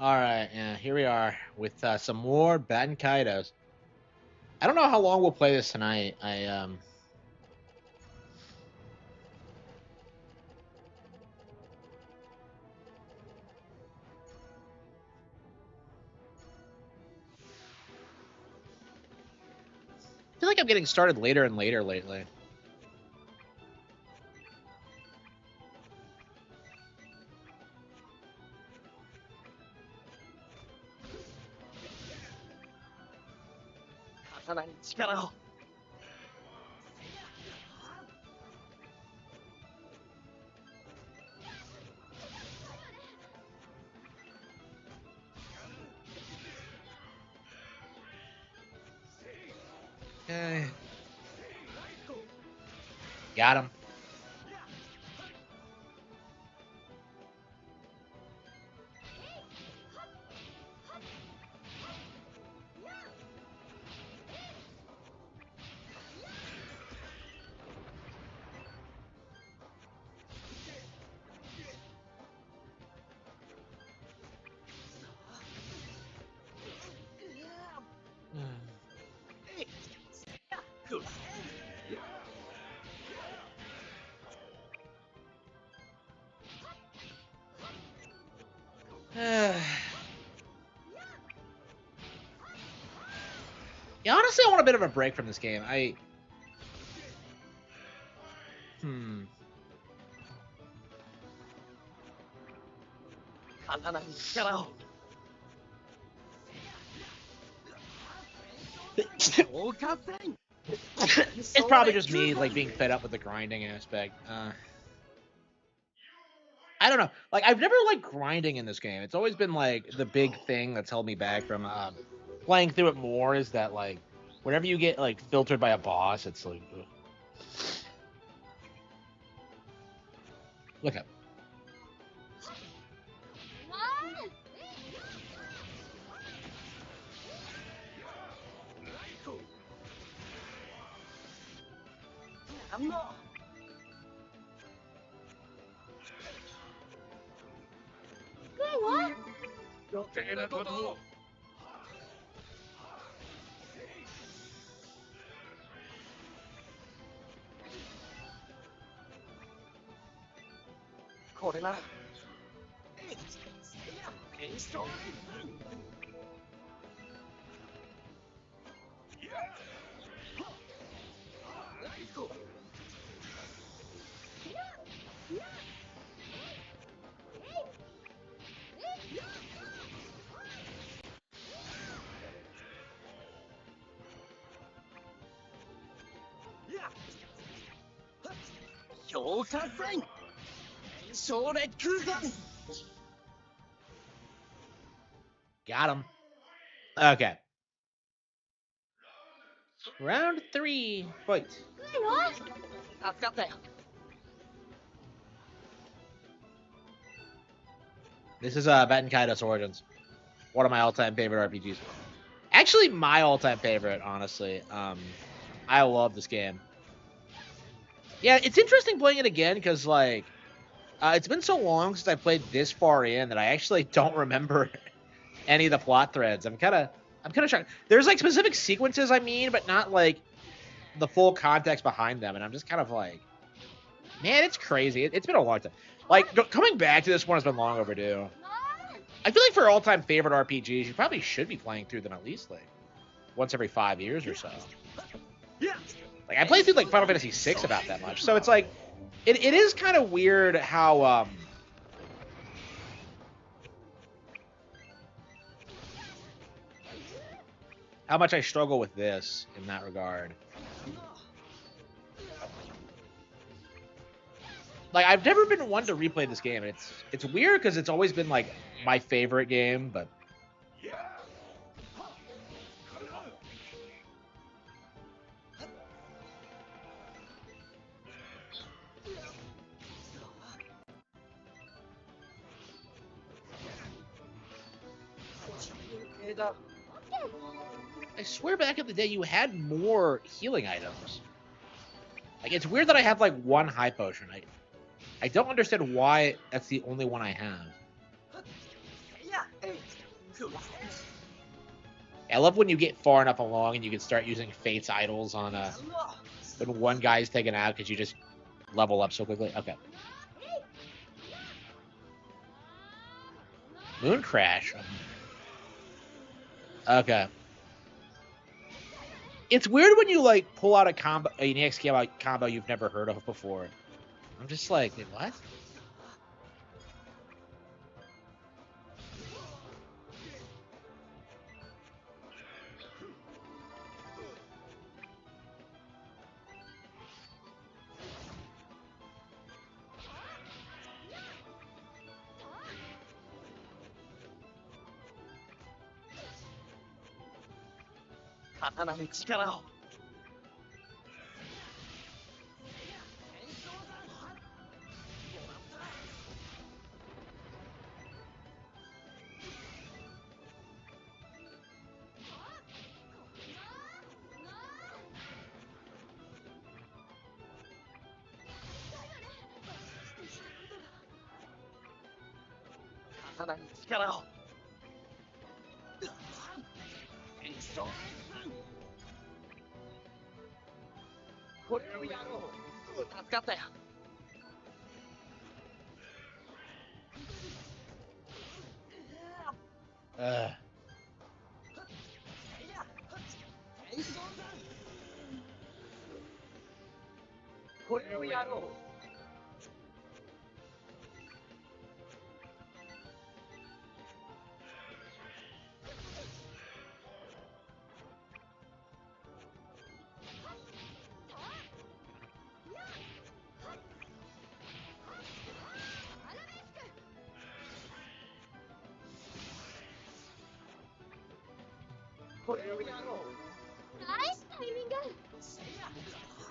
All right, yeah, here we are with some more Batten Kaitos. I don't know how long we'll play this tonight. Feel like I'm getting started later and later lately. Okay. Got him. Yeah, honestly, I want a bit of a break from this game. Hmm. It's probably just me like being fed up with the grinding aspect. I don't know. Like I've never liked grinding in this game. It's always been like the big thing that's held me back from playing through it more. Is that like whenever you get like filtered by a boss, it's like ugh. Look up. Got him. Okay. Round 3. Fight. This is Batten Kaitos Origins. One of my all-time favorite RPGs. Actually, my all-time favorite, honestly. I love this game. Yeah, it's interesting playing it again because like it's been so long since I played this far in that I actually don't remember any of the plot threads. I'm kind of shocked. There's like specific sequences I mean, but not like the full context behind them, and I'm just kind of like, man, it's crazy. It's been a long time. Like coming back to this one has been long overdue. I feel like for all-time favorite RPGs, you probably should be playing through them at least like once every 5 years or so. Like I played through like Final Fantasy VI about that much, so it's like it is kind of weird how much I struggle with this in that regard. Like I've never been one to replay this game. It's weird because it's always been like my favorite game, but I swear back in the day you had more healing items. Like it's weird that I have like one high potion. I don't understand why that's the only one I have. I love when you get far enough along and you can start using Fate's idols on when one guy's taken out because you just level up so quickly. Okay. Moon Crash. Okay. It's weird when you like pull out an EX combo you've never heard of before. I'm just like, wait, what?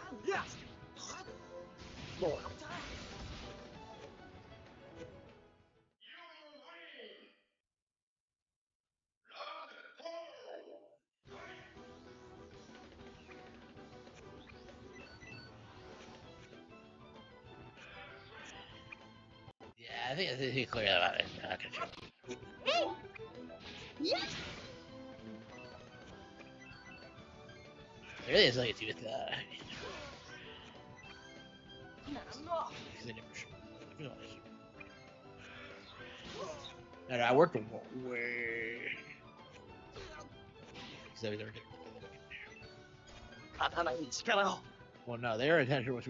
Uh, yeah, I think he cleared that out. It really is like to do with no, I worked way. Well, no, their attention was.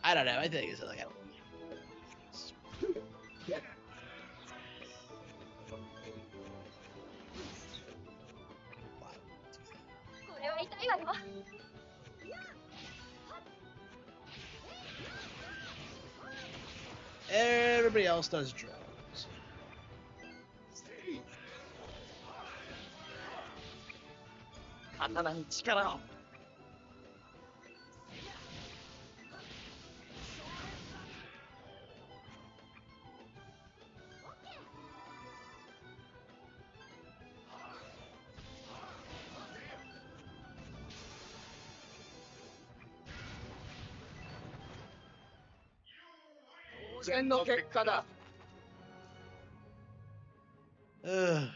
I don't know. I think it's like I don't. Everybody else does drugs. Ugh.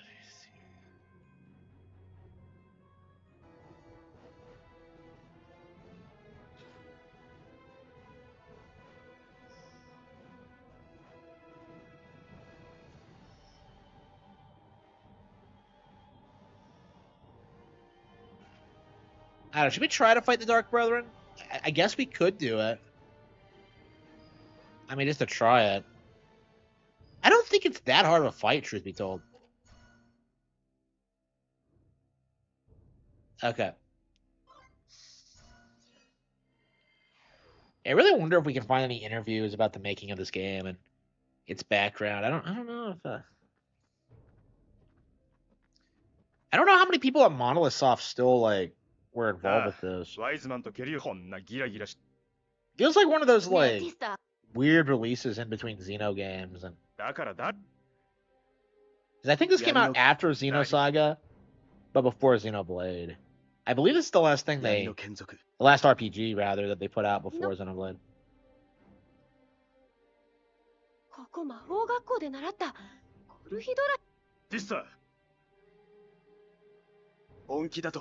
I don't know. Should we try to fight the Dark Brethren? I guess we could do it. I mean, just to try it. I don't think it's that hard of a fight, truth be told. Okay. I really wonder if we can find any interviews about the making of this game and its background. I don't know if I don't know how many people at Monolith Soft still like were involved with this. Feels like one of those like weird releases in between Xeno games, and because I think this came out after Xenosaga, but before Xenoblade. I believe this is the last thing the last RPG rather that they put out before Xenoblade. ここ魔法学校で習ったゴルヒドラディスター本気だと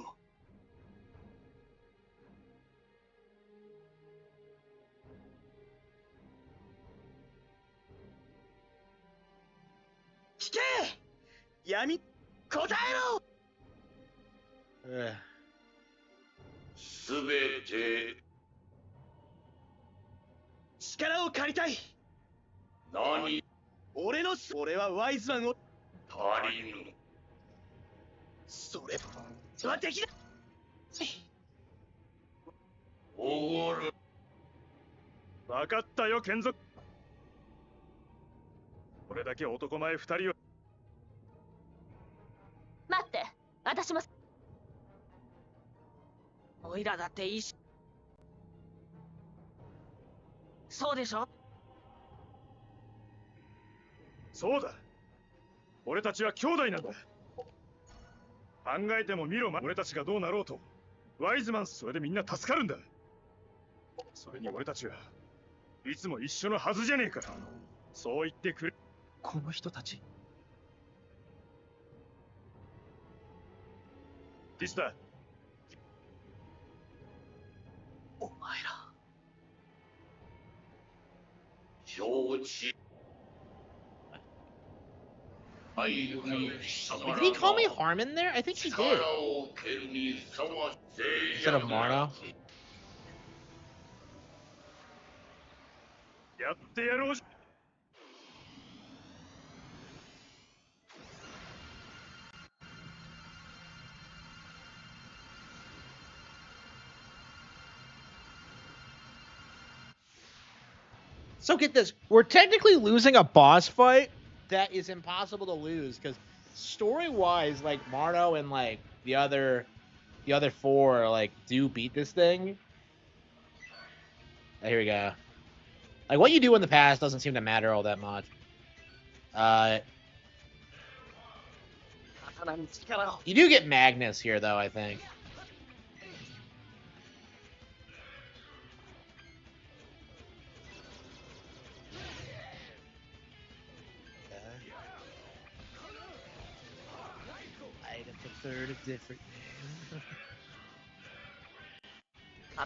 聞け闇答えろすべて力を借りたい何俺はワイズマンを足りぬそれはできないおごる分かったよ眷属これだけ男前2人を待って私もおいらだっていいしそうでしょそうだ俺たちは兄弟なんだ考えてもみろ俺たちがどうなろうとワイズマンそれでみんな助かるんだそれに俺たちはいつも一緒のはずじゃねえかそう言ってくれこの人たちディスタお前ら承知 Did he call me Harman there? I think he did. Instead of Marno. やってやろう So get this, we're technically losing a boss fight that is impossible to lose because story-wise, like Marno and like the other four like do beat this thing. Here we go. Like what you do in the past doesn't seem to matter all that much. You do get Magnus here though, I think. Third of different. I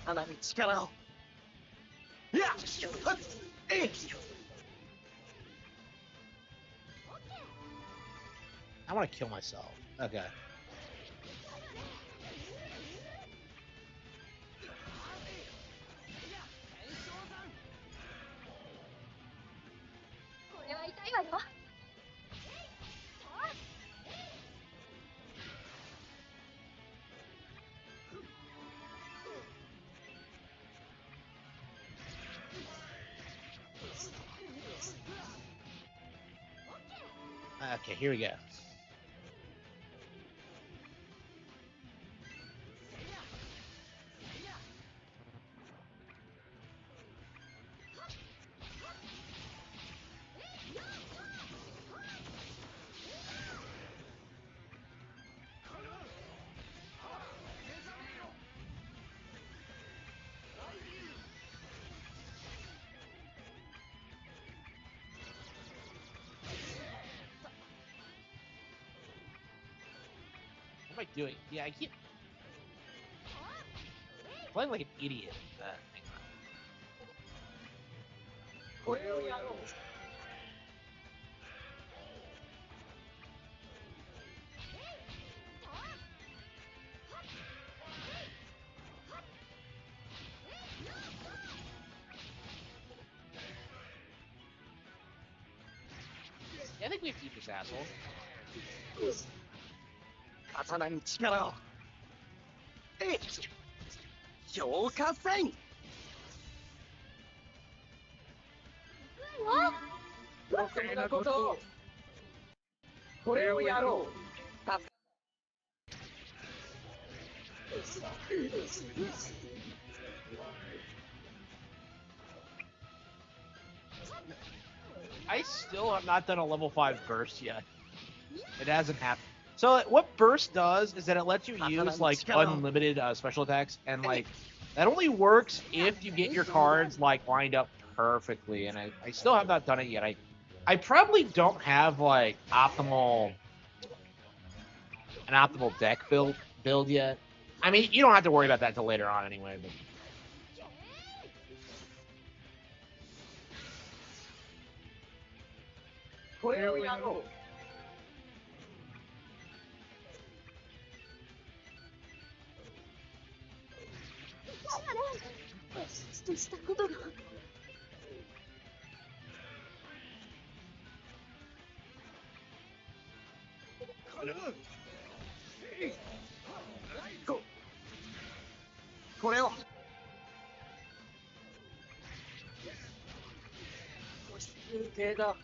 want to kill myself. Okay. Okay, here we go. am I doing? Yeah, I keep playing like an idiot. Hang on. Yeah, I think we have to eat this asshole. 刀に力を。えい、強化戦。余計なことを。これをやろう。I still have not done a level 5 burst yet. It hasn't happened. So what burst does is that it lets you use like unlimited special attacks, and like that only works if you get your cards like lined up perfectly. And I still have not done it yet. I probably don't have like an optimal deck build yet. I mean, you don't have to worry about that until later on anyway. But これをやろう。としたことが。これを。中継だ。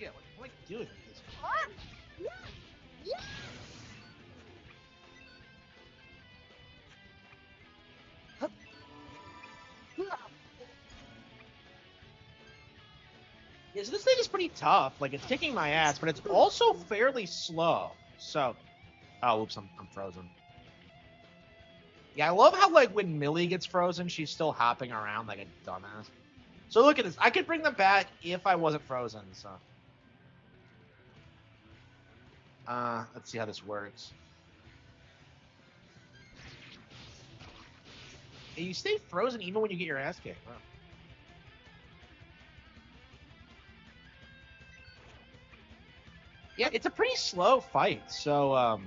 shit, what am I doing with this? Yeah, so this thing is pretty tough. Like, it's kicking my ass, but it's also fairly slow. So, oh, oops, I'm frozen. Yeah, I love how, like, when Millie gets frozen, she's still hopping around like a dumbass. So look at this. I could bring them back if I wasn't frozen, so. Let's see how this works. Hey, you stay frozen even when you get your ass kicked. Wow. Yeah, it's a pretty slow fight, so,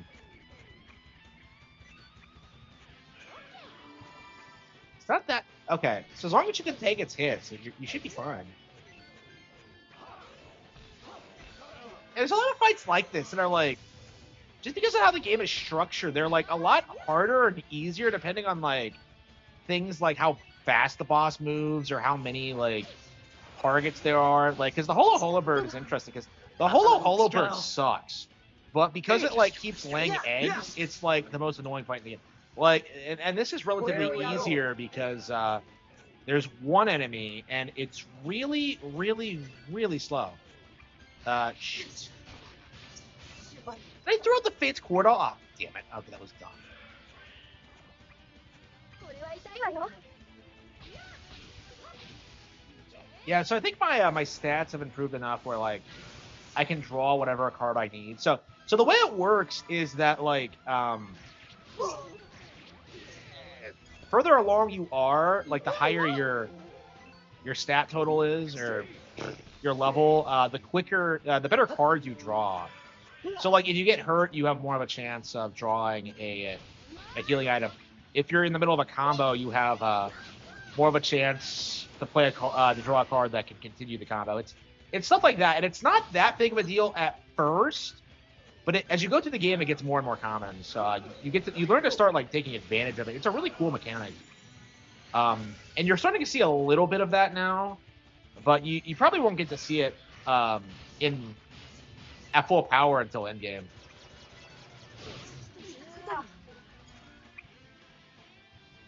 it's not that... Okay, so as long as you can take its hits, you should be fine. And there's a lot of fights like this that are, like... Just because of how the game is structured, they're, like, a lot harder and easier depending on, like, things like how fast the boss moves or how many, like, targets there are. Like, because the Holo Holo Bird is interesting, because the Holo Holo Bird sucks. But because it, like, keeps laying eggs, it's, like, the most annoying fight in the game. Like, and this is relatively easier because there's one enemy, and it's really, really, really slow. Shit. Did I throw out the Fate's Quarter? Oh, damn it. Okay, that was dumb. Yeah, so I think my stats have improved enough where, like, I can draw whatever card I need. So the way it works is that, like, further along you are, like, the higher your stat total is, or your level, the quicker, the better cards you draw. So, like, if you get hurt, you have more of a chance of drawing a healing item. If you're in the middle of a combo, you have more of a chance to play to draw a card that can continue the combo. It's stuff like that, and it's not that big of a deal at first, but as you go through the game, it gets more and more common. So you learn to start, like, taking advantage of it. It's a really cool mechanic. And you're starting to see a little bit of that now, but you probably won't get to see it at full power until endgame.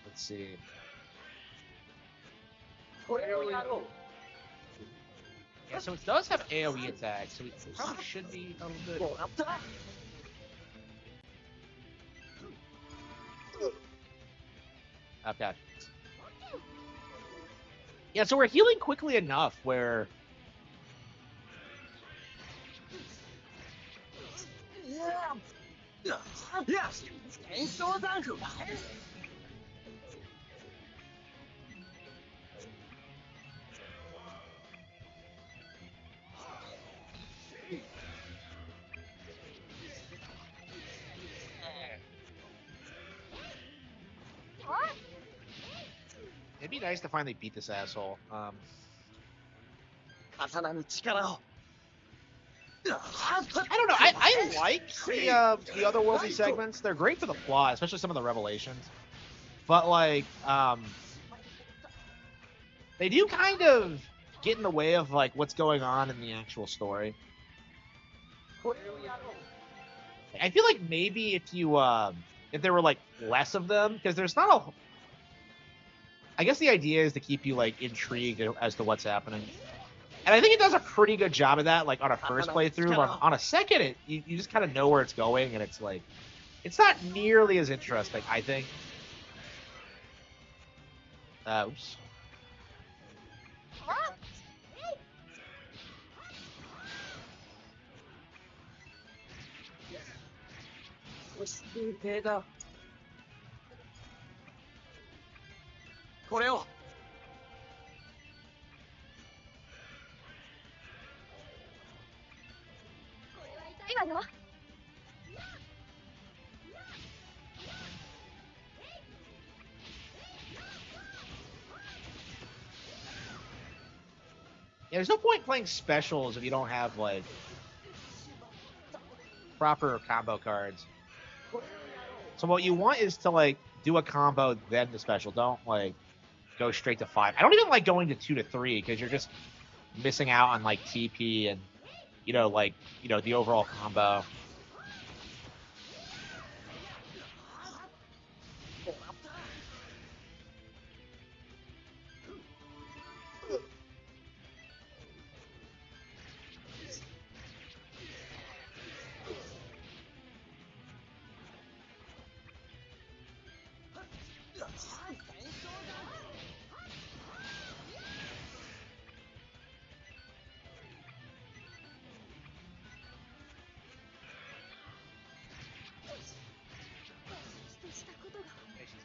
Let's see. Yeah, so it does have AoE attacks, so it probably should be a little bit. Okay. Yeah, so we're healing quickly enough where いや戦争残符はIt'd be nice to finally beat this asshole. 刀に力を I don't know. I like the otherworldly segments. They're great for the plot, especially some of the revelations. But like, they do kind of get in the way of like what's going on in the actual story. I feel like maybe if there were like less of them, because there's not a. I guess the idea is to keep you like intrigued as to what's happening. And I think it does a pretty good job of that, like on a first playthrough. On a second, you just kind of know where it's going, and it's like, it's not nearly as interesting, I think. Oops.だこれをいいわよ。Yeah, there's no point playing specials if you don't have like proper combo cards. So what you want is to like do a combo then the special. Don't like go straight to 5. I don't even like going to 2 to 3 because you're just missing out on like TP and the overall combo.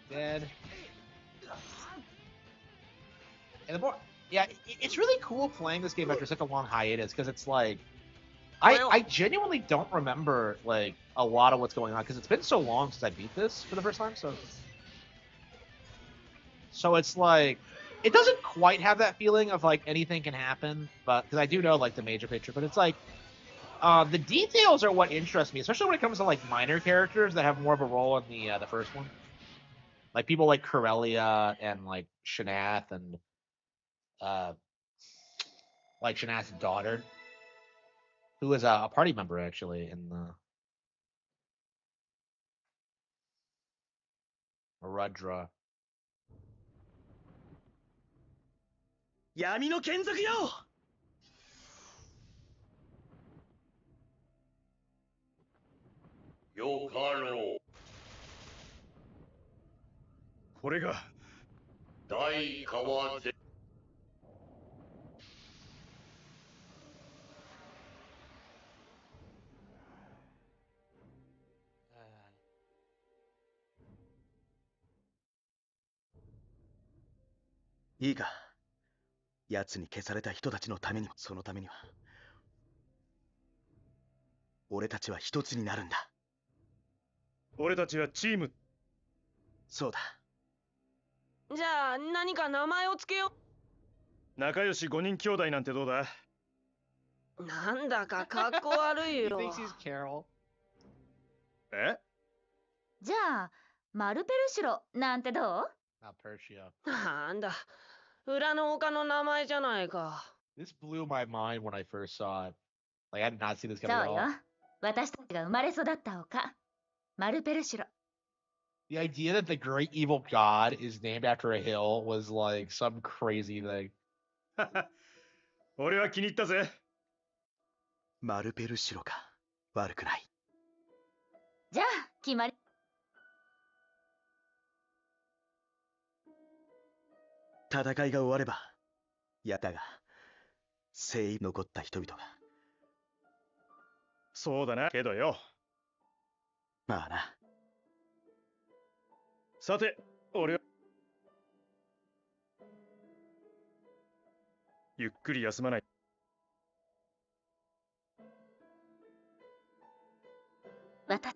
Dead. And the more, yeah, it's really cool playing this game after such a long hiatus because it's like, I genuinely don't remember like a lot of what's going on because it's been so long since I beat this for the first time. So it's like, it doesn't quite have that feeling of like anything can happen, but because I do know like the major picture, but it's like, the details are what interest me, especially when it comes to like minor characters that have more of a role in the first one. Like people like Corellia and like Shanath and like Shanath's daughter, who is a party member actually in the Rudra. 闇の眷属よよかろう。これが大川で。いいか奴に消された人たちのためにもそのためには俺たちは一つになるんだ俺たちはチーム。そうだじゃあ何か名前をつけよ仲良し5人兄弟なんてどうだ。う。なんだかかっこ悪い He よ。 thinks he's Carol. えじゃあ、マルペルシュロなんてどう？ Not Persia. なんだ、裏の丘の名前じゃないか。This blew my mind when I first saw it. Like I did not see this そ coming う at よ all.。私たちが生まれ育った丘。マルペルシュロ。The idea that the great evil god is named after a hill was like some crazy thing. 俺は気に入ったぜ。マルペルシロか悪くないじゃあ、決まり。戦いが終わればやったが精鋭残った人々がそうだな。けどよ。まあなさて、俺はゆっくり休まない。私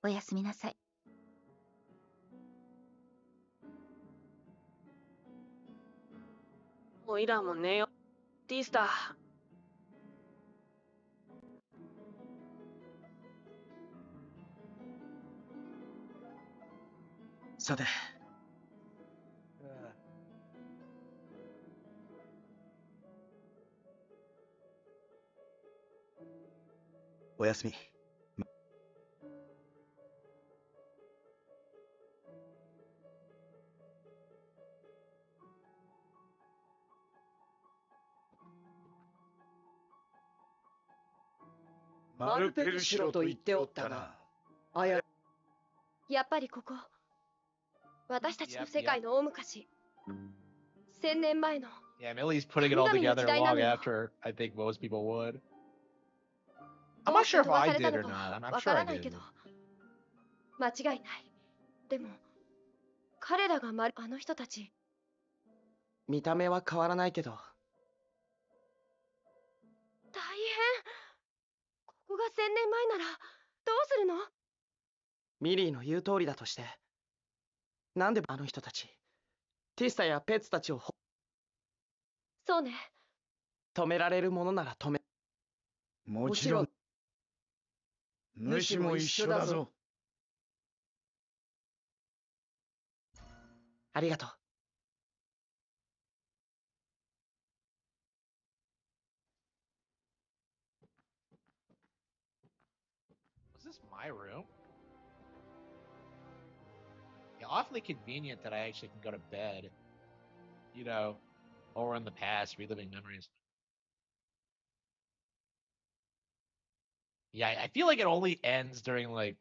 おやすみなさい。おいらも寝よ。ティスター。さて、おやすみ。マルペルしろと言っておったな。あや。やっぱりここ。私たちの世界の大昔。1000年前の。 Yeah, Millie's putting it all together long after I think most people would. I'm not sure if I did or not. I'm sure I did. 間違いない。でも、彼らがあの人たち。見た目は変わらないけど、大変。ここが1000年前なら、どうするの？ミリーの言う通りだとして、なんであの人たち、ティスタやペッツたちをそうね。止められるものなら止め。もちろん、主も一緒だぞ。ありがとう。Was this my room? Yeah, awfully convenient that I actually can go to bed. You know, or in the past, reliving memories. Yeah, I feel like it only ends during like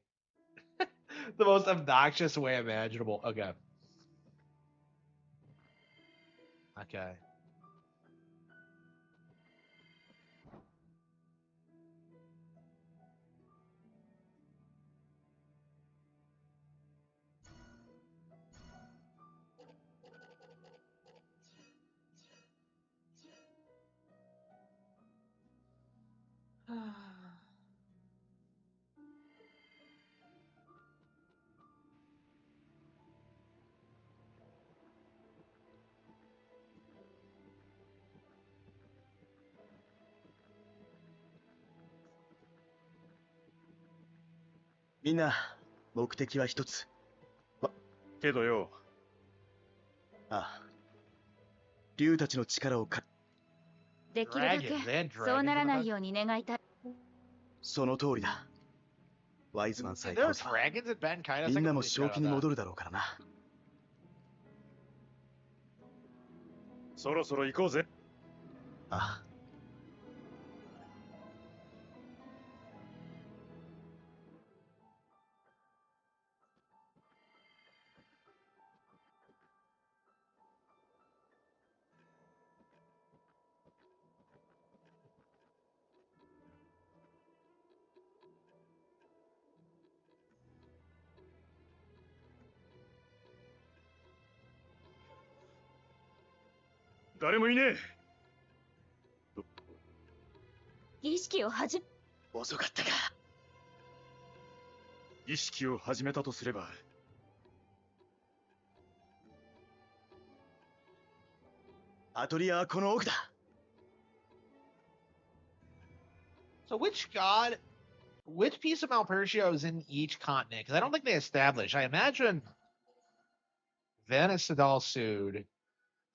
the most obnoxious way imaginable. Okay. Okay. Ah. みんな、目的は一つ。けどよ、ああ。竜たちの力をできるだけ Dragons and そうな dragons ら in な the いように願いたい。その通りだ。ワイズマンさ Dude, え there 倒 are せば、 dragons in Ben Kaidos. み I んなも completely 正 forgot 気 about に that. 戻るだろうからな。そろそろ行こうぜ。ああ。誰もいねえ。儀式を始め。遅かったか。儀式を始めたとすれば、アトリアはこの奥だ。So which piece of Malpertio is in each continent? Because I don't think they established. I imagine Venice Sadal sued.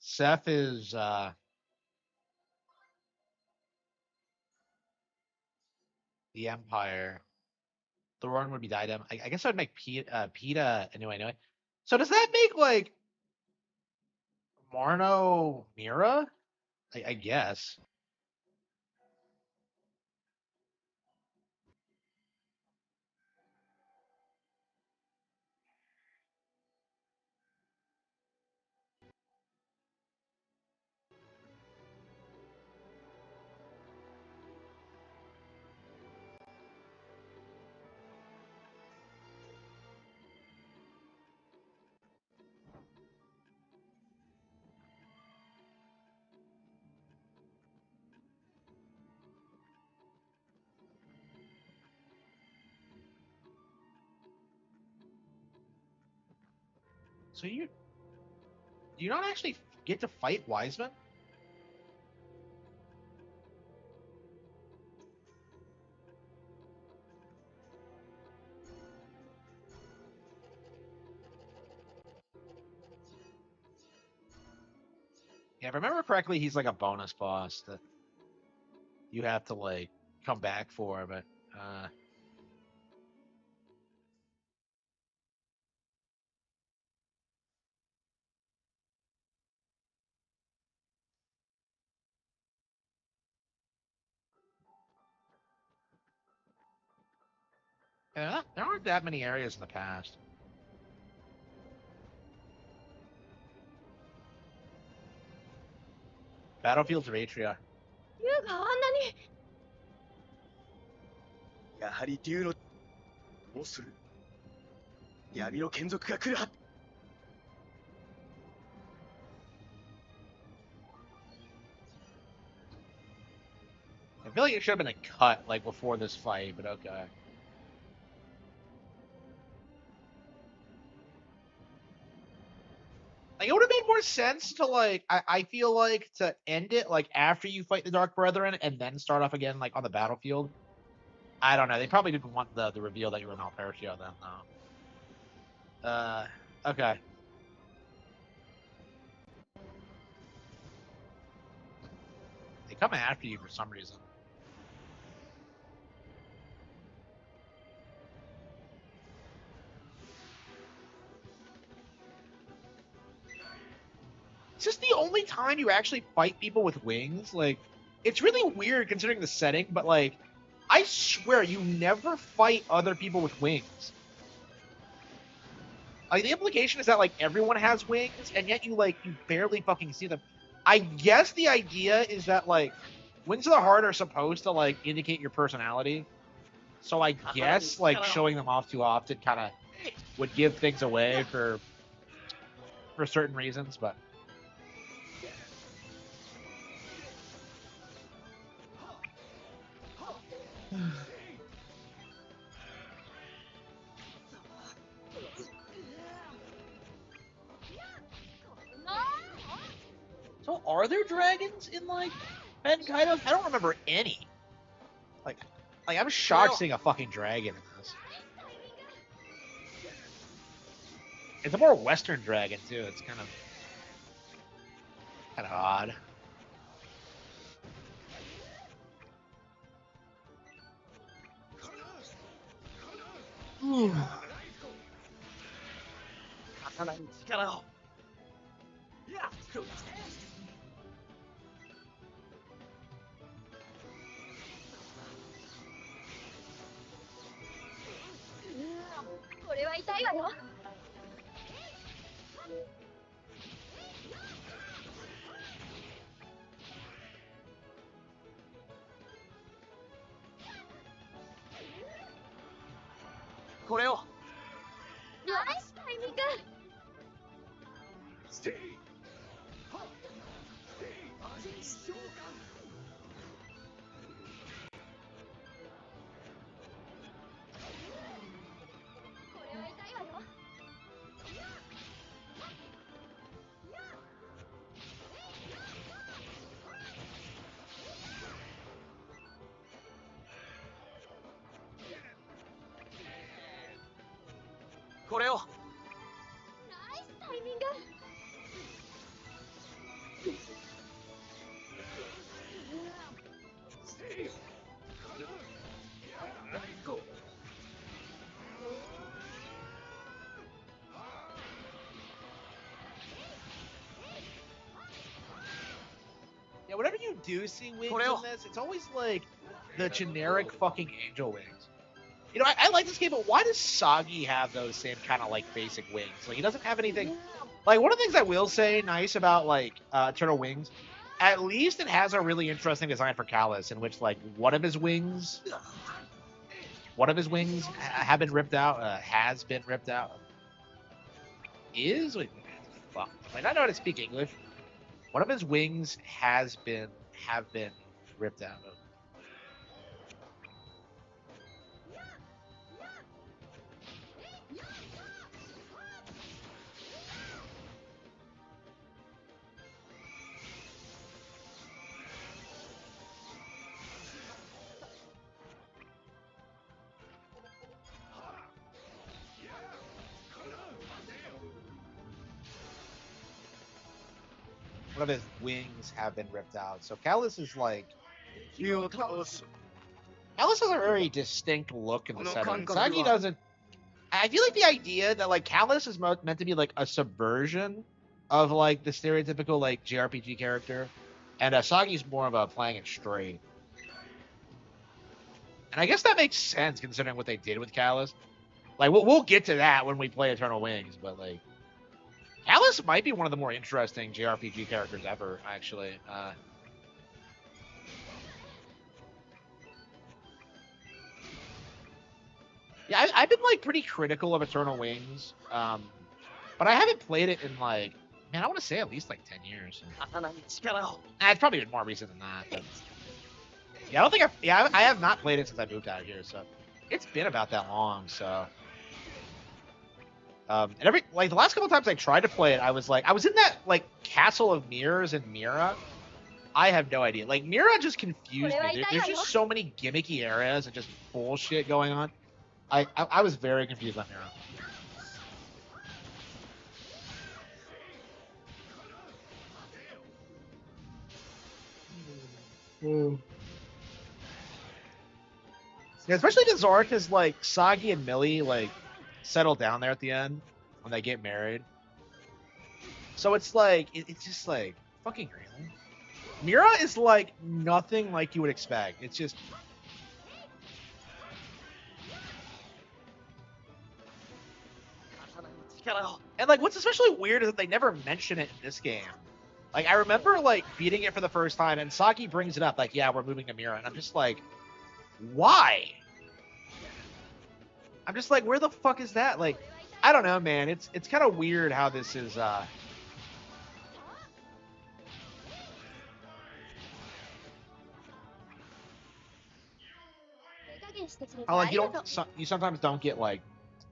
Seth is the Empire. Thorin would be Diadem. I guess I'd make Peta anyway. So does that make like Marno Mira? I guess. So you do you not actually get to fight Wiseman? Yeah, if I remember correctly, he's like a bonus boss that you have to like come back for, but yeah, there aren't that many areas in the past. Battlefields of Atria. 竜があんなに。やはり竜のどうする闇の眷属が来るは I feel like it should have been a cut like before this fight, but okay. Like it would have made more sense to like I feel like to end it like after you fight the Dark Brethren and then start off again like on the battlefield. I don't know. They probably didn't want the reveal that you were Malpercio then though. Okay. They come after you for some reason. Is this the only time you actually fight people with wings? Like, it's really weird considering the setting, but like, I swear you never fight other people with wings. Like, the implication is that like everyone has wings, and yet you barely fucking see them. I guess the idea is that like wings of the heart are supposed to like indicate your personality. So I guess like showing them off too often kind of would give things away for certain reasons, but. So are there dragons in like Ben Kaidos? I don't remember any. Like I'm shocked seeing a fucking dragon in this. It's a more Western dragon too. It's kind of odd. Ooh. 刀に力を。これは痛いわよ。これを。ナイスタイミング。これを。ナイスタイミング。Yeah, whenever you do see wings in this, it's always like the generic fucking angel wings. You know, I like this game, but why does Sagi have those same kind of like basic wings? Like he doesn't have anything. Like one of the things I will say nice about like Turtle Wings, at least it has a really interesting design for Callus, in which like one of his wings have been ripped out, has been ripped out. Wait, fuck. I don't know how to speak English. One of his wings have been ripped out. one of his wings have been ripped out. So Callus is like, 敵を倒す Callus has a very distinct look in the No setting. conquer Sagi one. doesn't. I feel like the idea that like Callus is meant to be like a subversion of like the stereotypical like JRPG character, and Sagi's more of a playing it straight. And I guess that makes sense considering what they did with Callus. Like we'll get to that when we play Eternal Wings, but like Callus might be one of the more interesting JRPG characters ever, actually. Yeah, I've been like pretty critical of Eternal Wings, but I haven't played it in like, man, I want to say at least like 10 years. 刀に力を It's probably been more recent than that. But yeah, I don't think I have not played it since I moved out here, so it's been about that long. So, and every like the last couple times I tried to play it, I was in that like Castle of Mirrors in Mira. I have no idea. Like Mira just confused me. There's just so many gimmicky areas and just bullshit going on. I was very confused on Mira. Yeah, especially because Zark is like Sagi and Millie like settle down there at the end when they get married. So it's like it's just like fucking really. Mira is like nothing like you would expect. It's just and like what's especially weird is that they never mention it in this game. Like I remember like beating it for the first time and Sagi brings it up like, yeah, we're moving to Mira, and I'm just like, why? I'm just like, where the fuck is that? Like, I don't know, man. It's kind of weird how this is how like you sometimes don't get like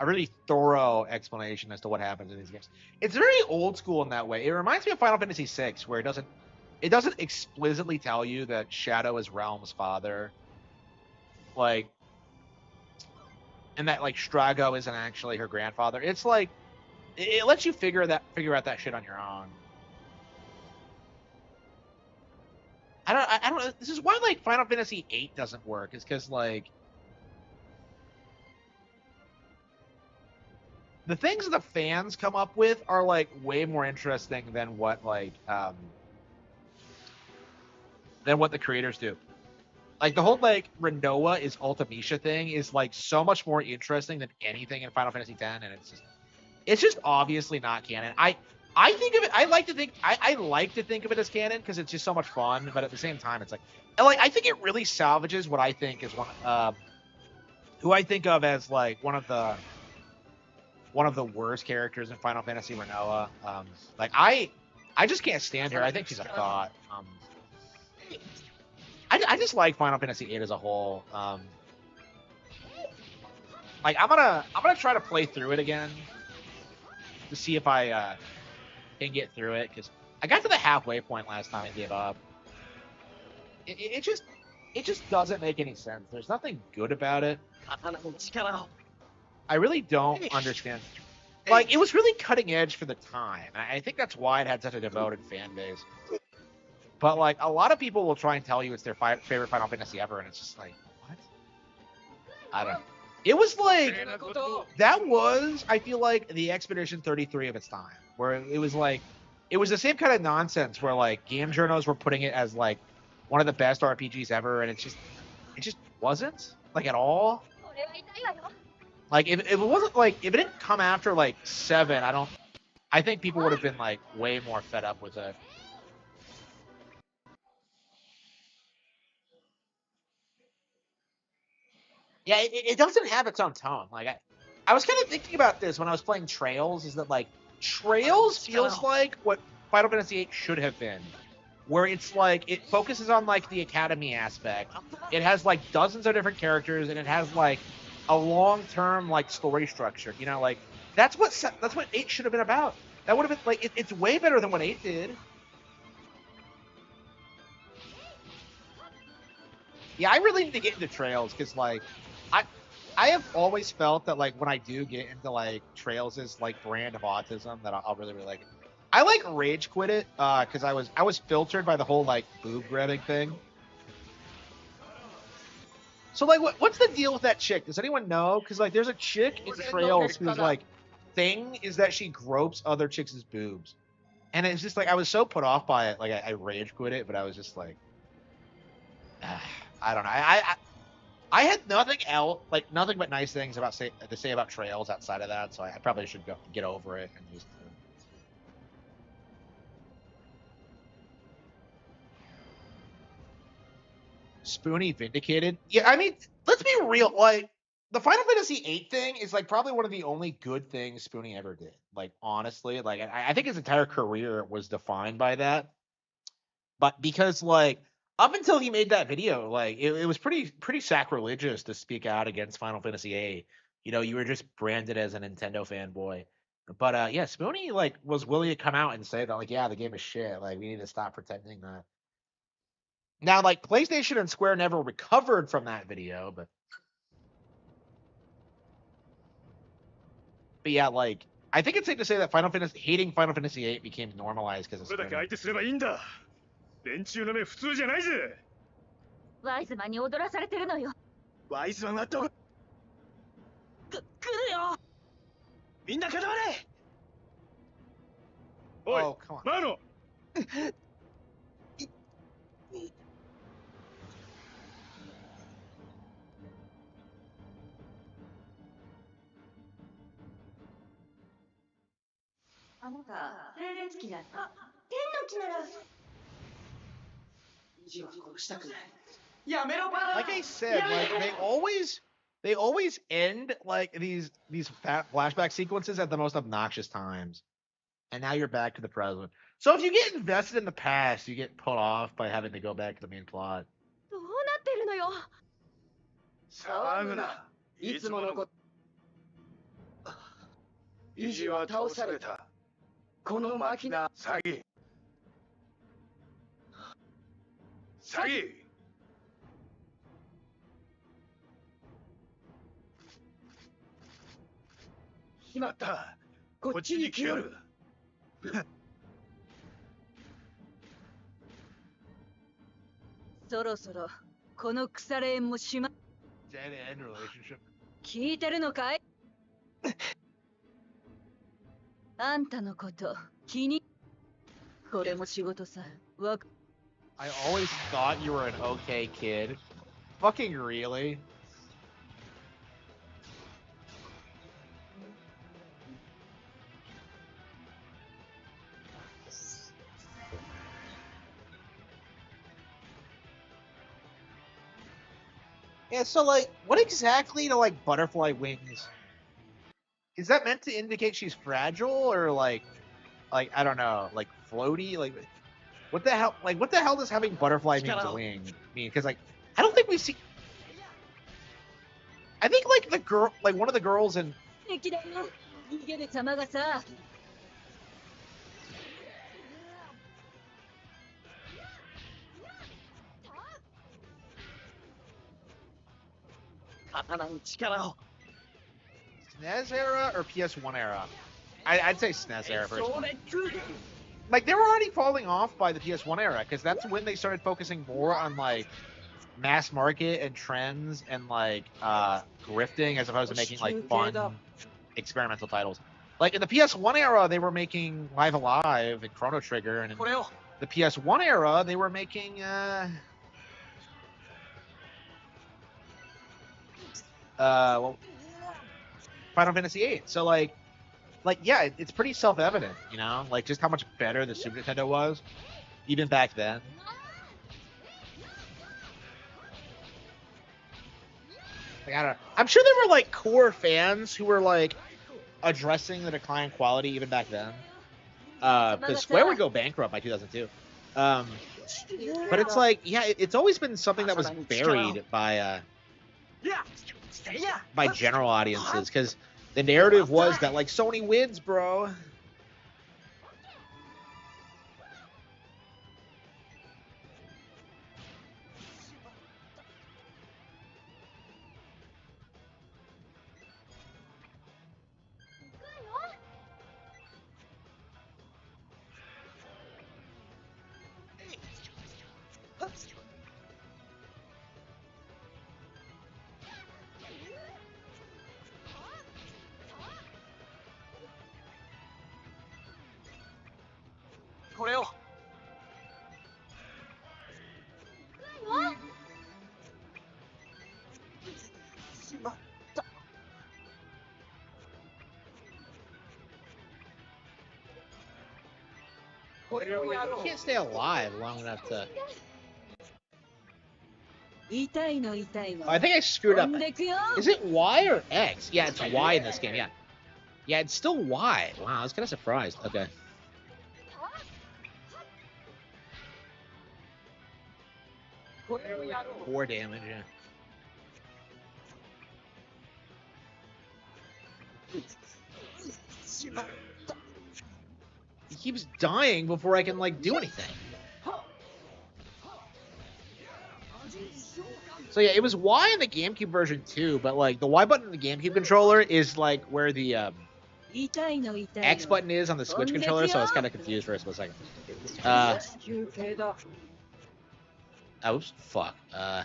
a really thorough explanation as to what happens in these games. It's very old school in that way. It reminds me of Final Fantasy VI, where it doesn't explicitly tell you that Shadow is Realm's father, like, and that like Strago isn't actually her grandfather. It's like it lets you figure out that shit on your own. I don't know. This is why like Final Fantasy VIII doesn't work. Is because like the things that the fans come up with are like way more interesting than what the creators do. Like the whole like Renoa is Ultimecia thing is like so much more interesting than anything in Final Fantasy X, and it's just obviously not canon. I think of it. I like to think of it as canon because it's just so much fun. But at the same time, it's like I think it really salvages what I think is who I think of as like one of the worst characters in Final Fantasy, Renoa. Like I just can't stand her. I think she's a thought. I just like Final Fantasy VIII as a whole. Like I'm gonna try to play through it again to see if I can get through it, because I got to the halfway point last time and gave up. It just doesn't make any sense. There's nothing good about it. I really don't understand. Like, it was really cutting edge for the time. I think that's why it had such a devoted fan base. But, like, a lot of people will try and tell you it's their favorite Final Fantasy ever, and it's just like, what? I don't know. It was like, that was, I feel like, the Expedition 33 of its time, where it was like, it was the same kind of nonsense where, like, game journals were putting it as, like, one of the best RPGs ever, and it just wasn't, like, at all. Like, if it wasn't, like, if it didn't come after, like, 7, I think people would have been, like, way more fed up with it. Yeah, it doesn't have its own tone. Like, I was kind of thinking about this when I was playing Trails, is that, like, Trails feels like what Final Fantasy VIII should have been. Where it's, like, it focuses on, like, the Academy aspect. It has, like, dozens of different characters, and it has, like, a long-term, like, story structure. You know, like, that's what 8 should have been about. That would have been, like, it's way better than what 8 did. Yeah, I really need to get into Trails, because, like, I have always felt that, like, when I do get into, like, Trails' like brand of autism, that I'll really, really like it. I like rage quit it because I was filtered by the whole like boob grabbing thing. So like, what's the deal with that chick? Does anyone know? Because like, there's a chick in Trails whose like thing is that she gropes other chicks' boobs, and it's just like I was so put off by it, like I rage quit it, but I was just like, I don't know. I had nothing else, like nothing but nice things to say about Trails outside of that, so I probably should get over it and just. Spoonie vindicated. Yeah, I mean, let's be real. Like, the Final Fantasy VIII thing is like probably one of the only good things Spoonie ever did. Like, honestly, like I think his entire career was defined by that. But because like up until he made that video, like it was pretty sacrilegious to speak out against Final Fantasy VIII. You know, you were just branded as a Nintendo fanboy. But yeah, Spoonie like was willing to come out and say that like, yeah, the game is shit. Like we need to stop pretending that. Now, like PlayStation and Square never recovered from that video, but yeah, like I think it's safe to say that hating Final Fantasy VIII became normalized because of それだけ Square. 相手すればいいんだ。連中の目普通じゃないぜ。ワイズマンに踊らされてるのよ。ワイズマンはどこ。来るよ。みんな固まれ。おい、 Oh, come on. マーノ。あなた、静電気だった。天の気なら。意地は殺したくない。やめろ、バラ。 Like I said, like they always end like these flashback sequences at the most obnoxious times, and now you're back to the present. So if you get invested in the past, you get put off by having to go back to the main plot. どうなってるのよ。騒ぐな。いつものこと。意地は倒された。このマキナ。詐欺。詐欺。しまった。こっちに来よる。そろそろこの腐れ縁もしま Dead end relationship. 聞いてるのかいあんたのこと気にこれも仕事さわ I always thought you were an okay kid. Fucking really? Yeah, so like, what exactly do like butterfly wings? Is that meant to indicate she's fragile or like I don't know, like floaty? Like, what the hell? Like, what the hell does having butterfly means wing mean? Because like, I don't think we see. I think like the girl, like one of the girls in. 敵だよ逃げる様がさ 刀に力を。 SNES era or PS1 era? I'd say SNES era そ personally. れ来る。 Like they were already falling off by the PS1 era because that's when they started focusing more on like mass market and trends and like grifting as opposed to making like fun experimental titles. Like in the PS1 era, they were making Live Alive and Chrono Trigger, and in これを。 the PS1 era, they were making well, Final Fantasy VIII. So like yeah, it's pretty self-evident, you know, like just how much better the Super Nintendo was, even back then. Like I don't know. I'm sure there were like core fans who were like addressing the decline in quality even back then. Because Square would go bankrupt by 2002. But it's like, yeah, it's always been something that was buried by general audiences because the narrative was that like Sony wins, bro. これを。しまった。これをやろう。 Can't stay alive long enough to. 痛いの痛いの。 Oh, I think I screwed up. 飛んでくよ。 Is it Y or X? Yeah, it's Y in this game. Yeah. Yeah, it's still Y. Wow, I was kind of surprised. Okay. Four damage, yeah. He keeps dying before I can, like, do anything. So yeah, it was Y in the GameCube version too, but like the Y button in the GameCube controller is like where the X button is on the Switch controller, so I was kind of confused for a split second. Oops, fuck. Yeah,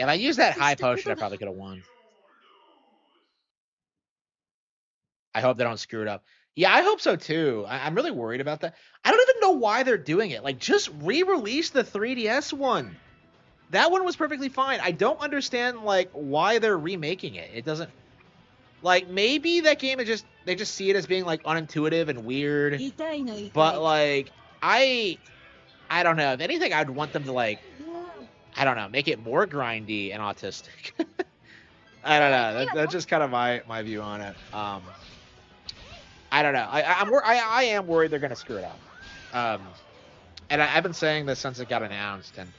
if I used that high potion, I probably could have won. I hope they don't screw it up. Yeah, I hope so too. I'm really worried about that. I don't even know why they're doing it. Like, just re-release the 3DS one. That one was perfectly fine. I don't understand, like, why they're remaking it. It doesn't... Like, maybe that game is just... They just see it as being, like, unintuitive and weird. But, like, I don't know. If anything, I'd want them to, like... I don't know. Make it more grindy and autistic. I don't know. That's just kind of my view on it. I don't know. I am worried they're gonna screw it up. And I've been saying this since it got announced, and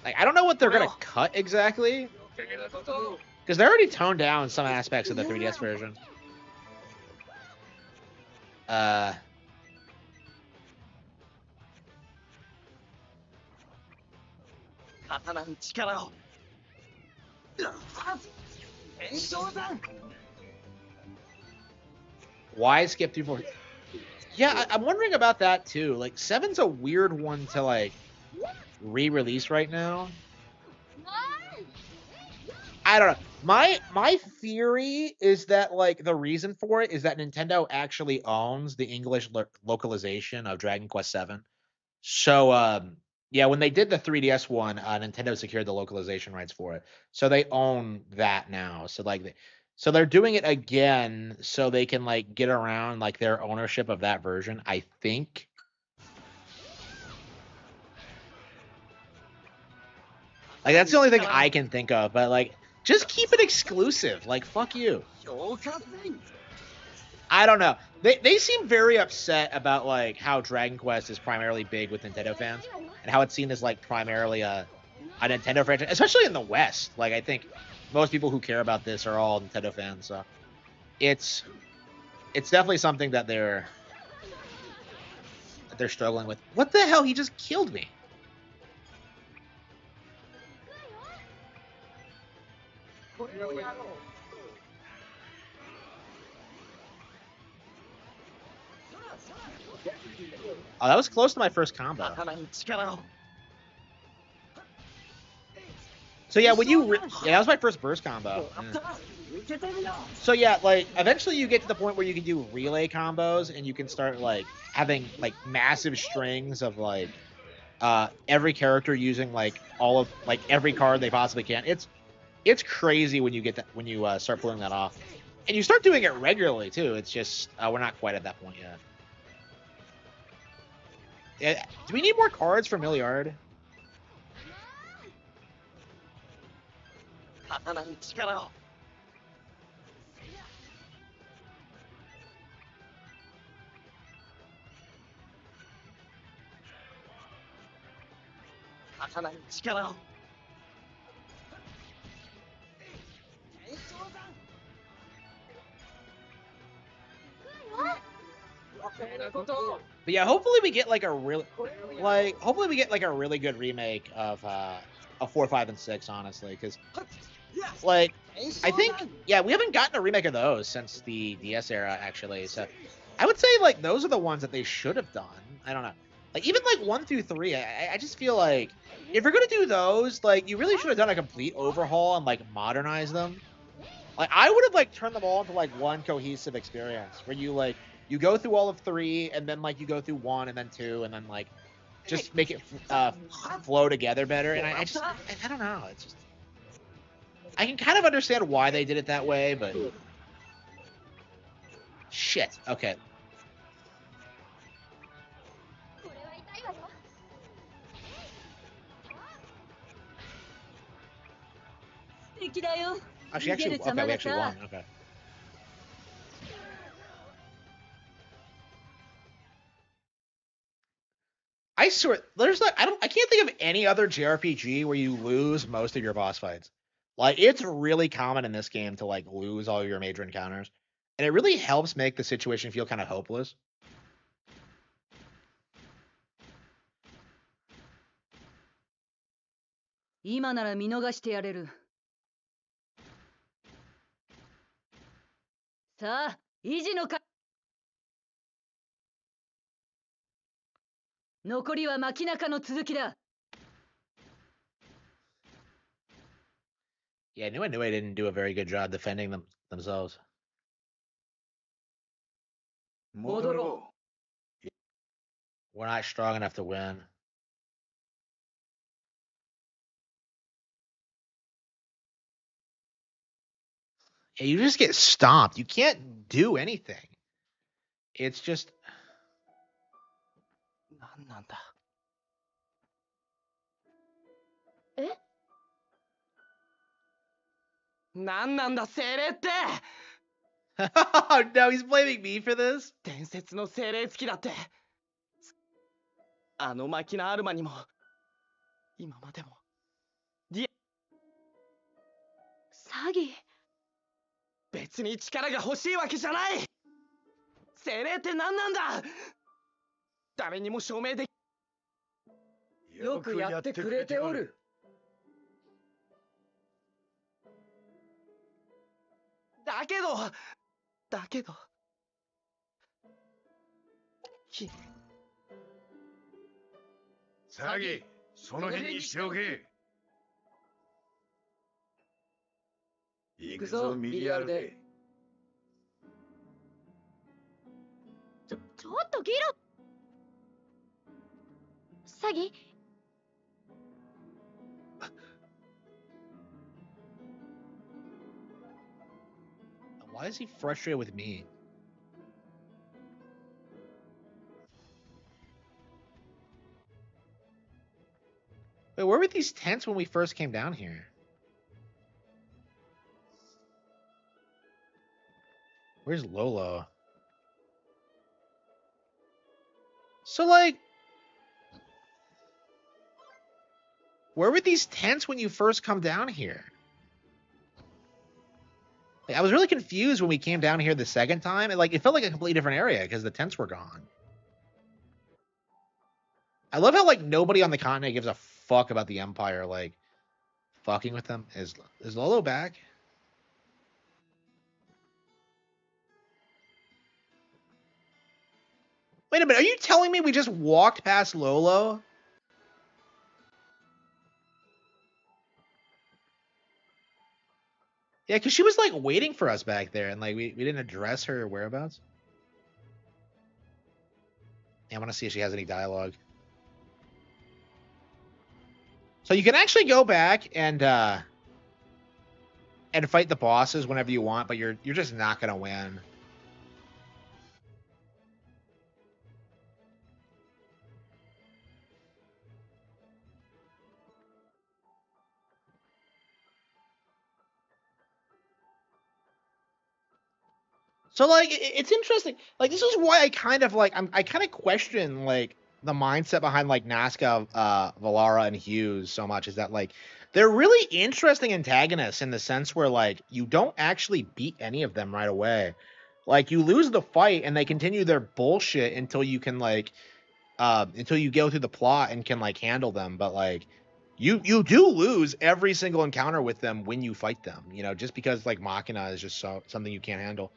like I don't know what they're gonna cut exactly, because they already toned down some aspects of the 3DS version. Why skip 3, 4? Yeah, I'm wondering about that too. Like, 7's a weird one to like re-release right now. I don't know. My theory is that like the reason for it is that Nintendo actually owns the English localization of Dragon Quest VII. So yeah, when they did the 3DS one, Nintendo secured the localization rights for it. So they own that now. So like so they're doing it again so they can like get around like their ownership of that version, I think. Like that's the only thing I can think of, but like just keep it exclusive. Like fuck you. I don't know. They seem very upset about like how Dragon Quest is primarily big with Nintendo fans and how it's seen as like primarily a Nintendo franchise, especially in the West. Like I think most people who care about this are all Nintendo fans, so it's definitely something that they're struggling with. What the hell? He just killed me. Oh, that was close to my first combo. So yeah, when you yeah, that was my first burst combo. So yeah, like eventually you get to the point where you can do relay combos and you can start like having like massive strings of like every character using like all of like every card they possibly can. It's crazy when you get that when you start pulling that off, and you start doing it regularly too. It's just we're not quite at that point yet. Yeah, do we need more cards for Milliard? But yeah, hopefully we get like a really good remake of 4, 5, and 6, honestly, because like I think we haven't gotten a remake of those since the DS era actually. So I would say like those are the ones that they should have done. I don't know. Like even like 1 through 3, I just feel like if you're gonna do those, like you really should have done a complete overhaul and like modernize them. Like I would have like turned them all into like one cohesive experience where you go through all of 3 and then like you go through 1 and then 2 and then like just make it flow together better. And I don't know. It's just I can kind of understand why they did it that way, but shit. Okay. これは痛いわよ。 素敵だよ。 Actually, okay, we actually won. Okay. I swear, there's like I can't think of any other JRPG where you lose most of your boss fights. Like it's really common in this game to like lose all your major encounters, and it really helps make the situation feel kind of hopeless. 今なら見逃してやれる。さあ、維持のか。残りは街中の続きだ。 Yeah, I knew I didn't do a very good job defending themselves. 戻ろ We're not strong enough to win. Yeah, you just get stomped. You can't do anything. It's just なんなんだ。え？なんなんだ精霊って。 Oh no, he's blaming me for this? 伝説の精霊付きだって。あのマキナアルマにも今までも詐欺。別に力が欲しいわけじゃない。精霊って何なんだ。誰にも証明でき。う。よくやってくれておる。だけど騒ぎ、その辺にしておけ。行くぞミリアルデ。ちょっとギロ。詐欺。 Why is he frustrated with me? Wait, where were these tents when we first came down here? Where's Lolo? So, like, where were these tents when you first come down here? Like, I was really confused when we came down here the second time. And, like, it felt like a completely different area because the tents were gone. I love how, like, nobody on the continent gives a fuck about the Empire, like, fucking with them. Is Lolo back? Wait a minute, are you telling me we just walked past Lolo? Yeah, because she was, like, waiting for us back there, and, like, we didn't address her whereabouts. Yeah, I want to see if she has any dialogue. So you can actually go back and fight the bosses whenever you want, but you're just not gonna win. So like it's interesting. Like this is why I kind of like I kind of question like the mindset behind like Nazca, Valara, and Hughes so much is that like they're really interesting antagonists in the sense where like you don't actually beat any of them right away. Like you lose the fight and they continue their bullshit until you can like until you go through the plot and can like handle them. But like you do lose every single encounter with them when you fight them. You know, just because like Machina is just something you can't handle.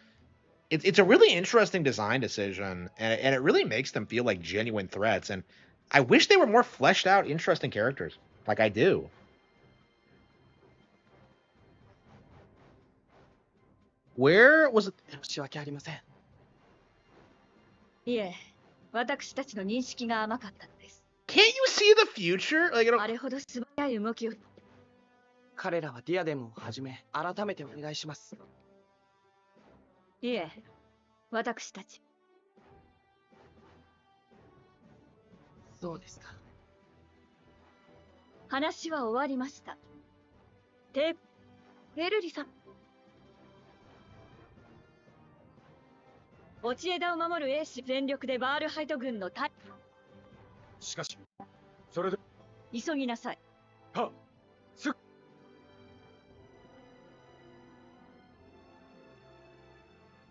it's a really interesting design decision, and it really makes them feel like genuine threats. And I wish they were more fleshed out, interesting characters. Like I do. 'Where was it? 申し訳ありません。いえ、私たちの認識が甘かったのです。Can't you see the future? Like, I あ don't, れほど素早い動きを。彼らはディアデムをはじめ、改めてお願いします。いえ、私たち。そうですか。話は終わりました。テウェルリさん、落ち枝を守る英士全力でバールハイト軍の隊。しかし、それで、急ぎなさい。はっ、すっ、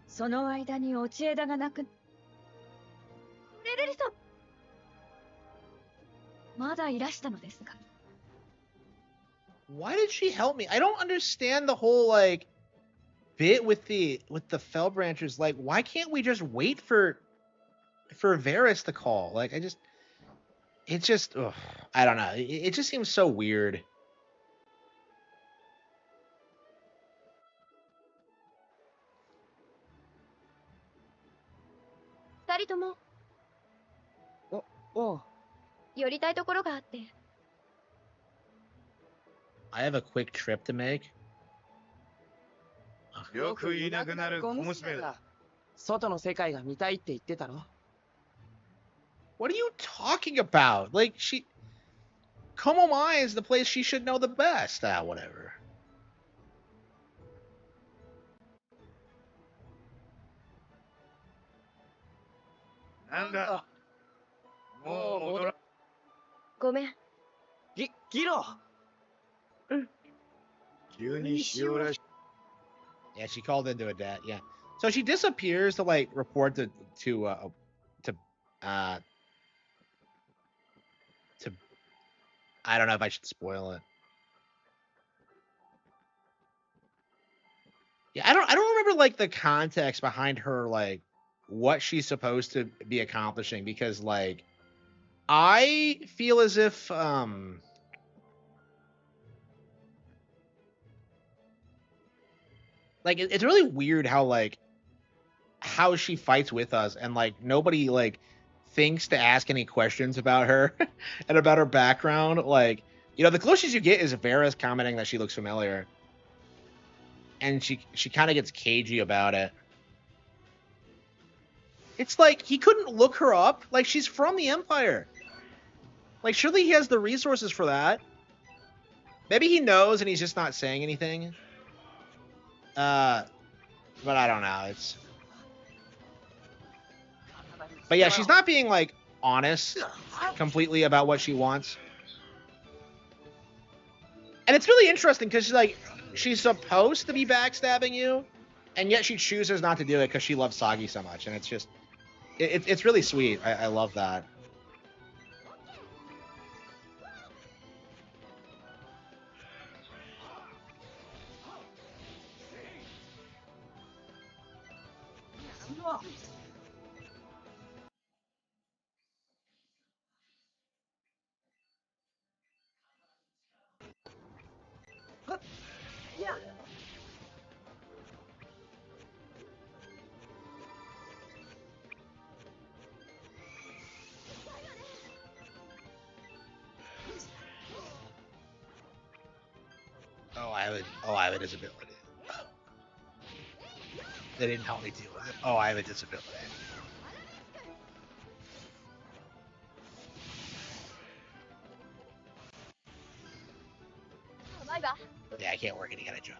その間に落ち枝がなく。ウェルリさん、まだいらしたのですか。 why did she help me? I don't understand the whole like bit with the fell branches. Like, why can't we just wait for Varys to call? Like, it's just, ugh, I don't know. It just seems so weird. 二人ともおう。寄りたいところがあって。I have a quick trip to make. よくいなくなる小娘だ。外の世界が見たいって言ってたろ。What are you talking about? Like, Komomai is the place she should know the best. Ah, whatever. なんだ。もう戻ら。ごめん。ギロ。急に塩らしい。 Yeah, she called into a debt. Yeah, so she disappears to like report to I don't know if I should spoil it. Yeah, I don't remember like the context behind her, like what she's supposed to be accomplishing, because like I feel as if like it's really weird how she fights with us, and like nobody like thinks to ask any questions about her and about her background. Like, you know, the closest you get is Varys commenting that she looks familiar, and she kind of gets cagey about it. It's like he couldn't look her up. Like, she's from the Empire. Like, surely he has the resources for that. Maybe he knows and he's just not saying anything. But I don't know. But yeah, she's not being like honest completely about what she wants. And it's really interesting because she's supposed to be backstabbing you, and yet she chooses not to do it because she loves Sagi so much. And it's just, it's really sweet. I love that. Oh, I have a disability. They didn't help me deal with it. Oh, I have a disability. Yeah, I can't work and get a job.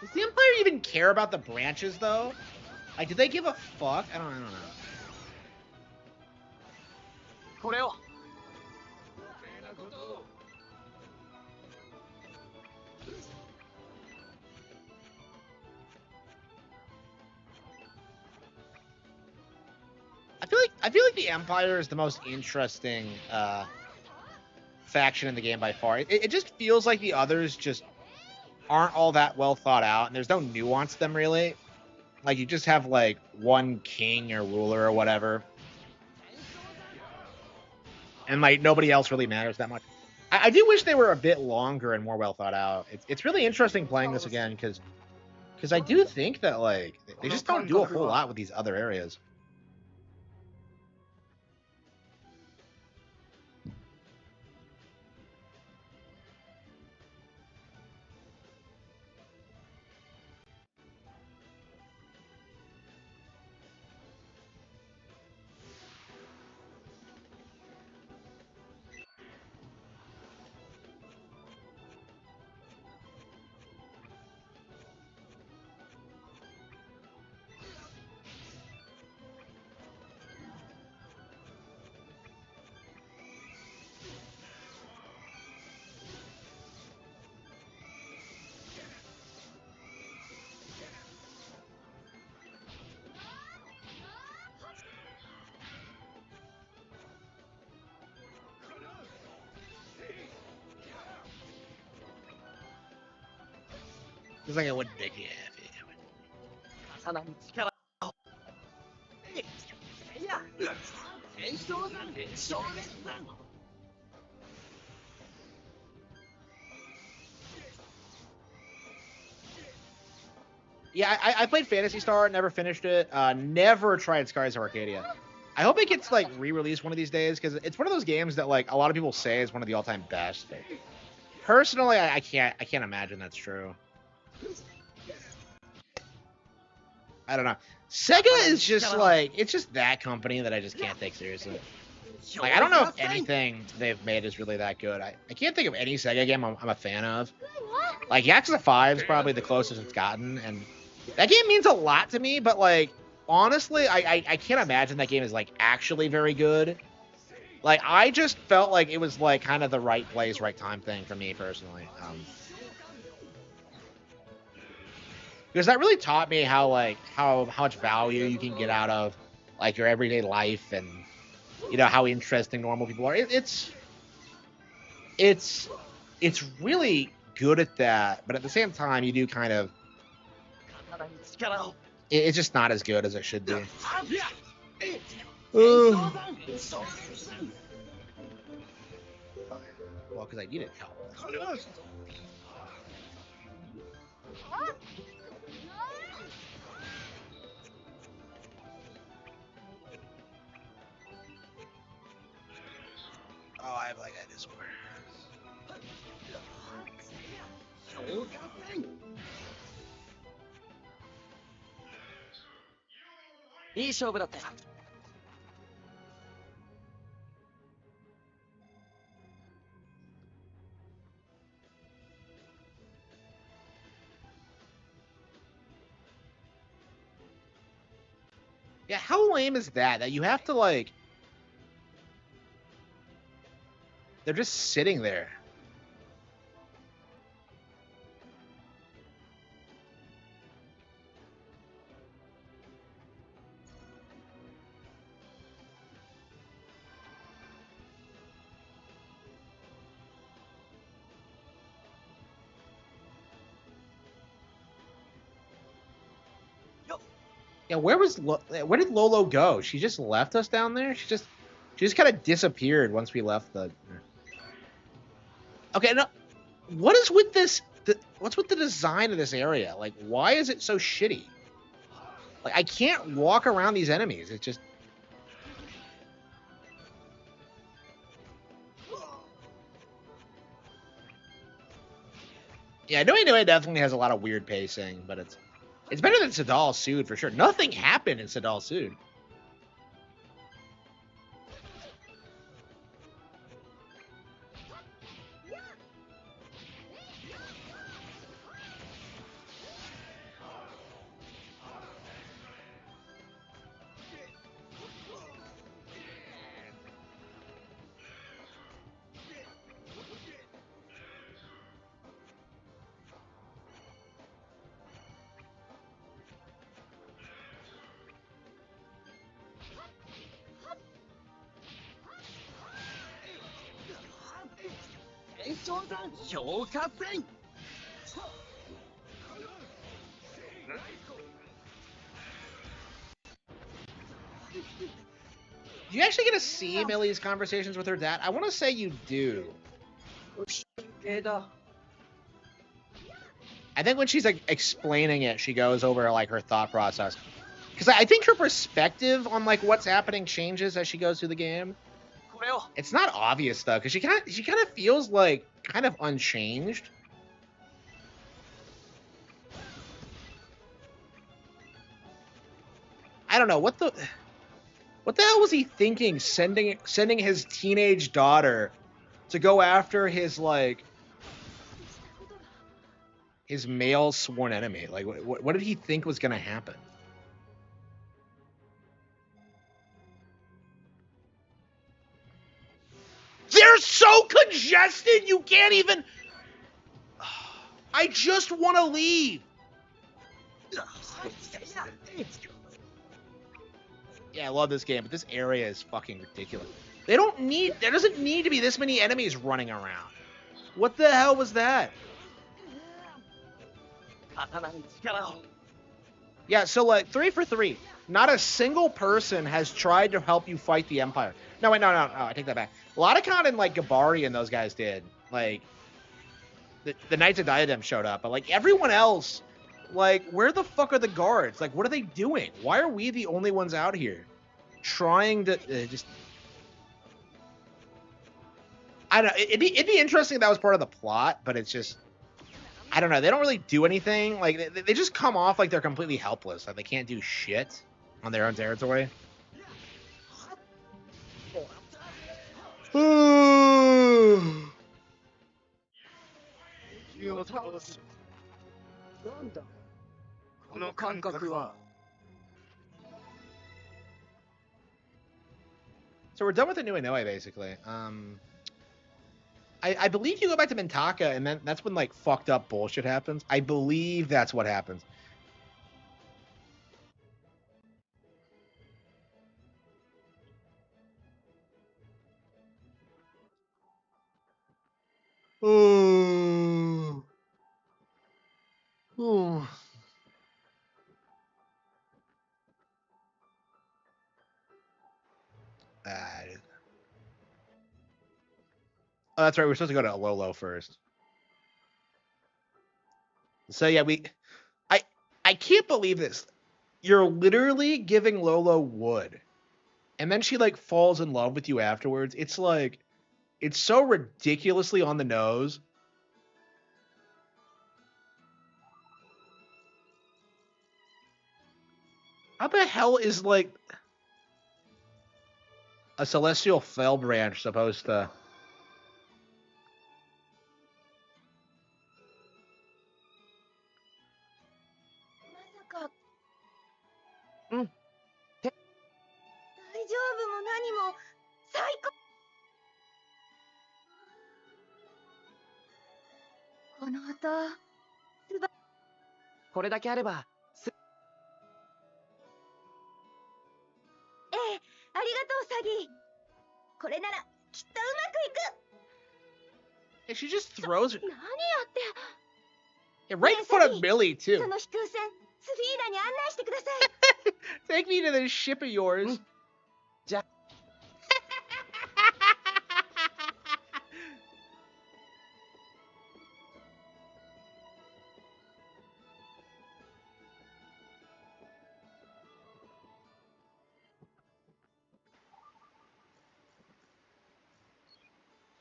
Does the Empire even care about the branches, though? Like, did they give a fuck? I don't know. これを I feel like the Empire is the most interesting faction in the game by far. It just feels like the others just aren't all that well thought out, and there's no nuance to them really. Like, you just have like one king or ruler or whatever, and like nobody else really matters that much. I do wish they were a bit longer and more well thought out. It's really interesting playing this again because I do think that like they just don't do a whole lot with these other areas. It's like I wouldn't make you happy. さらに力をいや戦争山少年山 Yeah, I played Phantasy Star, never finished it. Never tried Skies of Arcadia. I hope it gets like re-released one of these days because it's one of those games that like a lot of people say is one of the all-time best. Personally, I can't imagine that's true. I don't know. Sega is just like it's just that company that I just can't take seriously. Like I don't know if anything they've made is really that good. I can't think of any Sega game I'm a fan of. Like Yakuza 5 is probably the closest it's gotten, and that game means a lot to me. But like honestly, I can't imagine that game is like actually very good. Like I just felt like it was like kind of the right place, right time thing for me personally. Because that really taught me how much value you can get out of like your everyday life and you know how interesting normal people are. It's really good at that, but at the same time you do kind of it's just not as good as it should be. Well, because I needed help. Oh, I have like a disorder. いい勝負だったよ Yeah, how lame is that? That you have to like they're just sitting there. Yeah, where did Lolo go? She just left us down there? She just kind of disappeared once we left the... Okay, no, what is with this... what's with the design of this area? Like, why is it so shitty? Like, I can't walk around these enemies. It's just... Yeah, Noe definitely has a lot of weird pacing, but it's better than Sadal Sood for sure. Nothing happened in Sadal Sood. 評価戦 Do you actually get to see Millie's conversations with her dad? I want to say you do. I think when she's like explaining it, she goes over like her thought process. Because I think her perspective on like what's happening changes as she goes through the game. これを It's not obvious though, because she kind of feels like kind of unchanged. I don't know what the hell was he thinking, sending his teenage daughter to go after his like his male sworn enemy? Like what did he think was gonna happen? They're so congested, you can't even. I just want to leave. Yeah, I love this game, but this area is fucking ridiculous. There doesn't need to be this many enemies running around. What the hell was that? 刀に力を Yeah, so like 3 for 3. Not a single person has tried to help you fight the Empire. No, wait, no, I take that back. A lot of con and like Gabari and those guys did. Like the Knights of Diadem showed up, but like everyone else, like where the fuck are the guards? Like what are they doing? Why are we the only ones out here trying to just? I don't know. It'd be interesting if that was part of the plot, but it's just. I don't know. They don't really do anything. Like they just come off like they're completely helpless. Like they can't do shit on their own territory. Ooh. 敵を倒すなんだこの感覚は So we're done with the new Inoue, basically. I believe you go back to Mintaka, and then that's when like fucked up bullshit happens. I believe that's what happens. Oh. Oh. Oh, that's right. We're supposed to go to Lolo first. So yeah, I can't believe this. You're literally giving Lolo wood, and then she like falls in love with you afterwards. It's like, it's so ridiculously on the nose. How the hell is like a celestial fell branch supposed to?大丈夫も何も最高。この音これだけあればすええ、ありがとうサギー。これならきっとうまくいく。 Yeah, she just throws it. 何やって。 Yeah, right in front of Millie そ too. の飛空船スフィーダに案内してください。 Take me to this ship of yours. じゃ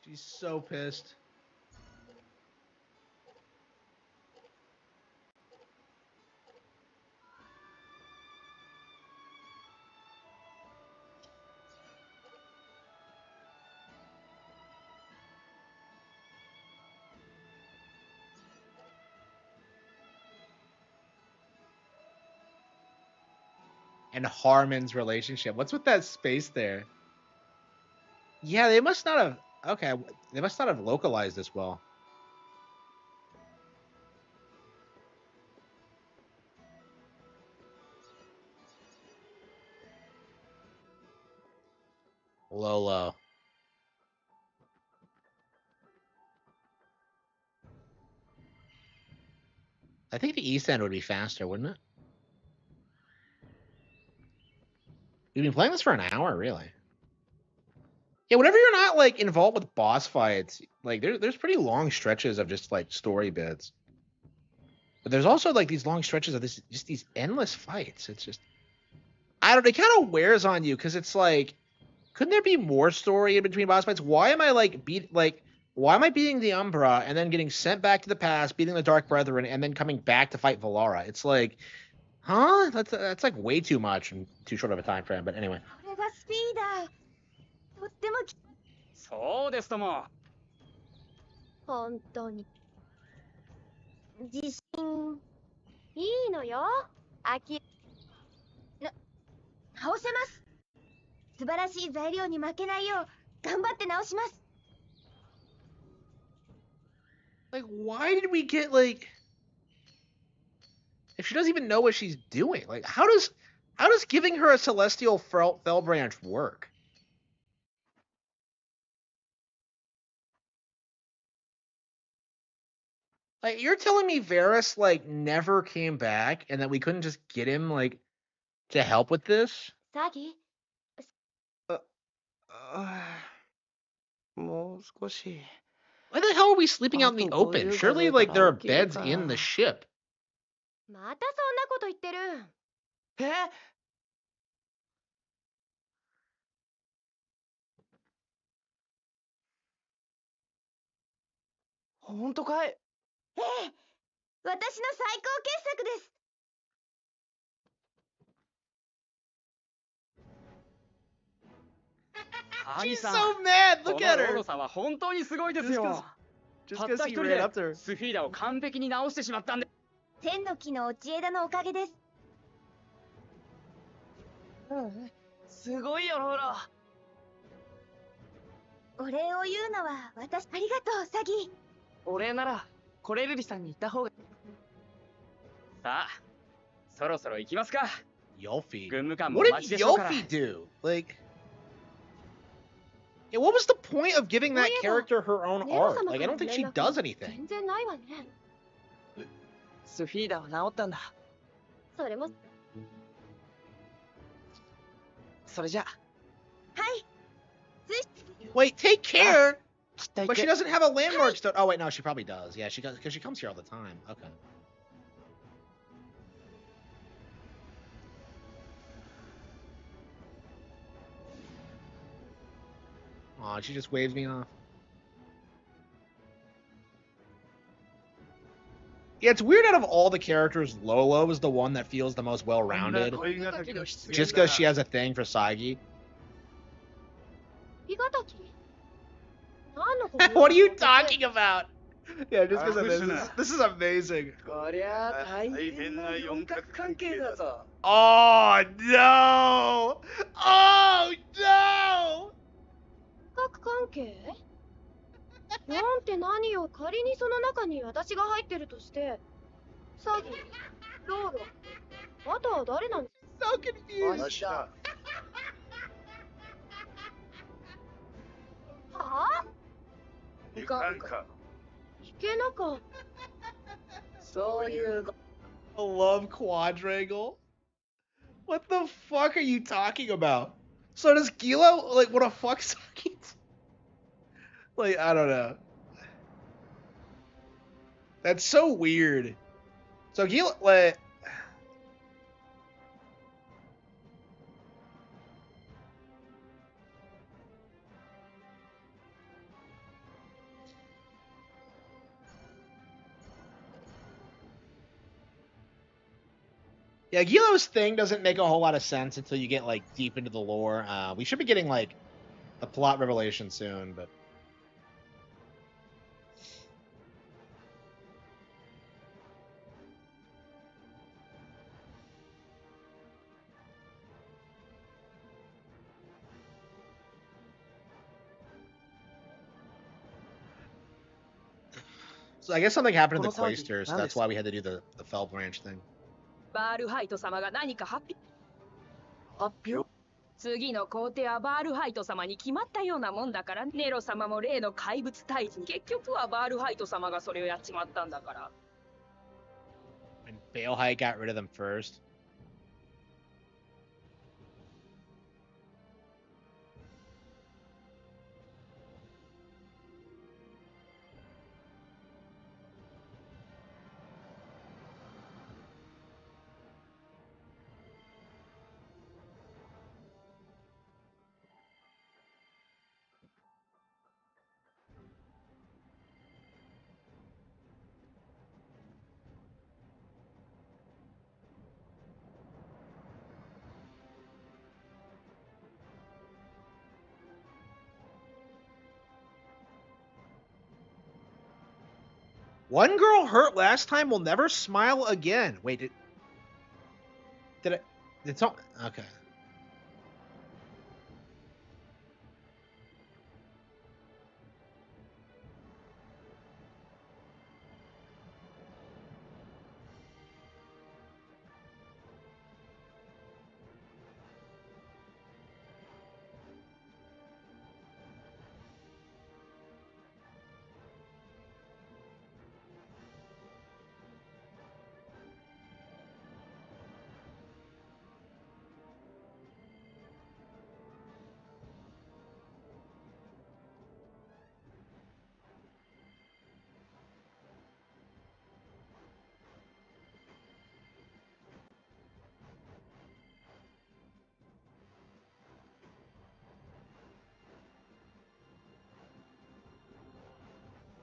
She's so pissed. And Harman's relationship. What's with that space there? Yeah, they must not have. Okay, they must not have localized this well. Lolo. I think the East End would be faster, wouldn't it? We've been playing this for an hour, really. Yeah, whenever you're not like involved with boss fights, like there's pretty long stretches of just like story bits. But there's also like these long stretches of this just these endless fights. It's just I don't. It kind of wears on you because it's like, couldn't there be more story in between boss fights? Why am I why am I beating the Umbra and then getting sent back to the past, beating the Dark Brethren, and then coming back to fight Valara? It's like, huh? That's like way too much in too short of a time frame. But anyway. これがスピーダー。とってもそうですとも。本当に自信いいのよ。直せます。素晴らしい材料に負けないよう頑張って直します。 Like, why did we get like? If she doesn't even know what she's doing, like, how does giving her a celestial fell branch work? Like, you're telling me Varys like never came back, and that we couldn't just get him like to help with this? サギ、もう少し。 Why the hell are we sleeping out in the open? Surely, like, there are beds in the ship. またそんなこと言ってる。え？本当かい？ええ、私の最高傑作です。 She's so mad. Look at このロ her. ロさんは本当にすごいですよ。 Just たっ because た he 一人 ran up to で her. スフィーダを完璧に直してしまったんで。千の木の落ち枝のおかげです。すごいよロロ。お礼を言うのは私。ありがとうサギ。お礼ならコレルリさんに言った方が。さあ、そろそろ行きますか。 Yolfi. 軍務官も What お待ち did でしょうから。 Yolfi do? Like, yeah, what was the point of giving that character her own ネロ art? 様 Like, か I ら don't think 連 she 絡 does anything. 全然ないわね。スフィーダは治ったんだ。それもそれじゃ。はい。 Wait, take care. きっと But she doesn't have a landmark stone. Oh wait, no, she probably does. Yeah, she does because she comes here all the time. Okay. Aw, she just waves me off. Yeah, it's weird out of all the characters, Lolo is the one that feels the most well-rounded. Just because she has a thing for Sagi. 伊賀滝何のこと What are you talking about? Yeah, just because of this. This is amazing. こりゃ大変な四角関係だぞ。 Oh no! Oh no! 各関係なんて何よ。仮にその中に私が入ってるとしてサギ、ローロ、あとは誰なの？ So confused. わしだ。はあ？いかんか。池中。そういう。 A love quadrangle? What the fuck are you talking about? So does Gilo like what a fuck Sagi? Like, I don't know. That's so weird. So Gilo like yeah, Gilo's thing doesn't make a whole lot of sense until you get like deep into the lore. We should be getting like a plot revelation soon, but so I guess something happened to the Quaestors. That's why we had to do the Fell Branch thing. バールハイト様が何か発表。次の皇帝はバールハイト様に決まったようなもんだから、ネロ様も例の怪物退治に結局はバールハイト様がそれをやっちまったんだから。Bale Height got rid of them first. One girl hurt last time will never smile again. Wait, did it? Did some? Okay.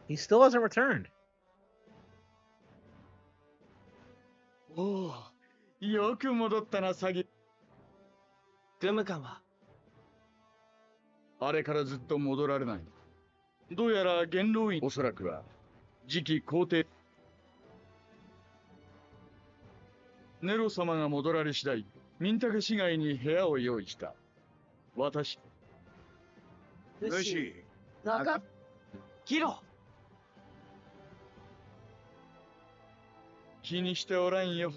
He still hasn't returned. おお、よく戻ったな、詐欺。グムカンはあれからずっと戻られない。どうやら元老院、おそらくは次期皇帝。ネロ様が戻られ次第、ミンタカ市街に部屋を用意した。私。主。中キロ気にしておらんよ。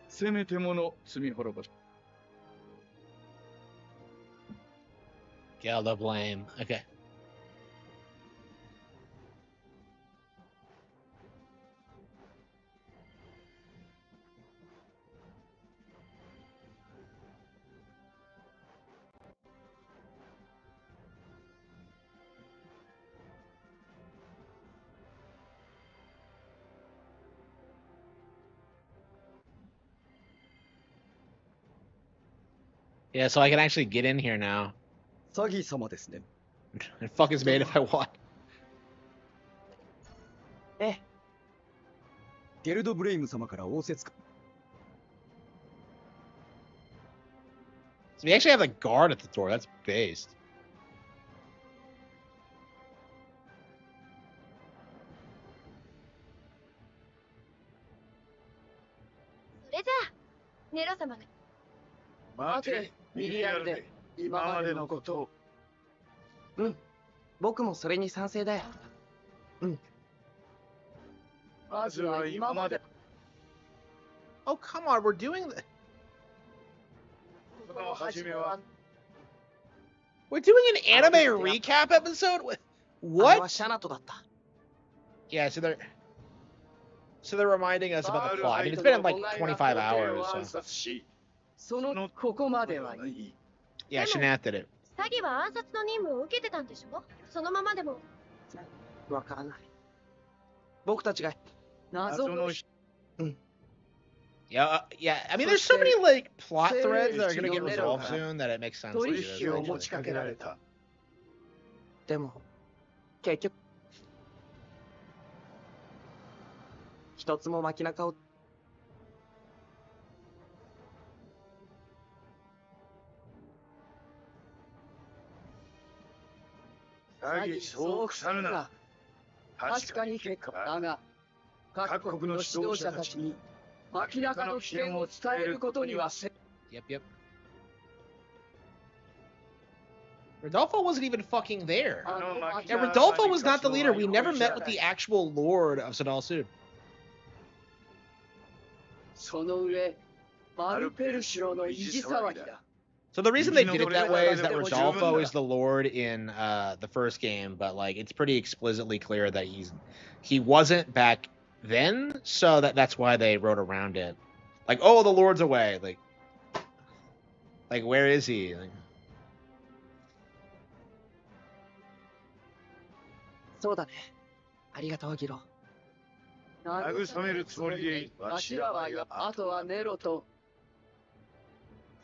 せめてもの罪滅ぼし。Gelda blame. Okay. Yeah, so I can actually get in here now. 詐欺様ですね。 And fuck is made if I want. ええ。ゲルドブレイム様から仰せつか。 So we actually have a guard at the door. That's based. それじゃあネロ様が待て、ミリアルで、今までのことを。うん。僕もそれに賛成だよ。うん。まずは今まで。 Oh, come on. We're doing the... この初めは。 We're doing an anime recap episode? あれ What? はシャナトだった。 Yeah, so they're reminding us about the plot. I mean, it's been like 25 hours. So. そのここまではいい。 Yeah, Shanat did it. 詐欺は暗殺の任務を受けてたんでしょ。そのままでもわからない。僕たちが謎の Yeah, yeah. I mean, there's so many like plot threads that are gonna get resolved soon that it makes sense. To do 取 this 引を持ち eventually. かけられた。でも結局一つも街中を詐欺そう腐るな。確かに結果だが、各国の指導者たちに明らかの危険を伝えることにはせ。 Yep, yep. Rodolfo wasn't even fucking there. Yeah, Rodolfo was not the leader. We never met with the actual lord of Sadal Sud. その上、マルペルシロの意地騒ぎだ。So the reason they did it that way is that Rodolfo is the Lord in the first game, but like it's pretty explicitly clear that he wasn't back then, so that's why they wrote around it. Like, oh, the Lord's away. Like where is he? Like, そうだね。ありがとう、ギロ。慰めるつもりでいい。わしらはよ、あとはネロと。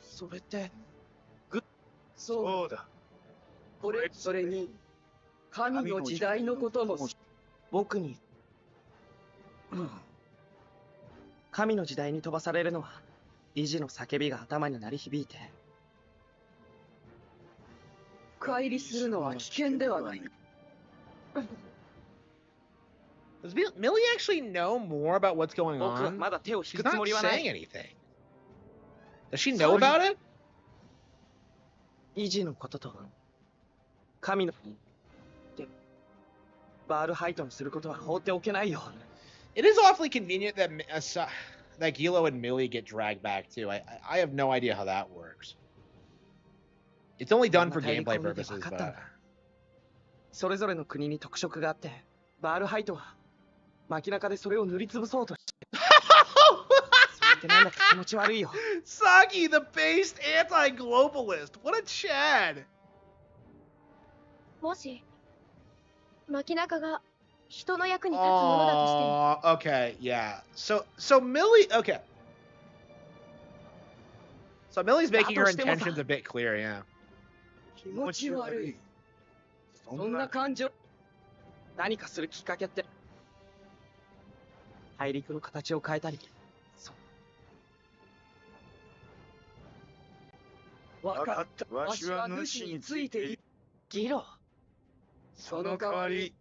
それって、そう、そうだ。それに、神の時代のことも。僕に、神の時代に飛ばされるのは、維持の叫びが頭に鳴り響いて。乖離するのは危険ではない。does Millie actually know more about what's going 僕は on? まだ手を引 She's くつも not りはな saying い。 anything. Does she know about it? 維持のことと、神の、で、バールハイトにすることは放っておけないよ。It is awfully convenient that that Gilo and Millie get dragged back too. I have no idea how that works. It's only done for gameplay purposes, but それぞれの国に特色があって、バールハイトは街中でそれを塗りつぶそうとして。それってなんだか気持ち悪いよ。Saki, the based anti-globalist. What a Chad. もし街中が人の役に立つものだとして。 Okay, yeah. So Millie, okay. So Millie's making her intentions a bit clear, yeah. 気持ち悪い。そんな感情。何かするきっかけって、大陸の形を変えたり、わかった。わしは主についている。ギロ。その代わり。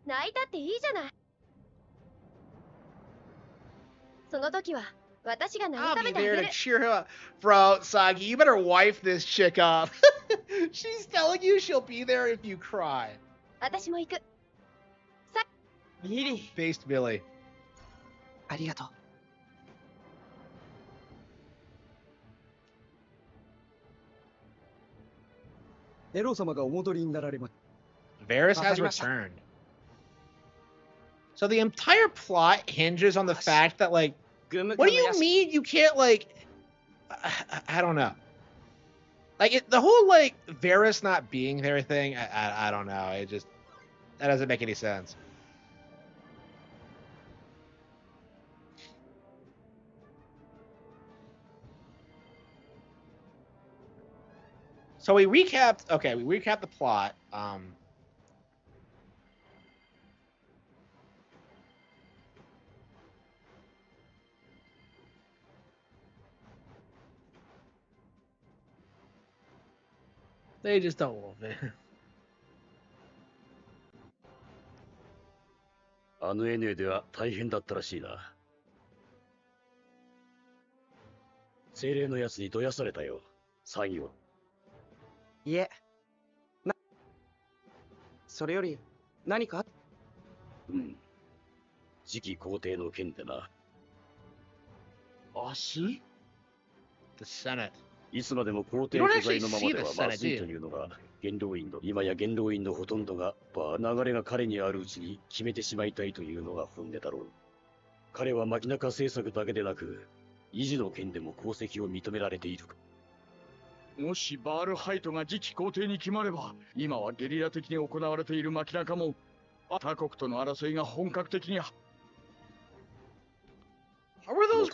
泣いたっていいじゃない。その時は私が I'll 慰 be めてあげ there る to。cheer her up. Bro, Sagi, you better wife this chick up. She's telling you she'll be there if you cry. 私も行く。ミリー、 Based Millie. ありがとう。ネロ様がお戻りになられま。 Varys has returned. So the entire plot hinges on the fact that, like, what do you mean you can't, like, I don't know. Like, the whole, like, Varys not being there thing, I don't know. It just, that doesn't make any sense. So we recapped the plot. They just don't love it. あのエネでは大変だったらしいな。精霊のやつにどやされたよ、詐欺を。いえ、それより何か。うん。次期皇帝の件でな。Aussie? The Senate. いつまでも皇帝不在のままではまずいというのが元老院の、今や元老院のほとんどが流れが彼にあるうちに決めてしまいたいというのが本音だろう。彼は街中政策だけでなく維持の件でも功績を認められている。もしバールハイトが次期皇帝に決まれば、今はゲリラ的に行われている街中も他国との争いが本格的に。How are those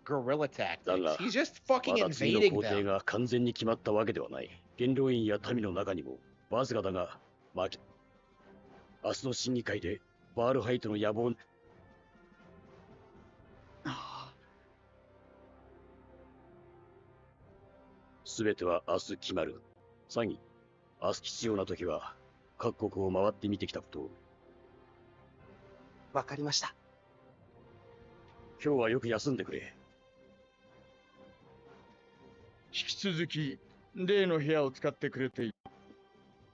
guerrilla tactics? He's just fucking まだ次の invading 皇帝 them. が完全に決まったわけではない。元老院や民の中にもわずかだが、明日の審議会でバールハイトの野望。すべては明日決まる。詐欺。明日必要な時は各国を回って見てきたことを。わかりました。今日はよく休んでくれ。引き続き例の部屋を使ってくれている。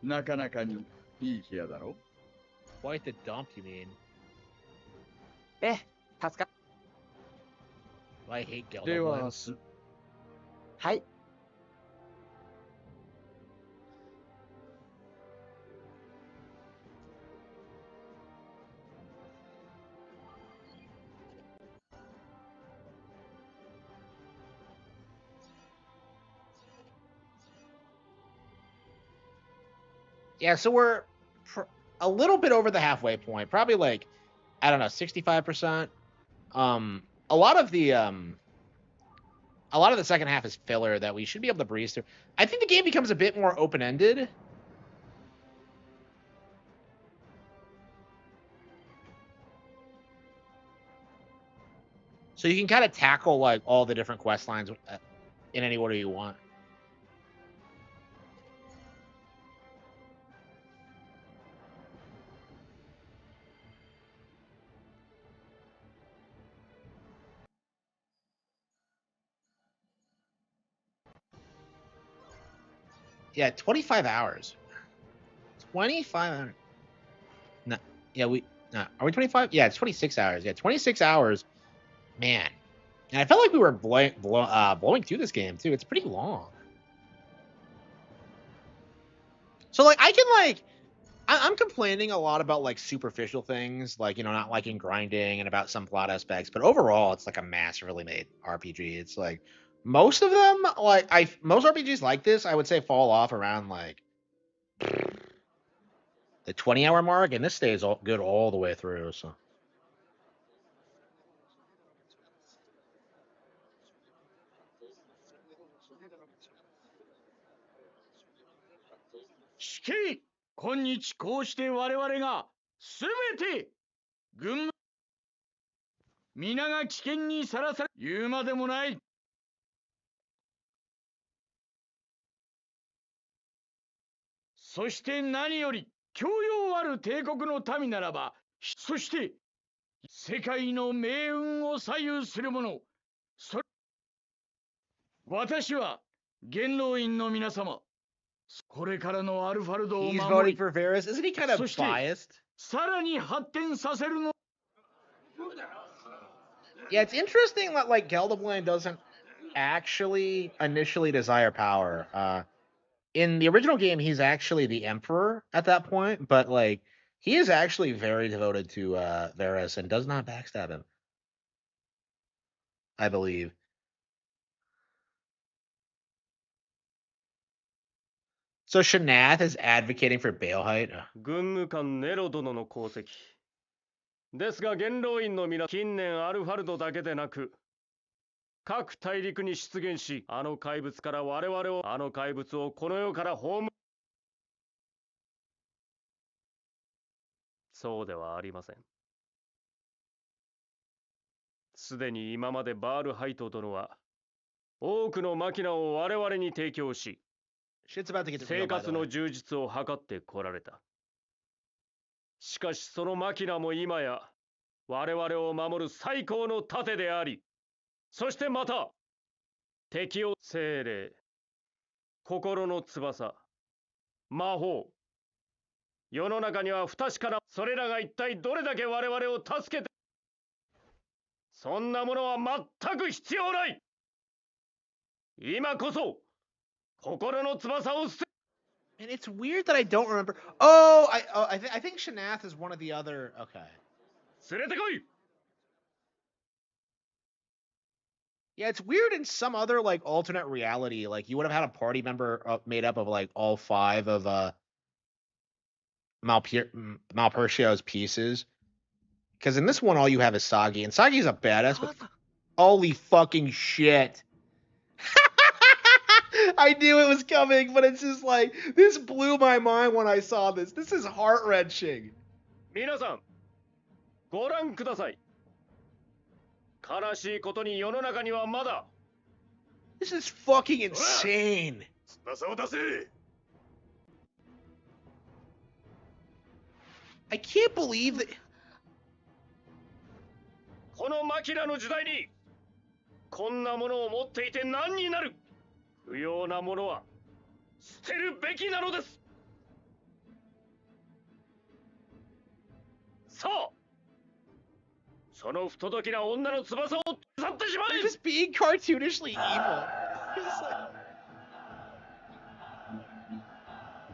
なかなかにいい部屋だろ。 Quite the dump, you mean? ええ、助か。I hate Gilda. では明日。はい。Yeah, so we're a little bit over the halfway point. Probably like, I don't know, 65%. A lot of the second half is filler that we should be able to breeze through. I think the game becomes a bit more open-ended. So you can kind of tackle like all the different quest lines in any order you want. Yeah, 25 hours. 25 hours. No, yeah, no, are we 25? Yeah, it's 26 hours. Yeah, 26 hours. Man. And I felt like we were blowing through this game too. It's pretty long. So like I can like I'm complaining a lot about like superficial things, like not liking grinding and about some plot aspects, but overall it's like a massively made RPG. It's like most of them, like most RPGs like this, I would say fall off around like the 20-hour mark, and this stays good all the way through. So死刑今日こうして我々が全て軍皆が危険にさらされ言うまでもない。そして何より教養ある帝国の民ならば、そして世界の命運を左右するもの、私は元老院の皆様、これからのアルファルドを he's 守 voting り、for Varys. Isn't he kind of そして biased? さらに発展させるの。Yeah, it's interesting that like Geldoblin doesn't actually initially desire power. In the original game, he's actually the emperor at that point, but like he is actually very devoted to Varys and does not backstab him, I believe. So Shanath is advocating for Baelheit. 軍務官ネロ殿の功績ですが、元老院の皆近年アルファルドだけでなく各大陸に出現し、あの怪物から我々をあの怪物をこの世から葬る。そうではありません。すでに今までバールハイト殿は多くのマキナを我々に提供し、生活の充実を図ってこられた。しかしそのマキナも今や我々を守る最高の盾であり、そしてまた敵を精霊、心の翼、魔法、世の中には不確かな、それらが一体どれだけ我々を助けて、そんなものは全く必要ない。今こそ心の翼を捨て。 And it's weird that I don't remember. Oh, I think Shanath is one of the other. Okay. 連れてこい。 Yeah, it's weird in some other like alternate reality. Like you would have had a party member made up of like all 5 of Malpercio's pieces. Because in this one, all you have is Sagi, and Sagi's a badass. But holy fucking shit! I knew it was coming, but it's just like this blew my mind when I saw this. This is heart wrenching. 皆さん、ご覧ください。悲しいことに世の中にはまだ。This is fucking insane. 翼を出せ。 I can't believe that. このマキナの時代にこんなものを持っていて何になる。不要なものは捨てるべきなのです。さあ、その不届きな女の翼を去ってしまえ。 They're just being cartoonishly evil.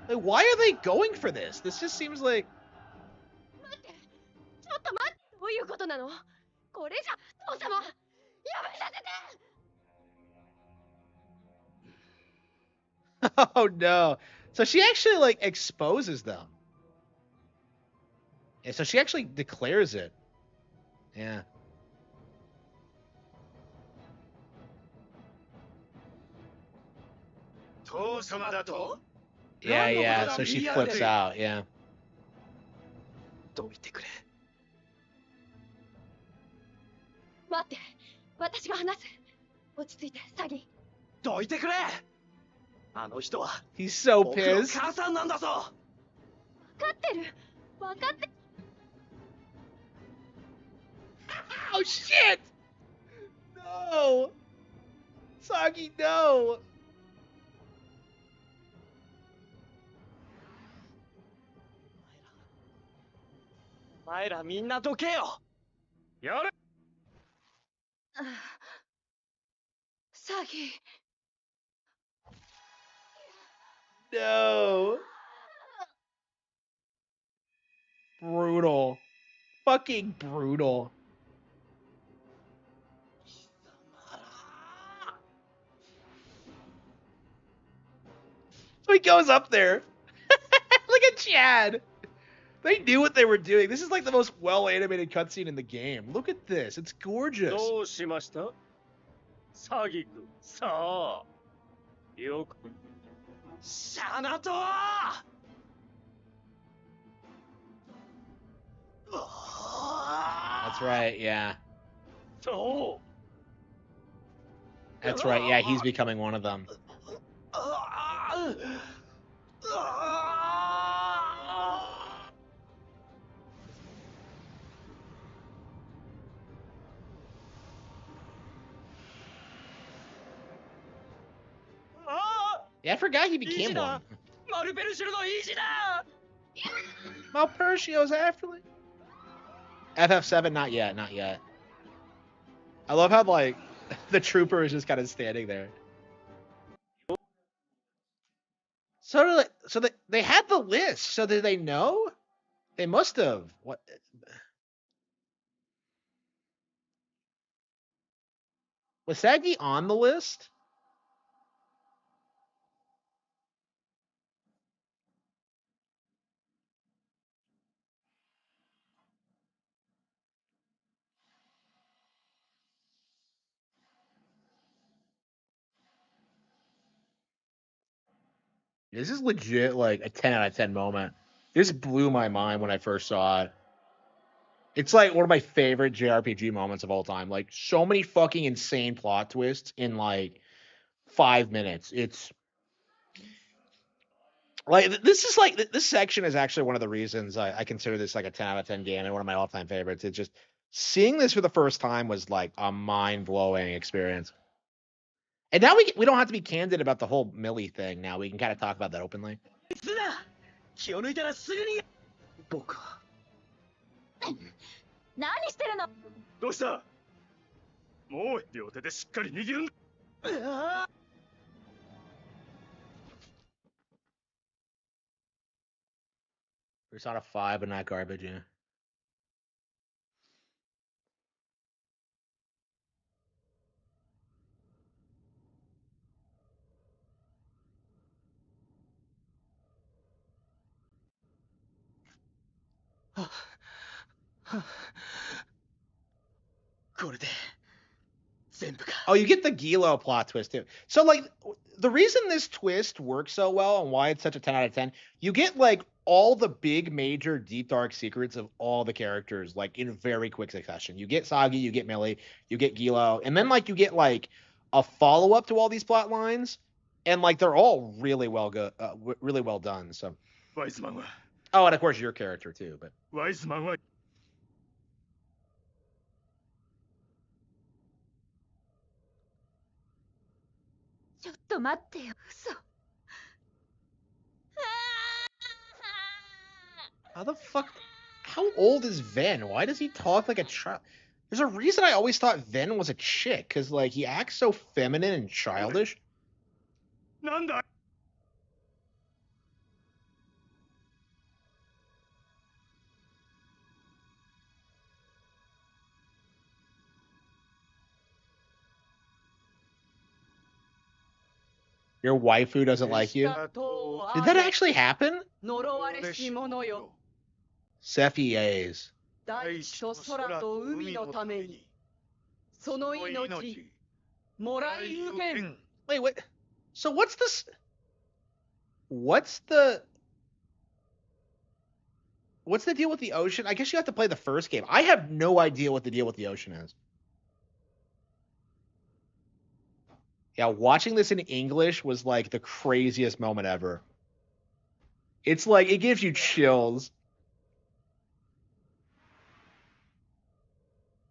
Like, why are they going for this? This just seems like. 待って、ちょっと待って、どういうことなの？これじゃ父様、やめさせて。 Oh no. So she actually like exposes them. Yeah, so she actually declares it. Yeah. Yeah, so she flips out, yeah. どいてくれ。待って、私が話す。落ち着いて、サギ。どいてくれ。あの人は He's so 僕の pissed. 母さんなんだぞ。分かってる。分かって。Oh shit! No! Sagi, no! お前らみんなどけよ。やれ。サギ。No! Brutal. Fucking brutal. So he goes up there. Look at Chad. They knew what they were doing. This is like the most well-animated cutscene in the game. Look at this. It's gorgeous. どうしました？サギ君。さあ。よく。シャナトー。 That's right, yeah. そう。 That's right, yeah, he's becoming one of them. Yeah, I forgot he became one. マルベルシュルの意地だ。 Malpercio's afterlife. FF7, not yet, not yet. I love how, like, the trooper is just kind of standing there. So, they had the list. So, did they know? They must have. What? Was Sagi on the list? This is legit like a 10 out of 10 moment. This blew my mind when I first saw it. It's like one of my favorite JRPG moments of all time. Like so many fucking insane plot twists in like 5 minutes. It's like this section is actually one of the reasons I consider this like a 10 out of 10 game and one of my all-time favorites. It's just seeing this for the first time was like a mind-blowing experience. And now we don't have to be candid about the whole Millie thing. Now we can kind of talk about that openly. 気を抜いたらすぐに。僕は。何してるの？どうした？もう両手でしっかり握るんだ。Persona 5, but not garbage, yeah. Oh, you get the Gilo plot twist too. So like the reason this twist works so well and why it's such a 10 out of 10, you get like all the big major deep dark secrets of all the characters like in very quick succession. You get Sagi, you get Millie, you get Gilo, and then like you get like a follow-up to all these plot lines, and like they're all really well really well done. So oh, and of course your character too, but ワイズマンはちょっと待ってよ。嘘。 how the fuck? How old is Ven? Why does he talk like a child? There's a reason I always thought Ven was a chick, because like he acts so feminine and childish. なんだ。Your waifu doesn't like you? Did that actually happen? 呪われし者よ。 Sephies. 大地と空と海のために、その命、もらい受けん。 Wait, what? So what's this? What's the deal with the ocean? I guess you have to play the first game. I have no idea what the deal with the ocean is. Yeah, watching this in English was like the craziest moment ever. It's like, it gives you chills.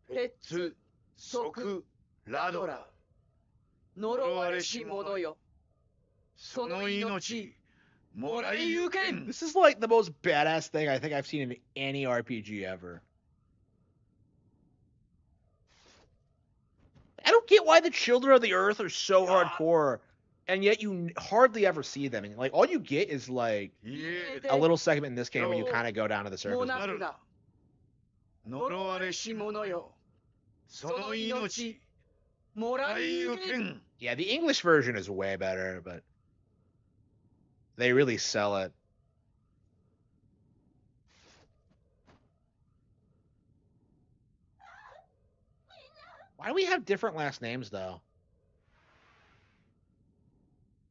鉄、即、ラドラ。呪われし者よ。その命、もらい受けん。 This is like the most badass thing I think I've seen in any RPG ever. I don't get why the children of the earth are so hardcore, and yet you hardly ever see them. And like all you get is like a little segment in this game where you kind of go down to the surface. 呪われし者よ。その命、もらい受けん。 Yeah, the English version is way better, but they really sell it. Why do we have different last names, though?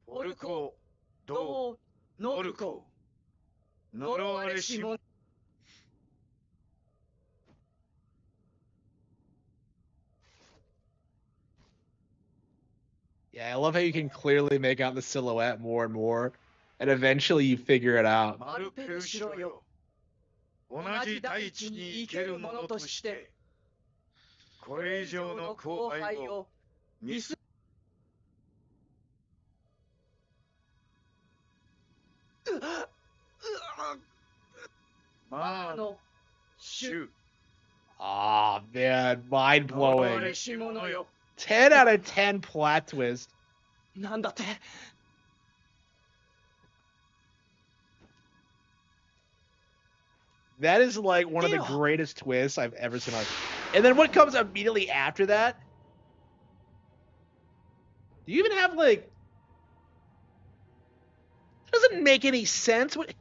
ポルコ、ドー、ノルコ。呪われし者。 Yeah, I love how you can clearly make out the silhouette more and more, and eventually you figure it out. 丸ペルしろよ。同じ大地に生ける者として、これ以上の後輩を見す。マーの主。 Oh man, mind 呪わ blowing. れし者よ。 10 out of 10 plot twist. なんだって。 That is like one of the greatest twists I've ever seen. And then what comes immediately after that? Do you even have like? It doesn't make any sense. What?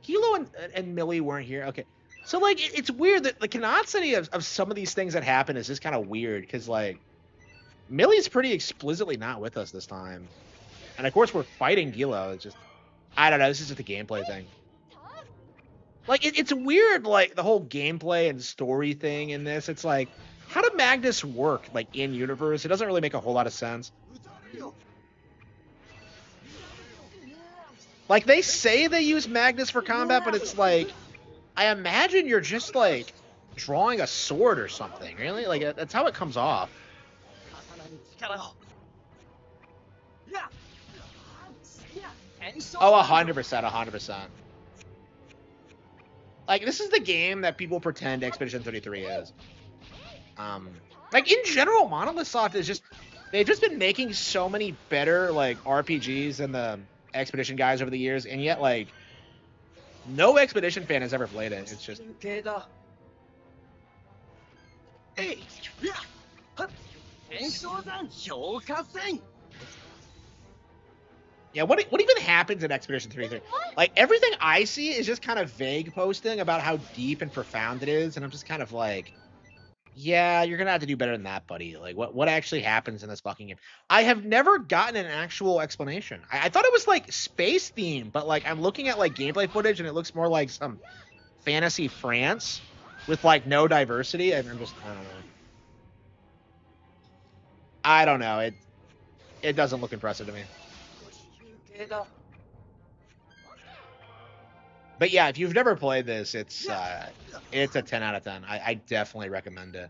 Kilo and Millie weren't here. Okay, so like it's weird that the canonicity of some of these things that happen is just kind of weird because like Millie's pretty explicitly not with us this time, and of course we're fighting Gilo. It's just I don't know. This is just a gameplay thing. Like, it's weird, like, the whole gameplay and story thing in this. It's like, how did Magnus work, like, in-universe? It doesn't really make a whole lot of sense. Like, they say they use Magnus for combat, but it's like, I imagine you're just, like, drawing a sword or something, really? Like, that's how it comes off. Oh, 100%, 100%. Like, this is the game that people pretend Expedition 33 is. Like, in general, Monolith Soft is just... They've just been making so many better, like, RPGs than the Expedition guys over the years, and yet, like, no Expedition fan has ever played it. It's just... Hey! Yeah, what even happens in Expedition 33? Like, everything I see is just kind of vague posting about how deep and profound it is, and I'm just kind of like, yeah, you're gonna have to do better than that, buddy. Like, what actually happens in this fucking game? I have never gotten an actual explanation. I thought it was, like, space themed, but, like, I'm looking at, like, gameplay footage, and it looks more like some fantasy France with, like, no diversity, and I'm just, I don't know. It doesn't look impressive to me. But yeah, if you've never played this, it's a 10 out of 10. I definitely recommend it.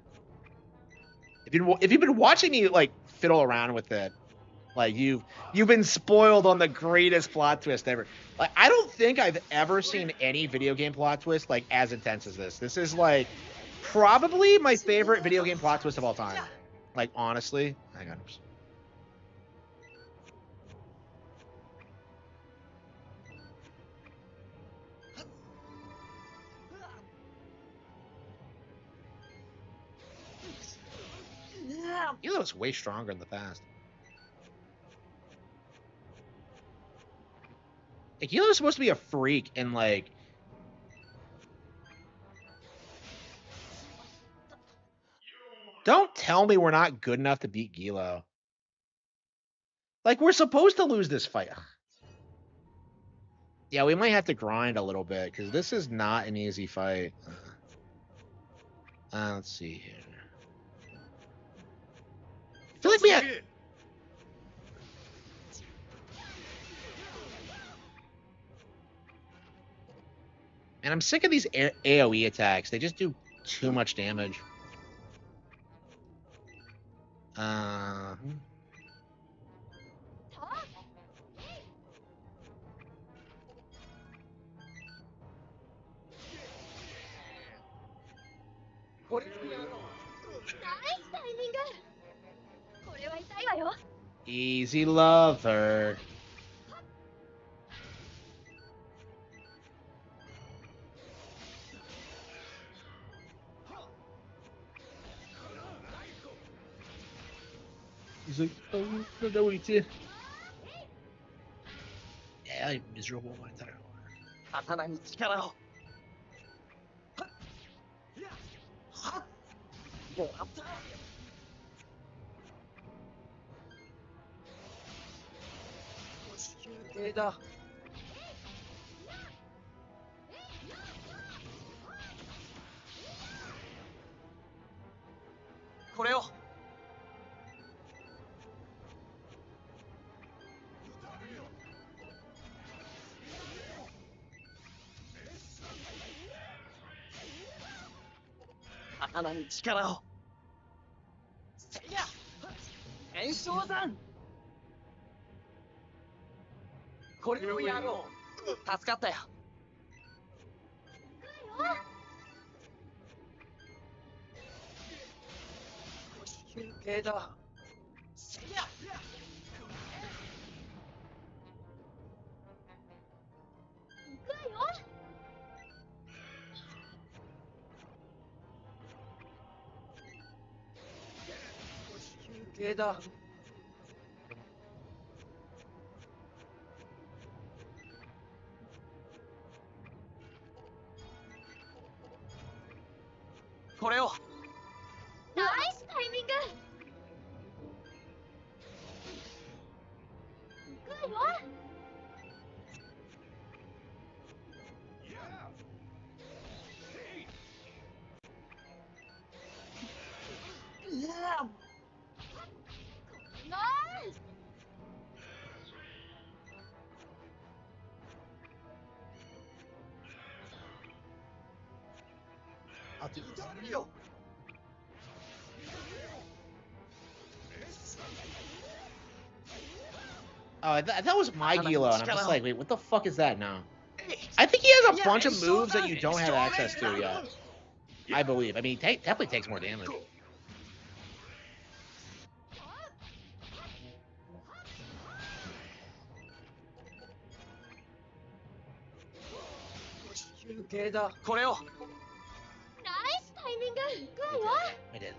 If you've been watching me like fiddle around with it, like you've been spoiled on the greatest plot twist ever. Like I don't think I've ever seen any video game plot twist like as intense as this. This is like probably my favorite video game plot twist of all time. Like honestly, hang on. You know, it's way stronger in the past. Gilo's supposed to be a freak and like. Don't tell me we're not good enough to beat Gilo. Like, we're supposed to lose this fight. Yeah, we might have to grind a little bit, because this is not an easy fight. Let's see here. I feel like we have... And I'm sick of these AoE attacks. They just do too much damage. Easy lover. He's like, oh, I don't know what he did. Yeah, I'm miserable my entire life. 刀に力を。はっ。もらった。休憩だ。これを。刀に力を。せいや。炎症山。これをやろう。助かったよ。休憩だ。せいや。休憩だ。これを。ナイスタイミング。行くよ。いや。ナイス。I'll do this. Oh, that was my Gilo, and I'm just like, wait, what the fuck is that now? I think he has a bunch of moves that you don't have access to yet. I believe. I mean, he definitely takes more damage. I did.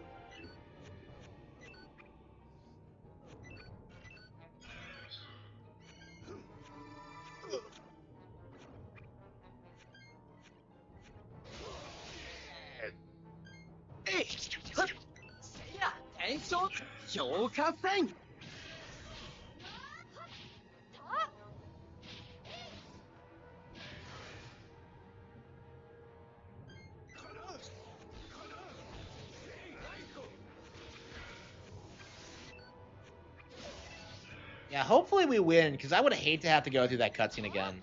Yeah, hopefully we win, because I would hate to have to go through that cutscene again.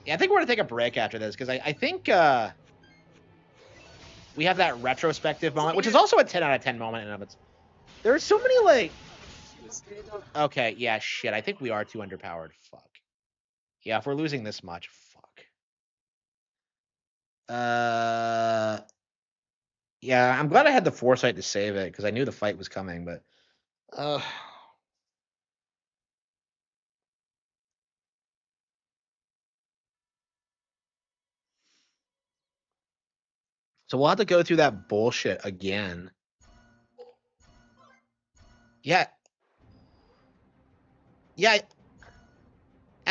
Yeah, I think we're going to take a break after this, because I think we have that retrospective moment, which is also a 10 out of 10 moment in and of its. There are so many, like... Okay, yeah, shit. I think we are too underpowered. Fuck. Yeah, if we're losing this much, fuck. Yeah, I'm glad I had the foresight to save it, because I knew the fight was coming, but... So we'll have to go through that bullshit again. Yeah. Yeah.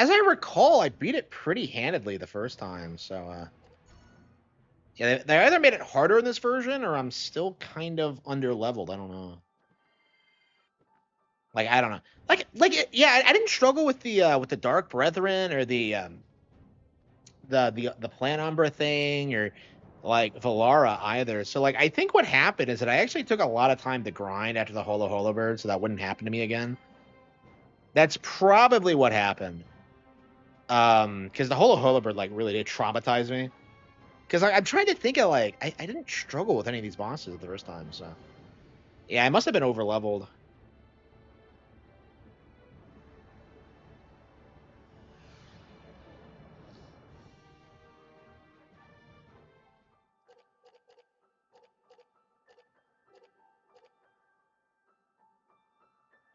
As I recall, I beat it pretty handedly the first time, so yeah, they either made it harder in this version, or I'm still kind of underleveled. I don't know. Like, I don't know. Yeah, I didn't struggle with the Dark Brethren or the Plant Umbra thing or like Valara either. So like, I think what happened is that I actually took a lot of time to grind after the Holo Bird, so that wouldn't happen to me again. That's probably what happened. Because the Holo Bird like really did traumatize me. Because I'm trying to think of like I didn't struggle with any of these bosses the first time, so yeah, I must have been over leveled.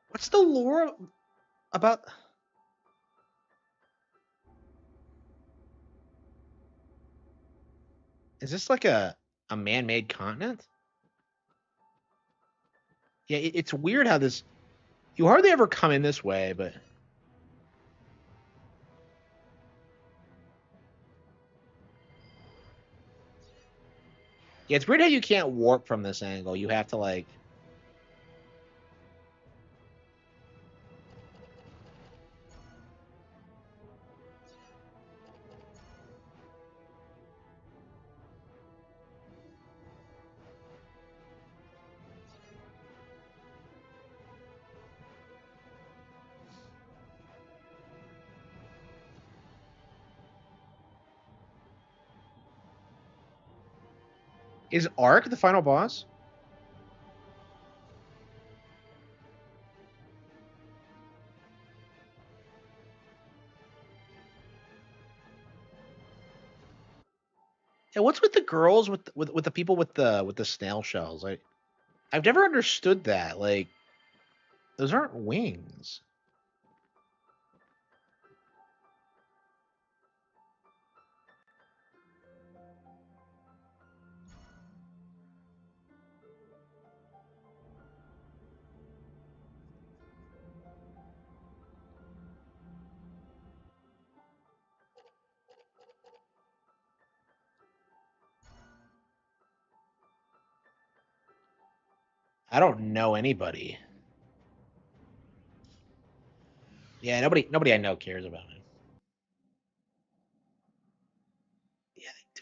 What's the lore about? Is this like a man-made continent? Yeah, it's weird how this. You hardly ever come in this way, but yeah, it's weird how you can't warp from this angle. You have to like. Is Ark the final boss? Yeah, what's with the girls with the people with the snail shells? I've never understood that. Like, those aren't wings. I don't know anybody. Yeah, nobody I know cares about it. Yeah, they do.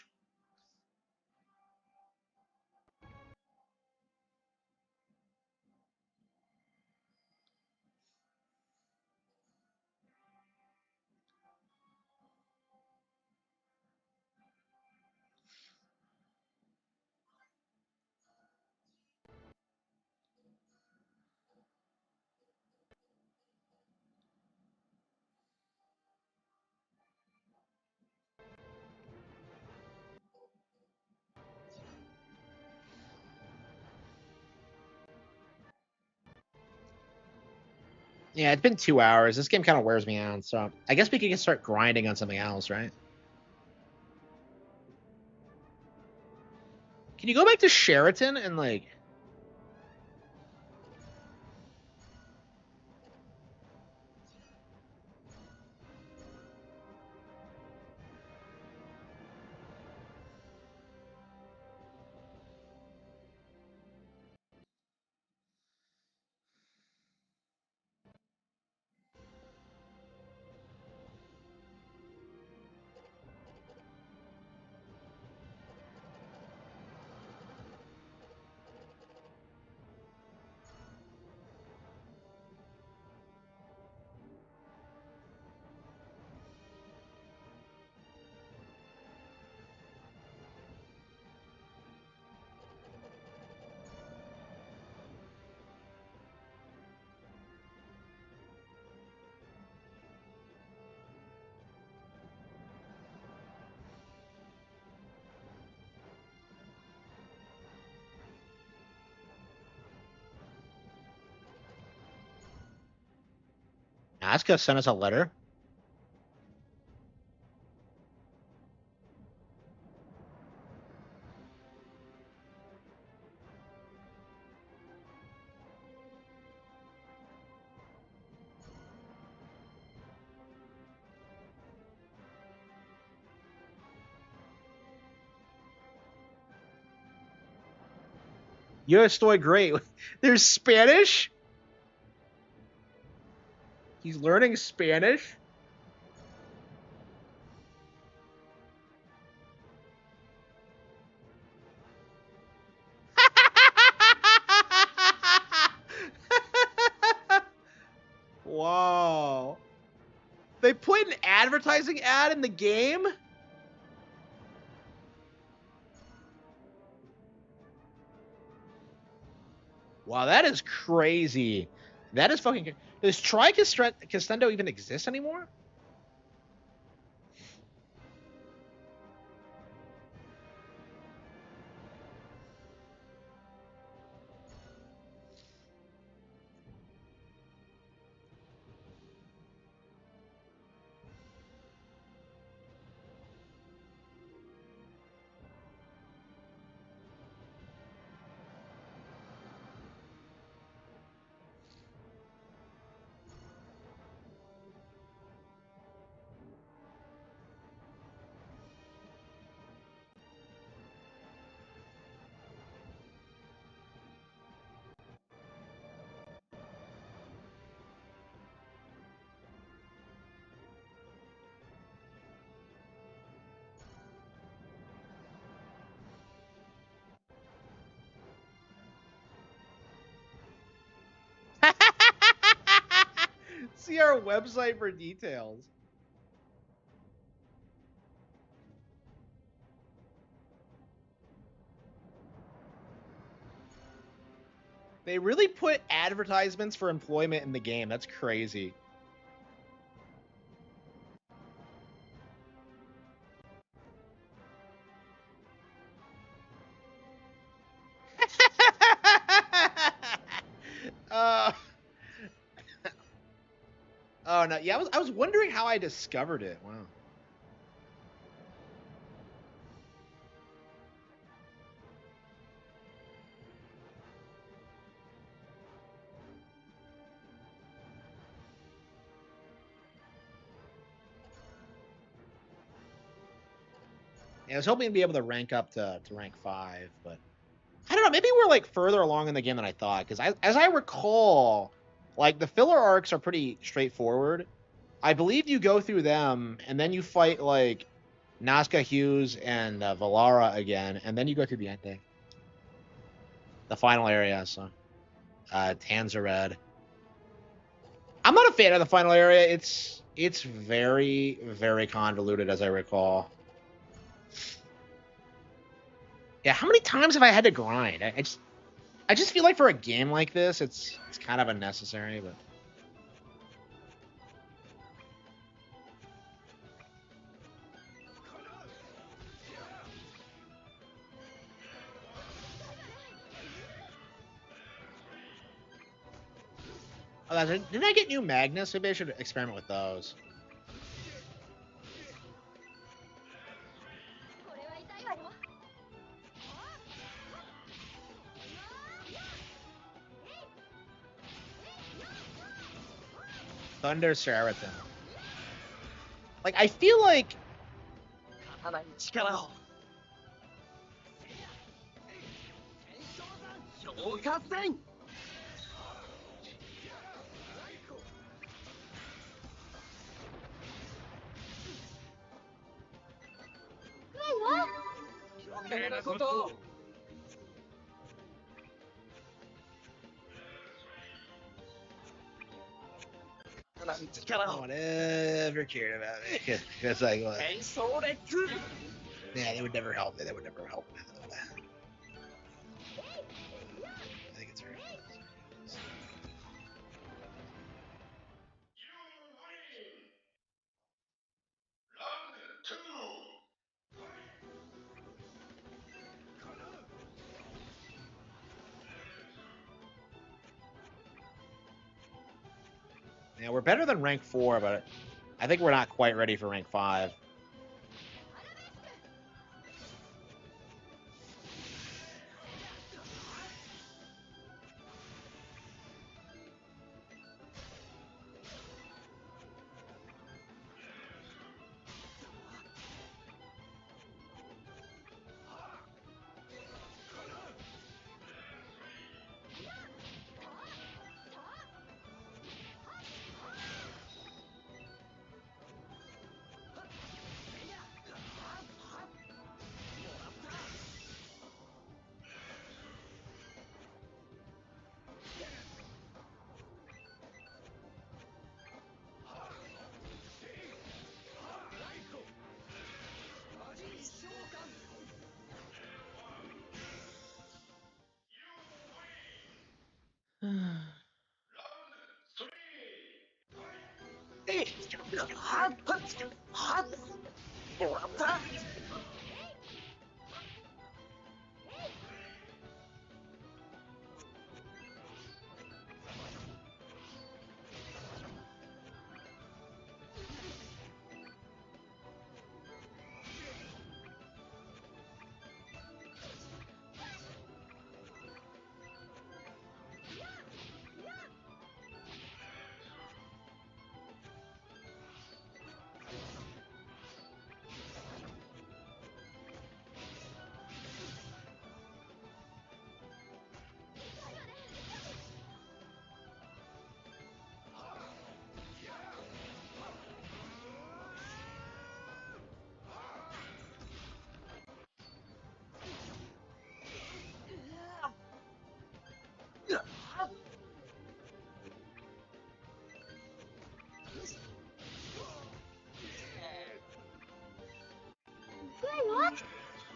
Yeah, it's been 2 hours. This game kind of wears me out, so I guess we could start grinding on something else, right? Can you go back to Sheraton and like? Asuka sent us a letter. Yo estoy great. There's Spanish? He's learning Spanish? Wow. They put an advertising ad in the game? Wow, that is crazy. That is fucking... Does Try Castendo even exist anymore? See our website for details. They really put advertisements for employment in the game. That's crazy. uh, oh no, yeah, I was wondering how I discovered it. Wow. Yeah, I was hoping to be able to rank up to rank 5, but I don't know. Maybe we're like further along in the game than I thought. Because as I recall, like the filler arcs are pretty straightforward. I believe you go through them and then you fight like Nazca Hughes and Valara again, and then you go through the ending, the final area. So, Tanzarad. I'm not a fan of the final area. It's very very convoluted, as I recall. Yeah, how many times have I had to grind? I just feel like for a game like this, it's kind of unnecessary, but. Oh, didn't I get new magnets? Maybe I should experiment with those. Thunder Sheraton. Like, I feel like... No one ever cared about me. It's like, what? Yeah, they would never help me. They would never help me. I think it's very... Yeah, we're better than rank 4, but I think we're not quite ready for rank 5.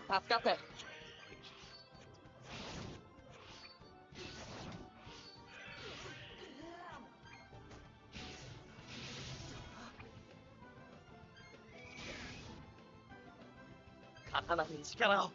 助かって。刀に力を。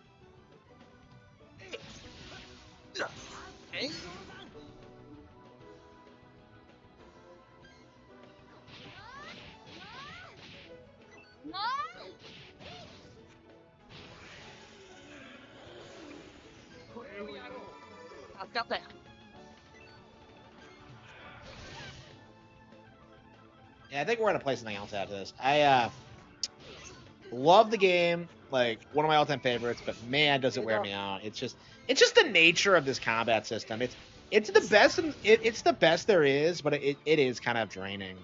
助かったよ。Yeah, I think we're gonna play something else after this. I love the game, like one of my all-time favorites, but man, does it wear me out. It's just the nature of this combat system. It's the best, it's the best there is, but it is kind of draining.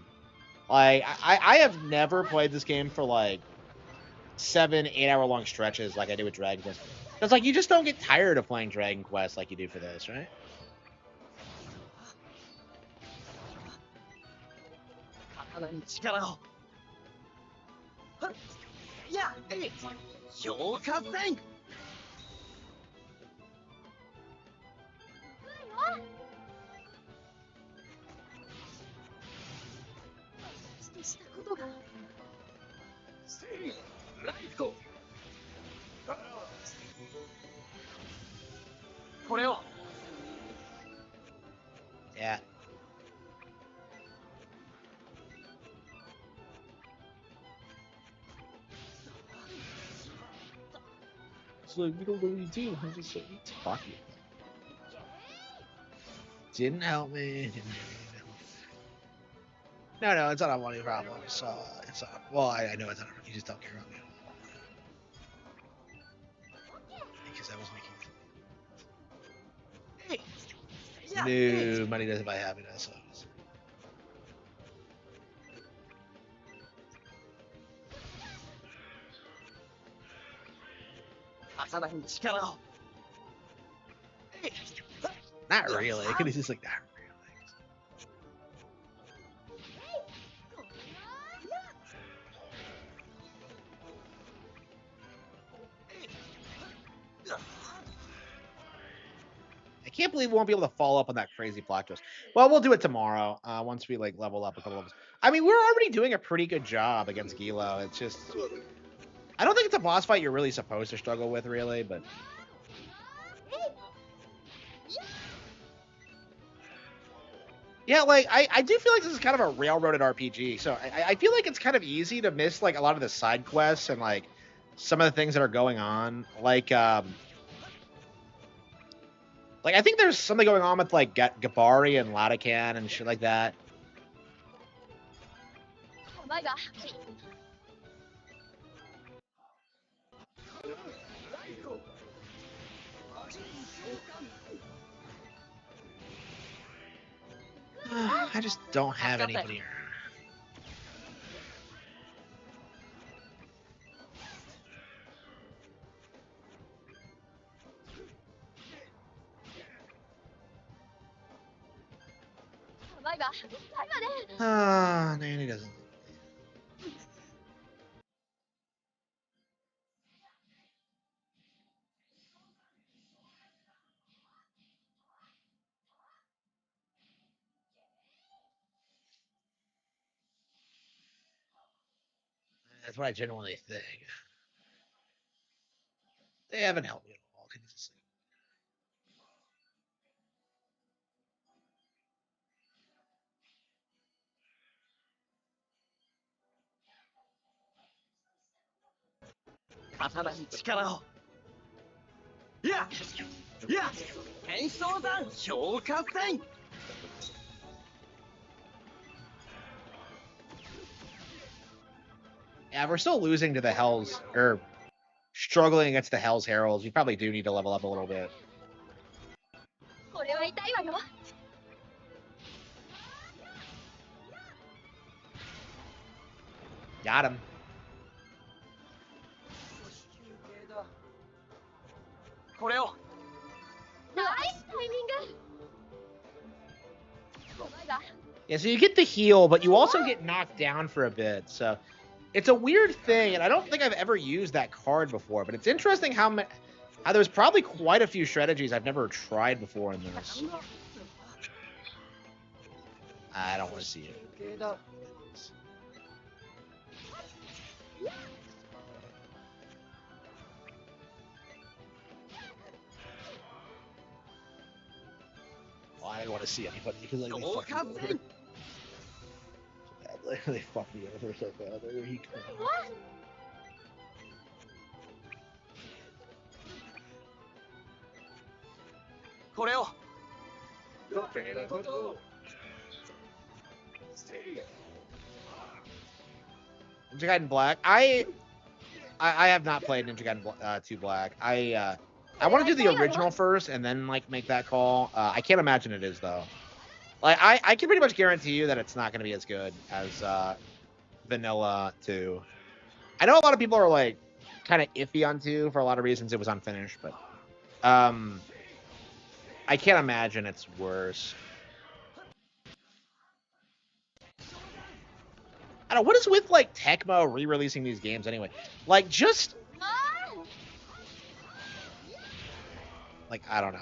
Like I have never played this game for like 7-8 hour long stretches like I do with Dragon Quest. It's like you just don't get tired of playing Dragon Quest like you do for this, right? 刀に力を。いや、評価戦。したことが。ライト。これを。Yeah. So you don't know what you do. I'm just like, fuck you. Didn't help me. No, it's not a money problem. So it's not. Well, I know it's not. You just don't care about me. Because I was making. No, money doesn't buy happiness. So. 刀に力を。Not really. It could be just like that. I can't believe we won't be able to follow up on that crazy plot twist. Well, we'll do it tomorrow once we like level up a couple levels. I mean, we're already doing a pretty good job against Gilo. It's just, I don't think it's a boss fight you're really supposed to struggle with, really, but. Yeah, like I do feel like this is kind of a railroaded RPG, so I feel like it's kind of easy to miss like a lot of the side quests and like some of the things that are going on. Like I think there's something going on with like Gabari and Latacan and shit like that. I just don't have anybody. Nanny doesn't. what I genuinely think. They haven't helped me at all. Consistently. Yeah, we're still losing to the Hells, or struggling against the Hells Heralds. We probably do need to level up a little bit. Got him. Yeah, so you get the heal, but you also get knocked down for a bit. So it's a weird thing, and I don't think I've ever used that card before. But it's interesting how there's probably quite a few strategies I've never tried before in this. I don't want to see it. Well, I didn't want to see anybody because like, they fucked me over so bad. Ninja Gaiden Black. I have not played Ninja Gaiden 2 Black. I want to do the original first and then like make that call. I can't imagine it is though. Like I can pretty much guarantee you that it's not going to be as good as Vanilla 2. I know a lot of people are like kind of iffy on 2 for a lot of reasons. It was unfinished, but I can't imagine it's worse. I don't know, what is with like Tecmo re-releasing these games anyway? Like just like I don't know.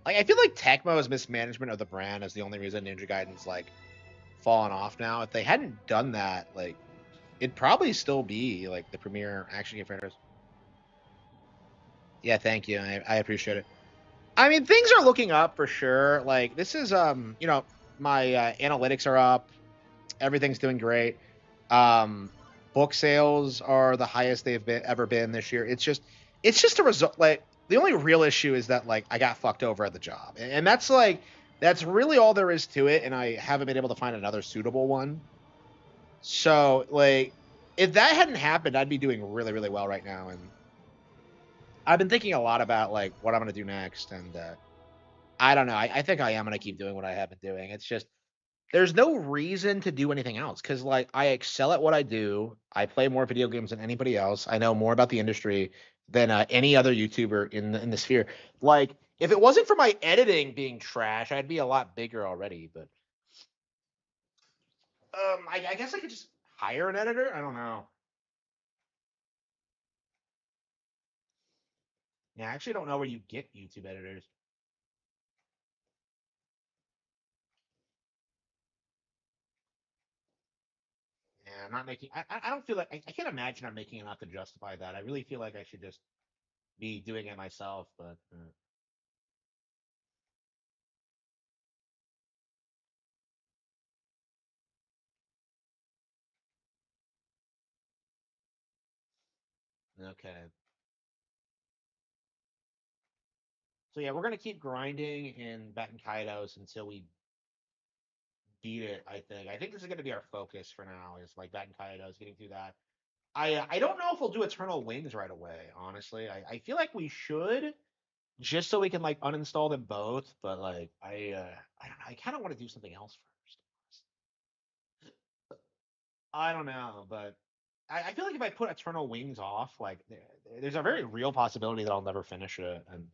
Like I feel like Tecmo's mismanagement of the brand is the only reason Ninja Gaiden's like fallen off now. If they hadn't done that, like it'd probably still be like the premier action game franchise. Yeah, thank you. I appreciate it. I mean, things are looking up for sure. Like this is you know, my analytics are up. Everything's doing great. Book sales are the highest they've ever been this year. It's just a result. Like the only real issue is that like I got fucked over at the job, and that's really all there is to it. And I haven't been able to find another suitable one. So like, if that hadn't happened, I'd be doing really really well right now. And I've been thinking a lot about like what I'm gonna do next, and I don't know. I think I am gonna keep doing what I have been doing. It's just there's no reason to do anything else because like I excel at what I do. I play more video games than anybody else. I know more about the industry than any other YouTuber in the sphere. Like if it wasn't for my editing being trash, I'd be a lot bigger already. But I guess I could just hire an editor. I don't know. Yeah, I actually don't know where you get YouTube editors. Yeah, I'm not making. I don't feel like I can't imagine I'm making enough to justify that. I really feel like I should just be doing it myself. But okay. So yeah, we're gonna keep grinding in Batten Kaitos until we beat it. I think this is gonna be our focus for now. Is like Batten Kaitos, getting through that. I don't know if we'll do Eternal Wings right away. Honestly, I feel like we should just so we can like uninstall them both. But like I don't know. I kind of want to do something else first. I don't know, but I feel like if I put Eternal Wings off, like there's a very real possibility that I'll never finish it. And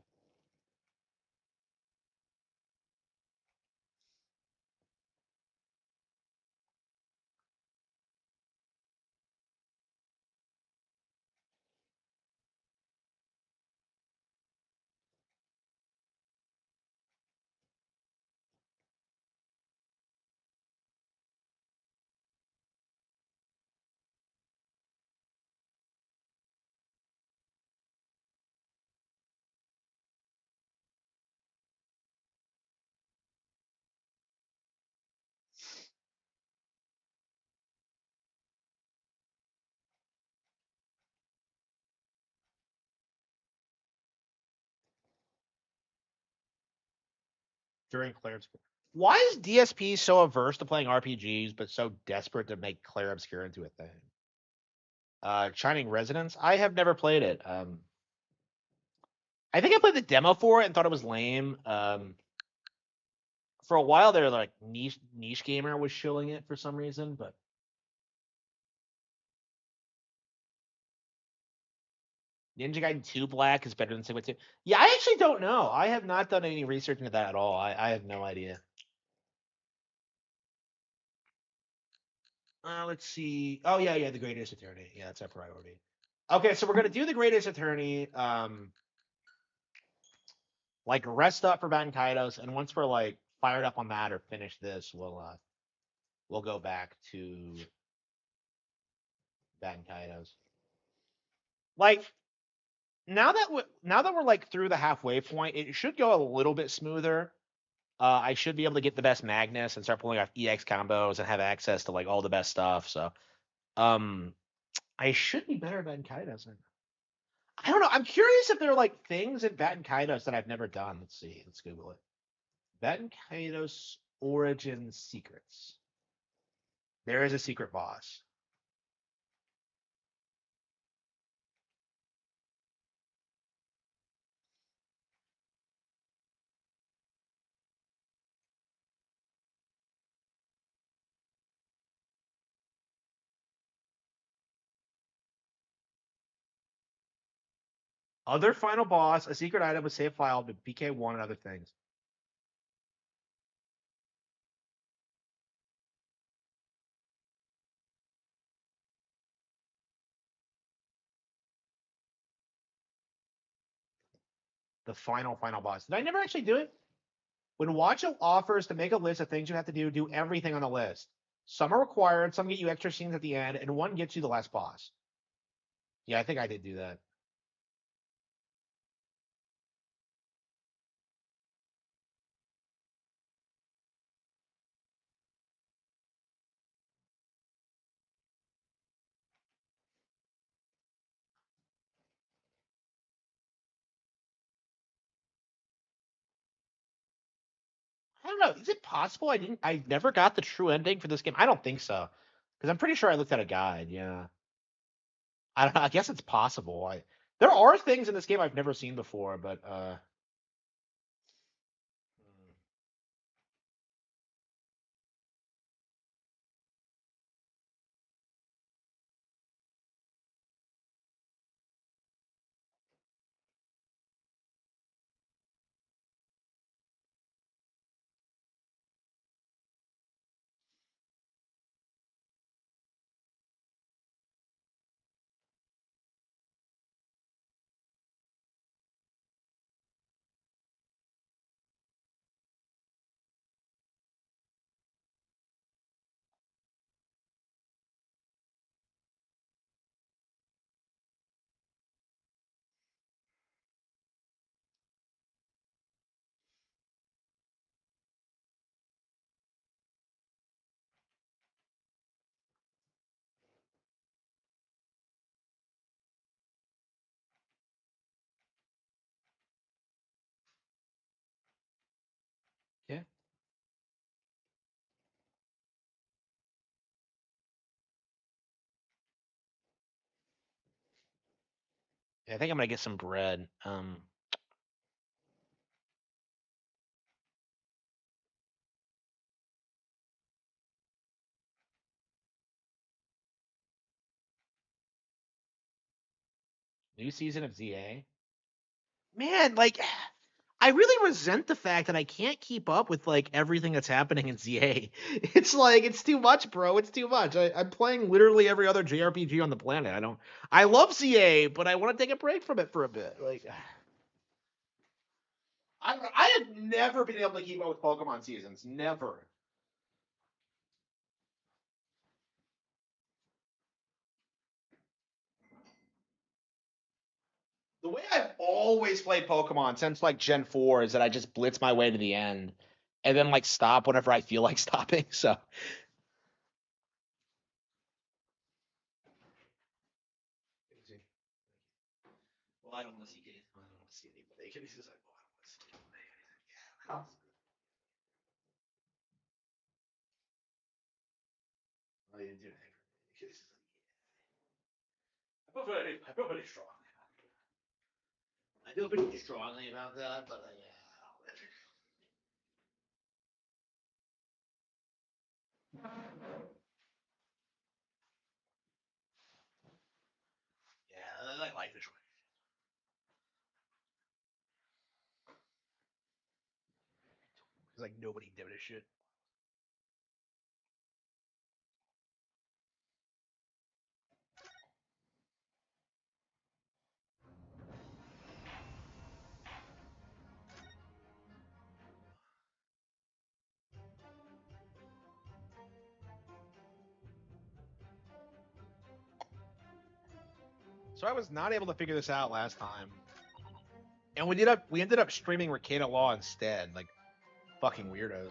during clearance. Why is DSP so averse to playing RPGs, but so desperate to make Clair Obscura into a thing? Shining Resonance. I have never played it. I think I played the demo for it and thought it was lame. For a while there, like niche gamer was shilling it for some reason, but Ninja Gaiden 2 Black is better than Sigma 2. Yeah, I actually don't know. I have not done any research into that at all. I have no idea. Let's see. Oh yeah, the Great Ace Attorney. Yeah, that's our priority. Okay, so we're gonna do the Great Ace Attorney. Like rest up for Batten Kaitos, and once we're like fired up on that or finish this, we'll go back to Batten Kaitos. Like now that we're like through the halfway point, it should go a little bit smoother. I should be able to get the best Magnus and start pulling off EX combos and have access to like all the best stuff. So, I should be better than Kaidos. I don't know. I'm curious if there are like things in Batten Kaidos that I've never done. Let's see. Let's Google it. Batten Kaitos origin secrets. There is a secret boss. Other final boss, a secret item with save file, but BK1 and other things. The final boss. Did I never actually do it? When Watcho offers to make a list of things you have to do everything on the list. Some are required, some get you extra scenes at the end, and one gets you the last boss. Yeah, I think I did do that. I don't know. Is it possible I never got the true ending for this game? I don't think so. Because I'm pretty sure I looked at a guide, yeah. I don't know. I guess it's possible. There are things in this game I've never seen before, but yeah. I think I'm gonna get some bread. New season of ZA. Man, like I really resent the fact that I can't keep up with like everything that's happening in ZA. It's like it's too much, bro. It's too much. I'm playing literally every other JRPG on the planet. I love ZA, but I want to take a break from it for a bit. Like I have never been able to keep up with Pokemon seasons. Never. The way I've always played Pokemon since like Gen 4 is that I just blitz my way to the end and then like stop whenever I feel like stopping. So well, I don't want to see anybody. He says, I don't want to see anybody. I feel pretty strong. I feel pretty strongly about that, but yeah. Yeah, I like this one. It's like nobody did a shit. So I was not able to figure this out last time, and we ended up streaming Ricada Law instead, like fucking weirdos.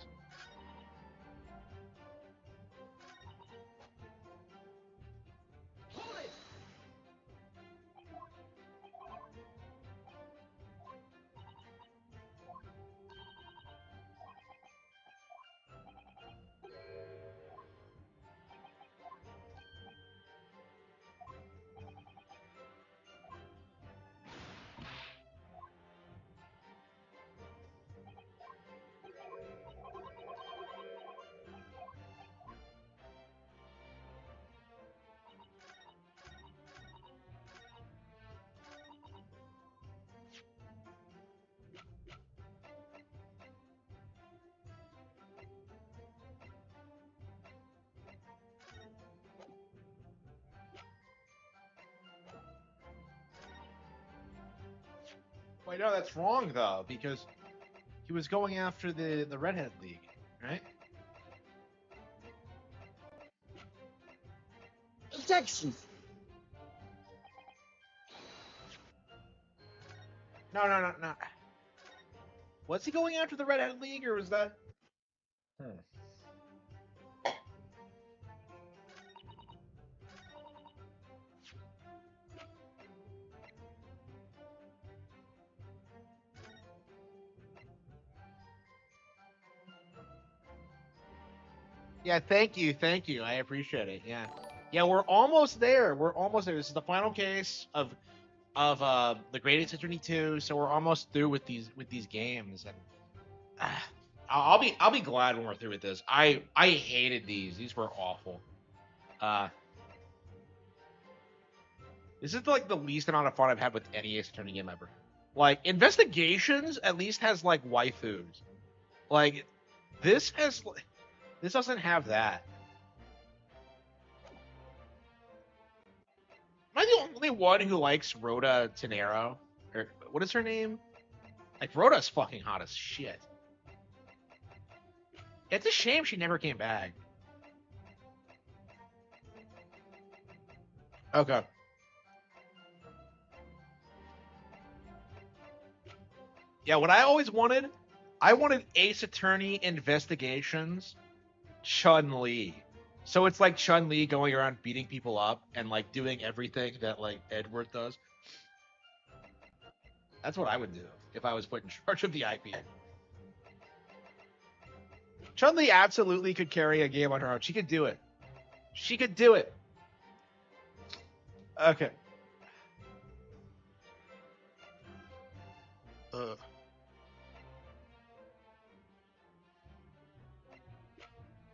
Wait, no, that's wrong though, because he was going after the Redhead League, right? Objection! No. Was he going after the Redhead League, or was that? Yeah, thank you. I appreciate it. Yeah, we're almost there. This is the final case of the Great Ace Attorney 2, so we're almost through with these games, and I'll be glad when we're through with this. I hated these. These were awful. This is like the least amount of fun I've had with any Ace Attorney game ever. Like Investigations at least has like waifus. Like this doesn't have that. Am I the only one who likes Rhoda Tenero? Or what is her name? Like Rhoda's fucking hot as shit. It's a shame she never came back. Okay. Yeah, what I always wanted, I wanted Ace Attorney Investigations Chun-Li. So it's like Chun-Li going around beating people up and like doing everything that like Edward does. That's what I would do if I was put in charge of the IP. Chun-Li absolutely could carry a game on her own. She could do it. She could do it. Okay.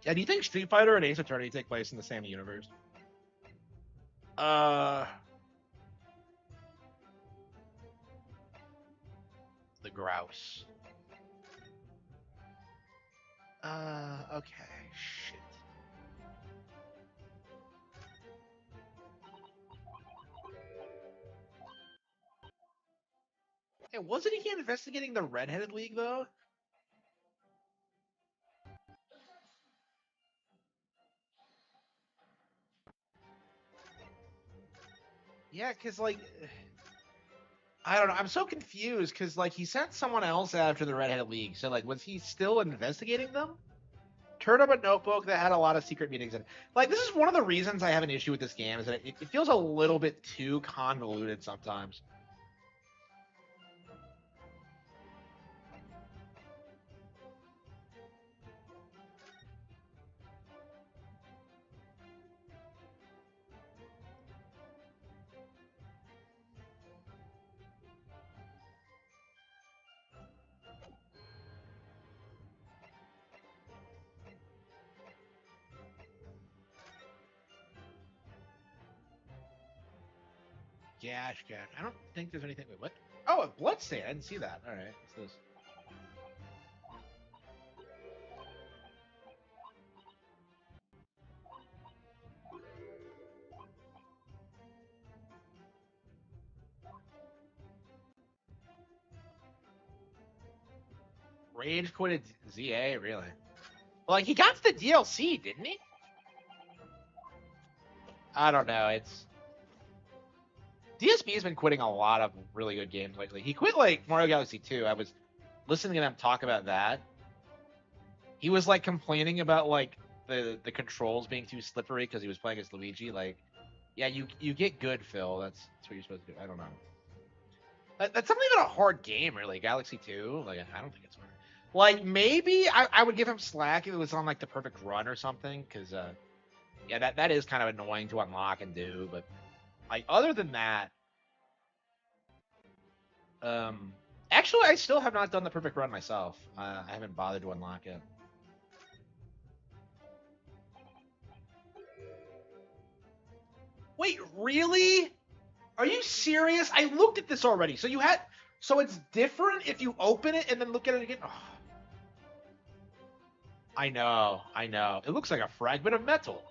Yeah, do you think Street Fighter and Ace Attorney take place in the same universe? The grouse. Okay. Shit. Hey, wasn't he investigating the Redheaded League though? Yeah, because like I don't know. I'm so confused because like he sent someone else after the Redheaded League. So like, was he still investigating them? Turned up a notebook that had a lot of secret meetings in it. Like, this is one of the reasons I have an issue with this game is that it feels a little bit too convoluted sometimes. Gash. I don't think there's anything. Wait, what? Oh, a bloodstain. I didn't see that. All right. What's this? Rage quitted ZA, really? Well, like, he got to the DLC, didn't he? I don't know. It's DSP has been quitting a lot of really good games lately. He quit like Mario Galaxy 2. I was listening to them talk about that. He was like complaining about like the controls being too slippery because he was playing as Luigi. Like, yeah, you get good, Phil. That's what you're supposed to do. I don't know. That's not even a hard game, really. Galaxy 2. Like, I don't think it's hard. Like, maybe I would give him slack if it was on like the perfect run or something, because yeah, that is kind of annoying to unlock and do. But like, other than that, actually, I still have not done the perfect run myself. I haven't bothered to unlock it. Wait, really? Are you serious? I looked at this already. So it's different if you open it and then look at it again. Oh. I know. It looks like a fragment of metal.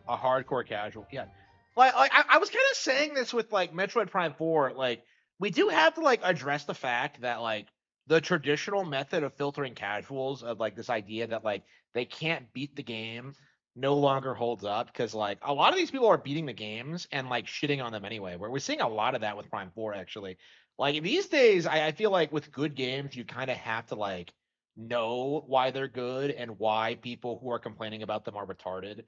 A hardcore casual. Yeah. Like I was kind of saying this with like Metroid Prime 4. Like, we do have to like address the fact that like the traditional method of filtering casuals, of like this idea that like they can't beat the game, no longer holds up, because like a lot of these people are beating the games and like shitting on them anyway. Where we're seeing a lot of that with Prime 4 actually. Like these days, I feel like with good games, you kind of have to like know why they're good and why people who are complaining about them are retarded.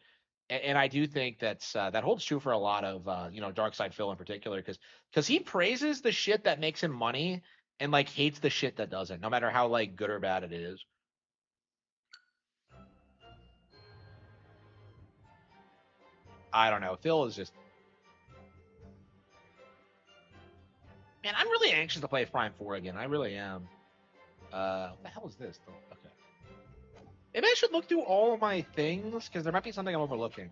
And I do think that holds true for a lot of Dark Side Phil in particular, because he praises the shit that makes him money and like hates the shit that doesn't, no matter how like good or bad it is. I don't know. Phil is just, man. I'm really anxious to play Prime 4 again. I really am. What the hell is this? Okay. Maybe I should look through all of my things, because there might be something I'm overlooking.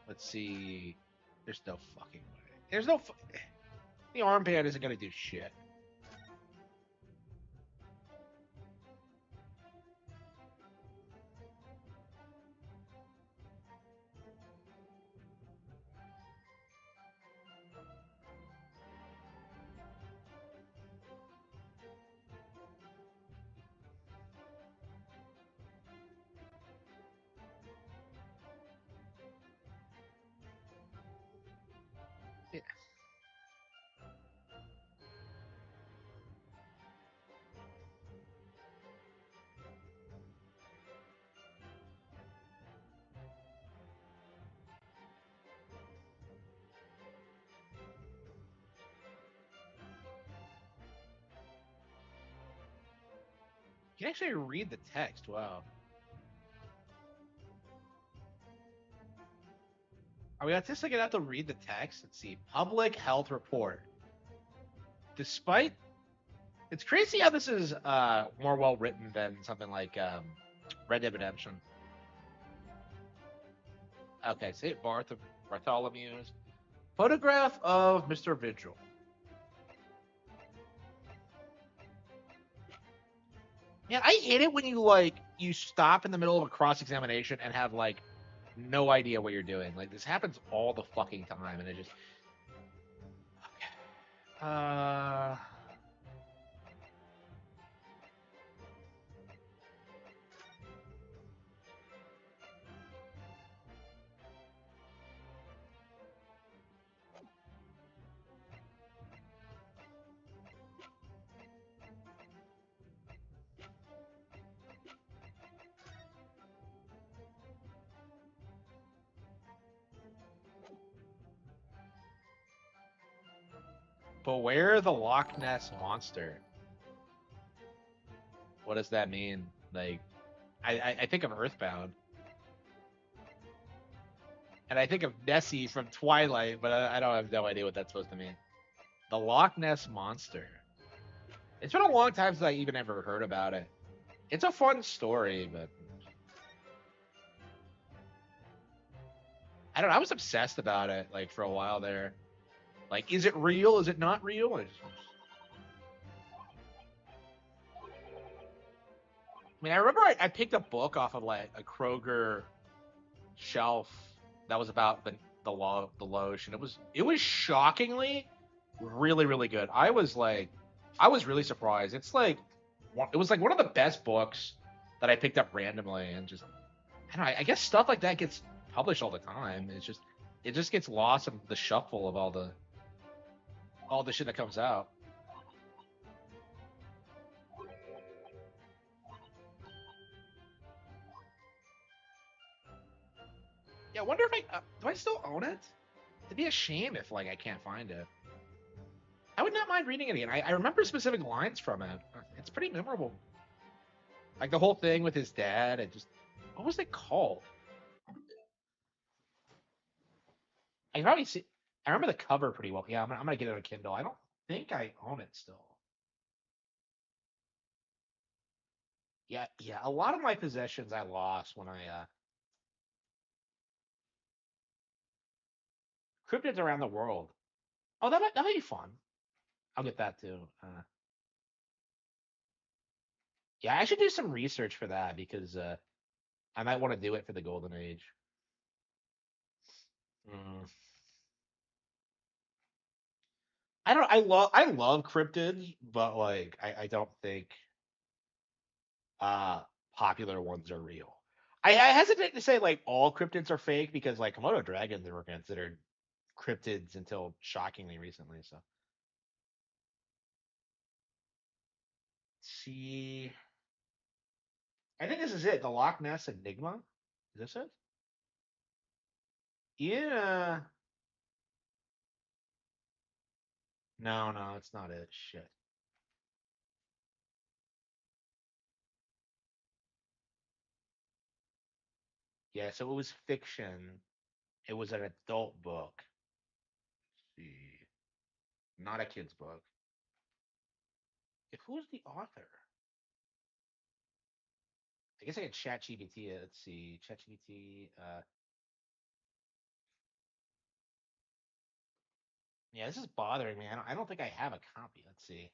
Let's see. There's no fucking way. There's no. The armband isn't gonna do shit. Yeah. You can actually read the text. Wow. Are we autistic enough to read the text? Let's see. Public health report. Despite, it's crazy how this is more well written than something like Red Dead Redemption. Okay, St. Bartholomew's. Photograph of Mr. Vigil. Man, I hate it when you stop in the middle of a cross examination and have like no idea what you're doing. Like, this happens all the fucking time, and it just. Okay. Beware the Loch Ness Monster. What does that mean? Like, I think of Earthbound. And I think of Nessie from Twilight, but I don't have no idea what that's supposed to mean. The Loch Ness Monster. It's been a long time since I even ever heard about it. It's a fun story, but I don't know. I was obsessed about it like for a while there. Like, is it real? Is it not real? I mean, I remember I picked a book off of like a Kroger shelf that was about the Loesch, and it was shockingly really good. I was really surprised. It was like one of the best books that I picked up randomly, and just I don't know. I guess stuff like that gets published all the time. It just gets lost in the shuffle of all the shit that comes out. Yeah, I wonder if do I still own it? It'd be a shame if like I can't find it. I would not mind reading it again. I remember specific lines from it. It's pretty memorable. Like the whole thing with his dad. And just what was it called? I probably see. I remember the cover pretty well. Yeah, I'm gonna get it on a Kindle. I don't think I own it still. Yeah. A lot of my possessions I lost when I cryptids around the world. Oh, that might be fun. I'll get that too. Yeah, I should do some research for that because I might want to do it for the Golden Age. Mm. I don't. I love cryptids, but like I don't think uh popular ones are real. I hesitate to say like all cryptids are fake because like Komodo dragons were considered cryptids until shockingly recently. So see, I think this is it. The Loch Ness Enigma. Is this it? Yeah. No, it's not it. Shit. Yeah, so it was fiction. It was an adult book. See, not a kid's book. If who's the author? I guess I can chat GPT it. Let's see. Chat GPT. Yeah, this is bothering me. I don't think I have a copy. Let's see.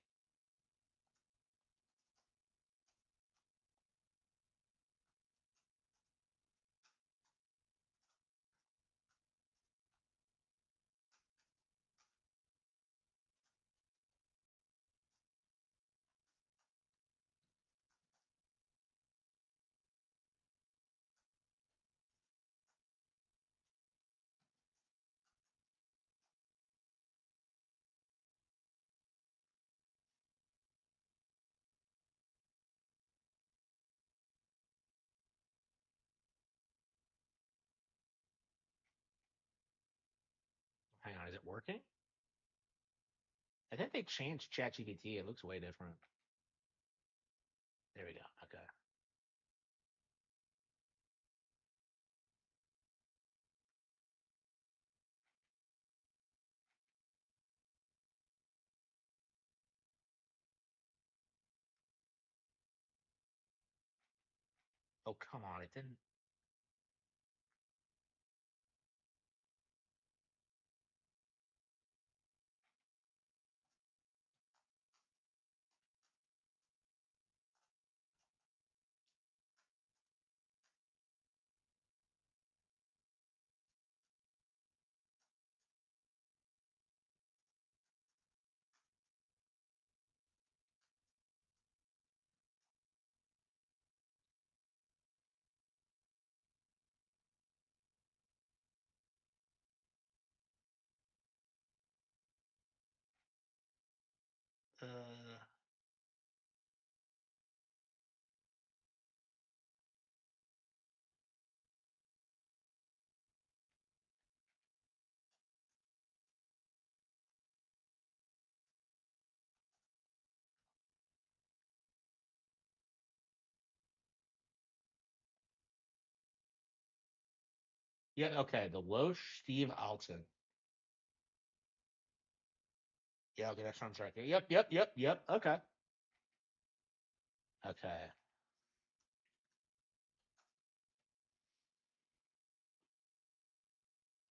Hang on, is it working? I think they changed ChatGPT. It looks way different. There we go. Okay. Oh, come on. It didn't. Uh, yeah, okay. The Loesch Steve Alton. Yeah, okay, that sounds right. Yep. Okay. Okay.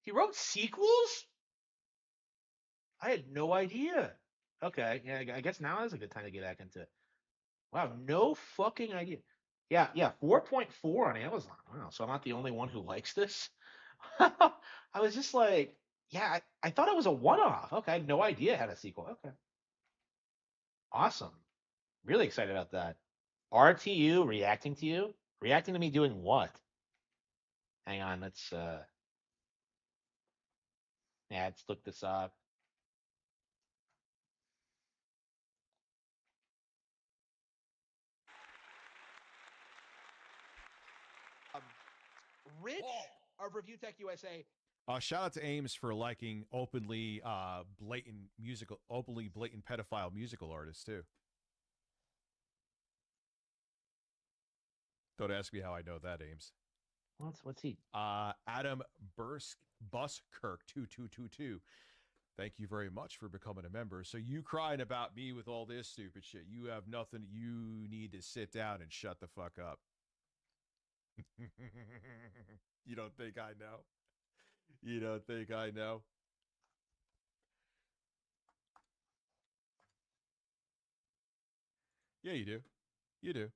He wrote sequels? I had no idea. Okay, yeah, I guess now is a good time to get back into it. Wow, no fucking idea. Yeah, 4.4 on Amazon. Wow, so I'm not the only one who likes this. I was just like, yeah, I thought it was a one-off. Okay, I had no idea it had a sequel. Okay, awesome. Really excited about that. RTU reacting to you? Reacting to me doing what? Hang on, let's look this up. Rich of Review Tech USA. Shout out to Ames for liking openly blatant pedophile musical artists too. Don't ask me how I know that, Ames. What's he? Adam Buskirk 2222. Thank you very much for becoming a member. So you crying about me with all this stupid shit. You have nothing. You need to sit down and shut the fuck up. You don't think I know? You don't think I know? Yeah, you do. You do.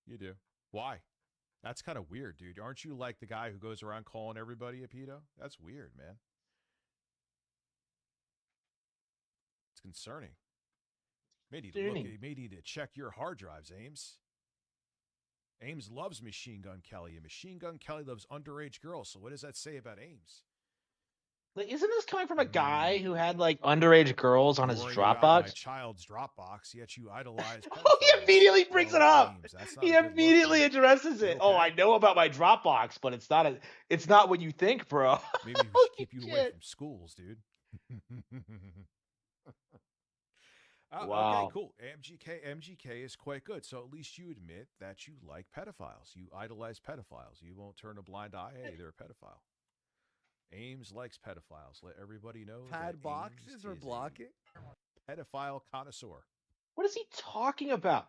You do. Why? That's kind of weird, dude. Aren't you like the guy who goes around calling everybody a pedo? That's weird, man. It's concerning. May need to check your hard drives, Ames. Ames loves Machine Gun Kelly, and Machine Gun Kelly loves underage girls. So what does that say about Ames? Like, isn't this coming from a guy who had like underage girls on his Dropbox? My child's Dropbox, yet you idolize. Oh, he immediately brings it up. He immediately addresses it. Oh, I know about my Dropbox, but it's not what you think, bro. Maybe we should keep you away from schools, dude. Wow. Okay, cool. MGK is quite good. So at least you admit that you like pedophiles. You idolize pedophiles. You won't turn a blind eye. Hey, they're a pedophile. Ames likes pedophiles. Let everybody know. Pad boxes or blocking? Pedophile connoisseur. What is he talking about?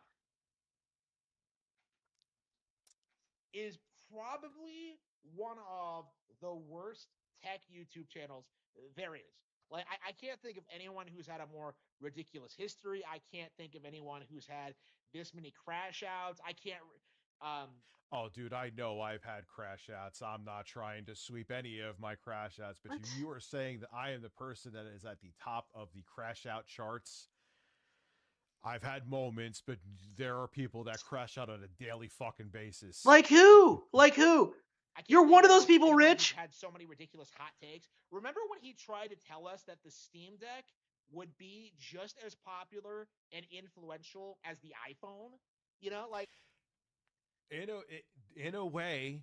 Is probably one of the worst tech YouTube channels there is. Like, I can't think of anyone who's had a more ridiculous history. I can't think of anyone who's had this many crash outs. I can't. Oh, dude, I know I've had crash outs. I'm not trying to sweep any of my crash outs, but you are saying that I am the person that is at the top of the crash out charts. I've had moments, but there are people that crash out on a daily fucking basis. Like who? You're one of those people, Rich. Had so many ridiculous hot takes. Remember when he tried to tell us that the Steam Deck would be just as popular and influential as the iPhone? You know, like in a way.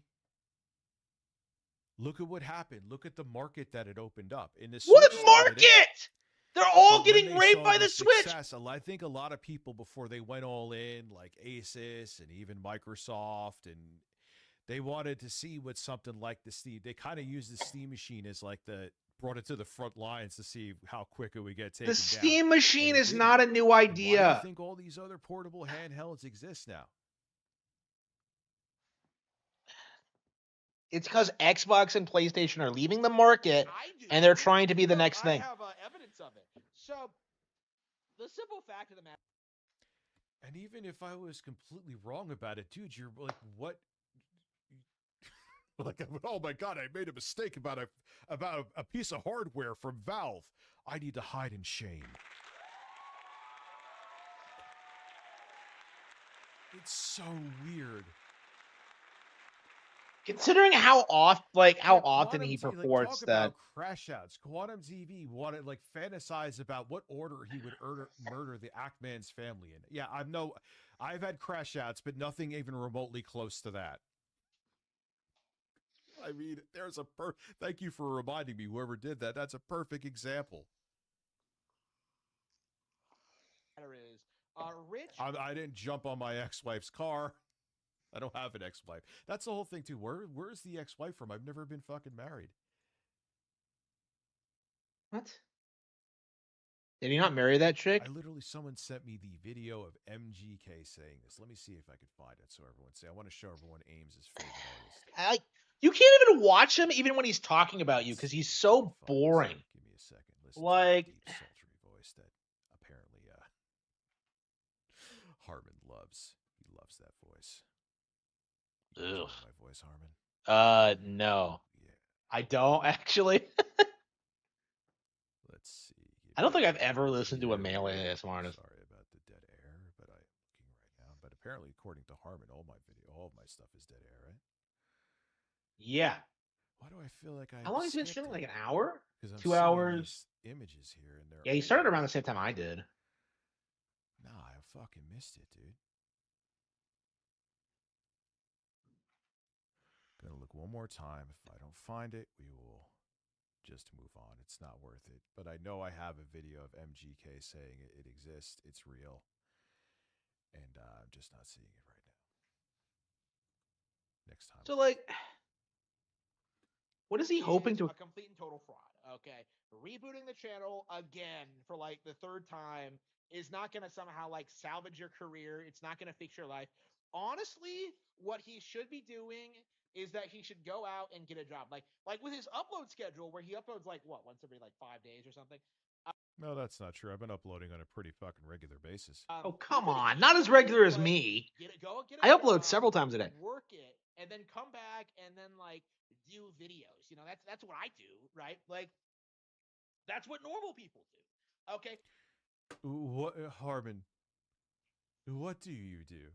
Look at what happened. Look at the market that it opened up. In the what market? They're all getting raped by the Switch. I think a lot of people before they went all in, like Asus and even Microsoft, and they wanted to see what something like the Steam. They kind of used the Steam machine as like brought it to the front lines to see how quick it would get taken down. The Steam machine is not a new idea. Why do you think all these other portable handhelds exist now? It's because Xbox and PlayStation are leaving the market, and they're trying to be the next thing. I have evidence of it. So, the simple fact of the matter. And even if I was completely wrong about it, dude, you're like, what? Like, oh my god, I made a mistake about a piece of hardware from Valve. I need to hide in shame. It's so weird. Considering how often he purports talk that about crash outs, Quantum TV wanted fantasize about what order he would murder the Ackman's family in. Yeah, I've had crash outs, but nothing even remotely close to that. I mean, there's thank you for reminding me, whoever did that. That's a perfect example. Rich. I didn't jump on my ex-wife's car. I don't have an ex-wife. That's the whole thing, too. Where's the ex-wife from? I've never been fucking married. What? Did he not marry that chick? Someone sent me the video of MGK saying this. Let me see if I can find it so everyone I want to show everyone Ames' favorite artist. You can't even watch him even when he's talking about you because he's so boring. Give me a second. Listen like, to the deep, sultry voice that apparently Harman loves. He loves that voice. You enjoy my voice, Harman? No. Yeah. I don't actually. Let's see. I don't think I've ever listened to a male ASMR artist. Sorry about the dead air, but I'm looking right now. But apparently, according to Harman, all of my stuff is dead air, right? Yeah. Why do I feel like I? How long has he been streaming? Like an hour? Because I'm 2 seeing hours? these images here, and they're Yeah, he started around the same time I did. Nah, I fucking missed it, dude. Gonna look one more time. If I don't find it, we will just move on. It's not worth it. But I know I have a video of MGK saying it exists. It's real. And I'm just not seeing it right now. Next time. So, like, what is he hoping to? A complete and total fraud. Okay. Rebooting the channel again for like the third time is not going to somehow like salvage your career. It's not going to fix your life. Honestly, what he should be doing is that he should go out and get a job. Like with his upload schedule where he uploads like what, once every like 5 days or something. No, that's not true. I've been uploading on a pretty fucking regular basis. Oh, come on. Not as regular as me. I upload several times a day. Work it and then come back and then like do videos. You know, that's what I do, right? Like that's what normal people do. Okay. What, Harman? What do you do?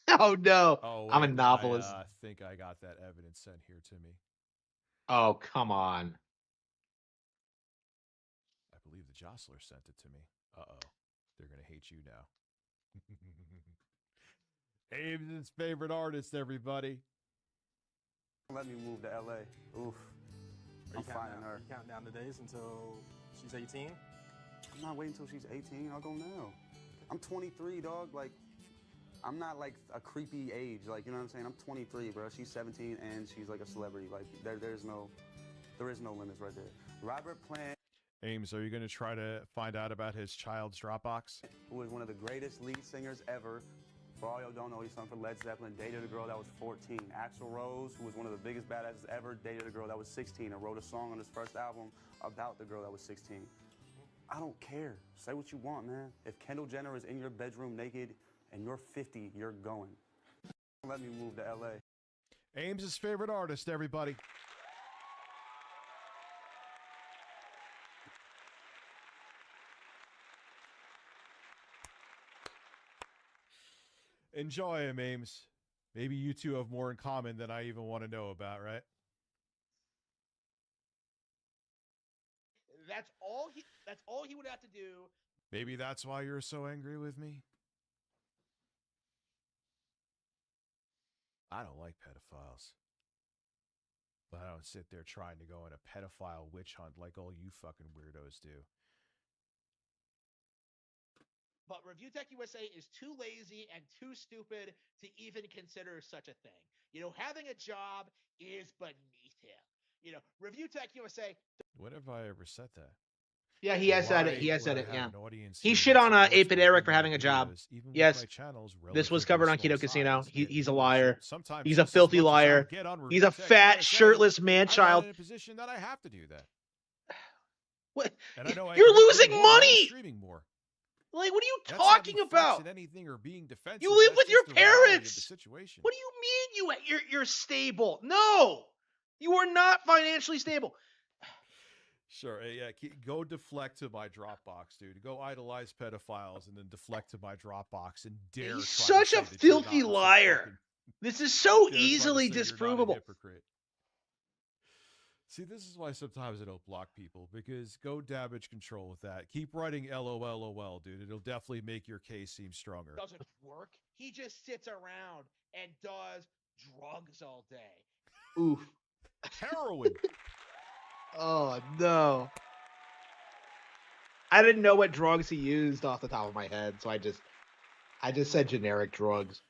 Oh no. Oh, wait, I'm a novelist. I think I got that evidence sent here to me. Oh, come on. I believe the Jostler sent it to me. Uh-oh. They're going to hate you now. Abe's favorite artist, everybody. Let me move to LA. Oof. I'm finding her. Count down the days until she's 18? I'm not waiting until she's 18. I'll go now. I'm 23, dog. Like, I'm not like a creepy age. Like, you know what I'm saying? I'm 23, bro. She's 17 and she's like a celebrity. Like, there is no limits right there. Robert Plant. Ames, are you going to try to find out about his child's Dropbox? Who is one of the greatest lead singers ever. For all y'all don't know, he sung for Led Zeppelin, dated a girl that was 14. Axl Rose, who was one of the biggest badasses ever, dated a girl that was 16 and wrote a song on his first album about the girl that was 16. I don't care. Say what you want, man. If Kendall Jenner is in your bedroom naked and you're 50, you're going. Let me move to LA. Ames' favorite artist, everybody. Enjoy him, Ames. Maybe you two have more in common than I even want to know about, right? That's all he would have to do. Maybe that's why you're so angry with me. I don't like pedophiles. But I don't sit there trying to go on a pedophile witch hunt like all you fucking weirdos do. But Review Tech USA is too lazy and too stupid to even consider such a thing. You know, having a job is beneath him. You know, Review Tech USA. When have I ever said that? Yeah, he has said it. He has said it. Yeah. He shit on 8-Bit Eric for having a job. Yes. This was covered on Keto Casino. He's a liar. He's a filthy liar. He's a fat, shirtless man-child. I'm in a position that I have to do that. What? And I know You're losing money. Streaming more. Like, what are you talking about? Anything or being defensive. You live with your parents. Situation. What do you mean you're stable? No, you are not financially stable. Sure, yeah. Go deflect to my Dropbox, dude. Go idolize pedophiles and then deflect to my Dropbox and dare. He's such a filthy liar. This is so easily disprovable. See, this is why sometimes I don't block people, because go damage control with that. Keep writing LOL, dude. It'll definitely make your case seem stronger. Doesn't work. He just sits around and does drugs all day. Oof. Heroin. Oh, no. I didn't know what drugs he used off the top of my head, so I just said generic drugs.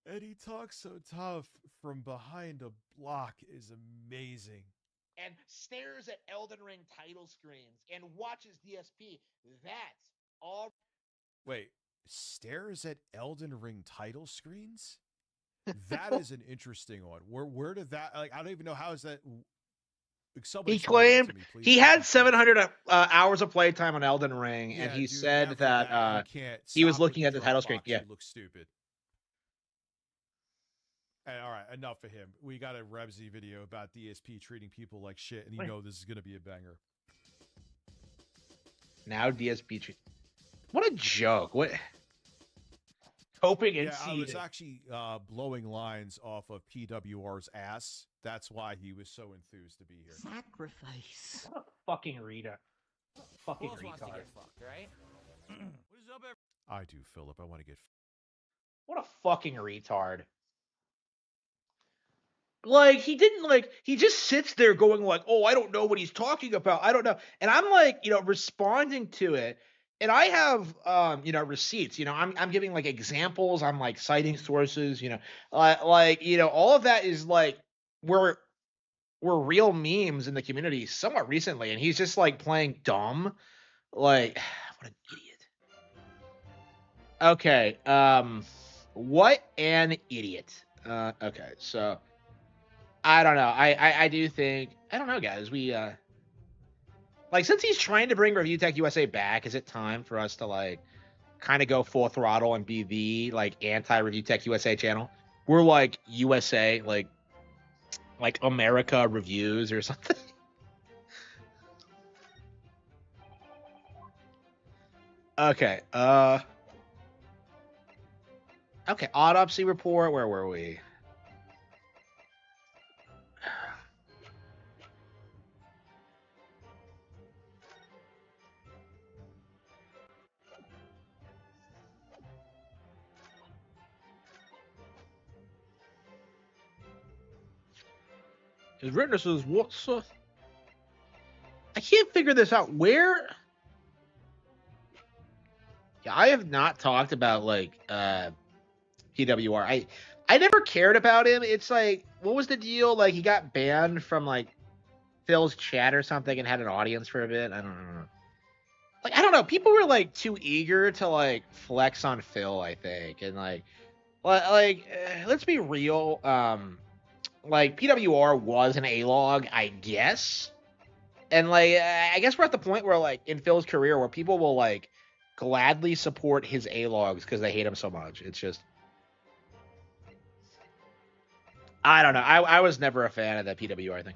And he talks so tough from behind a block is amazing. And stares at Elden Ring title screens and watches DSP. That's all. Wait, stares at Elden Ring title screens? That is an interesting one. Where did that, like, I don't even know how is that. He Somebody explain that claimed to me, please. he had 700 hours of playtime on Elden Ring, and he dude, said for that you can't he was stop looking with at the title screen. Dropbox. Yeah. You look stupid. And, all right, enough of him. We got a Rebsy video about DSP treating people like shit, and you know this is going to be a banger. Now DSP. What a joke. What? Coping and I was actually blowing lines off of PWR's ass. That's why he was so enthused to be here. Sacrifice. What a fucking Rita. Fucking Who else wants to retard. get fucked, right? What is up, I do, Philip. I want to get. What a fucking retard. Like, he didn't, like, he just sits there going like, oh, I don't know what he's talking about. I don't know. And I'm like, responding to it. And I have, receipts, I'm giving like examples. I'm like citing sources, all of that is like, were real memes in the community somewhat recently. And he's just like playing dumb. Like, what an idiot. Okay. What an idiot. Okay. So, I don't know. I do think, I don't know, guys. We like, since he's trying to bring Review Tech USA back, is it time for us to like kind of go full throttle and be the like anti Review Tech USA channel? We're like USA, like America reviews or something. Okay. Okay. Autopsy report. Where were we? His witnesses, what's I can't figure this out. Where? Yeah, I have not talked about like PWR. I never cared about him. It's like, what was the deal? Like, he got banned from like Phil's chat or something and had an audience for a bit. I don't know. Like, I don't know. People were like too eager to like flex on Phil, I think, and let's be real. Like PWR was an A-log, I guess. And like, I guess we're at the point where like in Phil's career where people will like gladly support his A-logs because they hate him so much. It's just, I don't know. I was never a fan of that PWR thing.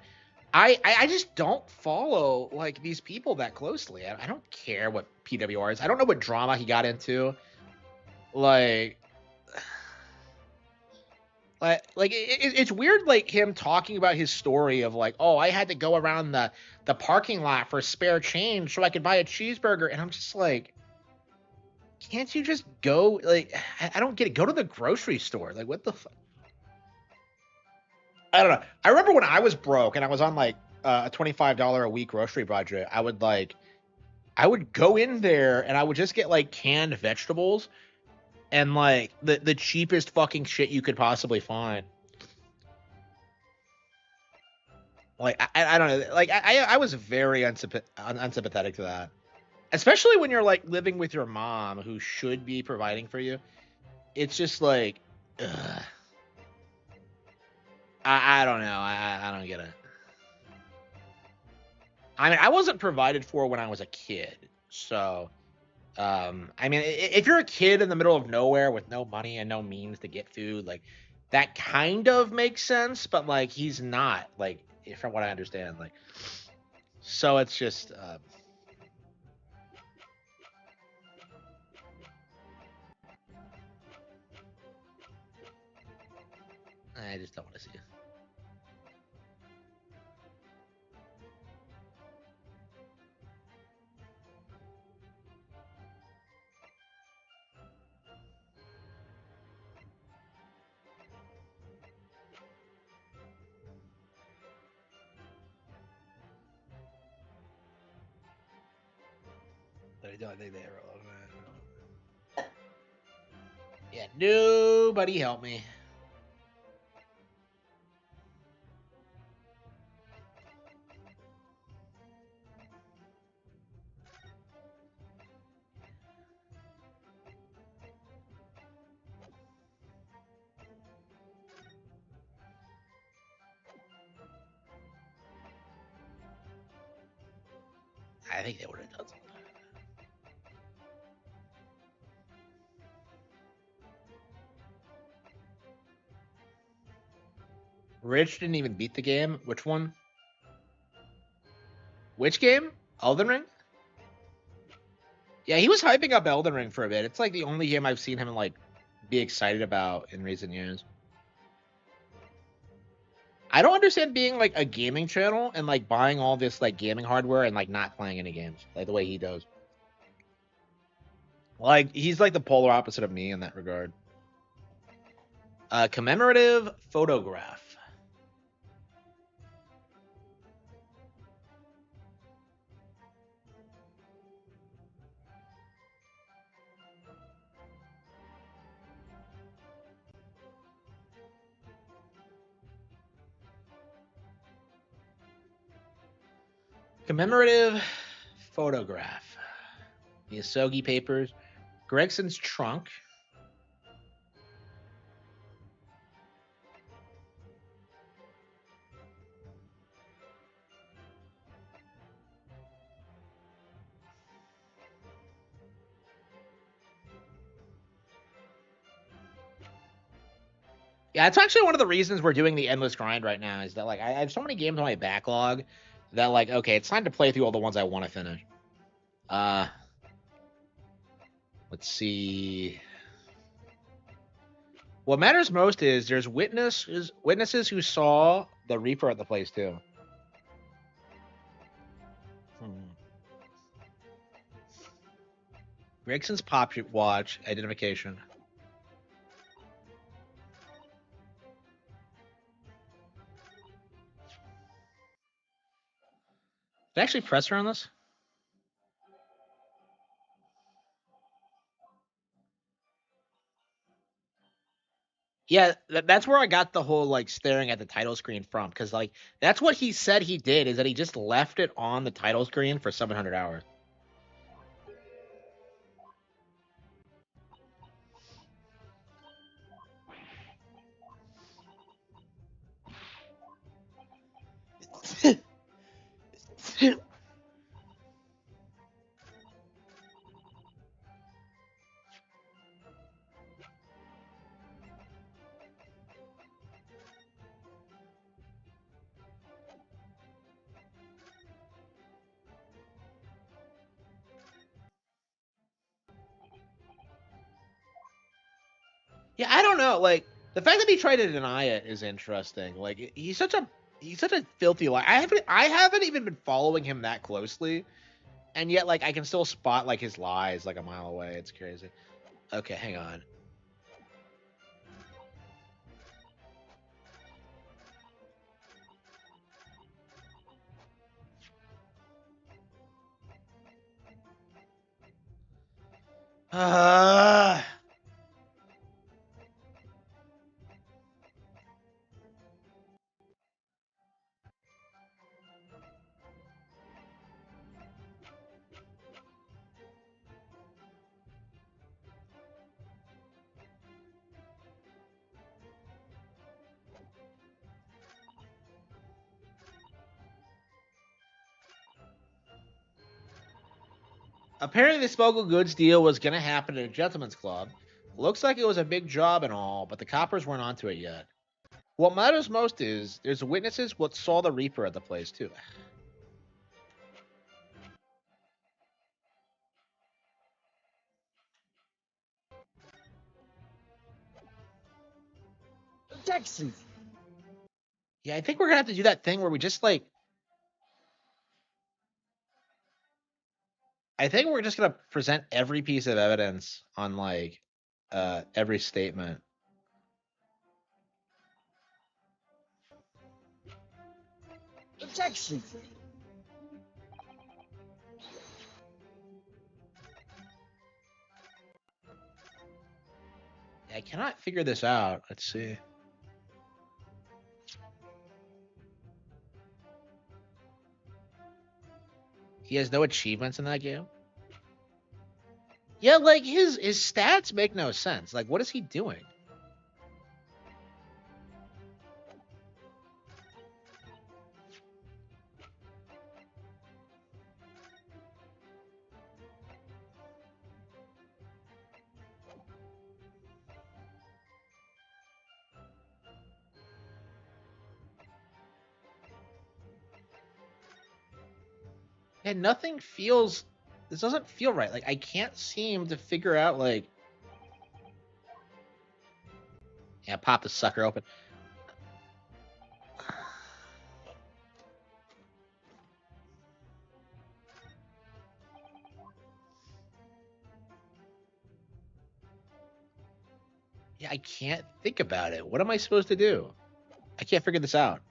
I just don't follow like these people that closely. I don't care what PWR is. I don't know what drama he got into. Like it's weird, like him talking about his story of like, oh, I had to go around the parking lot for spare change so I could buy a cheeseburger, and I'm just like, can't you just go? Like, I don't get it. Go to the grocery store. Like, what the fuck? I don't know. I remember when I was broke and I was on like a $25 a week grocery budget. I would go in there and I would just get like canned vegetables and like the cheapest fucking shit you could possibly find. Like, I don't know. Like, I was very unsympathetic to that, especially when you're like living with your mom who should be providing for you. It's just like, ugh. I don't know. I don't get it. I mean, I wasn't provided for when I was a kid. So, I mean, if you're a kid in the middle of nowhere with no money and no means to get food, like, that kind of makes sense. But, like, he's not, like, from what I understand. Like, so it's just, I just don't want to see it. I think they are. Yeah, nobody help me. I think they would have done something. Rich didn't even beat the game. Which one? Which game? Elden Ring? Yeah, he was hyping up Elden Ring for a bit. It's like the only game I've seen him like be excited about in recent years. I don't understand being like a gaming channel and like buying all this like gaming hardware and like not playing any games like the way he does. Like he's like the polar opposite of me in that regard. Commemorative photograph. Commemorative photograph. The Asogi papers. Gregson's trunk. Yeah, it's actually one of the reasons we're doing the endless grind right now is that like I have so many games on my backlog that like okay, it's time to play through all the ones I want to finish. Let's see. What matters most is there's witnesses who saw the Reaper at the place too. Gregson's pop watch identification. Did I actually press her on this? Yeah, that's where I got the whole like staring at the title screen from, because like that's what he said he did is that he just left it on the title screen for 700 hours. Yeah, I don't know. Like the fact that he tried to deny it is interesting. Like he's such a filthy liar. I haven't even been following him that closely, and yet like I can still spot like his lies like a mile away. It's crazy. Okay, hang on. Apparently, the smuggled goods deal was going to happen at a gentleman's club. Looks like it was a big job and all, but the coppers weren't onto it yet. What matters most is there's witnesses what saw the Reaper at the place too. Jackson. Yeah, I think we're gonna have to do that thing where we just like. I think we're just gonna present every piece of evidence on like every statement. Objection. I cannot figure this out. Let's see. He has no achievements in that game. Yeah, like his stats make no sense. Like, what is he doing? And nothing feels. This doesn't feel right. Like I can't seem to figure out like. Yeah, pop the sucker open. Yeah, I can't think about it. What am I supposed to do? I can't figure this out.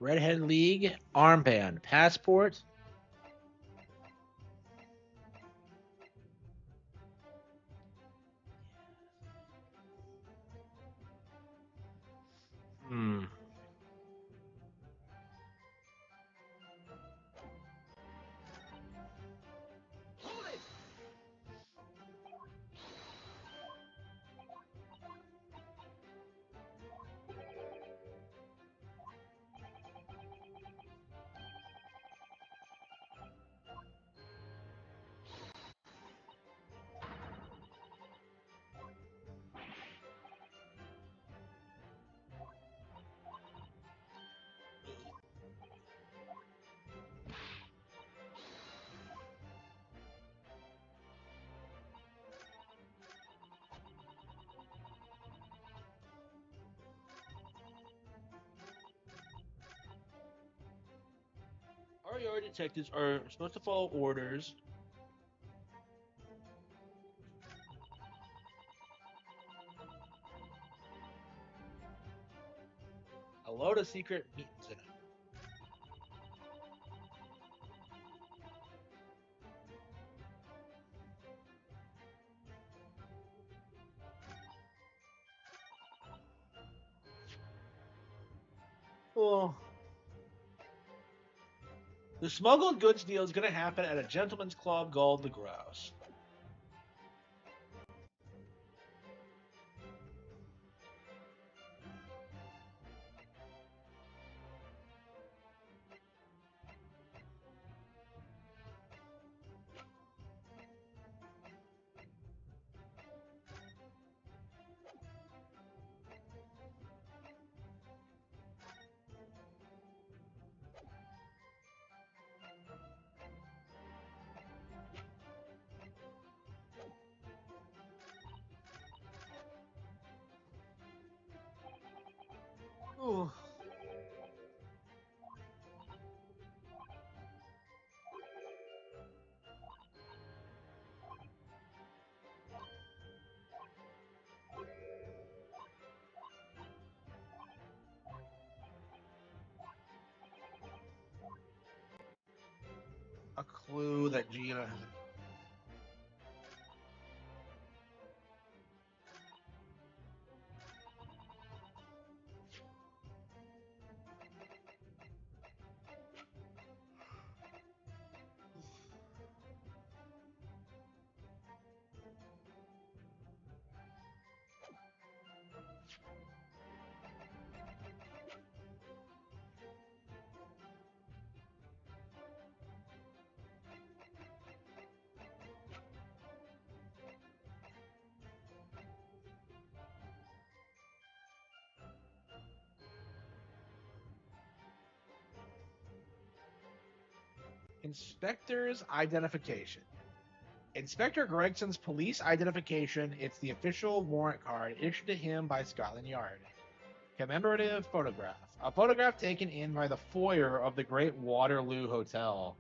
Redhead League, armband, passport. Hmm. RER detectives are supposed to follow orders. A load of secret meetings in it. Oh. The smuggled goods deal is going to happen at a gentleman's club called the Grouse. Oh. A clue that Gina has. Inspector's identification. Inspector Gregson's police identification. It's the official warrant card issued to him by Scotland Yard. Commemorative photograph. A photograph taken in by the foyer of the Great Waterloo Hotel.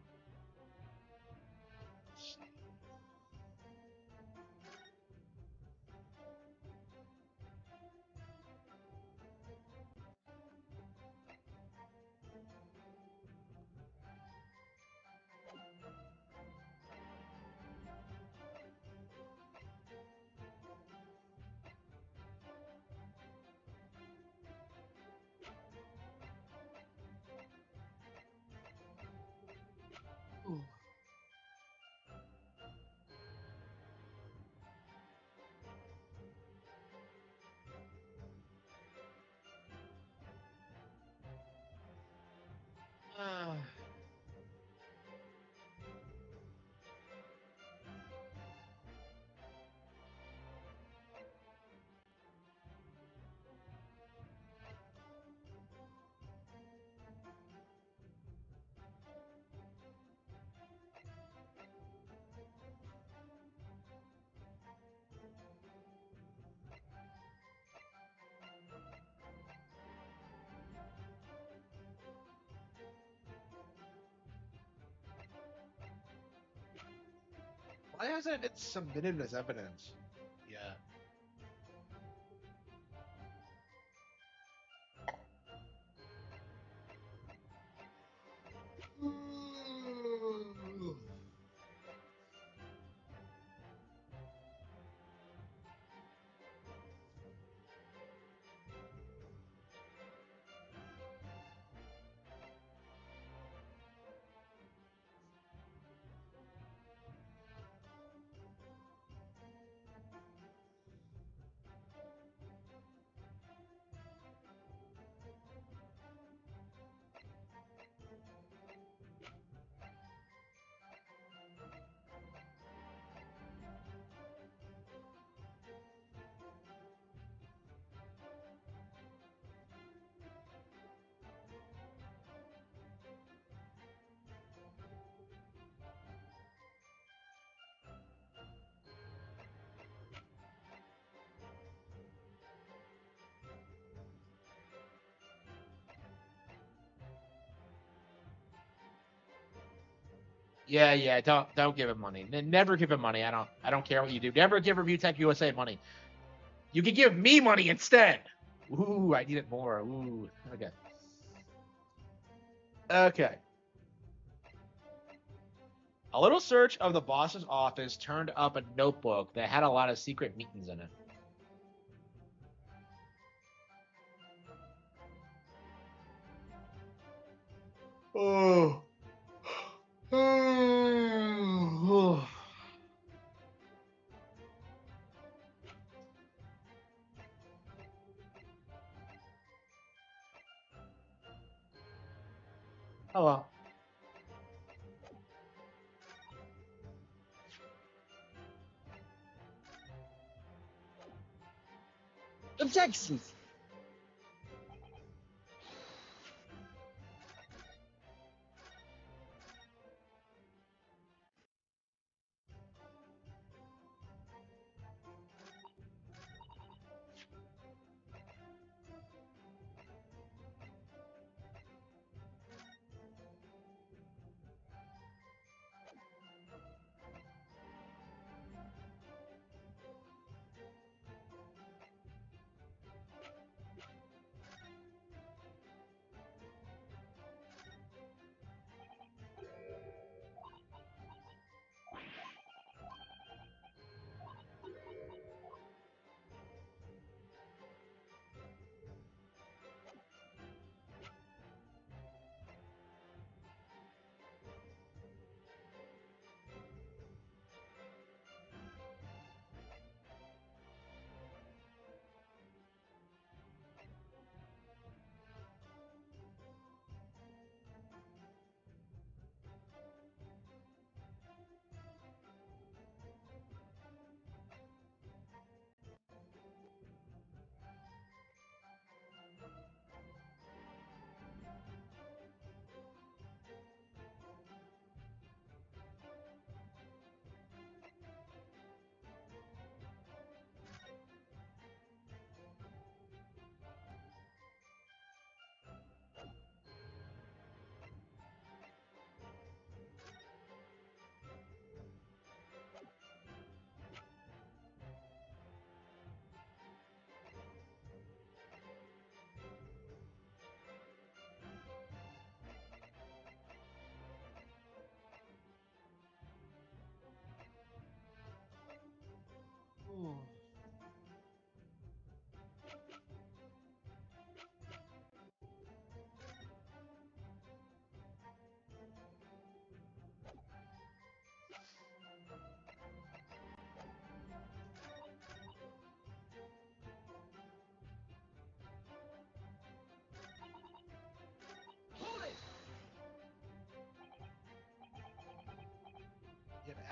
Why hasn't it submitted as evidence? Yeah. Yeah. Don't give him money. Never give him money. I don't care what you do. Never give Review Tech USA money. You can give me money instead. Ooh, I need it more. Ooh. Okay. Okay. A little search of the boss's office turned up a notebook that had a lot of secret meetings in it. Oh. Oh. Hello. Objections.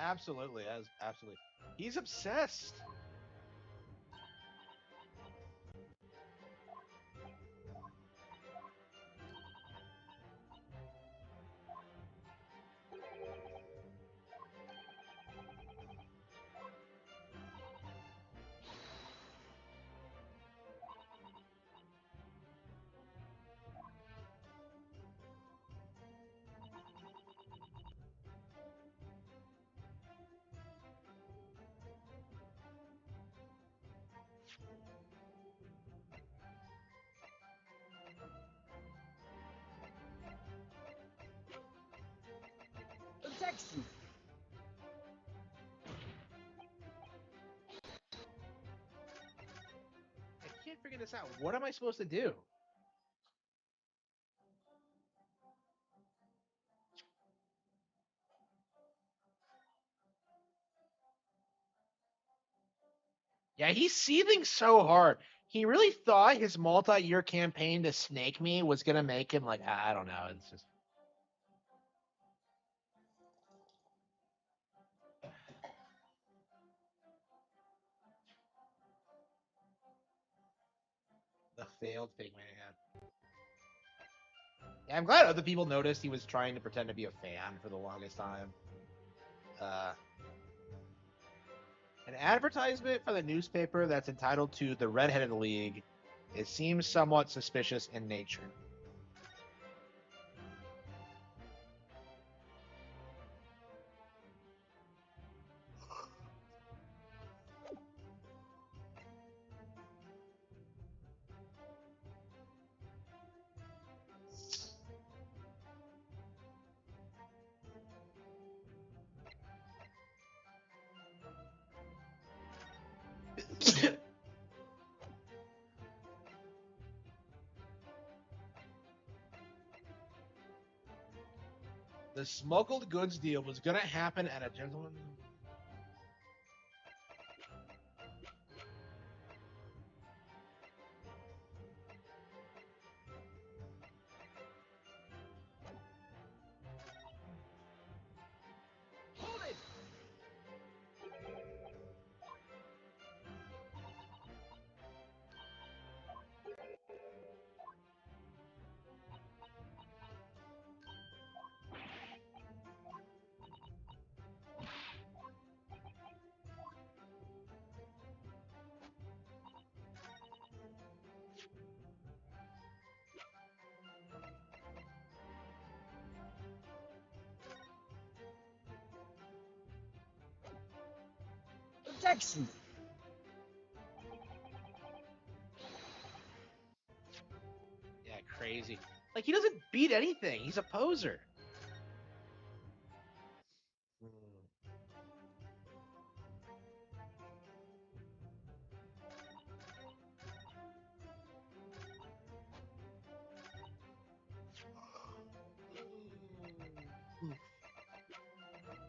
Absolutely, absolutely. He's obsessed. Objection! I can't figure this out. What am I supposed to do? Yeah, he's seething so hard. He really thought his multi-year campaign to snake me was gonna make him like I don't know. It's just the failed Pigman. Yeah, I'm glad other people noticed he was trying to pretend to be a fan for the longest time. Uh, an advertisement for the newspaper that's entitled to the Redheaded League. It seems somewhat suspicious in nature. The smuggled goods deal was gonna happen at a gentleman. Objection! Yeah, crazy. Like he doesn't beat anything. He's a poser.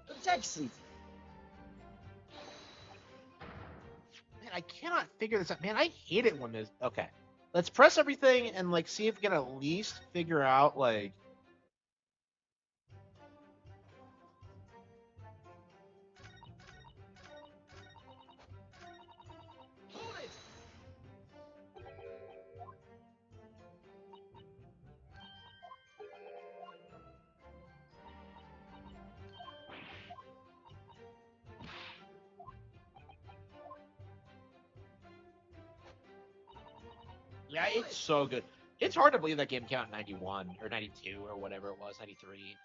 Objection! Man, I cannot figure this out. Man, I hate it when this. Okay, let's press everything and like see if we can at least figure out like. Yeah, it's so good. It's hard to believe that game came out in 91 or 92 or whatever it was, 93.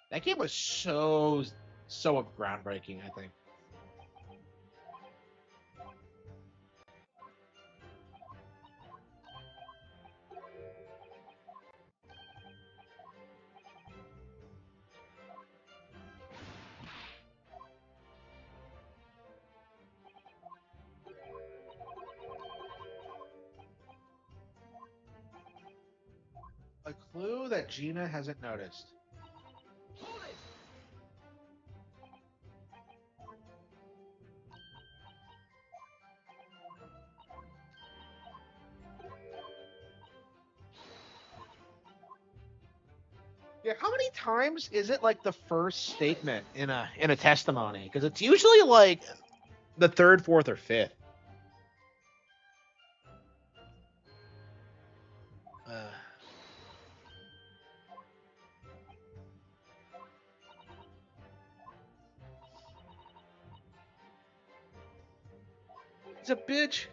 That game was so groundbreaking, I think. A clue that Gina hasn't noticed. Yeah, how many times is it like the first statement in a testimony? Because it's usually like the third, fourth, or fifth. He's a bitch.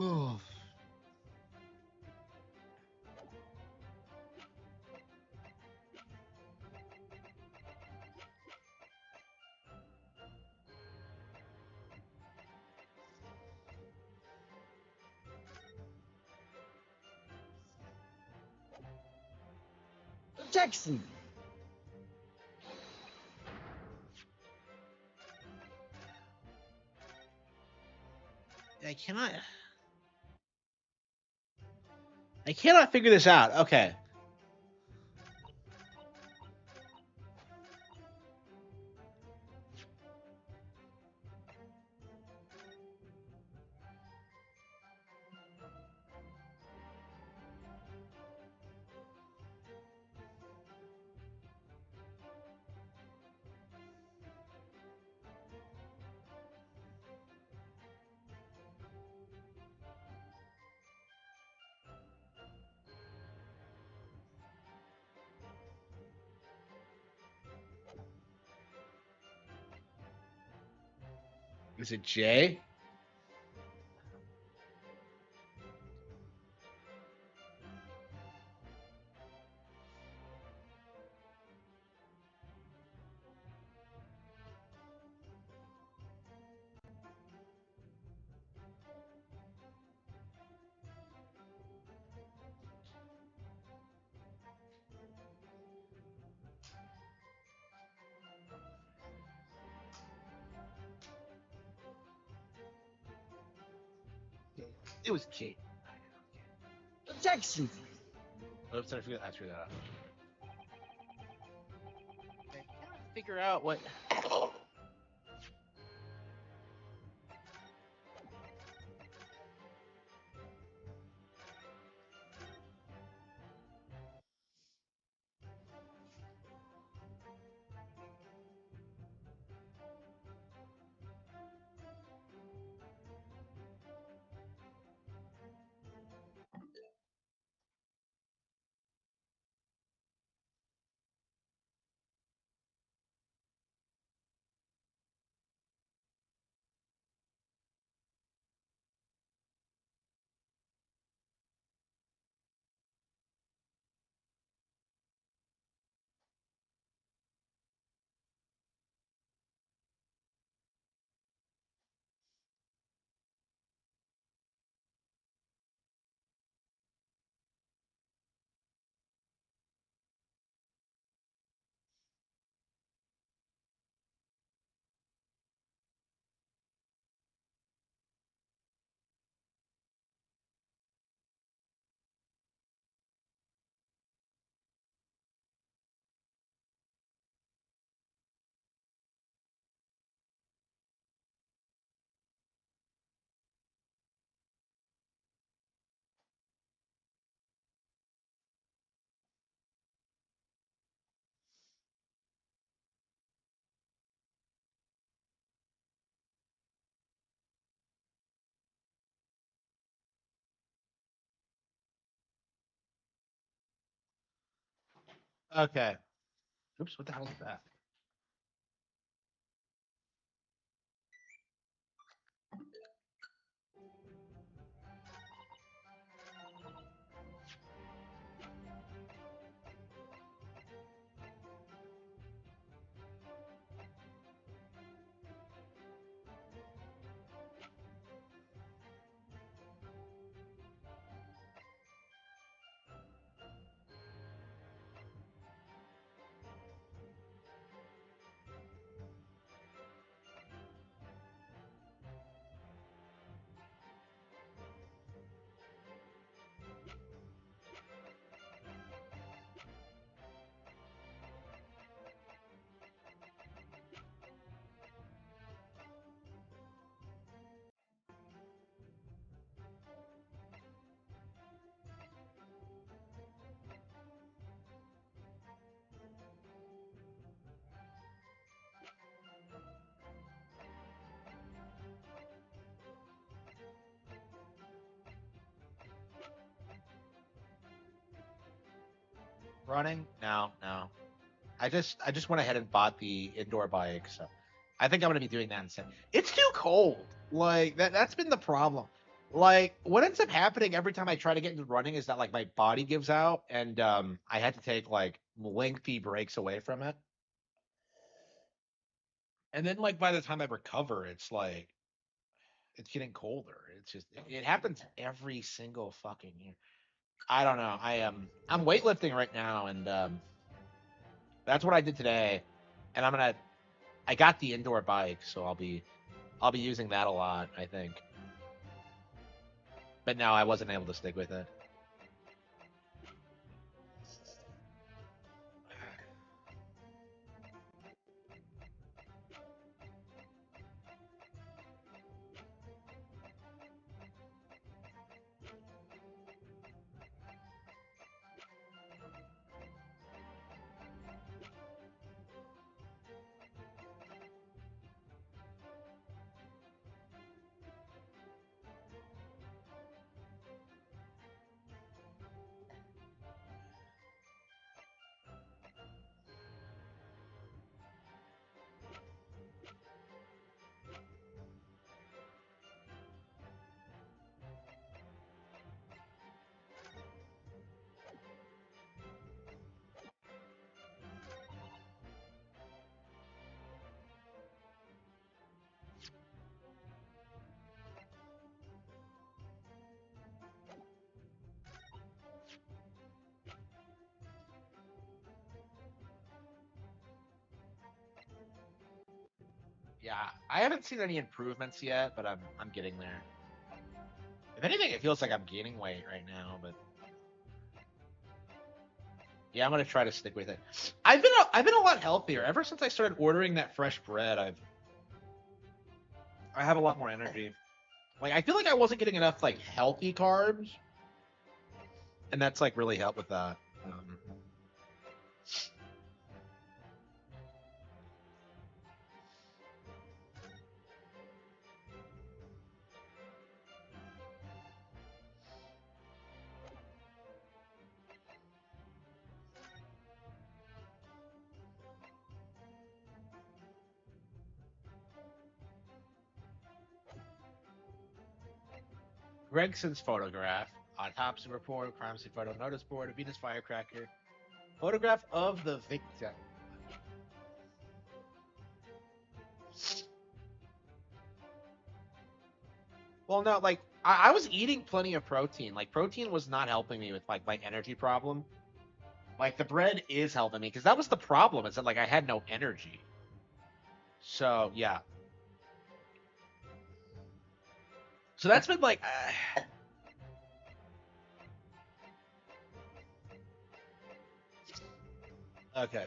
Oh. Jackson. I cannot figure this out. Okay. Is it Jay? It was Jay. Jackson. Oops, I figured that out. I cannot figure out what. Okay. Oops, what the hell is that? Running? No, no. I just went ahead and bought the indoor bike, so I think I'm gonna be doing that instead. It's too cold. Like that's been the problem. Like what ends up happening every time I try to get into running is that like my body gives out and I had to take like lengthy breaks away from it. And then like by the time I recover, it's like it's getting colder. It's just it happens every single fucking year. I don't know. I'm weightlifting right now and that's what I did today. And I got the indoor bike, so I'll be using that a lot, I think. But no, I wasn't able to stick with it. Yeah, I haven't seen any improvements yet, but I'm getting there. If anything, it feels like I'm gaining weight right now, but yeah, I'm gonna try to stick with it. I've been a lot healthier ever since I started ordering that fresh bread. I have a lot more energy. Like I feel like I wasn't getting enough like healthy carbs, and that's like really helped with that. Um, Gregson's photograph, autopsy report, crime scene photo, notice board, a Venus firecracker, photograph of the victim. Well, no, like I was eating plenty of protein. Like protein was not helping me with like my energy problem. Like the bread is helping me because that was the problem. Is that like I had no energy. So yeah. So that's been like. Okay.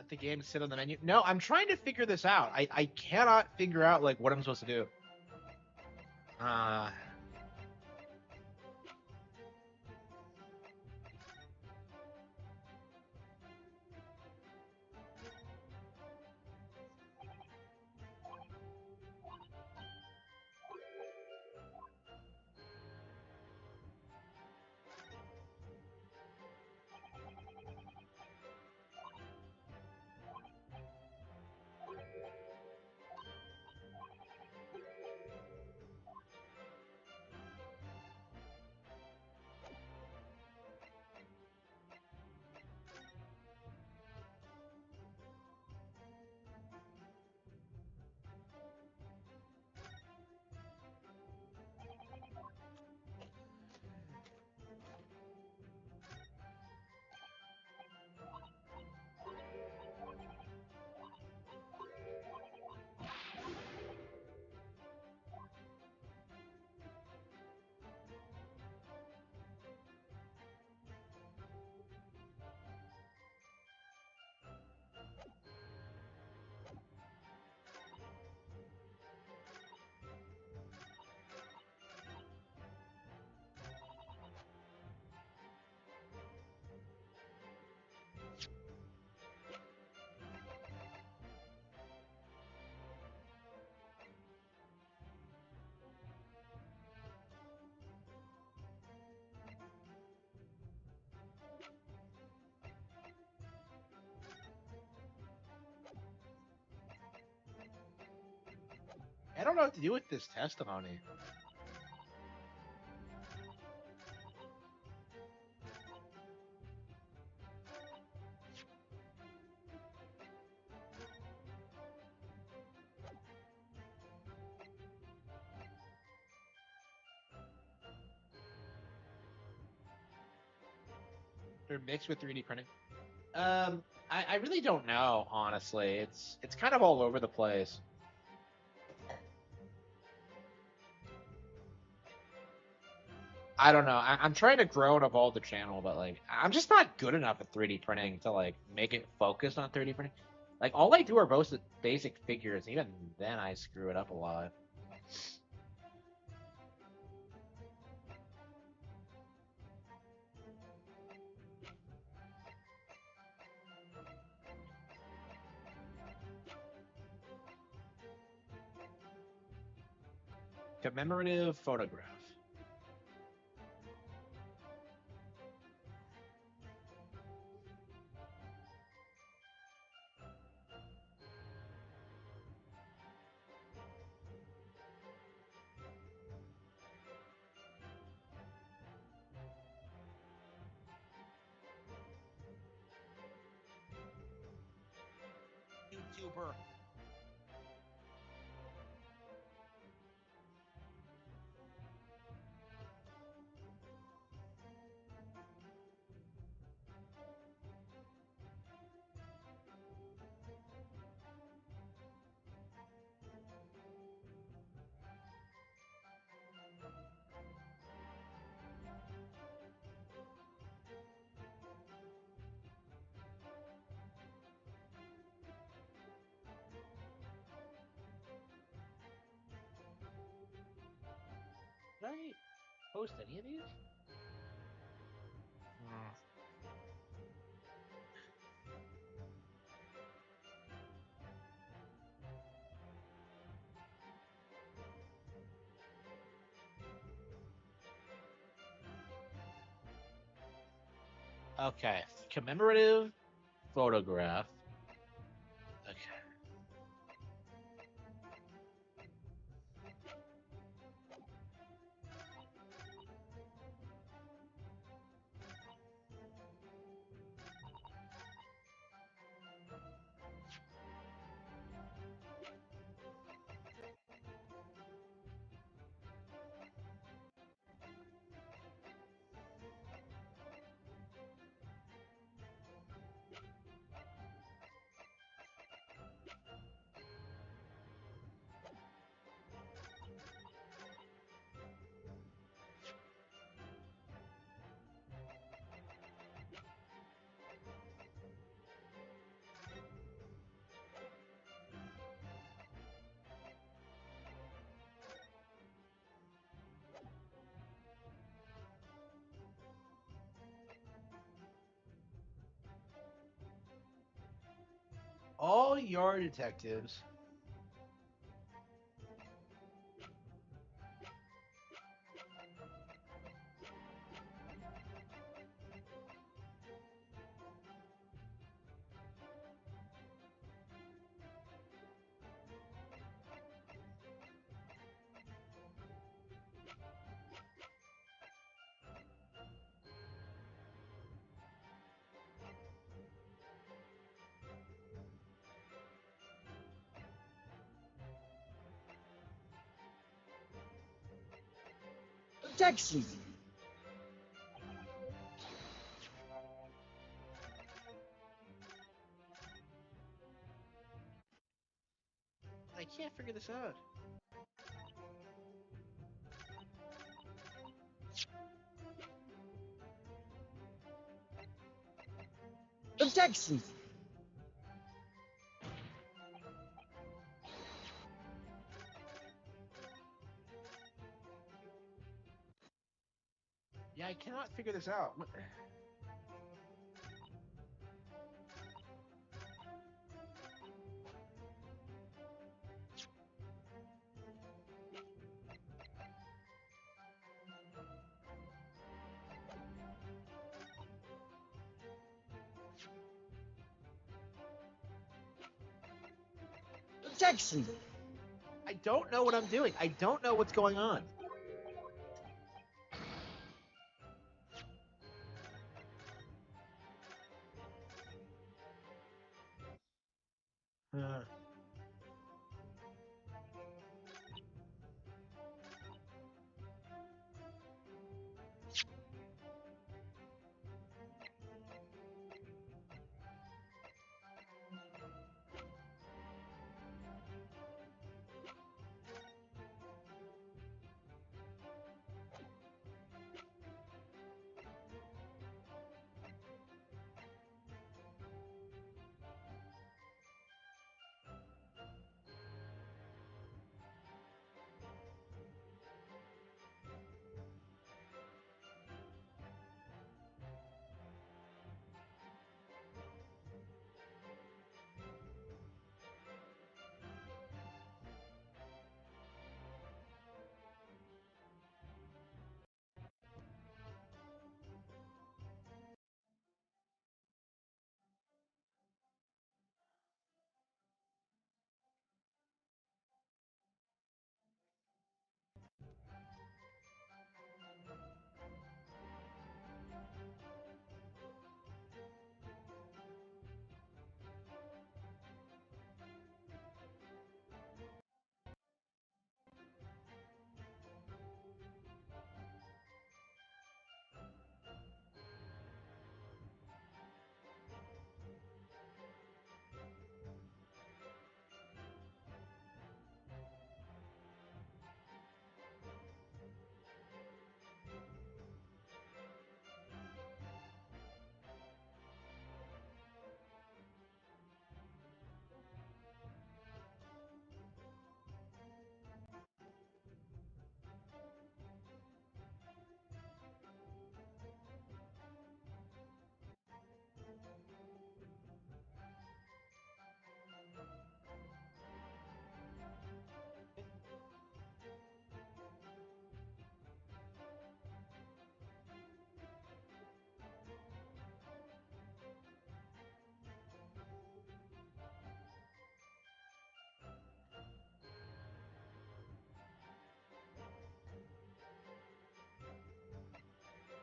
the game sit on the menu? No, I'm trying to figure this out. I cannot figure out like what I'm supposed to do. I don't know what to do with this testimony. They're mixed with 3D printing. I really don't know, honestly. It's kind of all over the place. I don't know. I'm trying to grow and evolve the channel, but like I'm just not good enough at 3D printing to like make it focused on 3D printing. Like all I do are both basic figures. Even then, I screw it up a lot. Commemorative photograph. YouTuber. Did I post any of these? Okay, commemorative photograph. Okay. All your detectives. Objection! I can't figure this out. Objection! Yeah, I cannot figure this out. Objection! I don't know what I'm doing. I don't know what's going on. Uh.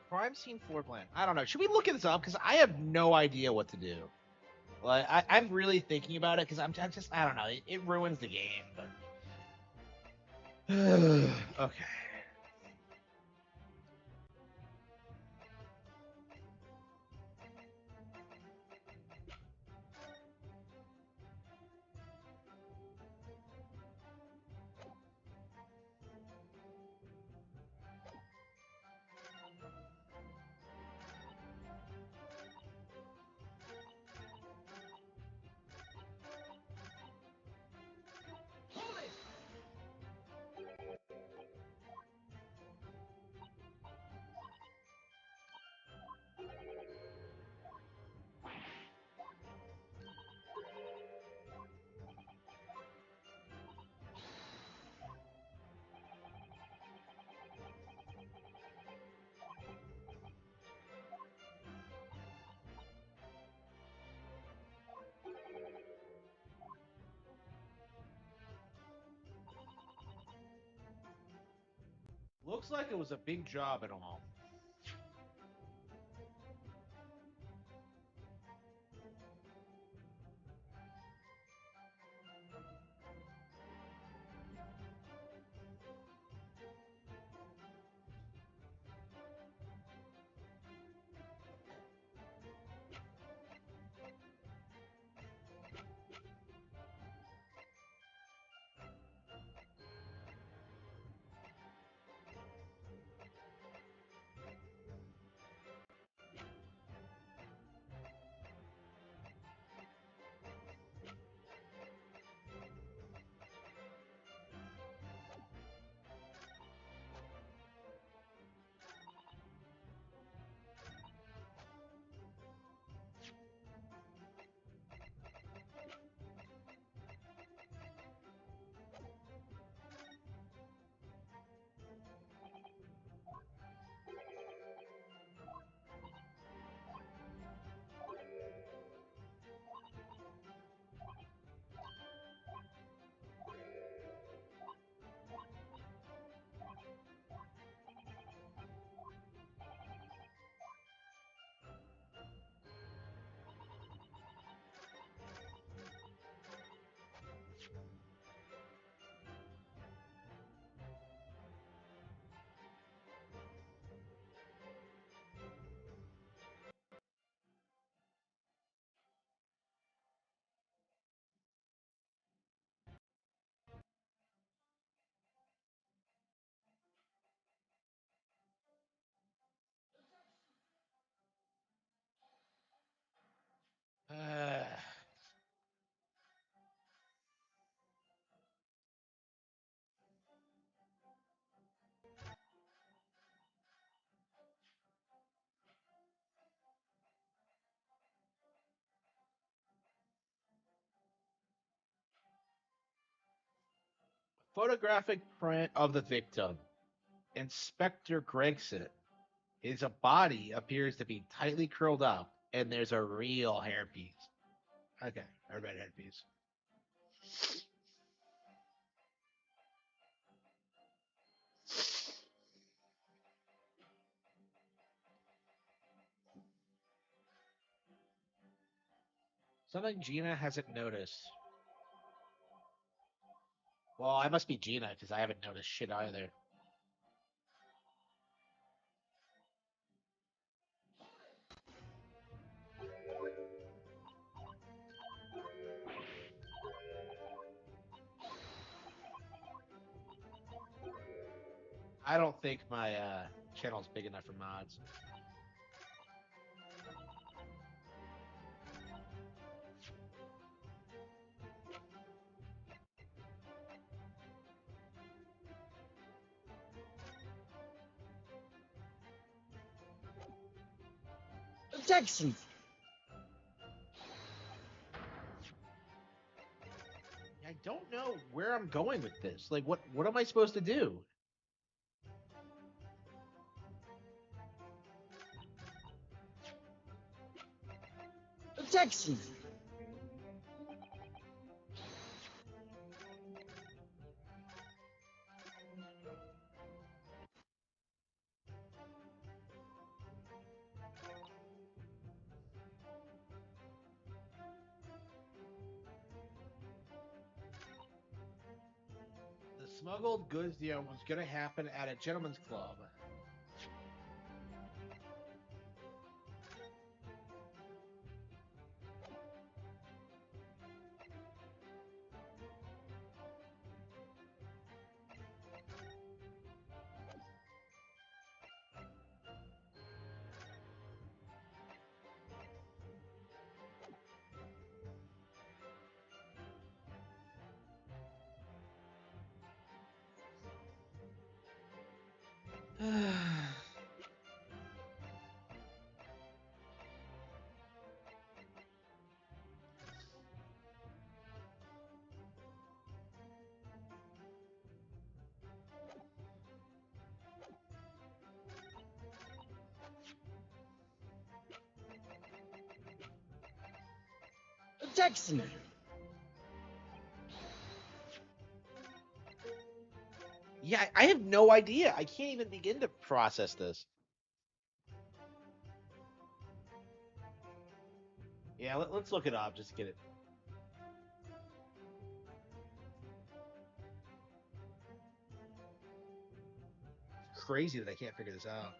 Crime scene floor plan. I don't know. Should we look this up? Because I have no idea what to do. Like, I'm really thinking about it because I'm just, I don't know. It ruins the game, but. Okay. Looks like it was a big job and all. Photographic print of the victim, Inspector Gregson. His body appears to be tightly curled up, and there's a real hairpiece. Okay, a red hairpiece. Something Gina hasn't noticed. Well, I must be Gina because I haven't noticed shit either. I don't think my channel's big enough for mods. Objection! I don't know where I'm going with this. Like, what am I supposed to do? Objection! The smuggled goods deal was going to happen at a gentleman's club. Objection! Yeah, I have no idea. I can't even begin to process this. Yeah, let's look it up just to get it. It's crazy that I can't figure this out.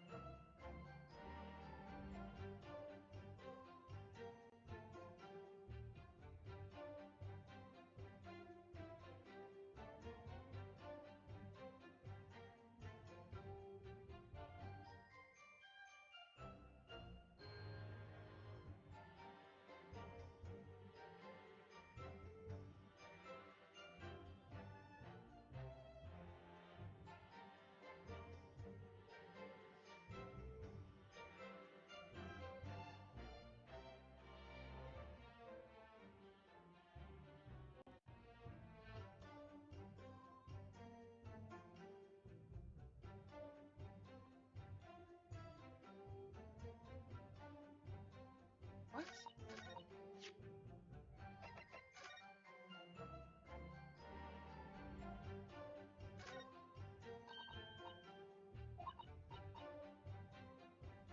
What?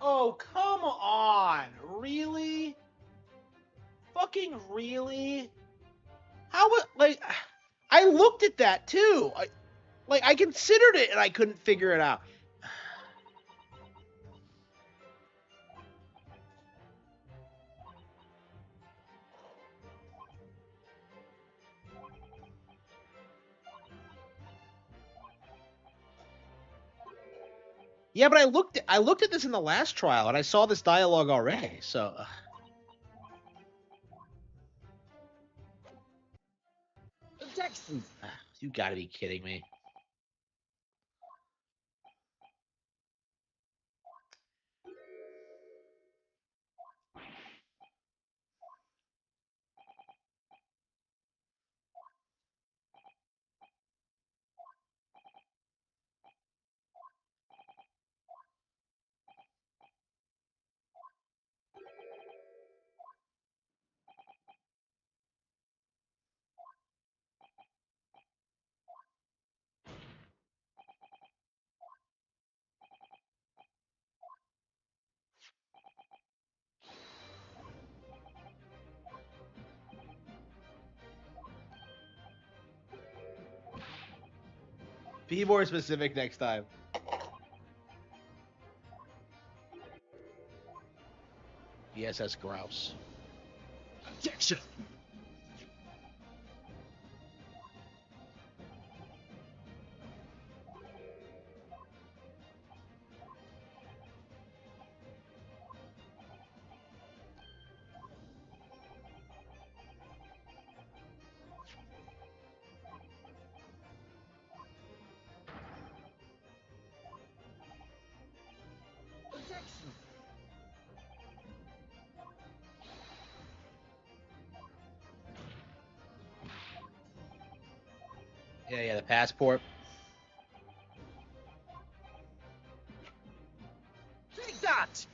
Oh, come on. Really? Fucking really? How would, like, I looked at that too. I considered it and I couldn't figure it out. Yeah, but I looked at this in the last trial and I saw this dialogue already. So Objection! you got to be kidding me. Be more specific next time. VSS Grouse. Objection! Objection! Yeah, the passport. Take that!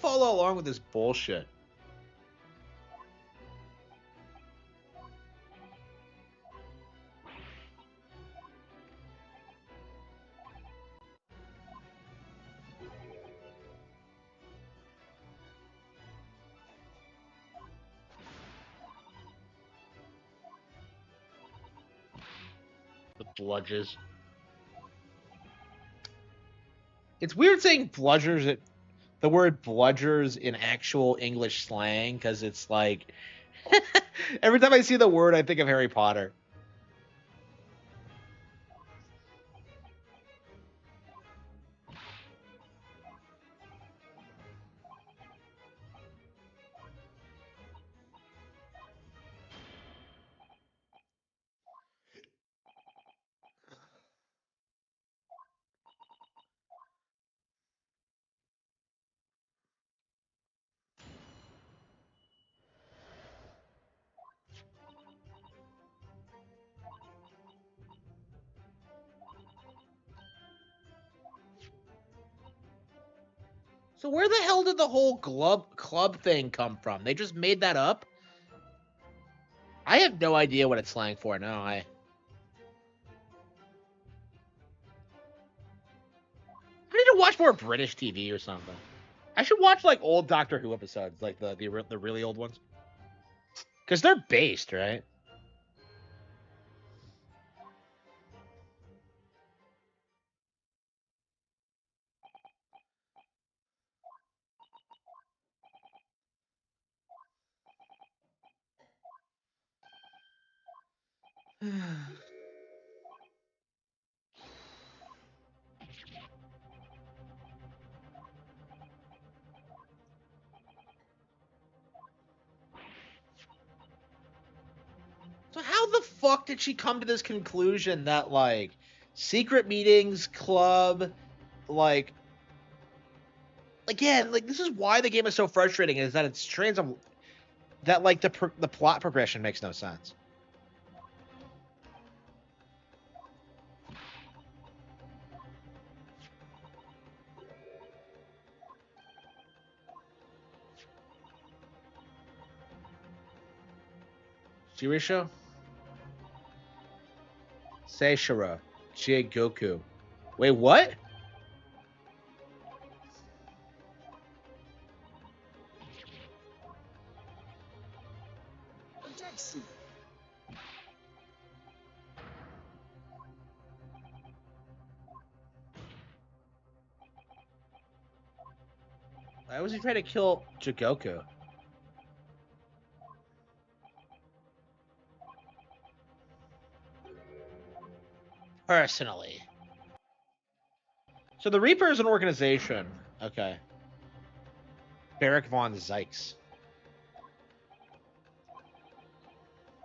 follow along with this bullshit. The bludges. It's weird saying bludgers. The word bludgers in actual English slang, because it's like every time I see the word, I think of Harry Potter. So where the hell did the whole club thing come from? They just made that up? I have no idea what it's slang for. No, I need to watch more British TV or something. I should watch like old Doctor Who episodes, like the really old ones, because they're based, right? So how the fuck did she come to this conclusion that like secret meetings, club, like again, like this is why the game is so frustrating is that it's that like the plot progression makes no sense. Shirisho? Seishiro. Goku. Wait, what? Why was he trying to kill Jigoku? Personally. So the Reaper is an organization. Okay. Barrack von Zykes.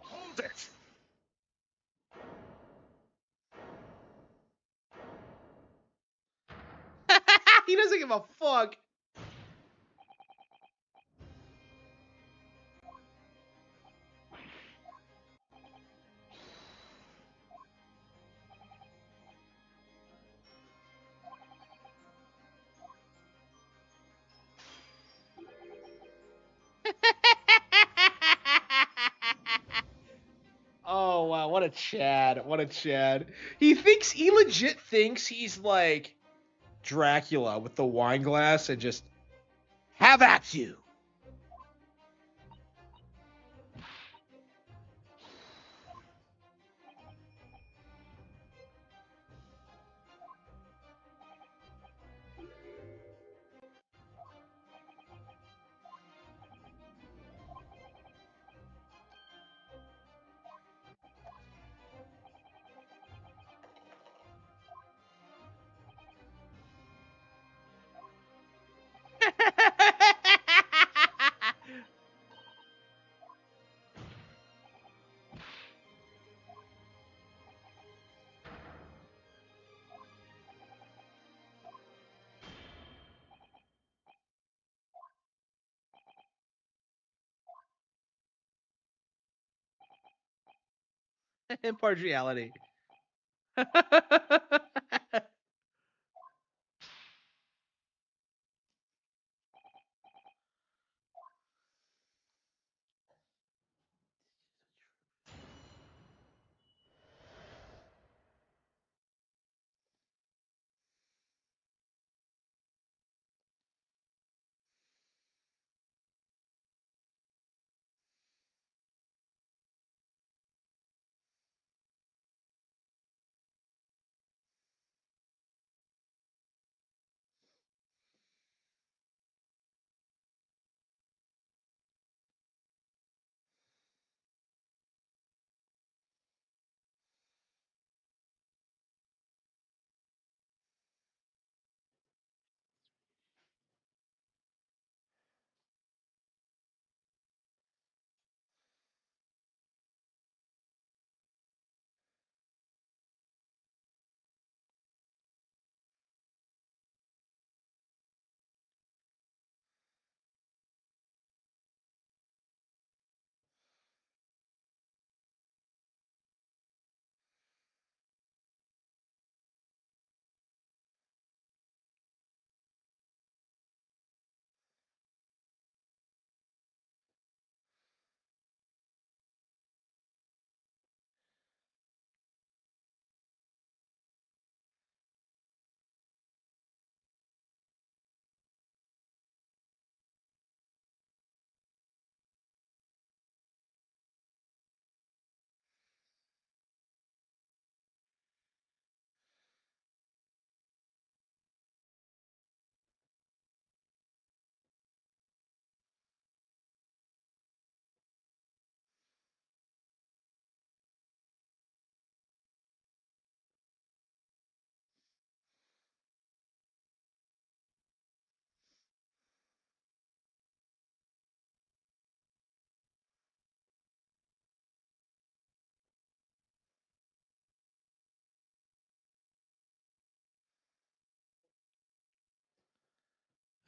Hold it! He doesn't give a fuck. Oh wow, what a Chad. What a Chad. He legit thinks he's like Dracula with the wine glass and just have at you. Impartiality.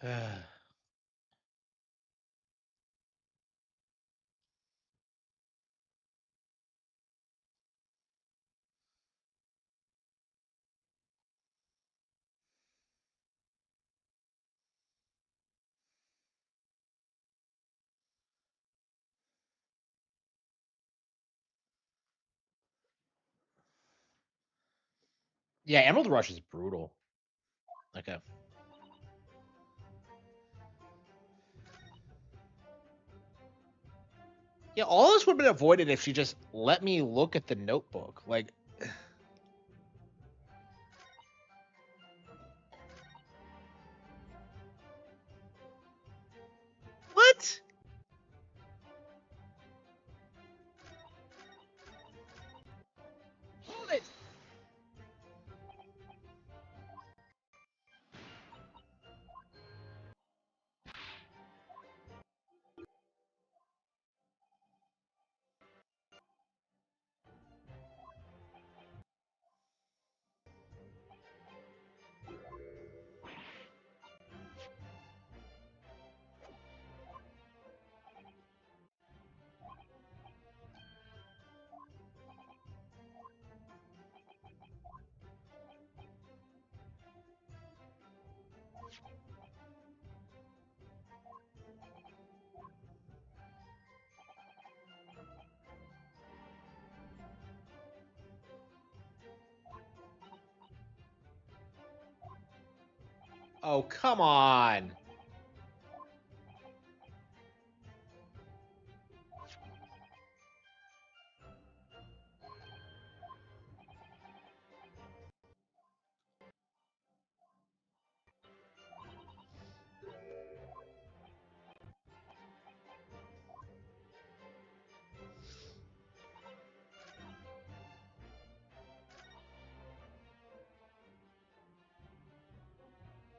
Yeah, Emerald Rush is brutal. Okay. Yeah, all this would have been avoided if she just let me look at the notebook. Like, what? Hold it! Oh, come on.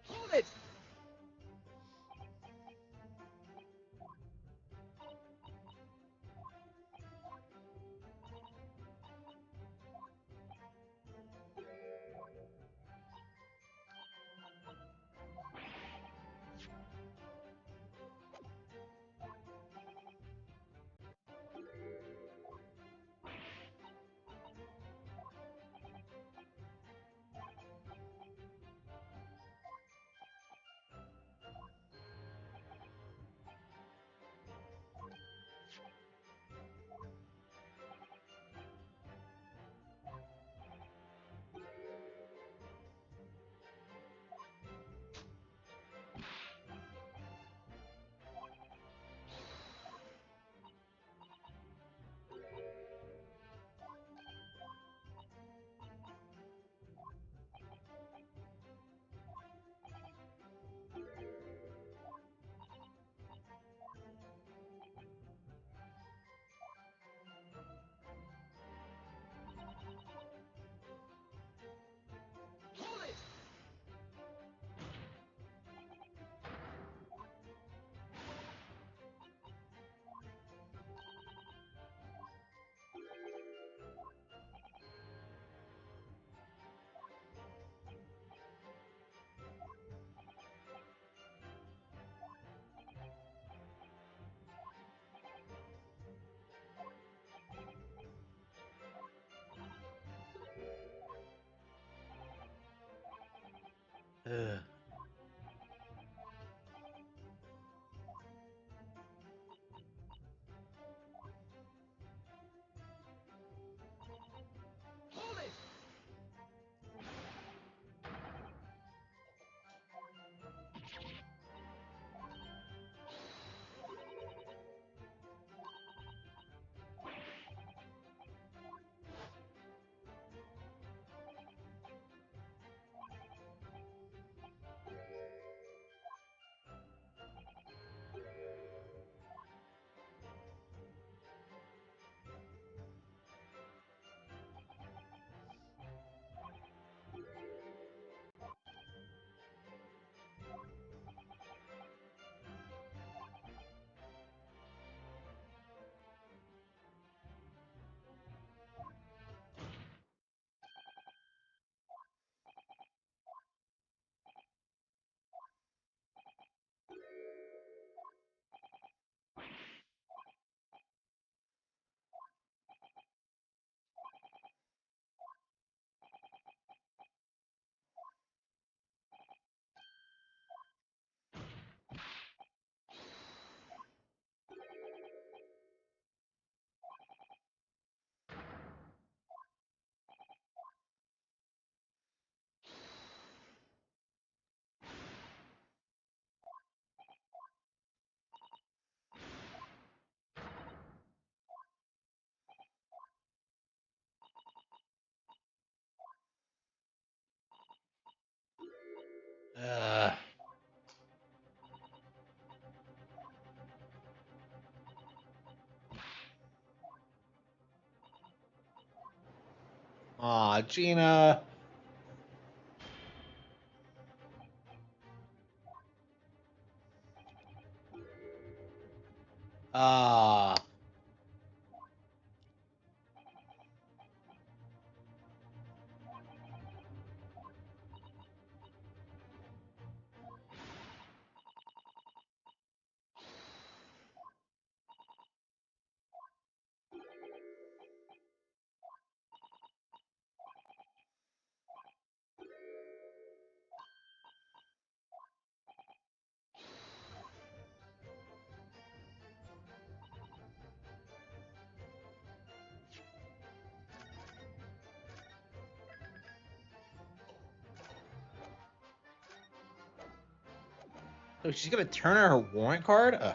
Hold it! Ugh. Aw, Gina. Ah. Oh, she's gonna turn her warrant card? Ugh.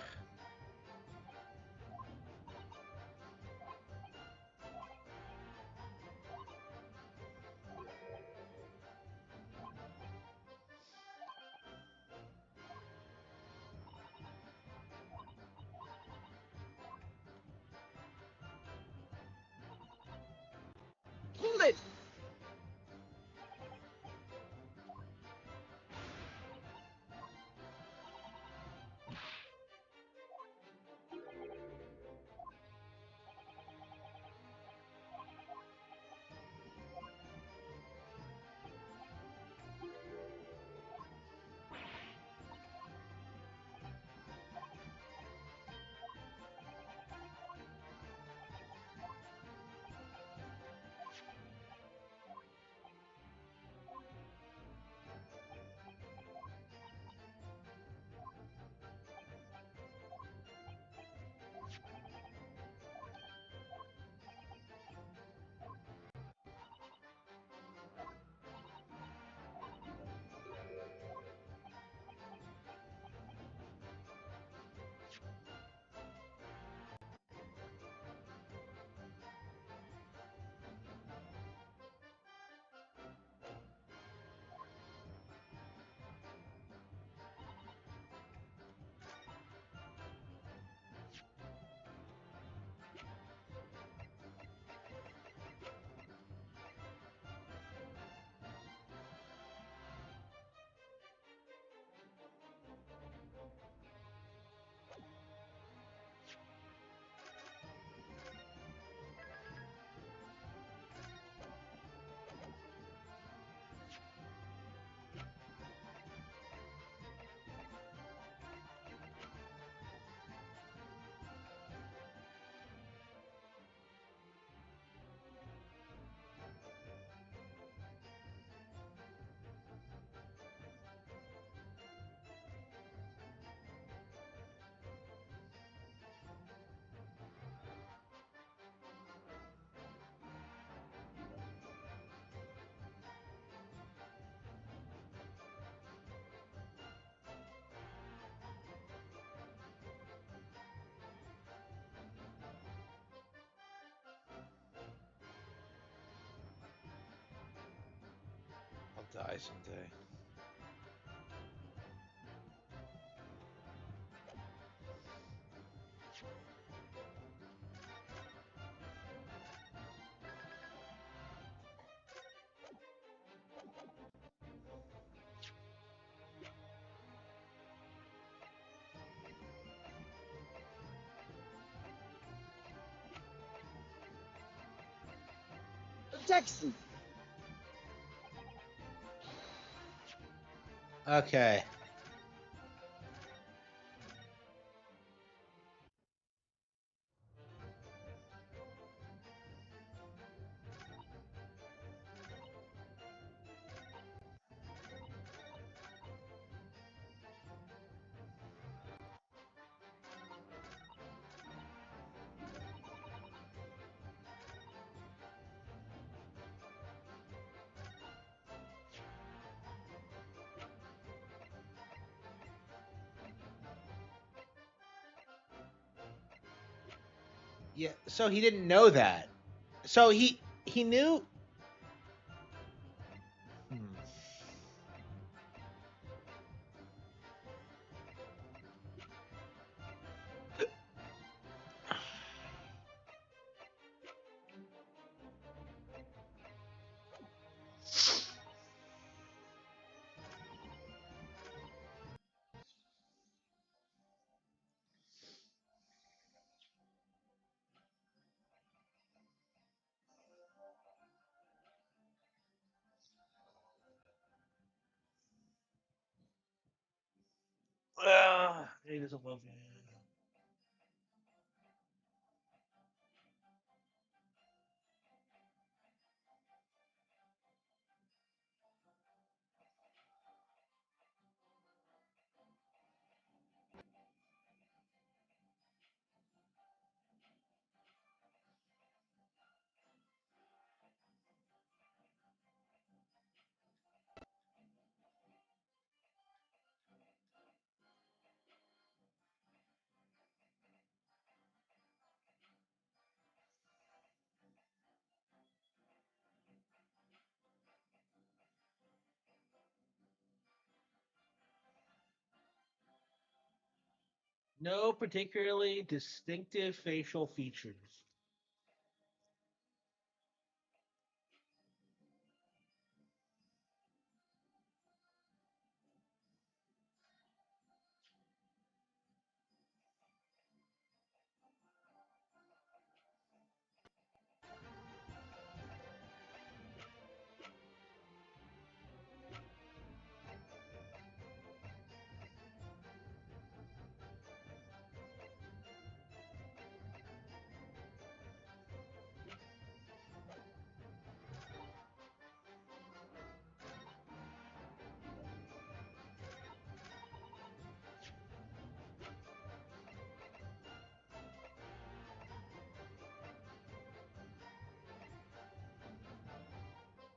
Hold it! I'll die someday. Jackson! Okay. Yeah, so he didn't know that. So he knew. Hmm. He doesn't love me. No particularly distinctive facial features.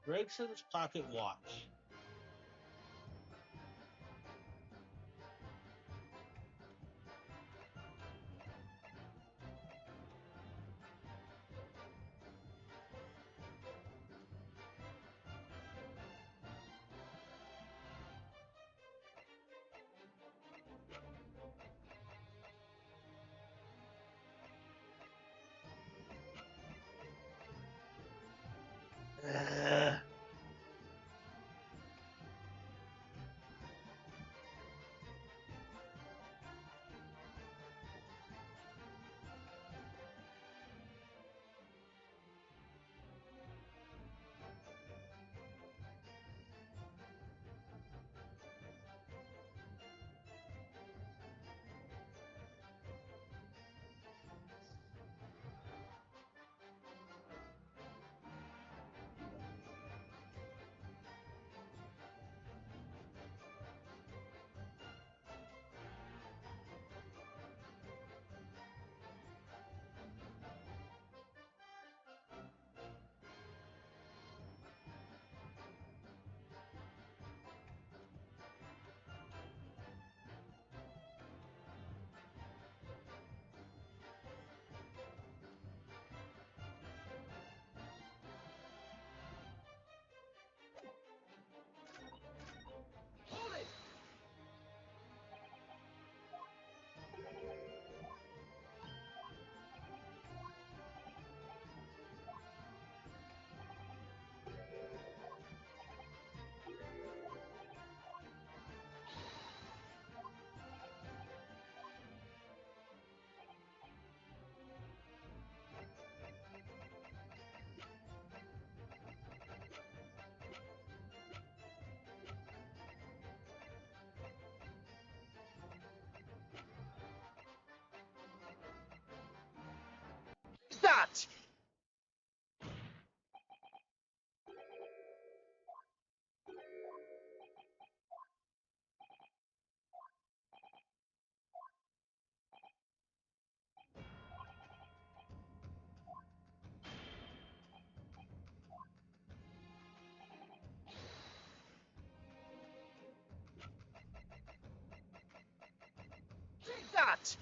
Gregson's pocket watch. That! Take that!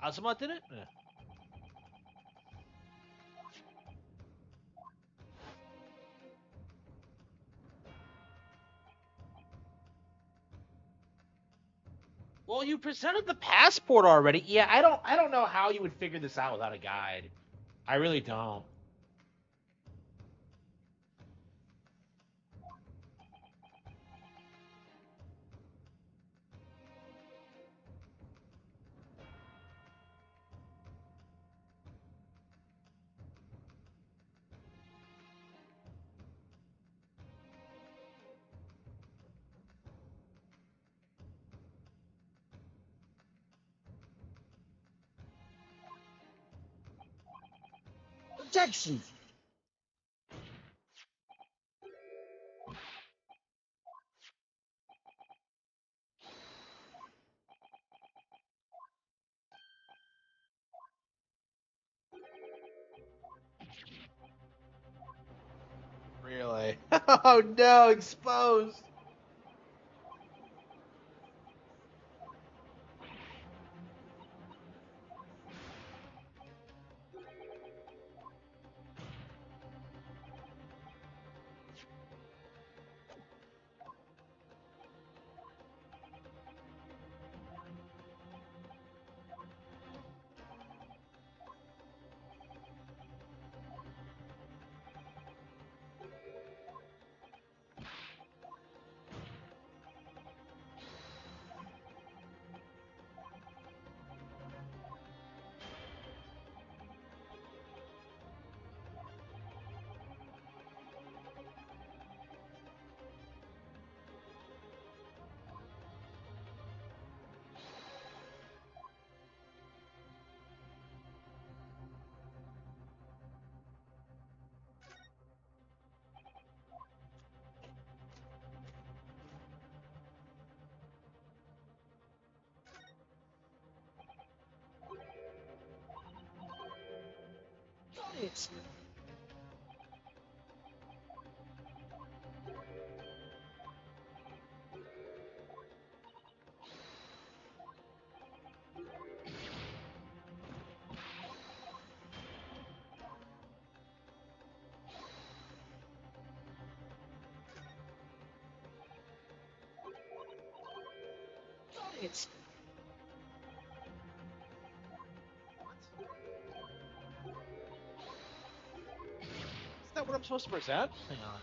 Kazuma did it? Yeah. Well, you presented the passport already. Yeah, I don't know how you would figure this out without a guide. I really don't. Objection! Really? Oh no, exposed. It's... It's... Is that what I'm supposed to present? Hang on.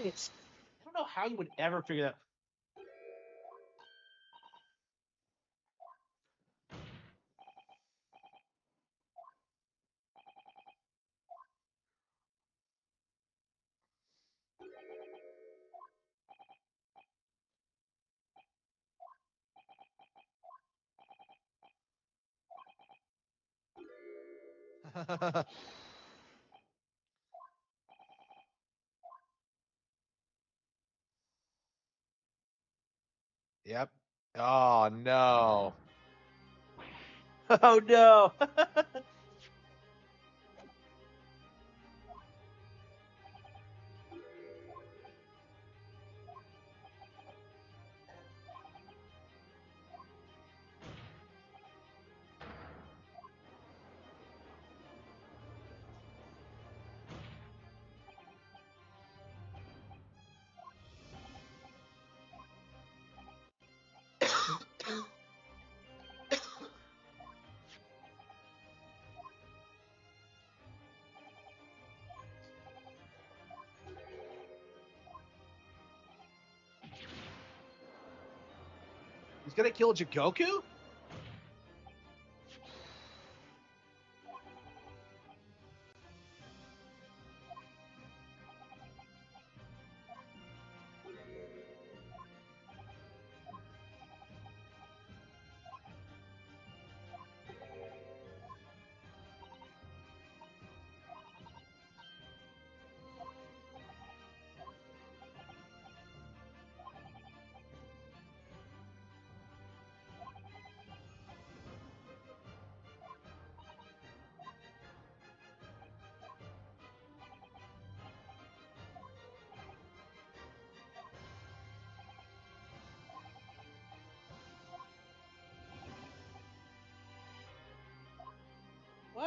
It's... I don't know how you would ever figure that. Yep. Oh no. Oh no. He's gonna kill Jigoku?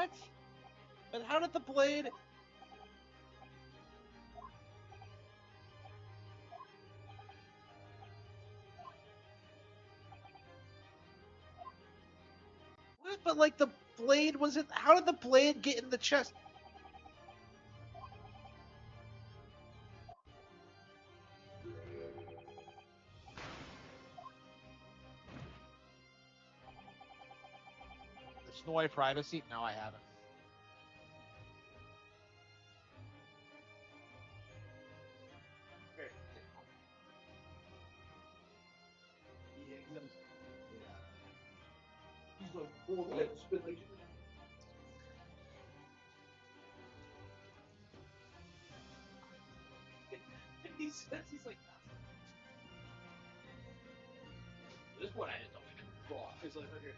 What? But how did the blade? What? But like the blade was it? How did the blade get in the chest? The Snowy privacy? No, I haven't. He's like, oh, let's spin like. He says he's like. This one I just don't like. Cool. He's like, okay.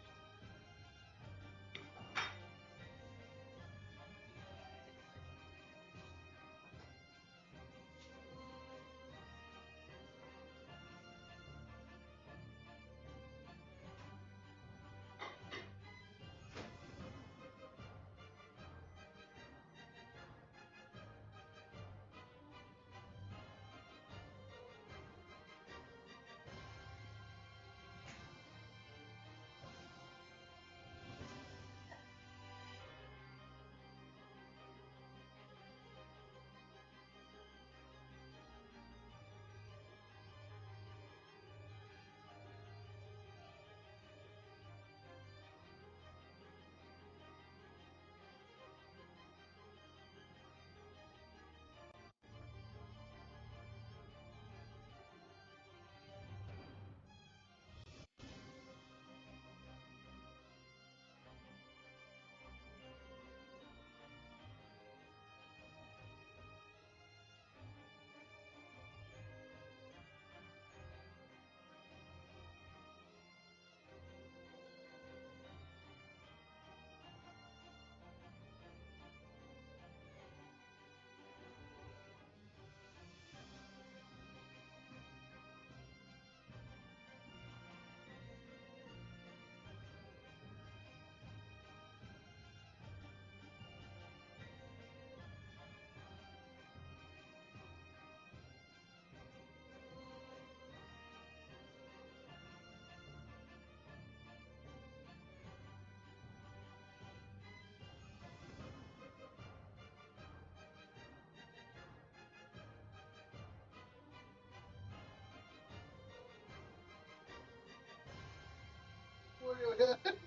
Wait a minute.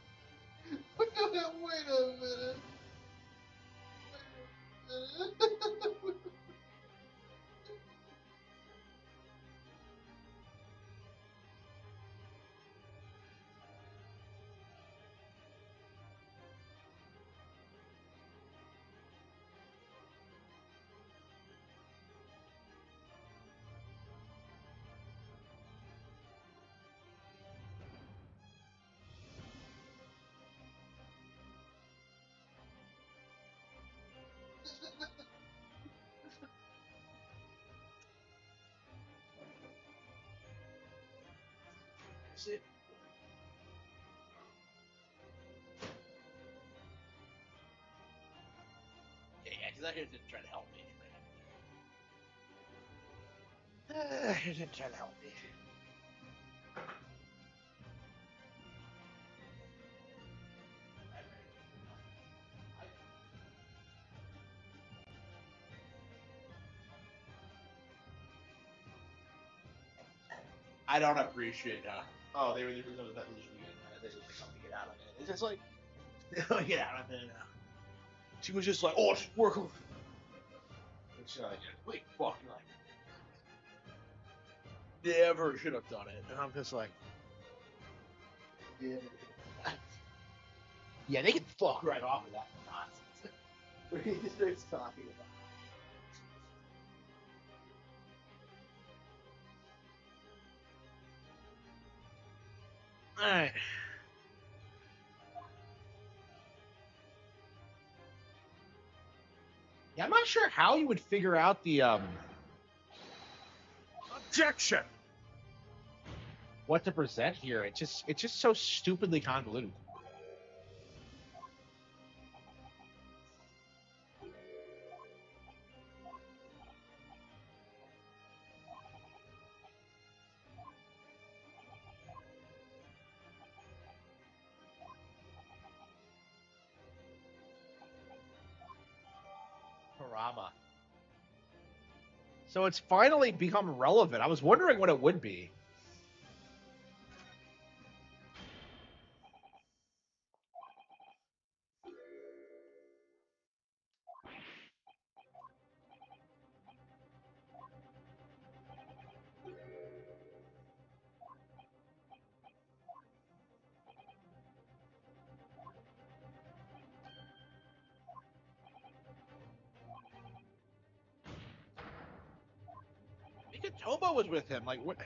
Wait a minute. Shit. Yeah, because I didn't try to help me. He didn't try to help me. I don't appreciate oh, they were there was that leaving and they just like help me get out of it. It's just like get out of it. She was just like, oh, just work over. And she's like, wait, fuck, like never should have done it. And I'm just like, yeah, yeah, they can fuck right off of that nonsense. Where he just starts talking about. All right. Yeah, I'm not sure how you would figure out the Objection. What to present here. It's just so stupidly convoluted. Kurama. So it's finally become relevant. I was wondering what it would be. Mikatomo was with him. Like, what?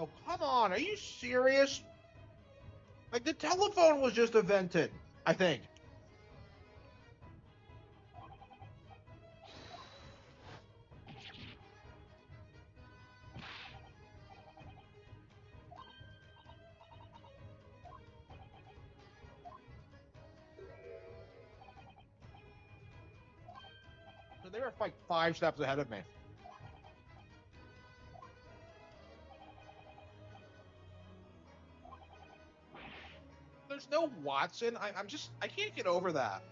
Oh, come on. Are you serious? Like, the telephone was just invented, I think. So they were like 5 steps ahead of me. There's no Watson. I can't get over that.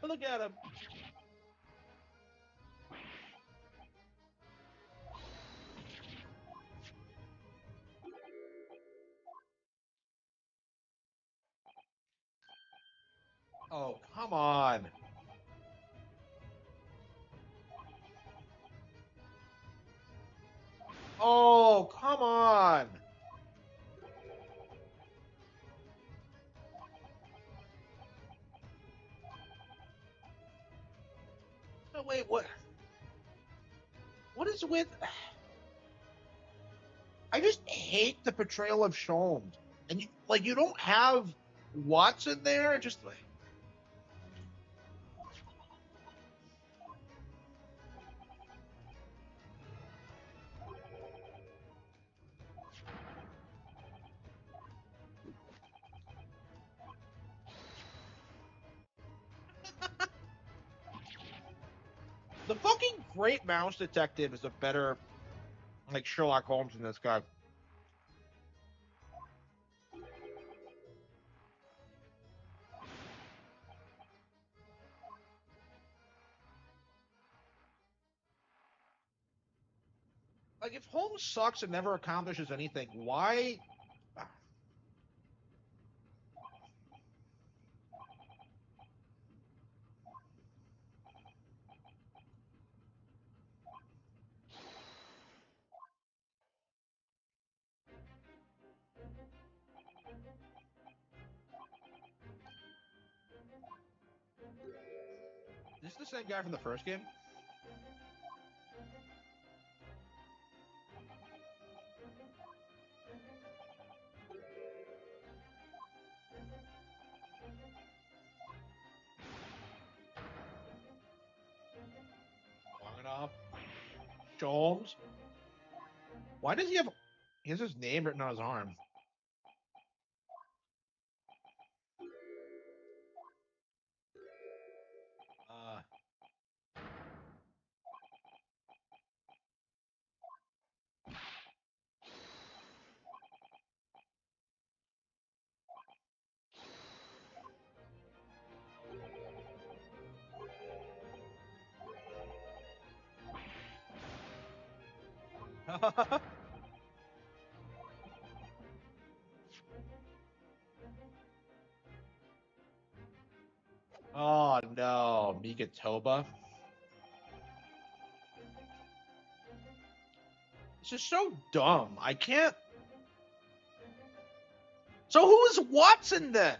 Look at him. Oh, come on. Oh, come on. No, wait, what? What is with? I just hate the portrayal of Sholmes, and you don't have Watson there. Just like the fucking Great Mouse Detective is a better like Sherlock Holmes than this guy. Like, if Holmes sucks and never accomplishes anything, why? Is this the same guy from the first game? Long enough. Holmes. Why does he have? He has his name written on his arm. Oh no, Migatoba. This is so dumb. I can't. So who is Watson then?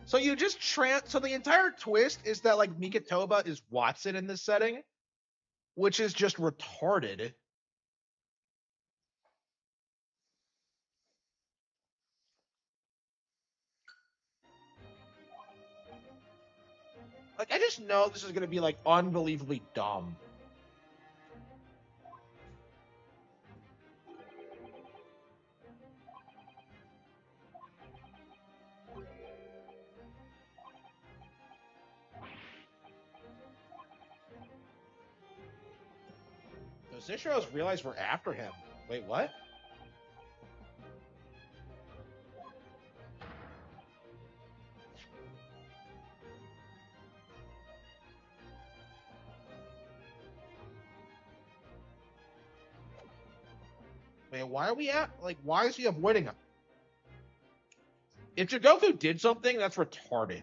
So you just so the entire twist is that like Migatoba is Watson in this setting, which is just retarded. Like I just know this is gonna be like unbelievably dumb. Those Zisharos realize we're after him. Wait, what? Man, why are we at? Like, why is he avoiding him? If Jigoku did something, that's retarded.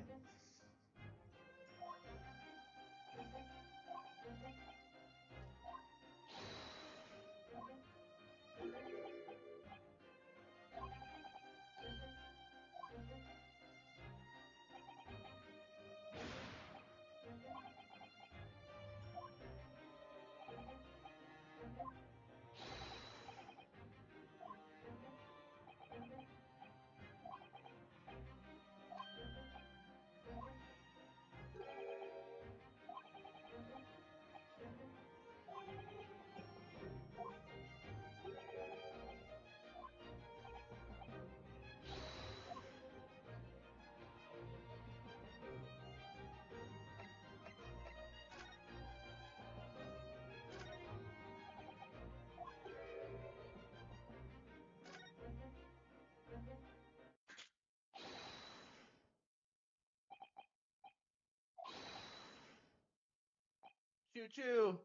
Choo choo.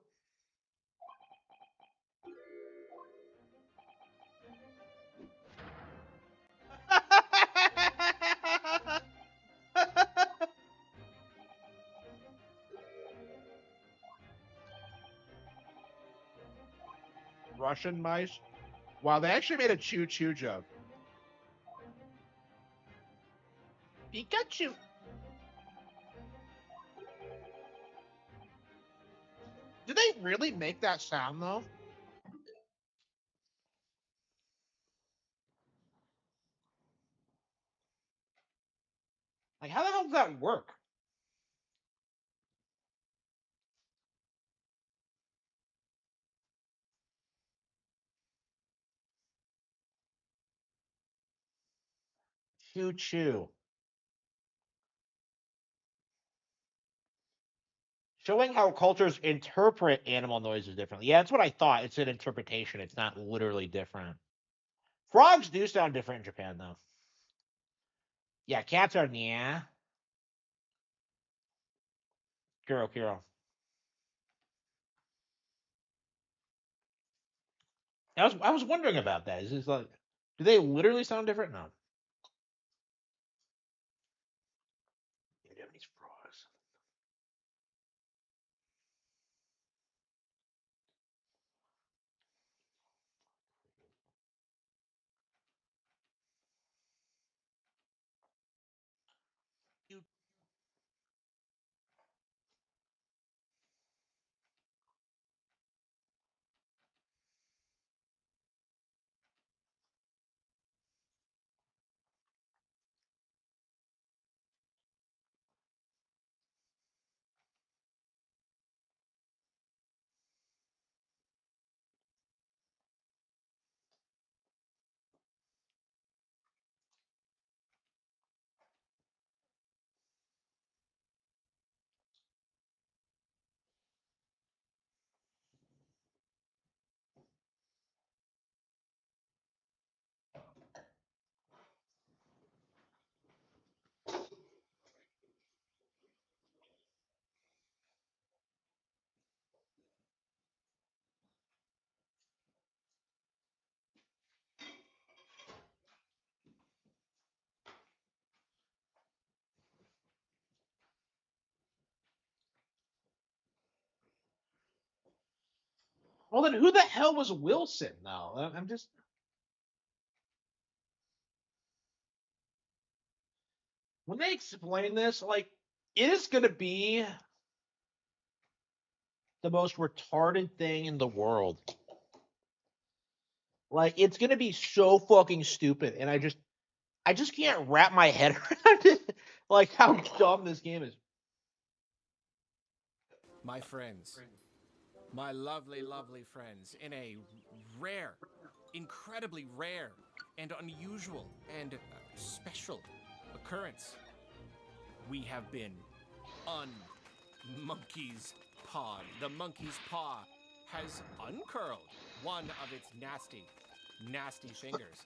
Russian mice. Wow, they actually made a choo choo joke. Pikachu. Did they really make that sound though? Like, how the hell does that work? Choo choo. Showing how cultures interpret animal noises differently. Yeah, that's what I thought. It's an interpretation. It's not literally different. Frogs do sound different in Japan, though. Yeah, cats are yeah. Kiro. I was wondering about that. Is this like, do they literally sound different? No. Yeah, Japanese frogs. Well, then who the hell was Wilson? Though I'm just when they explain this, like it is gonna be the most retarded thing in the world. Like it's gonna be so fucking stupid, and I just can't wrap my head around it. Like how dumb this game is. My friends, my lovely, lovely friends, in a rare, incredibly rare, and unusual and special occurrence, we have been on Monkey's Paw. The Monkey's Paw has uncurled one of its nasty, nasty fingers.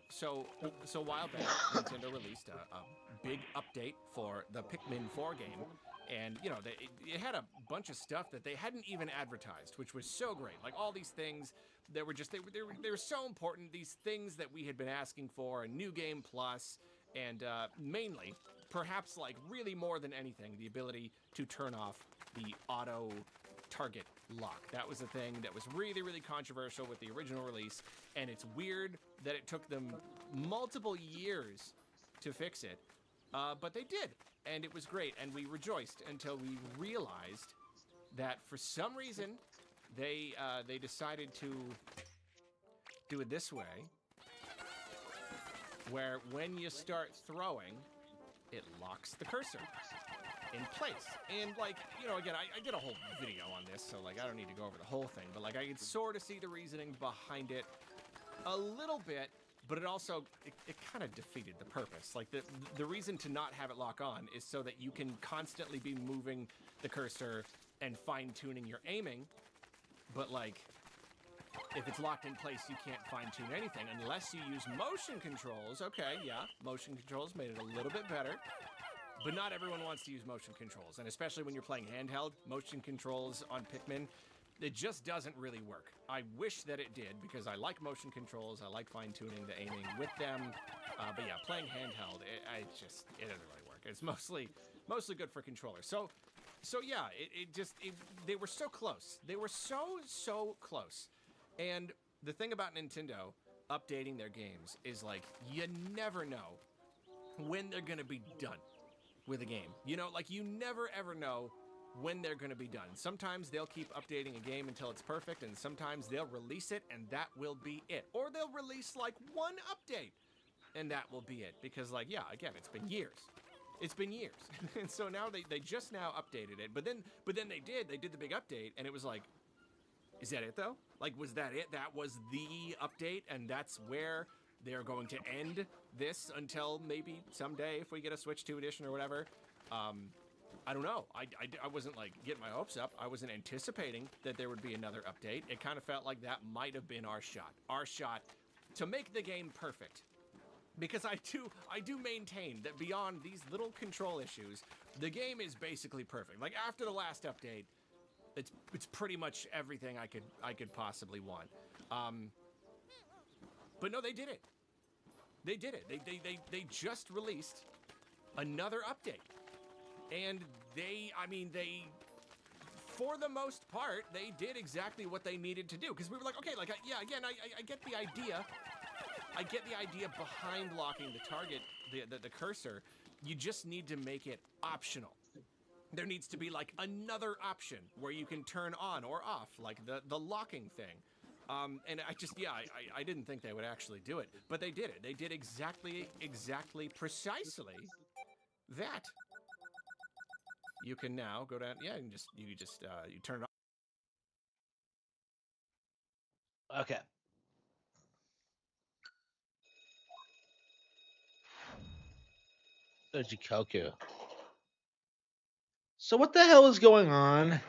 So a while back, Nintendo released a big update for the Pikmin 4 game, and you know it had a bunch of stuff that they hadn't even advertised, which was so great. Like all these things that were just they were so important. These things that we had been asking for, a new game plus, and mainly, perhaps like really more than anything, the ability to turn off the auto target lock. That was a thing that was really, really controversial with the original release, and it's weird that it took them multiple years to fix it, but they did, and it was great, and we rejoiced until we realized that for some reason they decided to do it this way, where when you start throwing, it locks the cursor in place. And like, you know, again, I did a whole video on this, so like I don't need to go over the whole thing, but like I could sort of see the reasoning behind it a little bit, but it also, it kind of defeated the purpose. Like the reason to not have it lock on is so that you can constantly be moving the cursor and fine-tuning your aiming, but like, if it's locked in place, you can't fine-tune anything unless you use motion controls. Okay, yeah, motion controls made it a little bit better. But not everyone wants to use motion controls, and especially when you're playing handheld, motion controls on Pikmin, it just doesn't really work. I wish that it did, because I like motion controls, I like fine-tuning the aiming with them, but yeah, playing handheld, it doesn't really work. It's mostly good for controllers. So yeah, they were so close. They were so close. And the thing about Nintendo updating their games is like, you never know when they're gonna be done with a game. You know, like you never ever know when they're gonna be done. Sometimes they'll keep updating a game until it's perfect, and sometimes they'll release it and that will be it. Or they'll release like one update and that will be it. Because like, yeah, again, it's been years. It's been years. And so now they just now updated it. But then they did the big update, and it was like, is that it though? Like, was that it? That was the update, and that's where they're going to end this until maybe someday if we get a Switch 2 edition or whatever. I don't know. I wasn't like getting my hopes up. I wasn't anticipating that there would be another update. It kind of felt like that might have been our shot to make the game perfect. Because I do maintain that beyond these little control issues, the game is basically perfect. Like after the last update, it's pretty much everything I could possibly want. But no, they did it. They did it. They just released another update, and they for the most part they did exactly what they needed to do, because we were like, okay, like yeah, again, I get the idea. I get the idea behind locking the target, the cursor. You just need to make it optional. There needs to be like another option where you can turn on or off, like the locking thing. And I didn't think they would actually do it, but they did it. They did exactly, precisely that. You can now go down, yeah, and you turn it on. Okay. Jikoku. So what the hell is going on?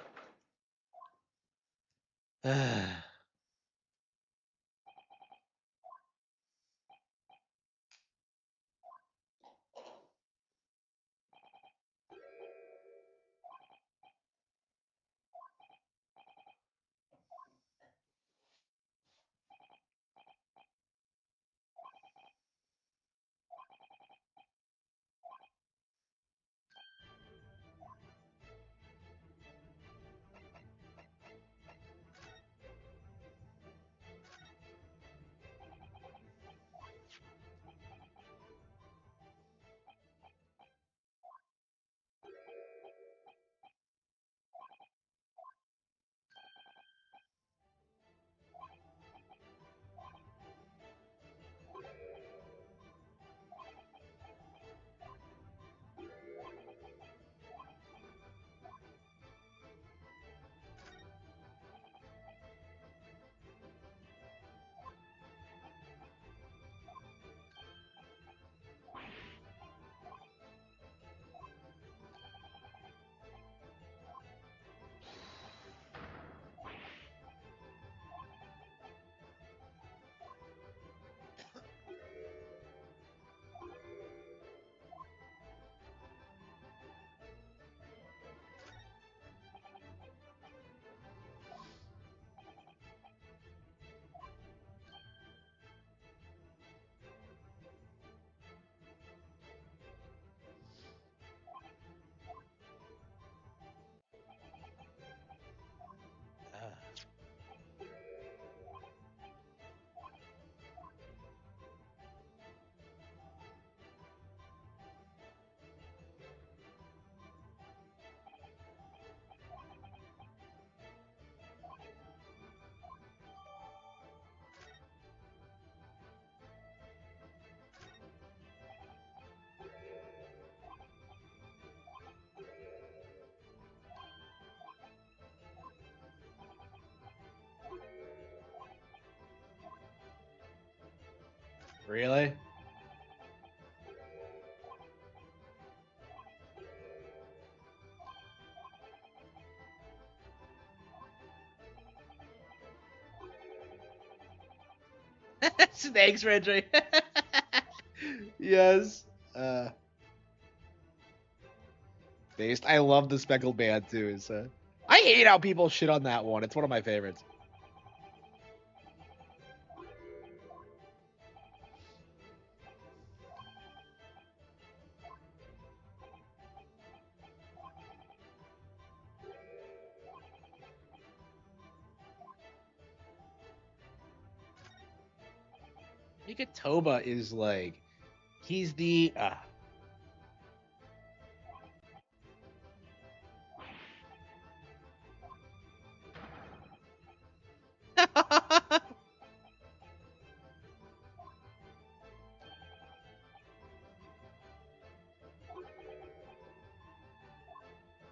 Really? Snakes, Reggie. Yes. Based. I love the speckled band too. So I hate how people shit on that one. It's one of my favorites. Toba is like, he's the.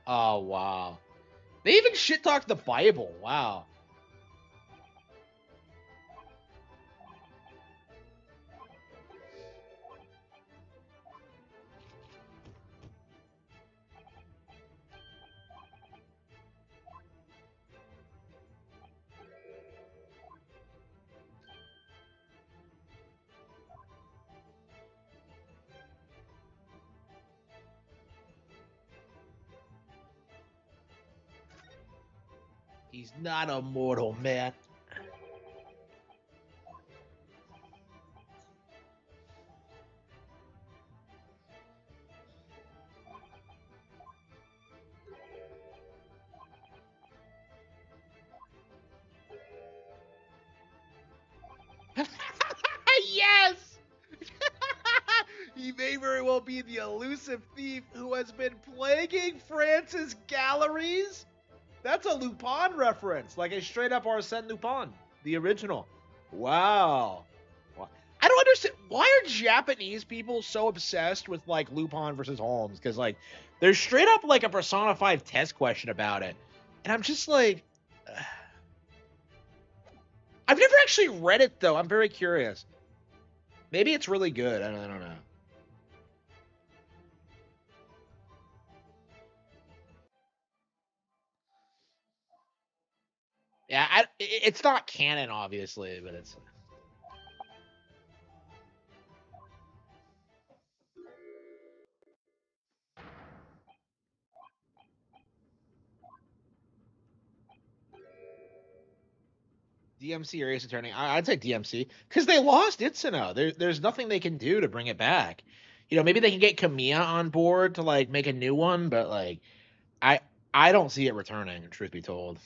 Oh wow. They even shit talk the Bible. Wow. He's not a mortal man. Yes! He may very well be the elusive thief who has been plaguing France's galleries. That's a Lupin reference, like a straight up Arsène Lupin, the original. Wow. I don't understand. Why are Japanese people so obsessed with like Lupin versus Holmes? Because like there's straight up like a personified test question about it, and I'm just like, I've never actually read it though. I'm very curious. Maybe it's really good. I don't know. Yeah, it's not canon, obviously, but it's. DMC or Ace Attorney? I'd say DMC because they lost Itsuno. There's nothing they can do to bring it back. You know, maybe they can get Kamiya on board to like make a new one, but like, I I don't see it returning. Truth be told,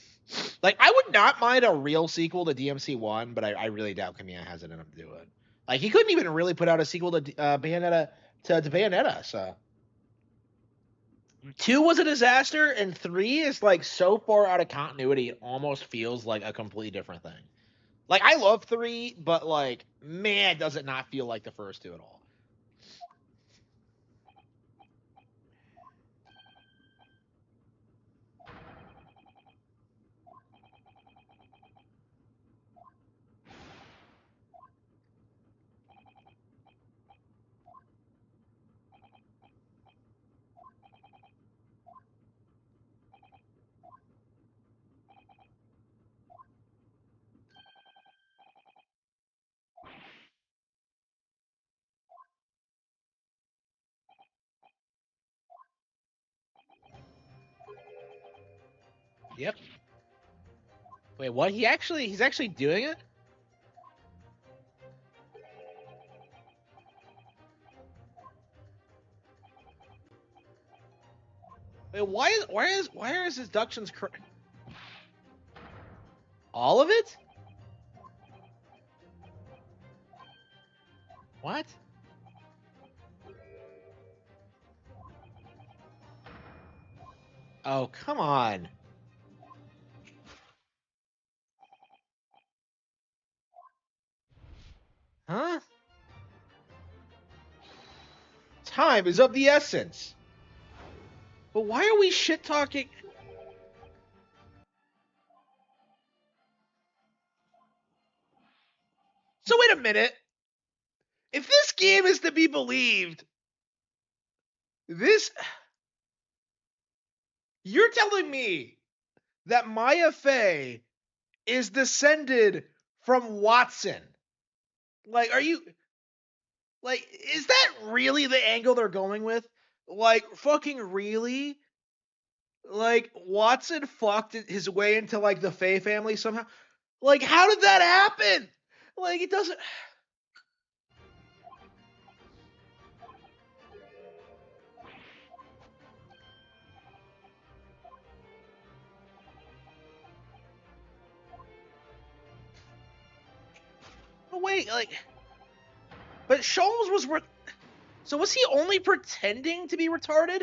like I would not mind a real sequel to DMC One, but I really doubt Kamiya has it in him to do it. Like he couldn't even really put out a sequel to Bayonetta to Bayonetta. So 2 was a disaster, and 3 is like so far out of continuity, it almost feels like a completely different thing. Like I love 3, but like man, does it not feel like the first 2 at all? Yep. Wait, what? He's actually doing it? Wait, why is his deductions all of it? What? Oh, come on. Huh? Time is of the essence. But why are we shit talking? So wait a minute. If this game is to be believed, you're telling me that Maya Fey is descended from Watson. Like, is that really the angle they're going with? Like, fucking really? Like, Watson fucked his way into, like, the Fey family somehow? Like, how did that happen? Like, it doesn't. Oh, wait, like. But Sholmes was. So was he only pretending to be retarded?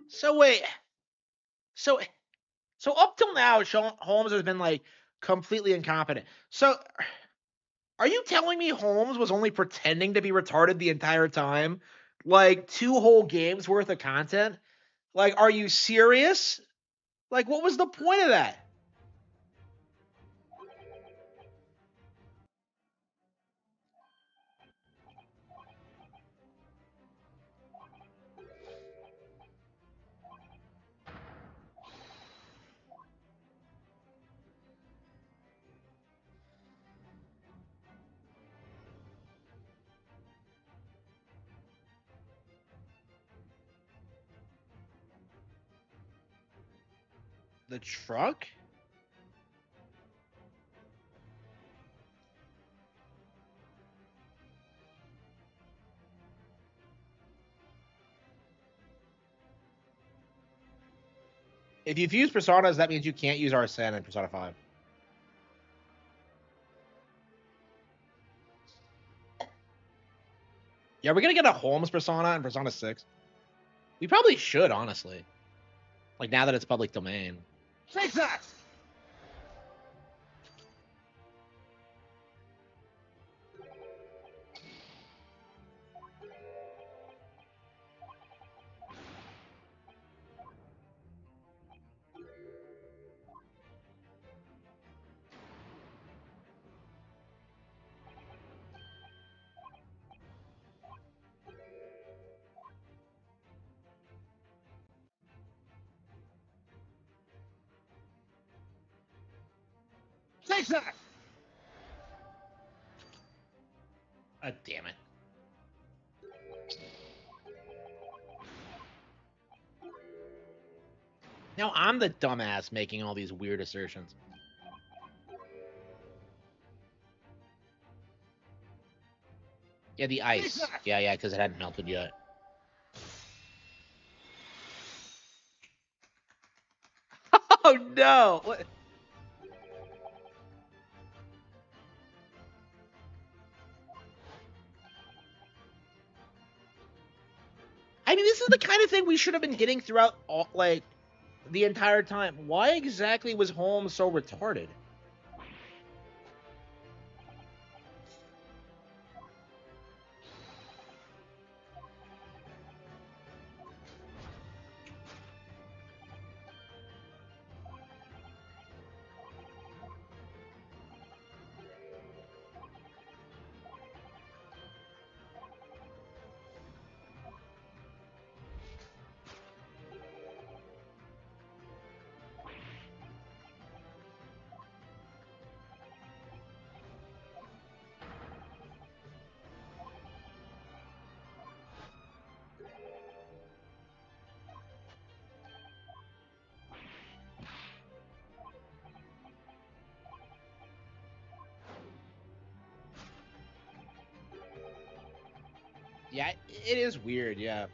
So wait. So up till now, Holmes has been like completely incompetent. So are you telling me Holmes was only pretending to be retarded the entire time? Like 2 whole games worth of content? Like, are you serious? Like, what was the point of that? The truck? If you fuse personas, that means you can't use Arsene in Persona 5. Yeah, we're gonna get a Holmes persona in Persona 6. We probably should, honestly. Like, now that it's public domain. Take that! Take that! Damn it. Now I'm the dumbass making all these weird assertions. Yeah, the ice. Yeah, because it hadn't melted yet. Oh no! What? I mean, this is the kind of thing we should have been getting throughout all, like, the entire time. Why exactly was Holmes so retarded? Yeah, it is weird, yeah.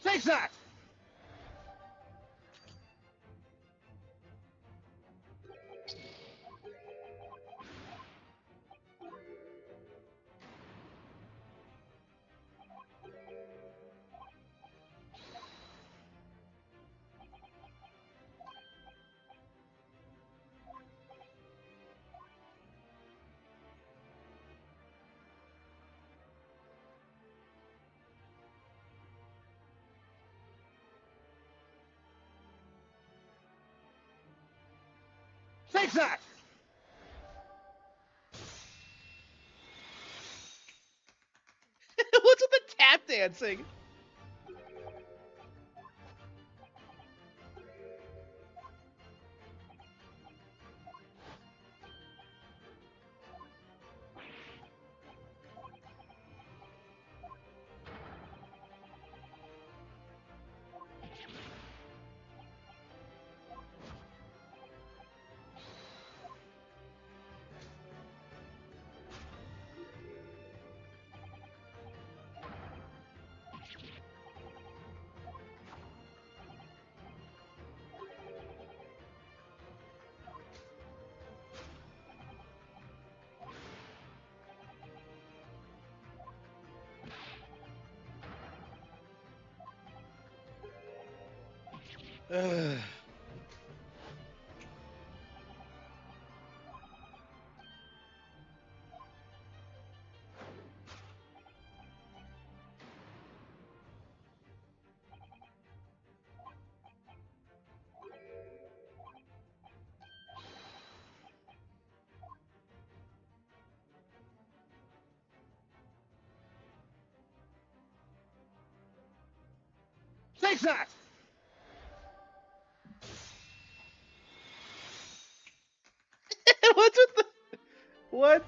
Take that! Take that! What's with the tap dancing? Ugh. Take that! What's with the what?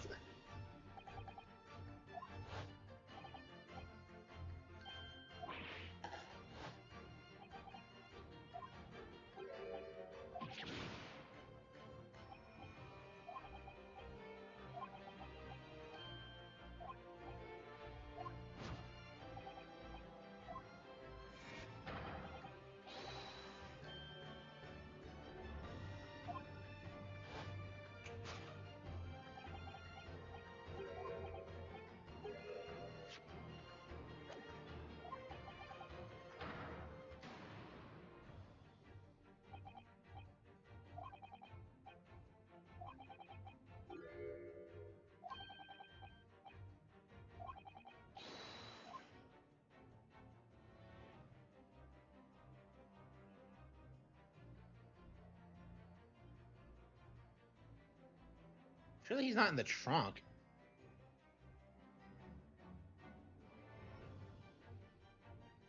Surely he's not in the trunk.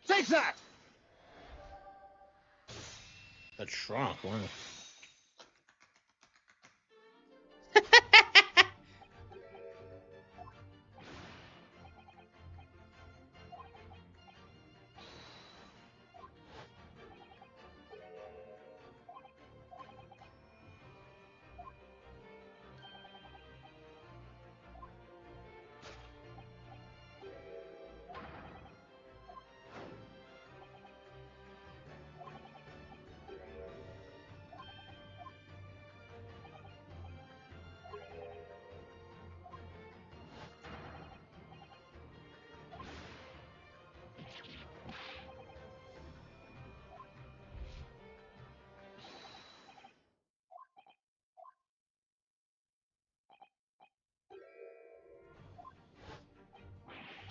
Take that! The trunk. Wow.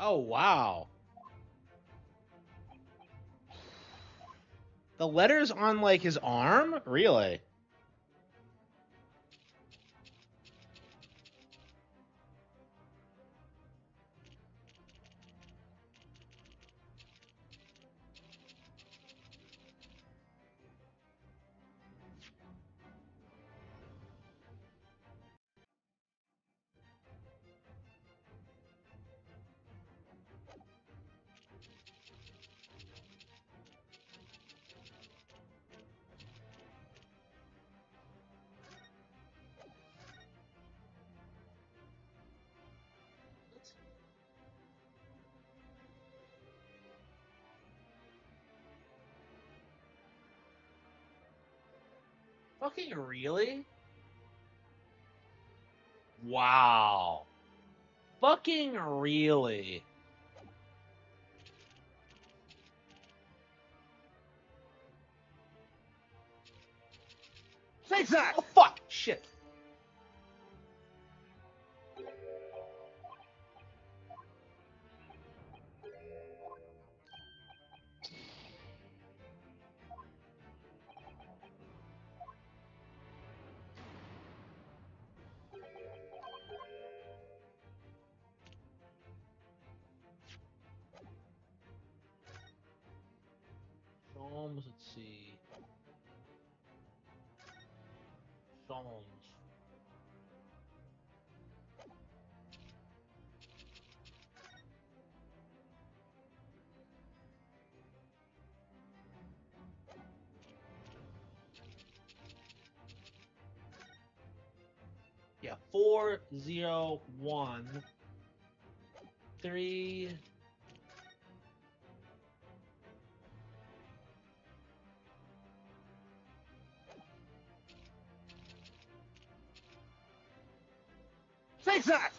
Oh, wow. The letters on, like, his arm? Really? Fucking really? Wow. Fucking really? Take that! Oh, fuck! Shit. Psalms, let's see. Psalms. Yeah, 401 3. Take that!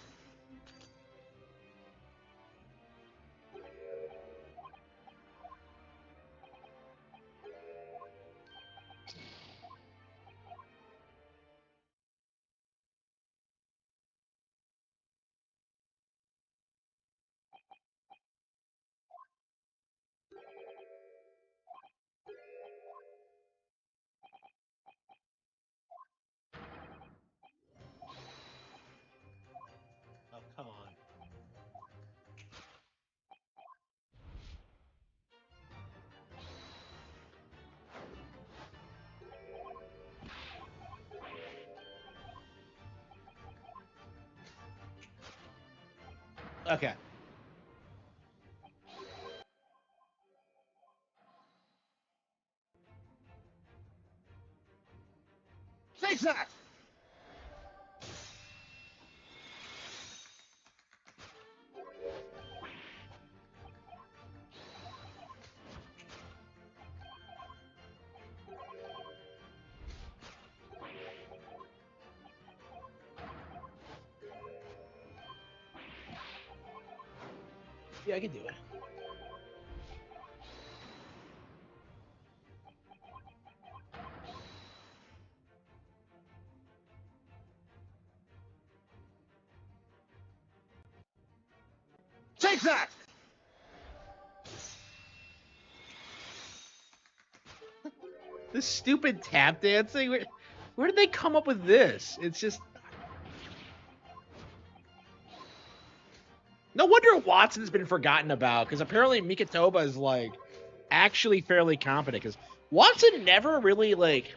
Okay. Take that! Yeah, I can do it. Take that! This stupid tap dancing. Where did they come up with this? It's just. No wonder Watson's been forgotten about, because apparently Mikitoba is like actually fairly competent. Because Watson never really like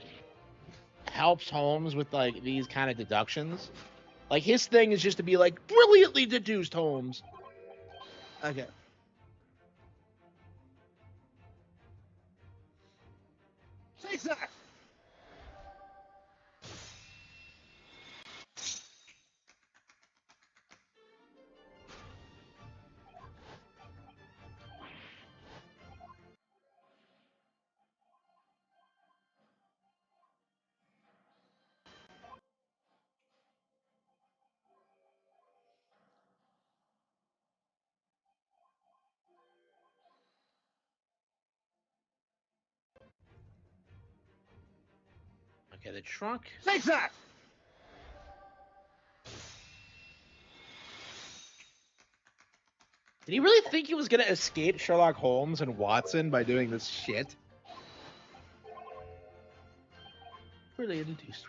helps Holmes with like these kind of deductions. Like his thing is just to be like brilliantly deduced Holmes. Okay. Take that! Okay, the trunk. Take that! Did he really think he was gonna escape Sherlock Holmes and Watson by doing this shit? Really deduced.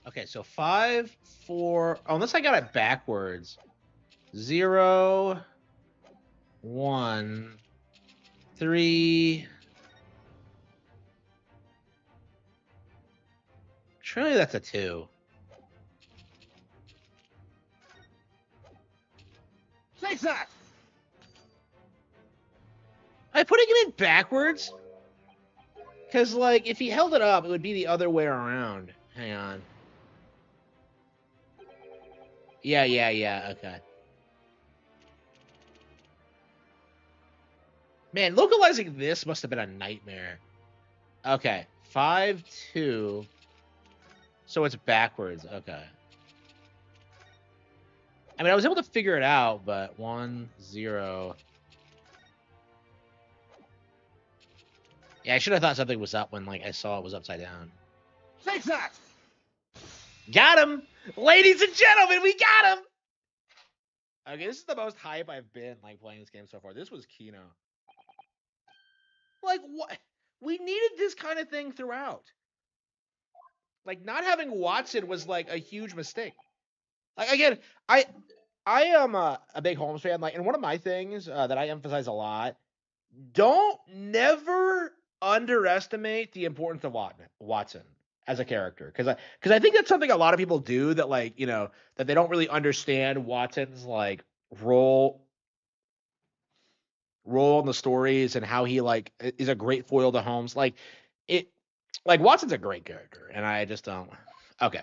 Okay, so 5, 4. Oh, unless I got it backwards. 0, 1, 3. Surely that's a 2. Take that! Am I putting it in backwards? Because, like, if he held it up, it would be the other way around. Hang on. Yeah, okay. Man, localizing this must have been a nightmare. Okay, 5, 2. So it's backwards. Okay. I mean, I was able to figure it out, but 1, 0. Yeah, I should have thought something was up when, like, I saw it was upside down. Take that! Got him! Ladies and gentlemen, we got him! Okay, this is the most hype I've been, like, playing this game so far. This was Kino. Like, what? We needed this kind of thing throughout. Like, not having Watson was, like, a huge mistake. Like, again, I am a big Holmes fan. Like, and one of my things that I emphasize a lot, never underestimate the importance of Watson as a character. Because I think that's something a lot of people do, that, like, you know, that they don't really understand Watson's, like, role in the stories and how he, like, is a great foil to Holmes. Like, Watson's a great character, and I just don't. Okay.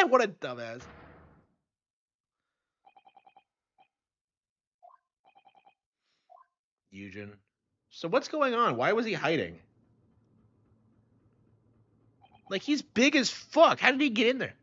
What a dumbass. Eugen. So what's going on? Why was he hiding? Like, he's big as fuck. How did he get in there?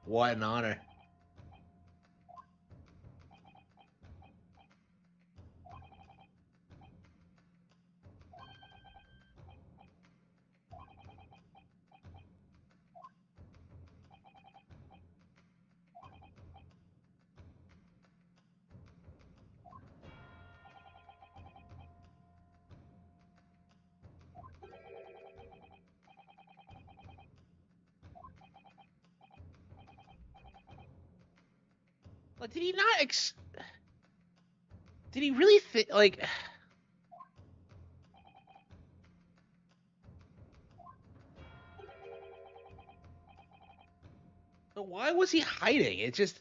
What an honor. Like, did he not did he really think, like... But why was he hiding? It just...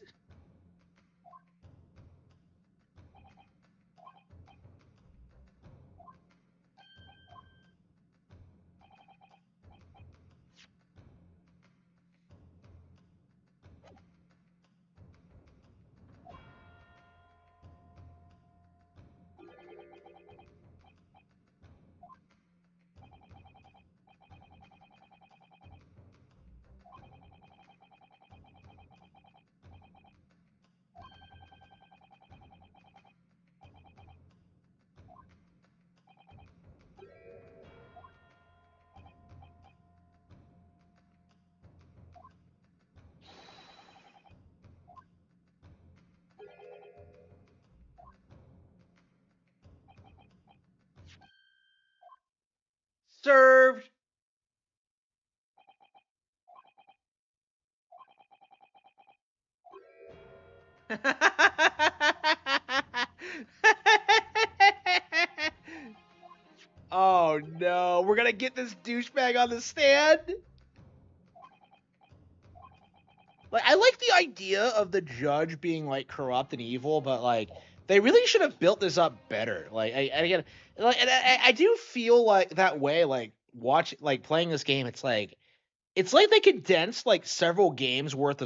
Served. Oh no, we're gonna get this douchebag on the stand? Like, I like the idea of the judge being, like, corrupt and evil, but, like, they really should have built this up better. Like, again, like, and I do feel like that way, like, playing this game, it's like they condensed, like, several games worth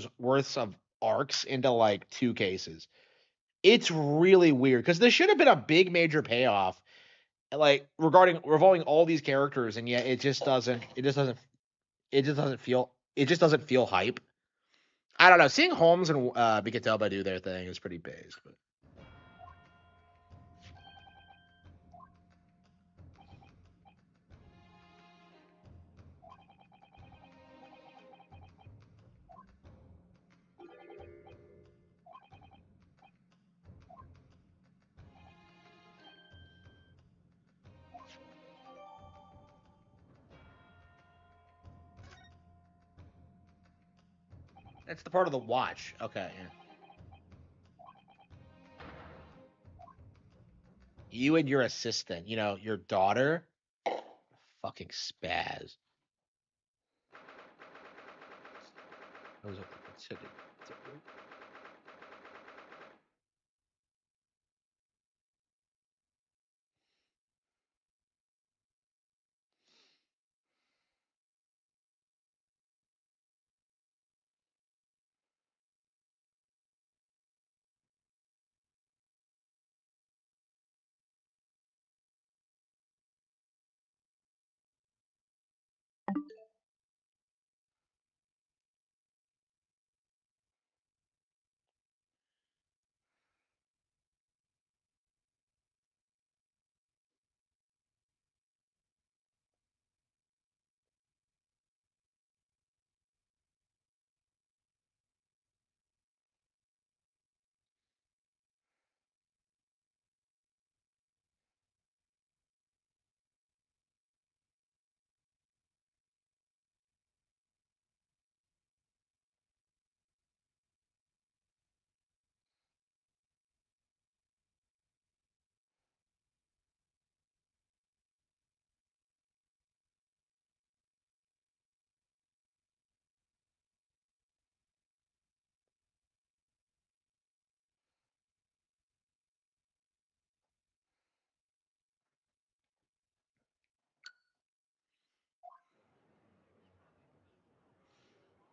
of arcs into, like, 2 cases. It's really weird, because there should have been a big major payoff, like, revolving all these characters, and yet it just doesn't feel hype. I don't know. Seeing Holmes and Bikatelba do their thing is pretty base, but that's the part of the watch. Okay, yeah. You and your assistant, your daughter, fucking spaz.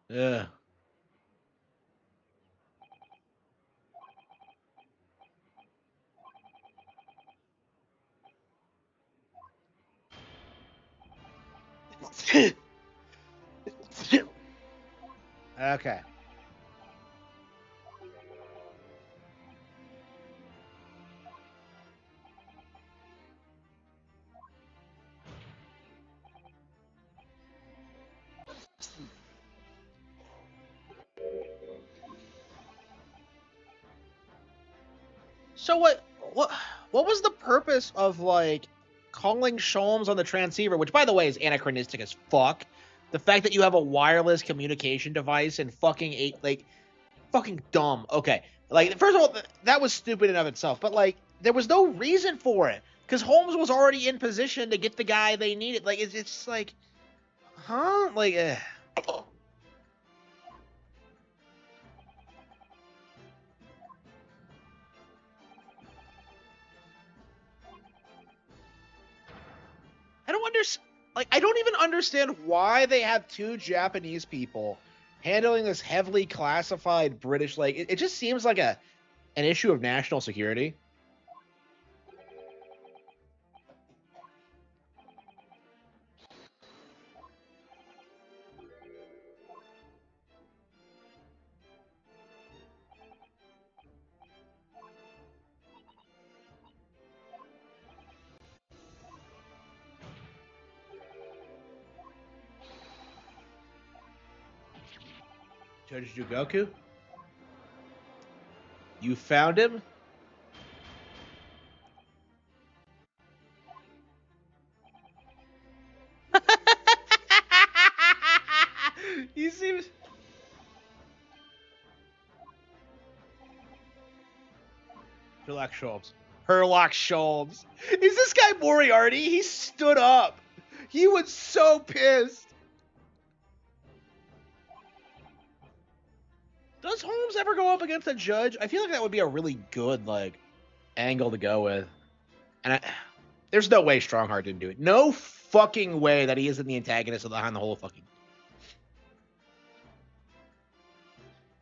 Yeah. Okay. So what was the purpose of like calling Sholmes on the transceiver, which by the way is anachronistic as fuck? The fact that you have a wireless communication device and fucking fucking dumb. Okay, like first of all, that was stupid in of itself, but like there was no reason for it because Holmes was already in position to get the guy they needed. Like it's just like, huh? Like, I don't understand. Like, I don't even understand why they have two Japanese people handling this heavily classified British. Like, it just seems like an issue of national security. Judge Jugoku? You found him? He seems... Herlock Sholmes. Herlock Sholmes. Is this guy Moriarty? He stood up. He was so pissed. Does Holmes ever go up against a judge? I feel like that would be a really good, like, angle to go with. And there's no way Strongheart didn't do it. No fucking way that he isn't the antagonist behind the whole fucking...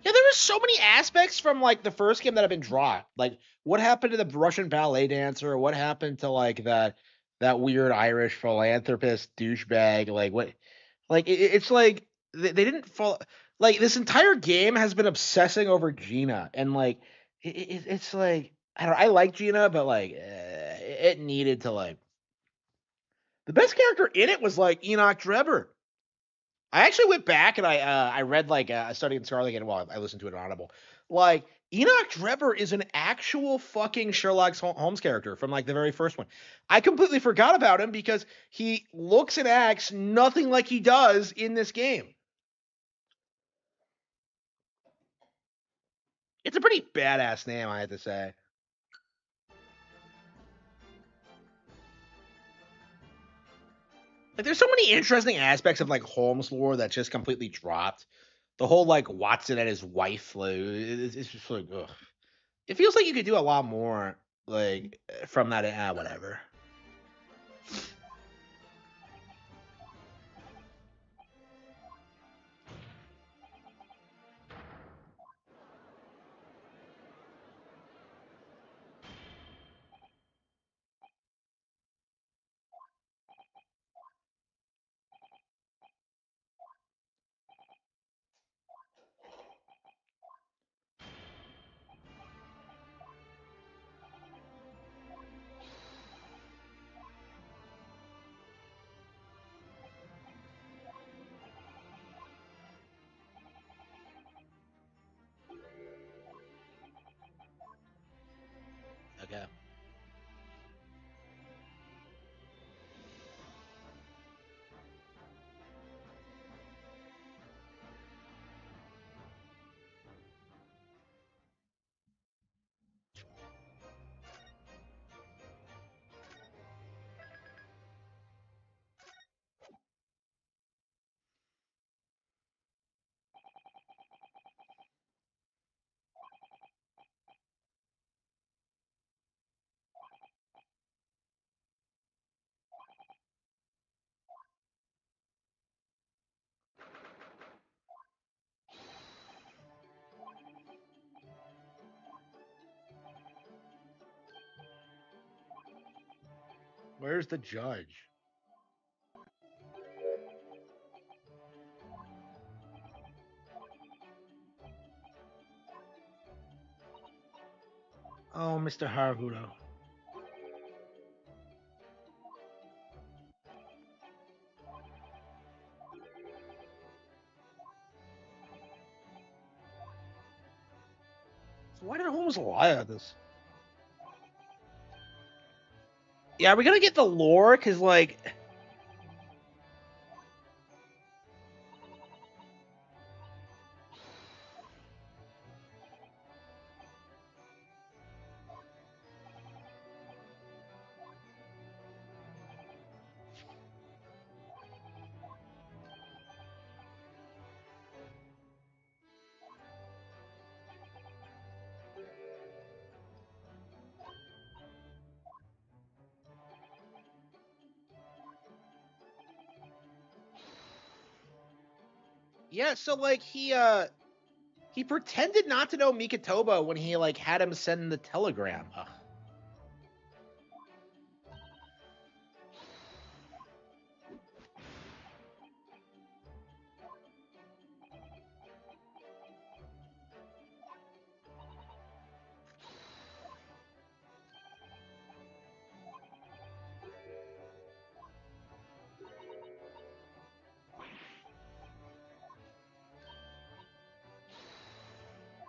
Yeah, there were so many aspects from, like, the first game that have been dropped. Like, what happened to the Russian ballet dancer? What happened to, like, that weird Irish philanthropist douchebag? Like, what... Like, it's like, they didn't follow... Like, this entire game has been obsessing over Gina. And, like, it's like... I like Gina, but, like, it needed to, like... The best character in it was, like, Enoch Drebber. I actually went back and I read like a study in Scarlet again. Well, I listened to it on Audible. Like Enoch Drebber is an actual fucking Sherlock Holmes character from like the very first one. I completely forgot about him because he looks and acts nothing like he does in this game. It's a pretty badass name, I have to say. Like, there's so many interesting aspects of like Holmes lore that just completely dropped. The whole like Watson and his wife, like, it's just like, ugh. It feels like you could do a lot more, like, from that. Whatever. Okay. Where's the judge? Oh, Mr. Haruto. So why did Holmes lie on this? Yeah, are we gonna get the lore? Cause like, yeah. So like he pretended not to know Mikotoba when he like had him send the telegram. Ugh.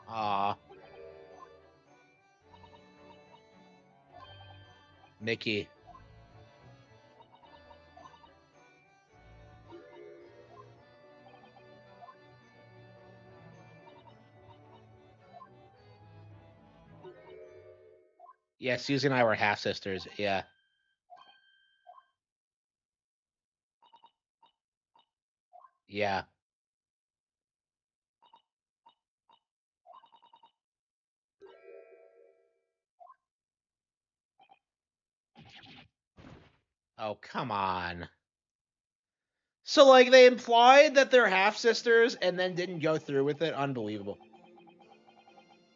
Aw, Mickey. Yeah, Susie and I were half sisters. Yeah. Yeah. Oh, come on. So like they implied that they're half sisters and then didn't go through with it. Unbelievable.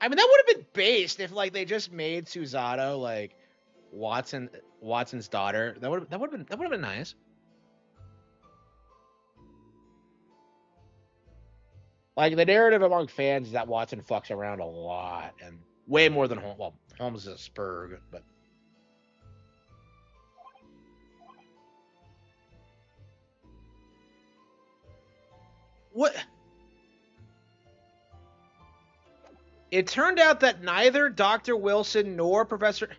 I mean, that would have been based if like they just made Susato like Watson's daughter. That would have been nice. Like the narrative among fans is that Watson fucks around a lot and way more than Holmes. Well, Holmes is a spurg, but what? It turned out that neither Dr. Wilson nor Professor.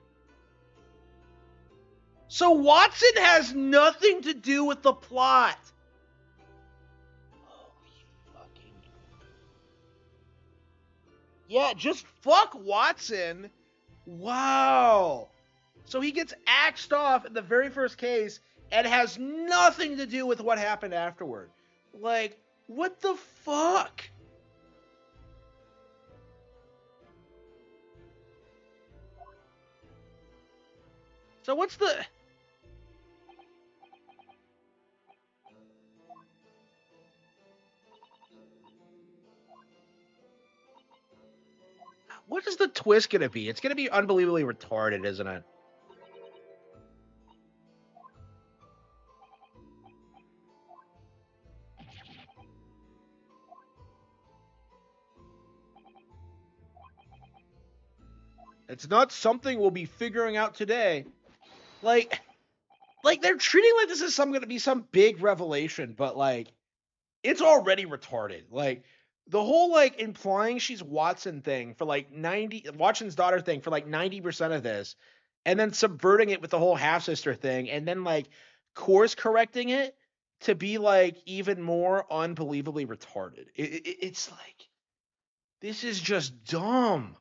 So Watson has nothing to do with the plot. Yeah, just fuck Watson. Wow. So he gets axed off in the very first case and has nothing to do with what happened afterward. Like, what the fuck? So what's the... What is the twist going to be? It's going to be unbelievably retarded, isn't it? It's not something we'll be figuring out today. Like they're treating like this is going to be some big revelation, but like it's already retarded. Like the whole like implying she's Watson thing for like Watson's daughter thing for like 90% of this, and then subverting it with the whole half sister thing, and then like course correcting it to be like even more unbelievably retarded. It's like this is just dumb.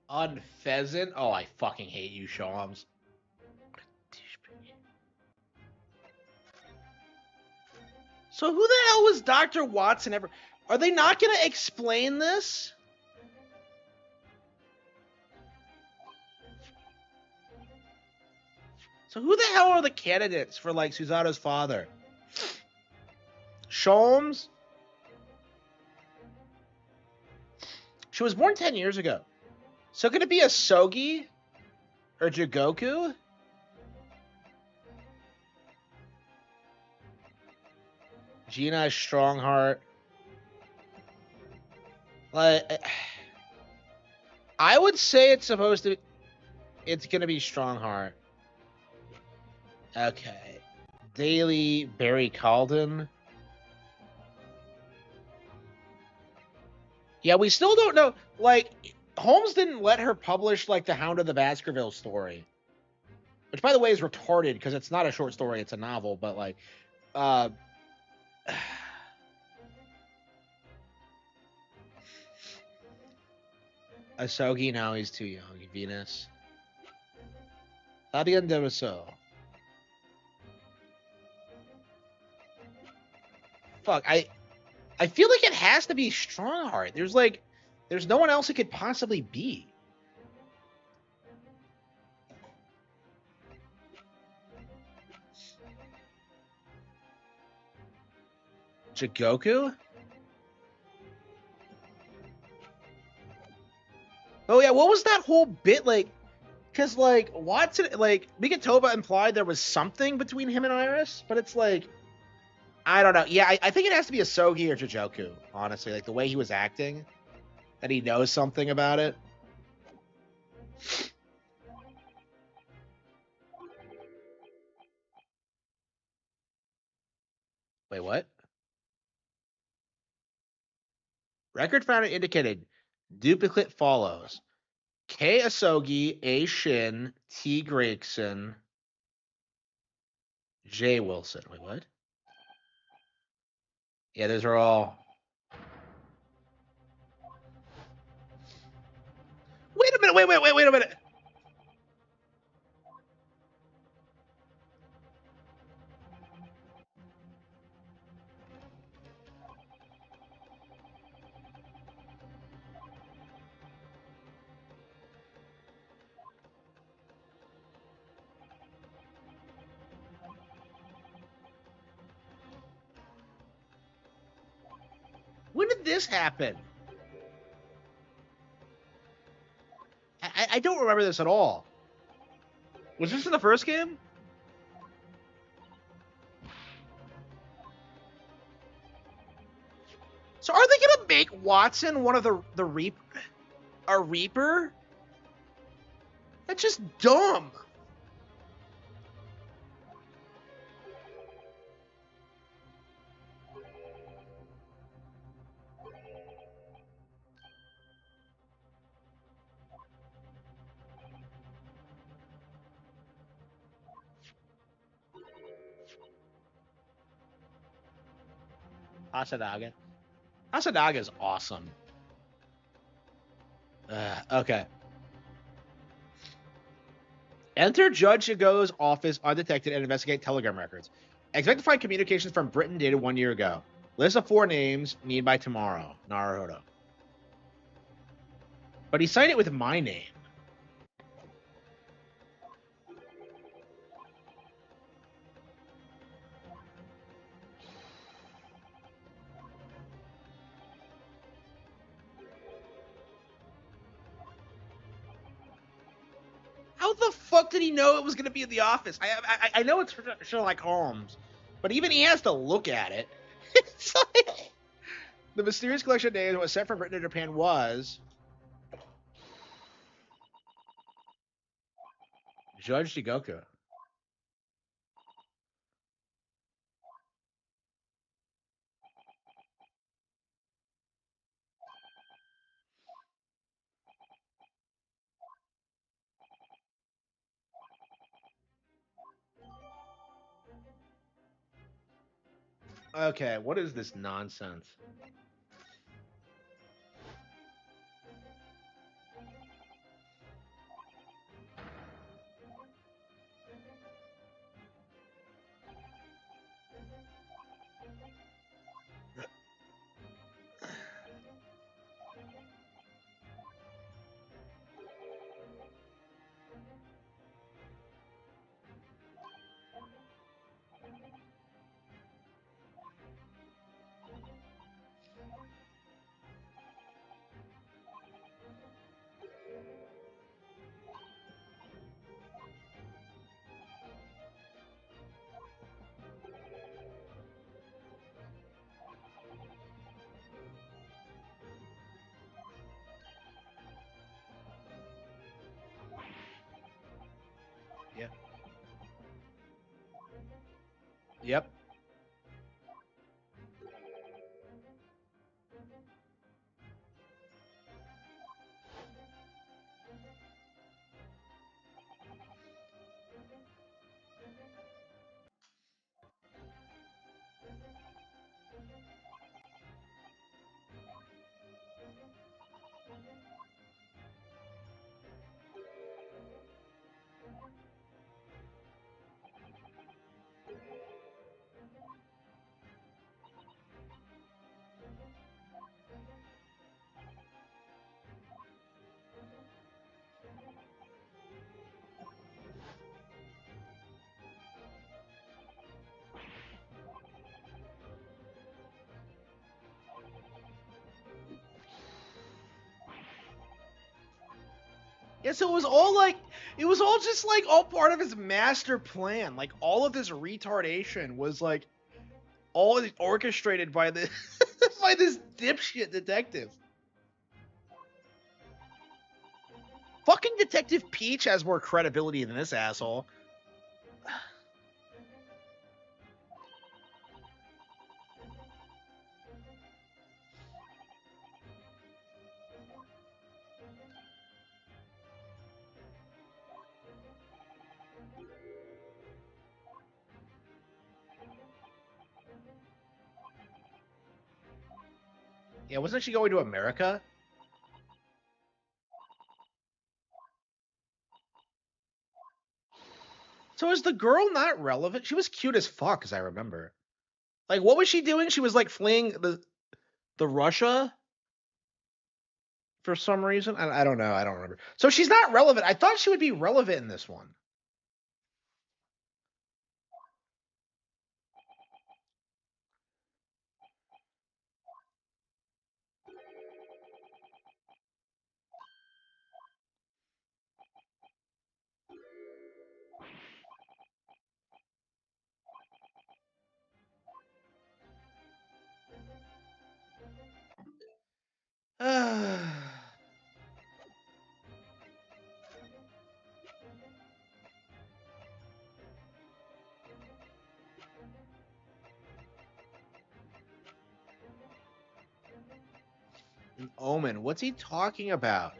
Unpheasant? Oh, I fucking hate you, Shawms. So who the hell was Dr. Watson ever? Are they not going to explain this? So who the hell are the candidates for, like, Susano's father? Sholmes? She was born 10 years ago. So could it be a Sogi? Or Jigoku? Gina is Strongheart. Like, I would say it's supposed to. It's gonna be Strongheart. Okay. Daily Barry Calden. Yeah, we still don't know. Like, Holmes didn't let her publish like the Hound of the Baskerville story, which, by the way, is retarded because it's not a short story; it's a novel. But like, Asogi, now he's too young. Venus. Fabian Devaso. Fuck, I feel like it has to be Strongheart. There's no one else it could possibly be. Jigoku? Oh yeah, what was that whole bit like? Because like Watson, like Migatoba implied there was something between him and Iris, but it's like, I don't know. Yeah, I think it has to be a Sogi or Jijoku, honestly. Like the way he was acting, that he knows something about it. Wait, what? Record founder indicated duplicate follows. K. Asogi, A. Shin, T. Gregson, J. Wilson. Wait, what? Yeah, those are all. Wait a minute. Wait a minute. When did this happen? I don't remember this at all. Was this in the first game? So are they gonna make Watson one of the Reaper? That's just dumb. Asadaga. Asadaga is awesome. Okay. Enter Judge Shigo's office undetected and investigate Telegram records. Expect to find communications from Britain dated 1 year ago. List of 4 names, need by tomorrow. Naruhodo. But he signed it with my name. How the fuck did he know it was going to be in the office? I know it's Sherlock Holmes, but even he has to look at it. It's like, the mysterious collection of names that was sent from Britain to Japan was Judge Shigoku. Okay, what is this nonsense? Yep. Yeah, so it was all just like all part of his master plan. Like all of this retardation was like all orchestrated by the by this dipshit detective. Fucking Detective Peach has more credibility than this asshole. Yeah, wasn't she going to America? So is the girl not relevant? She was cute as fuck, as I remember. Like, what was she doing? She was like fleeing the Russia for some reason. I don't know. I don't remember. So she's not relevant. I thought she would be relevant in this one. An Omen. What's he talking about?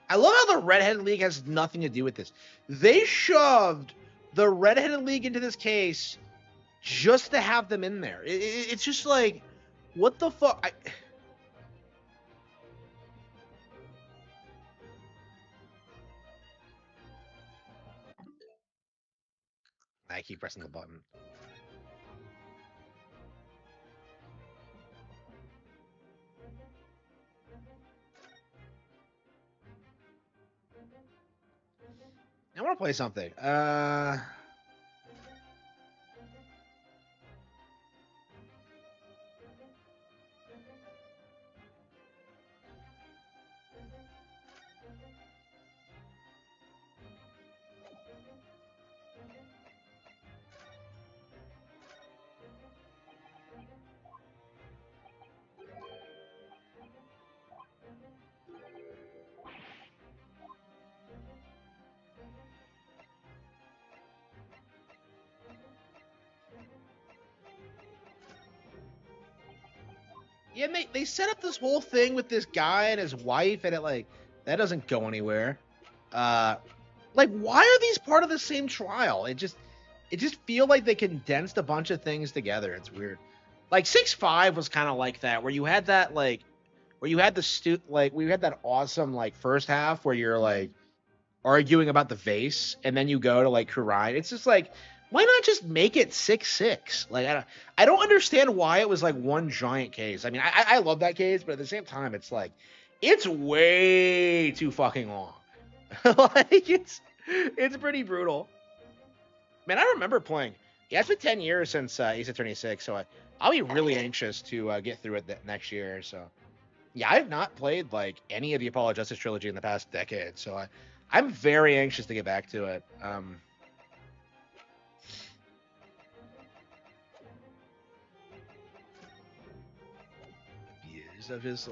I love how the Redheaded League has nothing to do with this. They shoved the Redheaded League into this case just to have them in there. It's just like, what the fuck? I keep pressing the button. I want to play something. Yeah, they set up this whole thing with this guy and his wife, and that doesn't go anywhere. Like, why are these part of the same trial? It just feel like they condensed a bunch of things together. It's weird. Like 6-5 was kind of like that, where you had that where you had we had that awesome first half where you're arguing about the vase, and then you go to Kurai. It's just why not just make it 6-6? I don't understand why it was one giant case. I mean, I love that case, but at the same time, it's it's way too fucking long. It's pretty brutal. Man, I remember playing. Yeah, it's been 10 years since Ace Attorney 6, so I'll be really anxious to get through it next year. So, yeah, I have not played any of the Apollo Justice trilogy in the past decade, so I'm very anxious to get back to it. Years of his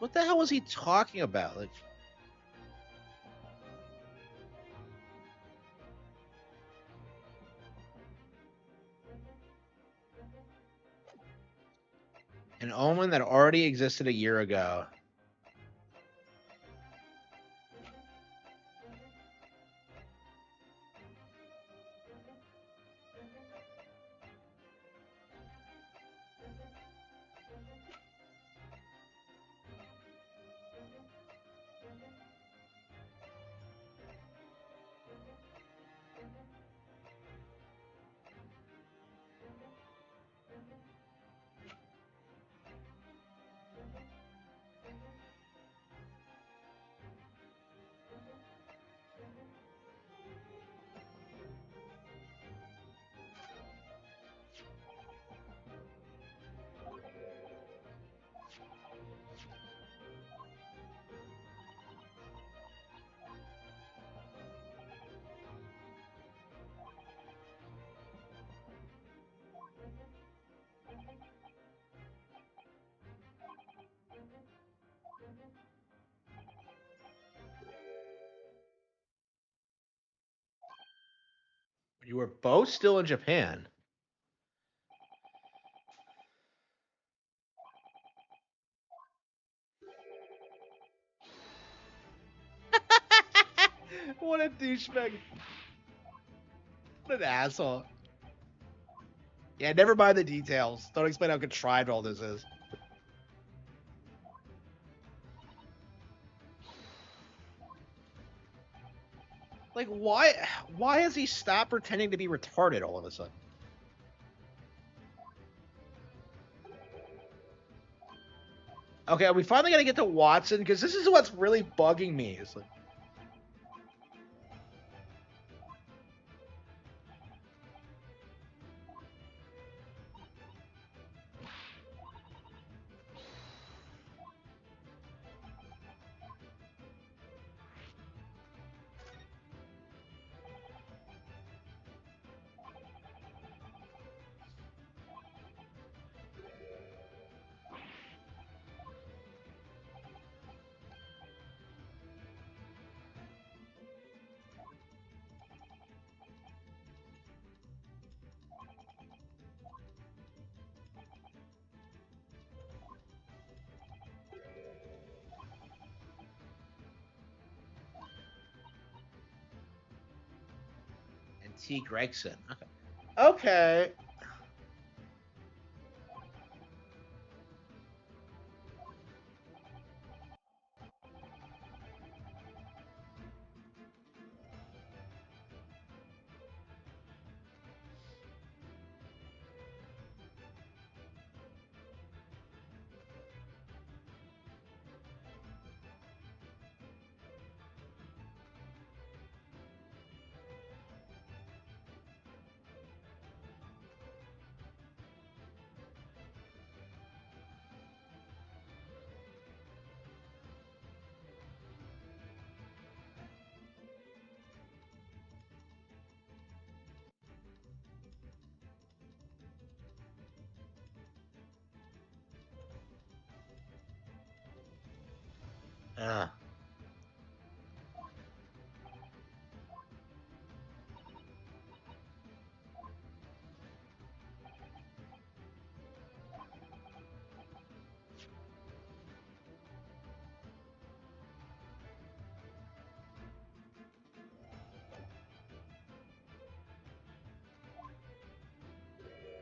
What the hell was he talking about? Like, an omen that already existed a year ago. You were both still in Japan. What a douchebag. What an asshole. Yeah, never mind the details. Don't explain how contrived all this is. Like, why has he stopped pretending to be retarded all of a sudden? Okay, are we finally gonna get to Watson? Because this is what's really bugging me. It's like, and T. Gregson. Okay.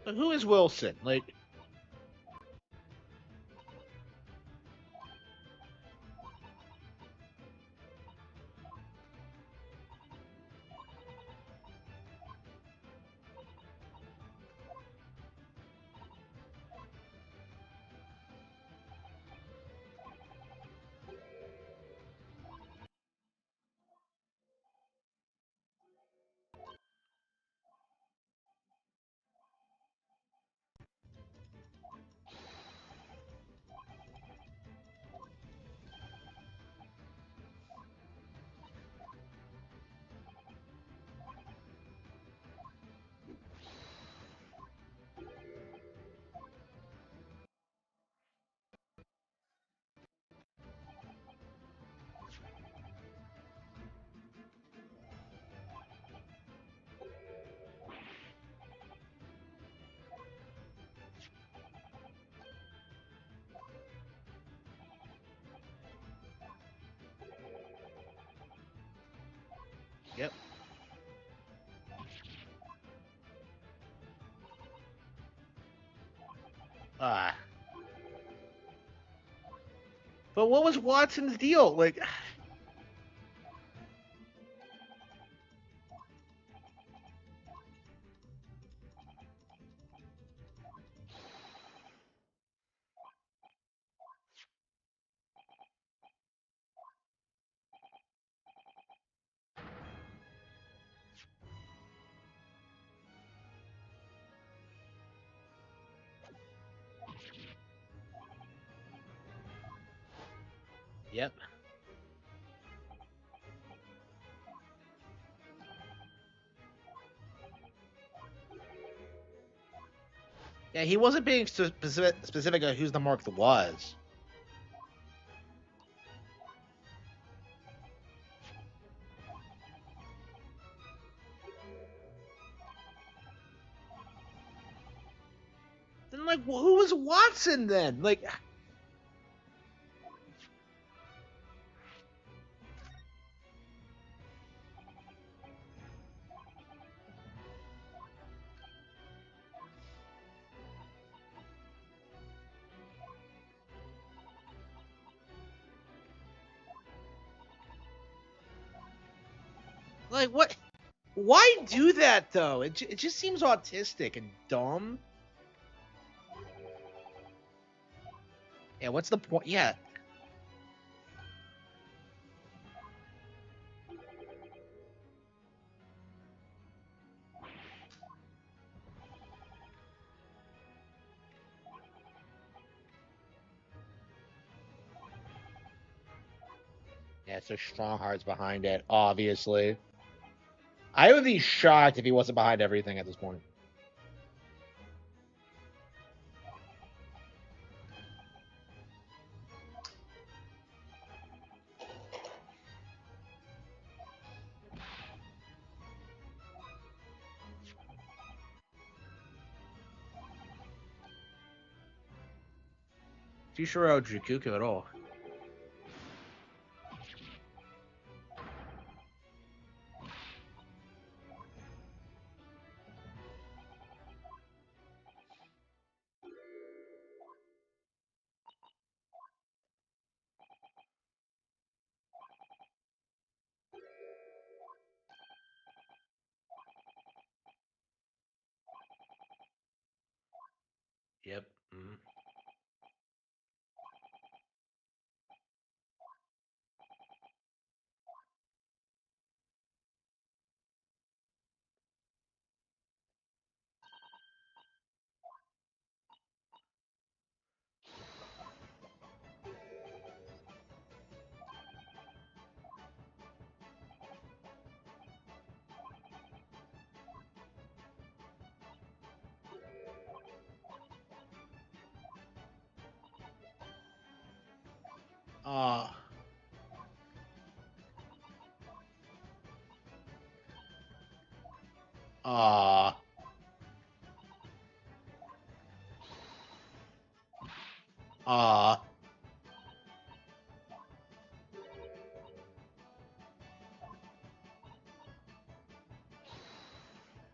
So who is Wilson? Like, Ah. But what was Watson's deal? Like, yep. Yeah, he wasn't being specific on who's the mark was. Then, like, who was Watson then? Like what? Why do that though? It just seems autistic and dumb. Yeah, what's the point? Yeah. Yeah, so strong hearts behind it, obviously. I would be shocked if he wasn't behind everything at this point. Chishiro Jukuku at all. Yep. Mm. Uh, uh, uh.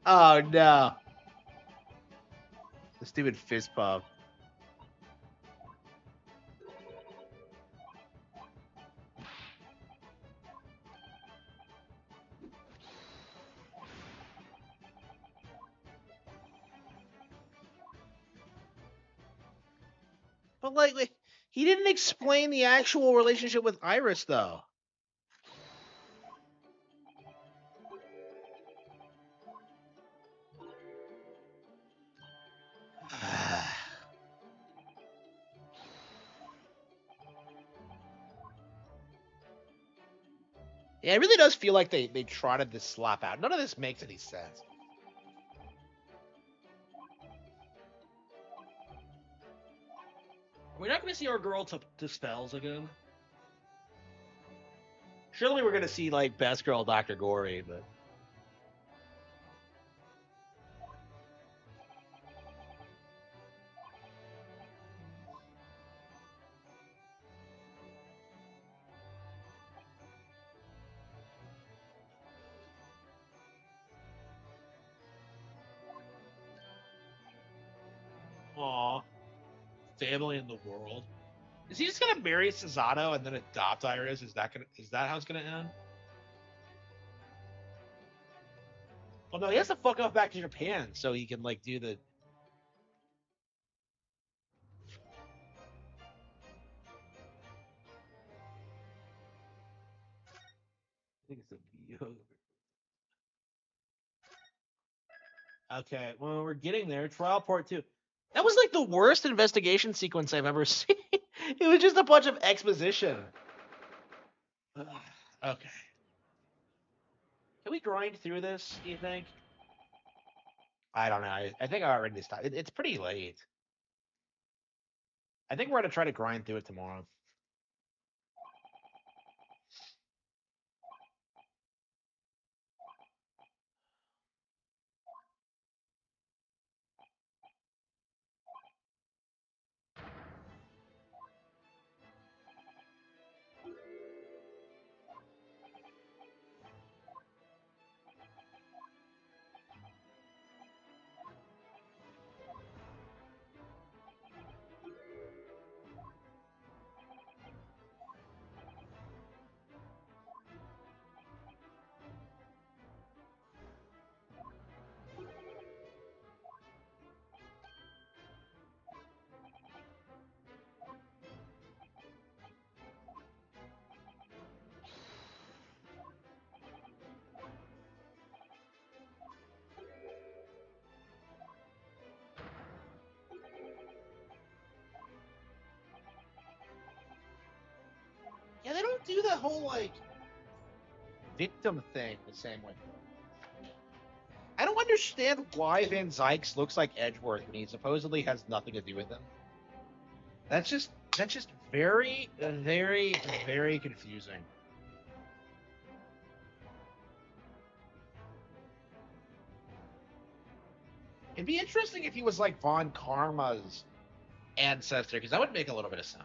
Oh no. The stupid fist pump. But like, he didn't explain the actual relationship with Iris though. Yeah, it really does feel like they trotted this slap out. None of this makes any sense. We're not going to see our girl to spells again. Surely we're going to see like best girl Dr. Gory, but aw. family in the world. Is he just gonna marry Susanoo and then adopt Iris? Is that how it's gonna end? Well, no, he has to fuck off back to Japan so he can like do the. I think it's a video. Okay, well, we're getting there. Trial part 2. That was like the worst investigation sequence I've ever seen. It was just a bunch of exposition. Okay. Can we grind through this, do you think? I don't know. I think I already stopped. It's pretty late. I think we're going to try to grind through it tomorrow. Yeah, they don't do the whole, like, victim thing the same way. I don't understand why Van Zykes looks like Edgeworth when he supposedly has nothing to do with him. That's just very, very, very confusing. It'd be interesting if he was like Von Karma's ancestor, because that would make a little bit of sense.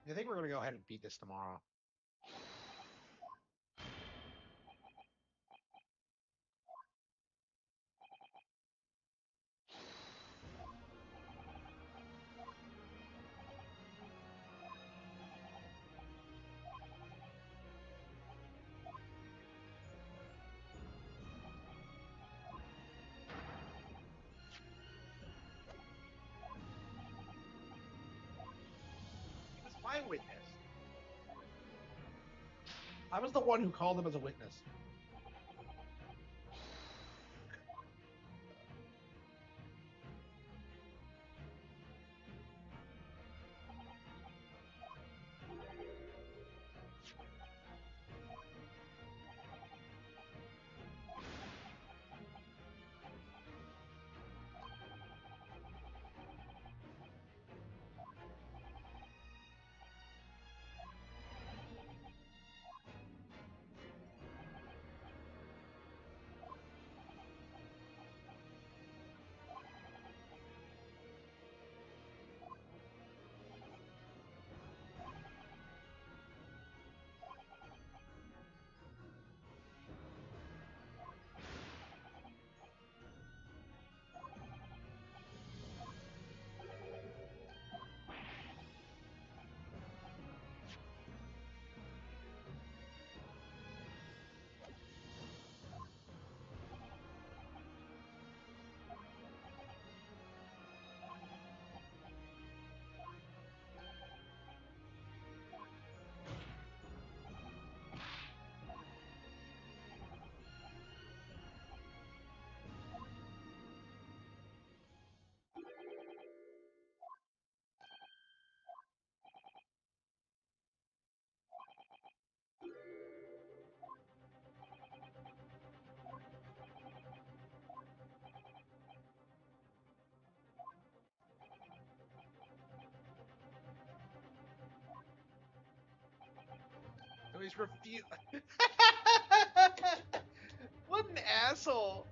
I think we're going to go ahead and beat this tomorrow. He was my witness. I was the one who called him as a witness. he's refused. What an asshole.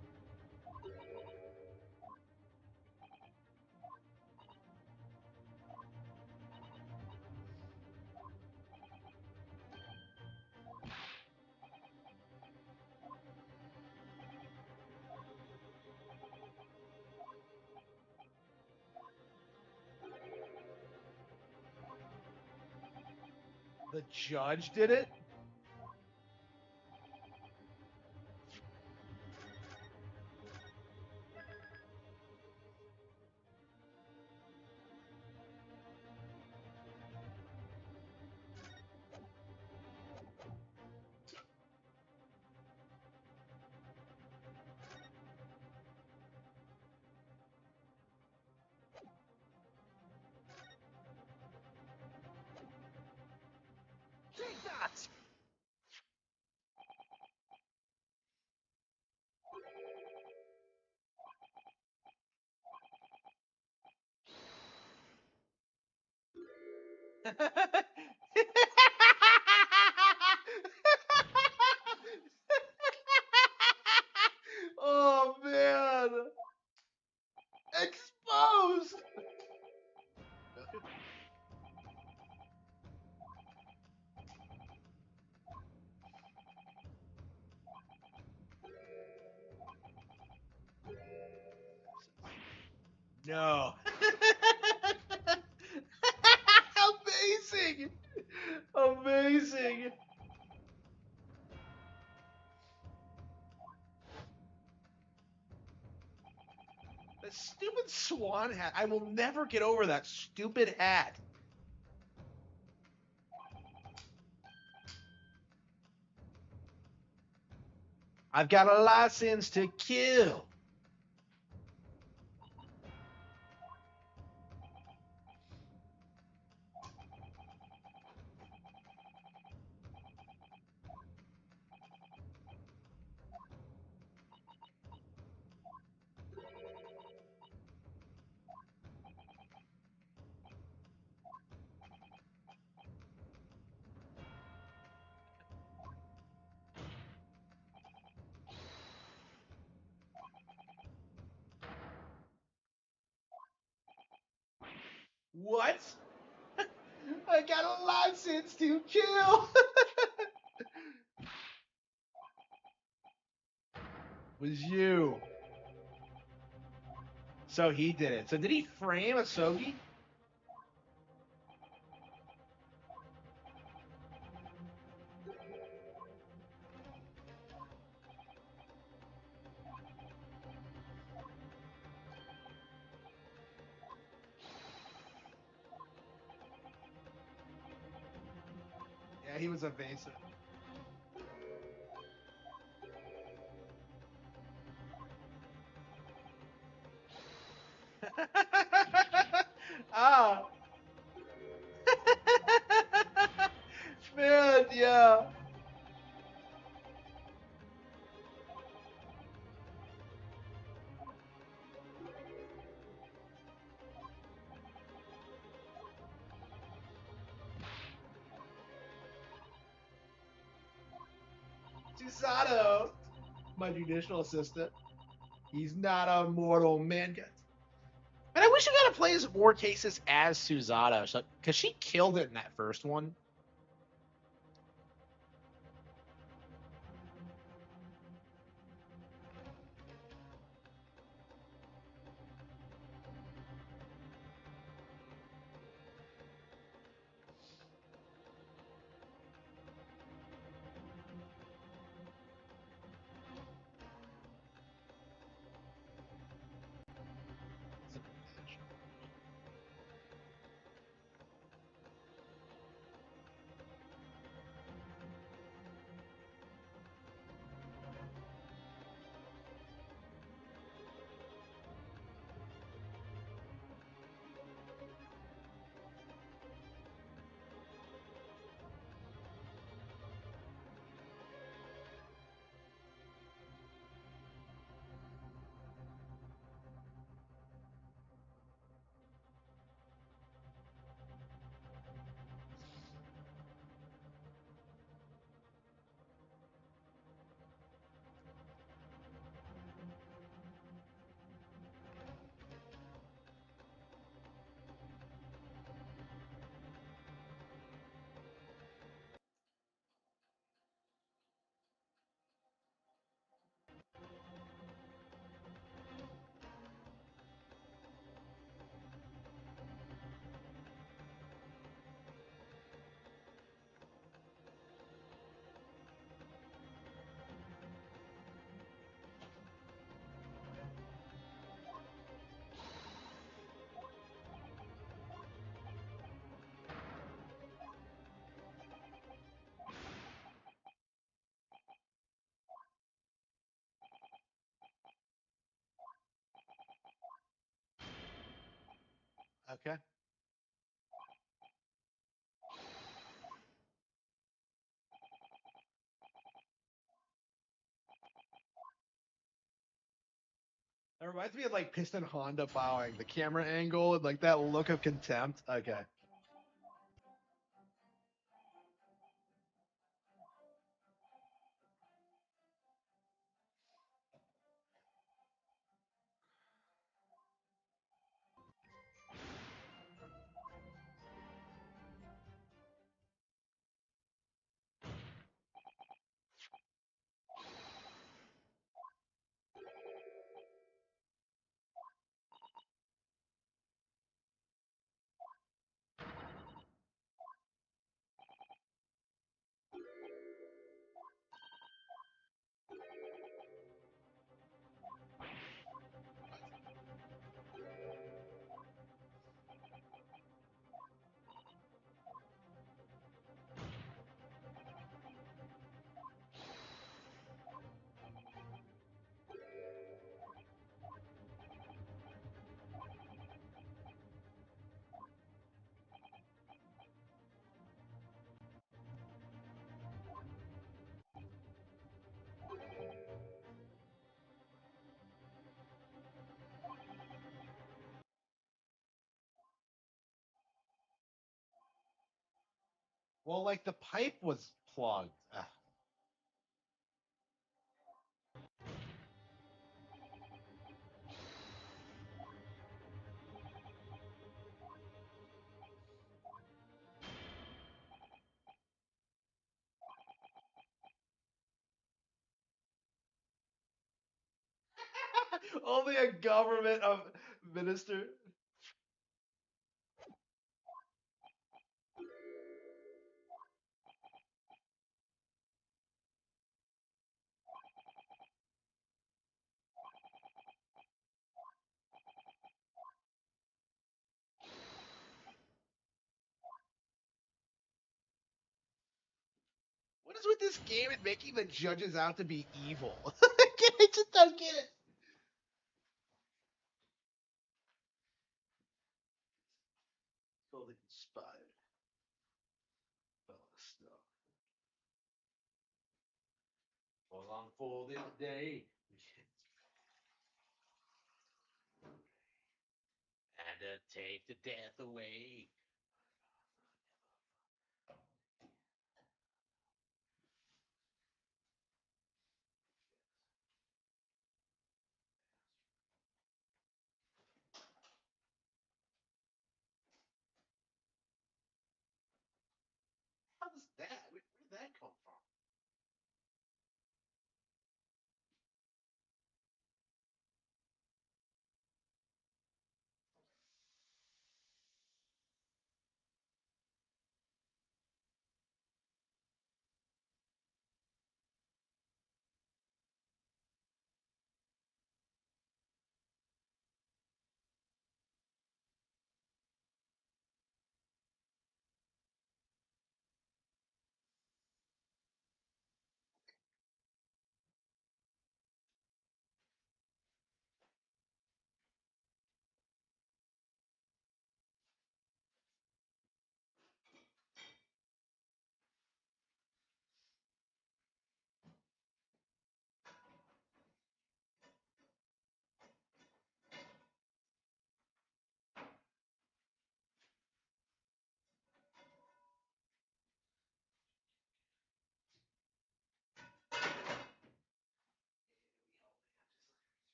The judge did it? Jesus! Oh man! Exposed! No. Amazing! Amazing! That stupid swan hat. I will never get over that stupid hat. I've got a license to kill. What? I got a license to kill. Was you. So he did it. So did he frame Asogi? Yeah, he was evasive. Ah. Man, yeah. Susato, my judicial assistant. He's not a mortal man. Man, I wish I got to play more cases as Susato, so because she killed it in that first one. Okay. That reminds me of like Piston Honda bowing, the camera angle and like that look of contempt. Okay. Well, like the pipe was plugged. Ah. Only a government of minister. What is with this game and making the judges out to be evil? I just don't get it. Totally inspired. Well, stuff. For long for this day. And to take the death away. How does that? Where did that come from?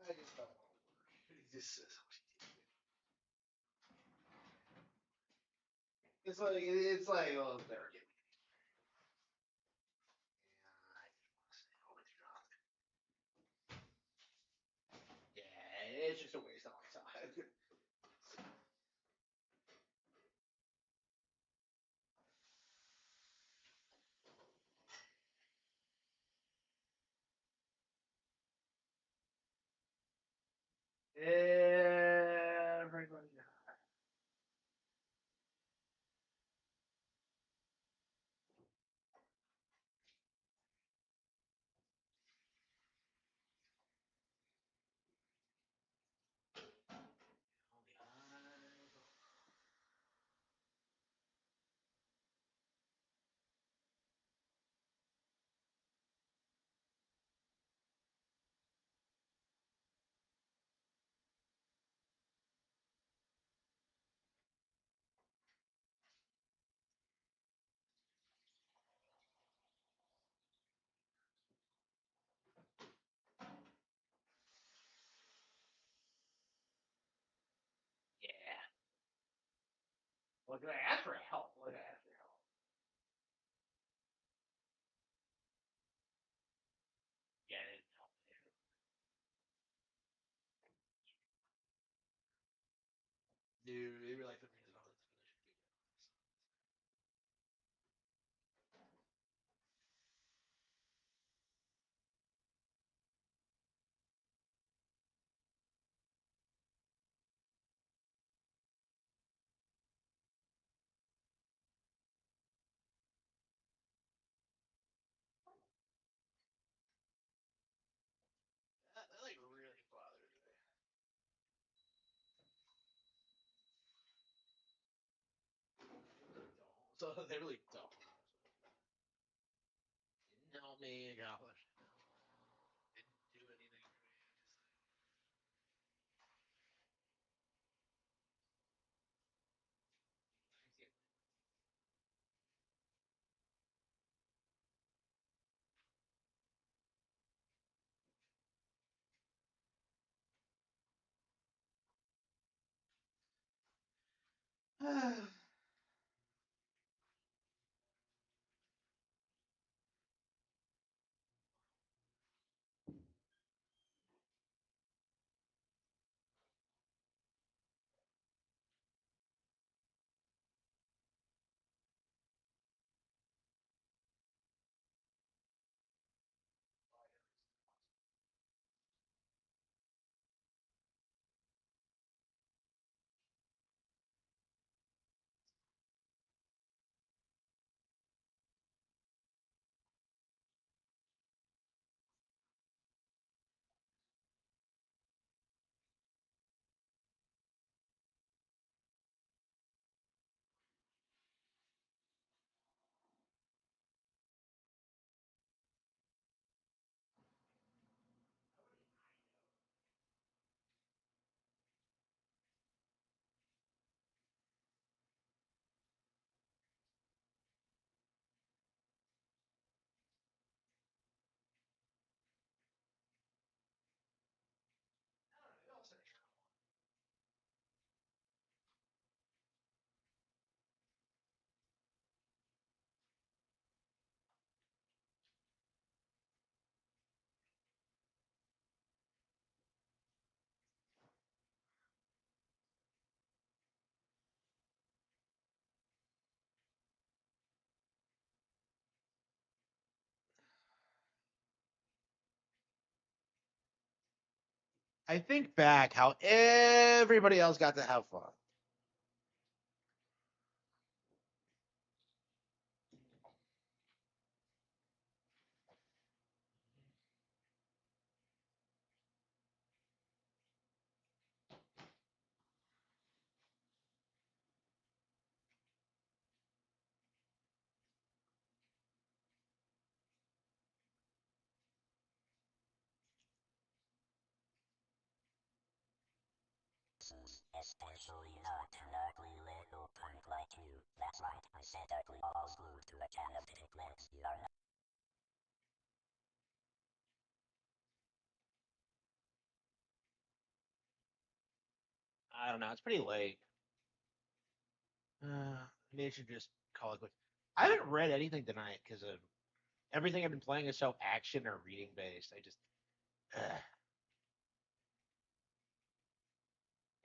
I just thought it would work. He just says what he did. It's like oh there again. Yeah, it's just a waste of my time. Everybody. Look, I asked for help. Look, I asked for help. Yeah, it didn't help. Dude, maybe like the reason all this that like really bothered me. So they really don't. Didn't help me accomplish. Didn't do anything for me. I think back how everybody else got to have fun. Especially not an ugly little punk like you. That's right, I said ugly balls glued to a can of dick legs. You are not. I don't know. It's pretty late. Maybe I should just call it quits. I haven't read anything tonight because of everything I've been playing is so action or reading based. I just,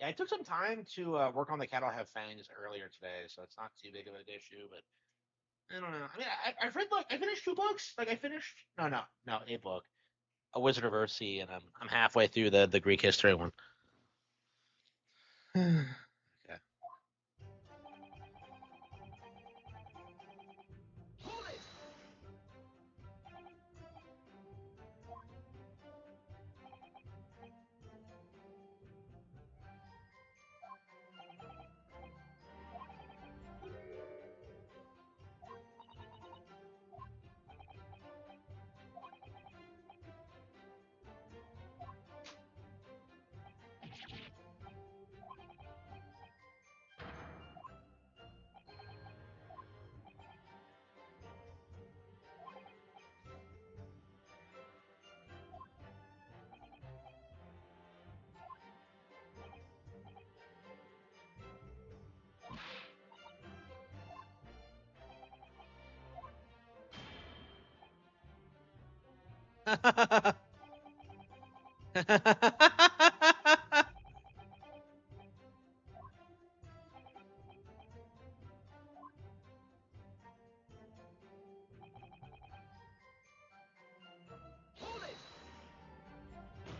yeah, I took some time to work on the Cat'll Have Fangs earlier today, so it's not too big of an issue. But I don't know. I mean, I've read like I finished 2 books. Like I finished no a book, A Wizard of Earthsea, and I'm halfway through the Greek history one. Okay.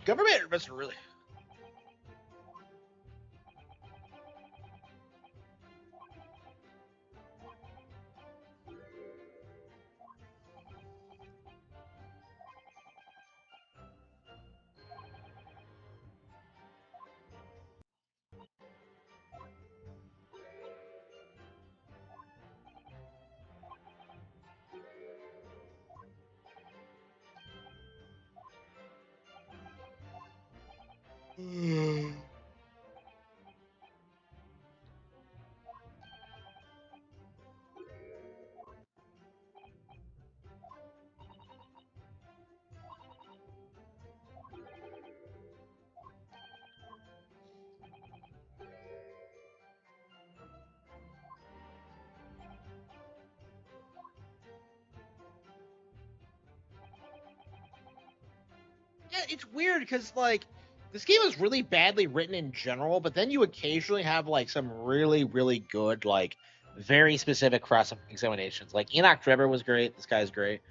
Government must really. Yeah, it's weird because like this game is really badly written in general, but then you occasionally have like some really, really good, like very specific cross examinations. Like Enoch Trevor was great. This guy's great.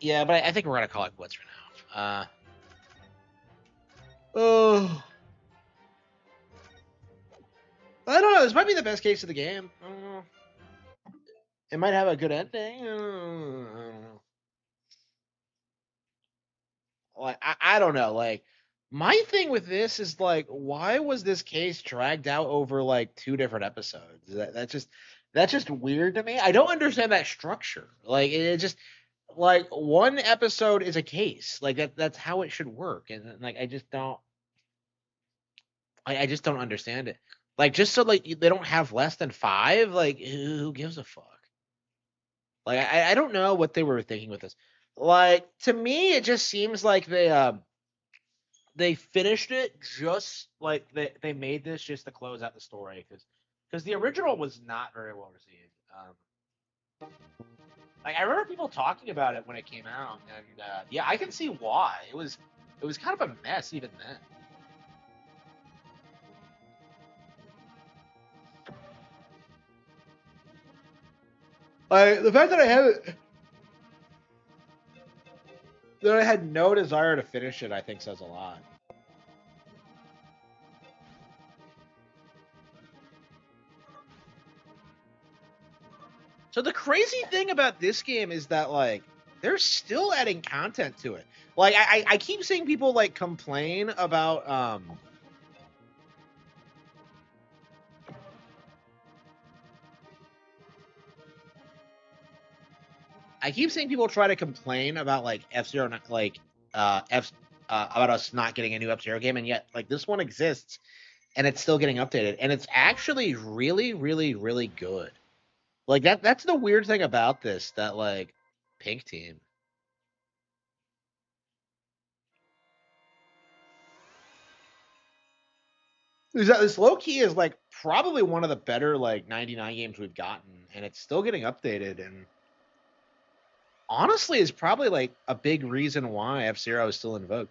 Yeah, but I think we're gonna call it quits for now. Oh, I don't know. This might be the best case of the game. I don't know. It might have a good ending. I don't know. Like I don't know. Like my thing with this is like, why was this case dragged out over like 2 different episodes? That's just weird to me. I don't understand that structure. Like it just like one episode is a case. Like that's how it should work. And like I just don't understand it. Like just so like they don't have less than 5. Like who gives a fuck? Like I don't know what they were thinking with this. Like to me, it just seems like they finished it just like they made this just to close out the story because the original was not very well received. Like I remember people talking about it when it came out, and yeah, I can see why it was kind of a mess even then. The fact that I had no desire to finish it, I think says a lot. So the crazy thing about this game is that like they're still adding content to it. Like I keep seeing people like complain about I keep seeing people try to complain about like F-Zero like about us not getting a new F-Zero game, and yet like this one exists and it's still getting updated, and it's actually really, really, really good. Like that's the weird thing about this, that like Pink Team. Is that this low key is like probably one of the better like 99 games we've gotten, and it's still getting updated, and honestly is probably like a big reason why F-Zero is still in vogue.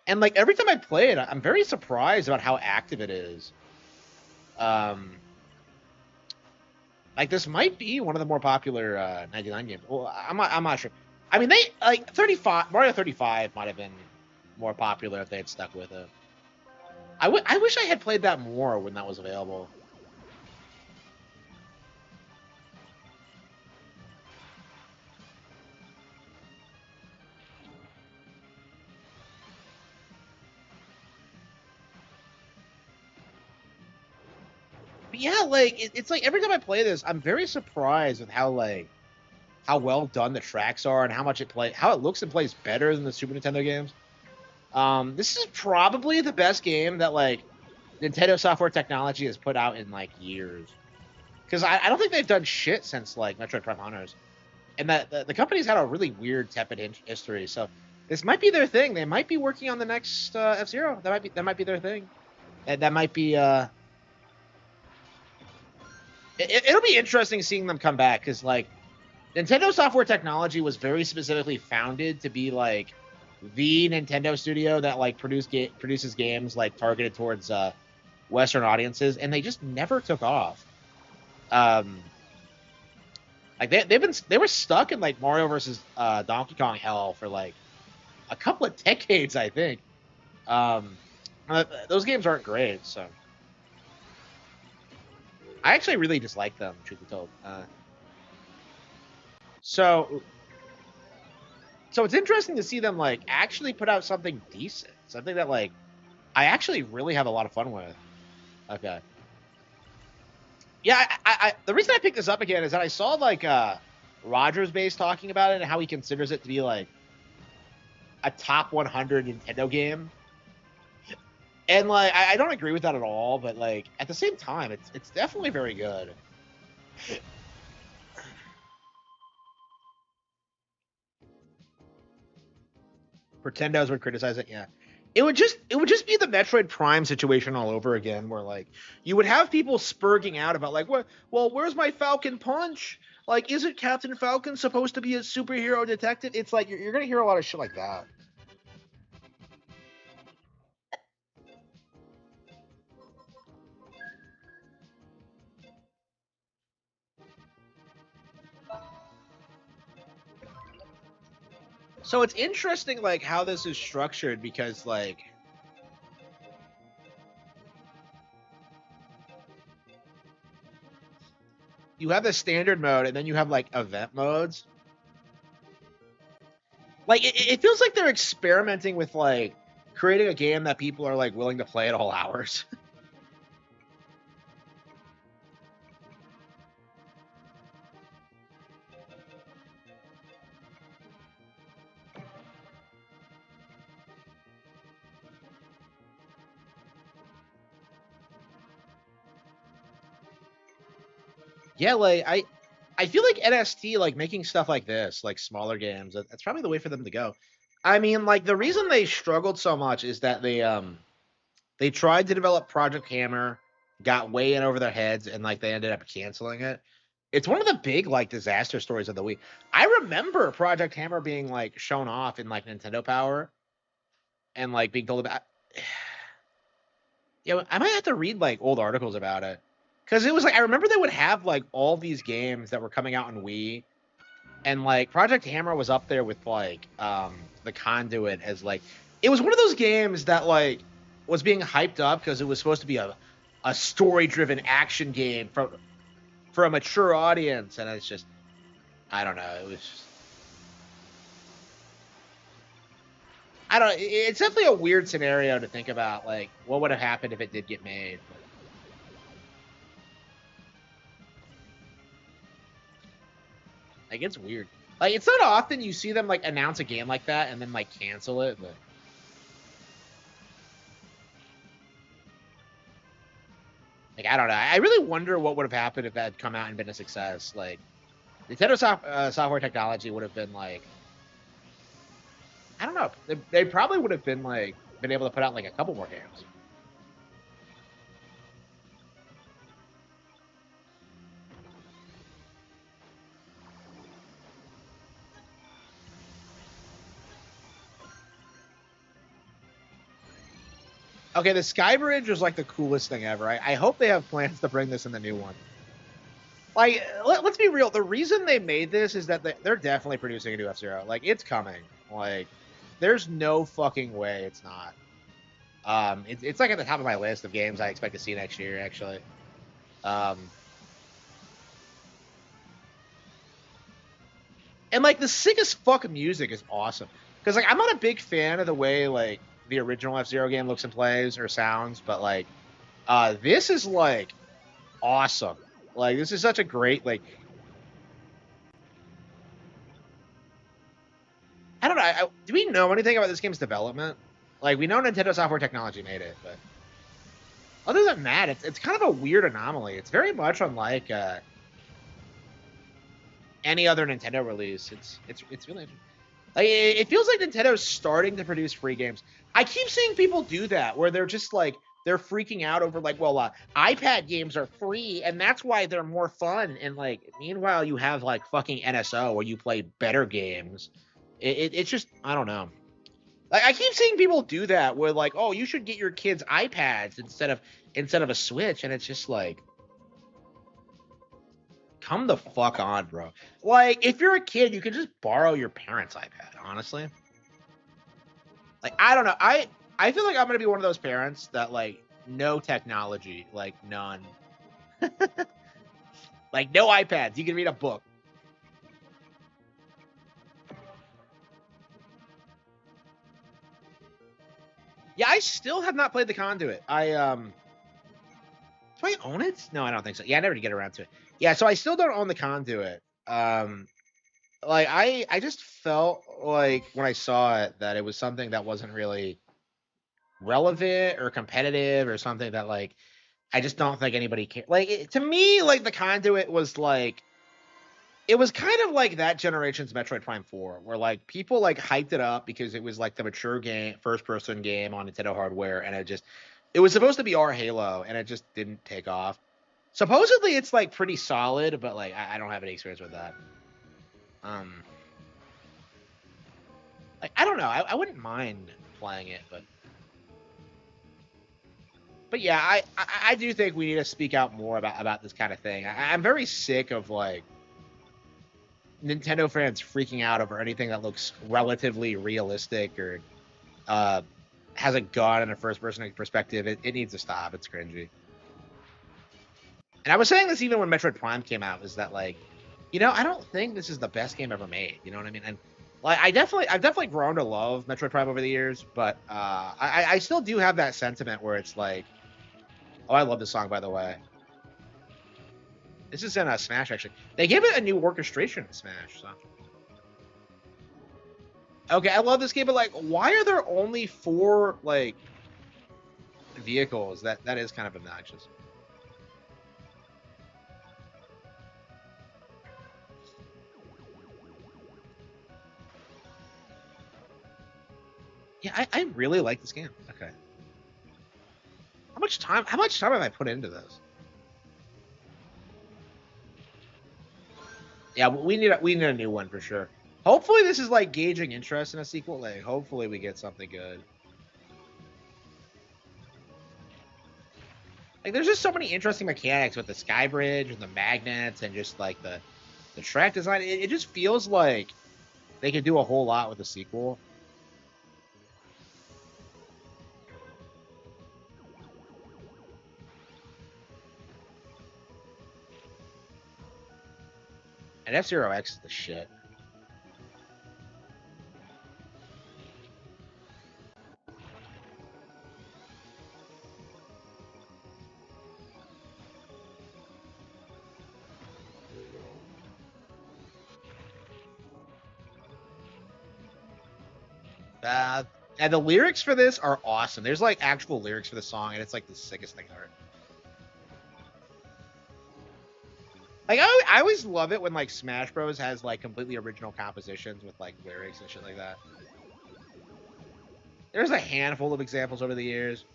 And like every time I play it, I'm very surprised about how active it is. Like this might be one of the more popular 99 games. Well, I'm not sure. I mean, they like 35 Mario 35 might have been more popular if they had stuck with it. I wish I had played that more when that was available. But yeah, like it's like every time I play this, I'm very surprised with how well done the tracks are and how it looks and plays better than the Super Nintendo games. This is probably the best game that like Nintendo Software Technology has put out in like years. Because I don't think they've done shit since like Metroid Prime Hunters, and that the company's had a really weird tepid history. So this might be their thing. They might be working on the next F-Zero. That might be their thing. That might be it'll be interesting seeing them come back, because like Nintendo Software Technology was very specifically founded to be like the Nintendo studio that like produces games like targeted towards Western audiences, and they just never took off. Like they were stuck in like Mario versus Donkey Kong hell for like a couple of decades, I think. Those games aren't great, so I actually really dislike them, truth be told. So it's interesting to see them like actually put out something decent, something that like I actually really have a lot of fun with. Okay. Yeah, I the reason I picked this up again is that I saw like Rogers Base talking about it and how he considers it to be like a top 100 Nintendo game. And like I don't agree with that at all, but like at the same time, it's definitely very good. Pretendos would criticize it, yeah. It would just be the Metroid Prime situation all over again, where like you would have people spurging out about like, what? Well, where's my Falcon Punch? Like, isn't Captain Falcon supposed to be a superhero detective? It's like you're gonna hear a lot of shit like that. So it's interesting, like how this is structured, because like you have the standard mode and then you have like event modes. Like it feels like they're experimenting with like creating a game that people are like willing to play at all hours. Yeah, like I feel like NST, like making stuff like this, like smaller games, that's probably the way for them to go. I mean, like the reason they struggled so much is that they tried to develop Project Hammer, got way in over their heads, and like they ended up canceling it. It's one of the big like disaster stories of the week. I remember Project Hammer being like shown off in like Nintendo Power and like being told about. Yeah, I might have to read like old articles about it. Because it was like I remember they would have like all these games that were coming out on Wii, and like Project Hammer was up there with like the Conduit as like it was one of those games that like was being hyped up because it was supposed to be a story driven action game for a mature audience, and it's just I don't know, it was just I don't it's definitely a weird scenario to think about, like what would have happened if it did get made. Like it's weird. Like it's not often you see them like announce a game like that and then like cancel it, but like I don't know. I really wonder what would have happened if that had come out and been a success. Like Nintendo Software Technology would have been like I don't know. They probably would have been like been able to put out like a couple more games. Okay, the Sky Bridge was like the coolest thing ever. I hope they have plans to bring this in the new one. Like, let's be real. The reason they made this is that they're definitely producing a new F-Zero. Like, it's coming. Like, there's no fucking way it's not. It's like at the top of my list of games I expect to see next year, actually. And like the sickest fuck music is awesome. Because like I'm not a big fan of the way like the original F-Zero game looks and plays or sounds, but like this is like awesome. Like this is such a great like I don't know. Do we know anything about this game's development? Like we know Nintendo Software Technology made it, but other than that, it's kind of a weird anomaly. It's very much unlike any other Nintendo release. It's really interesting. Like it feels like Nintendo's starting to produce free games. I keep seeing people do that where they're just like they're freaking out over like, well, iPad games are free and that's why they're more fun. And like, meanwhile, you have like fucking NSO where you play better games. It's just, I don't know. Like, I keep seeing people do that where like, oh, you should get your kids iPads instead of a Switch, and it's just like, come the fuck on, bro. Like, if you're a kid, you can just borrow your parents' iPad, honestly. Like, I don't know. I feel like I'm gonna be one of those parents that like no technology, like none. Like no iPads. You can read a book. Yeah, I still have not played the Conduit. Do I own it? No, I don't think so. Yeah, I never did get around to it. Yeah, so I still don't own the Conduit. Like I just felt like when I saw it that it was something that wasn't really relevant or competitive or something that like I just don't think anybody cared. Like to me, like the Conduit was like it was kind of like that generation's Metroid Prime 4, where like people like hyped it up because it was like the mature game, first person game on Nintendo hardware, and it was supposed to be our Halo, and it just didn't take off. Supposedly it's like pretty solid, but like I don't have any experience with that. Like I don't know, I wouldn't mind playing it, but yeah, I do think we need to speak out more about this kind of thing. I'm very sick of like Nintendo fans freaking out over anything that looks relatively realistic or has a gun in a first-person perspective. It needs to stop. It's cringy. And I was saying this even when Metroid Prime came out, is that like, I don't think this is the best game ever made. You know what I mean? And like, I've definitely grown to love Metroid Prime over the years, but I still do have that sentiment where it's like, oh, I love this song, by the way. This is in a Smash, actually. They gave it a new orchestration in Smash, so. Okay, I love this game, but like, why are there only 4 like vehicles? That is kind of obnoxious. Yeah, I really like this game. Okay. How much time have I put into this? Yeah, we need a new one for sure. Hopefully this is like gauging interest in a sequel. Like, hopefully we get something good. Like, there's just so many interesting mechanics with the sky bridge and the magnets and just like the track design. It just feels like they could do a whole lot with a sequel. And F-Zero X is the shit. And the lyrics for this are awesome. There's like actual lyrics for the song, and it's like the sickest thing ever. Like I always love it when like Smash Bros has like completely original compositions with like lyrics and shit like that. There's a handful of examples over the years.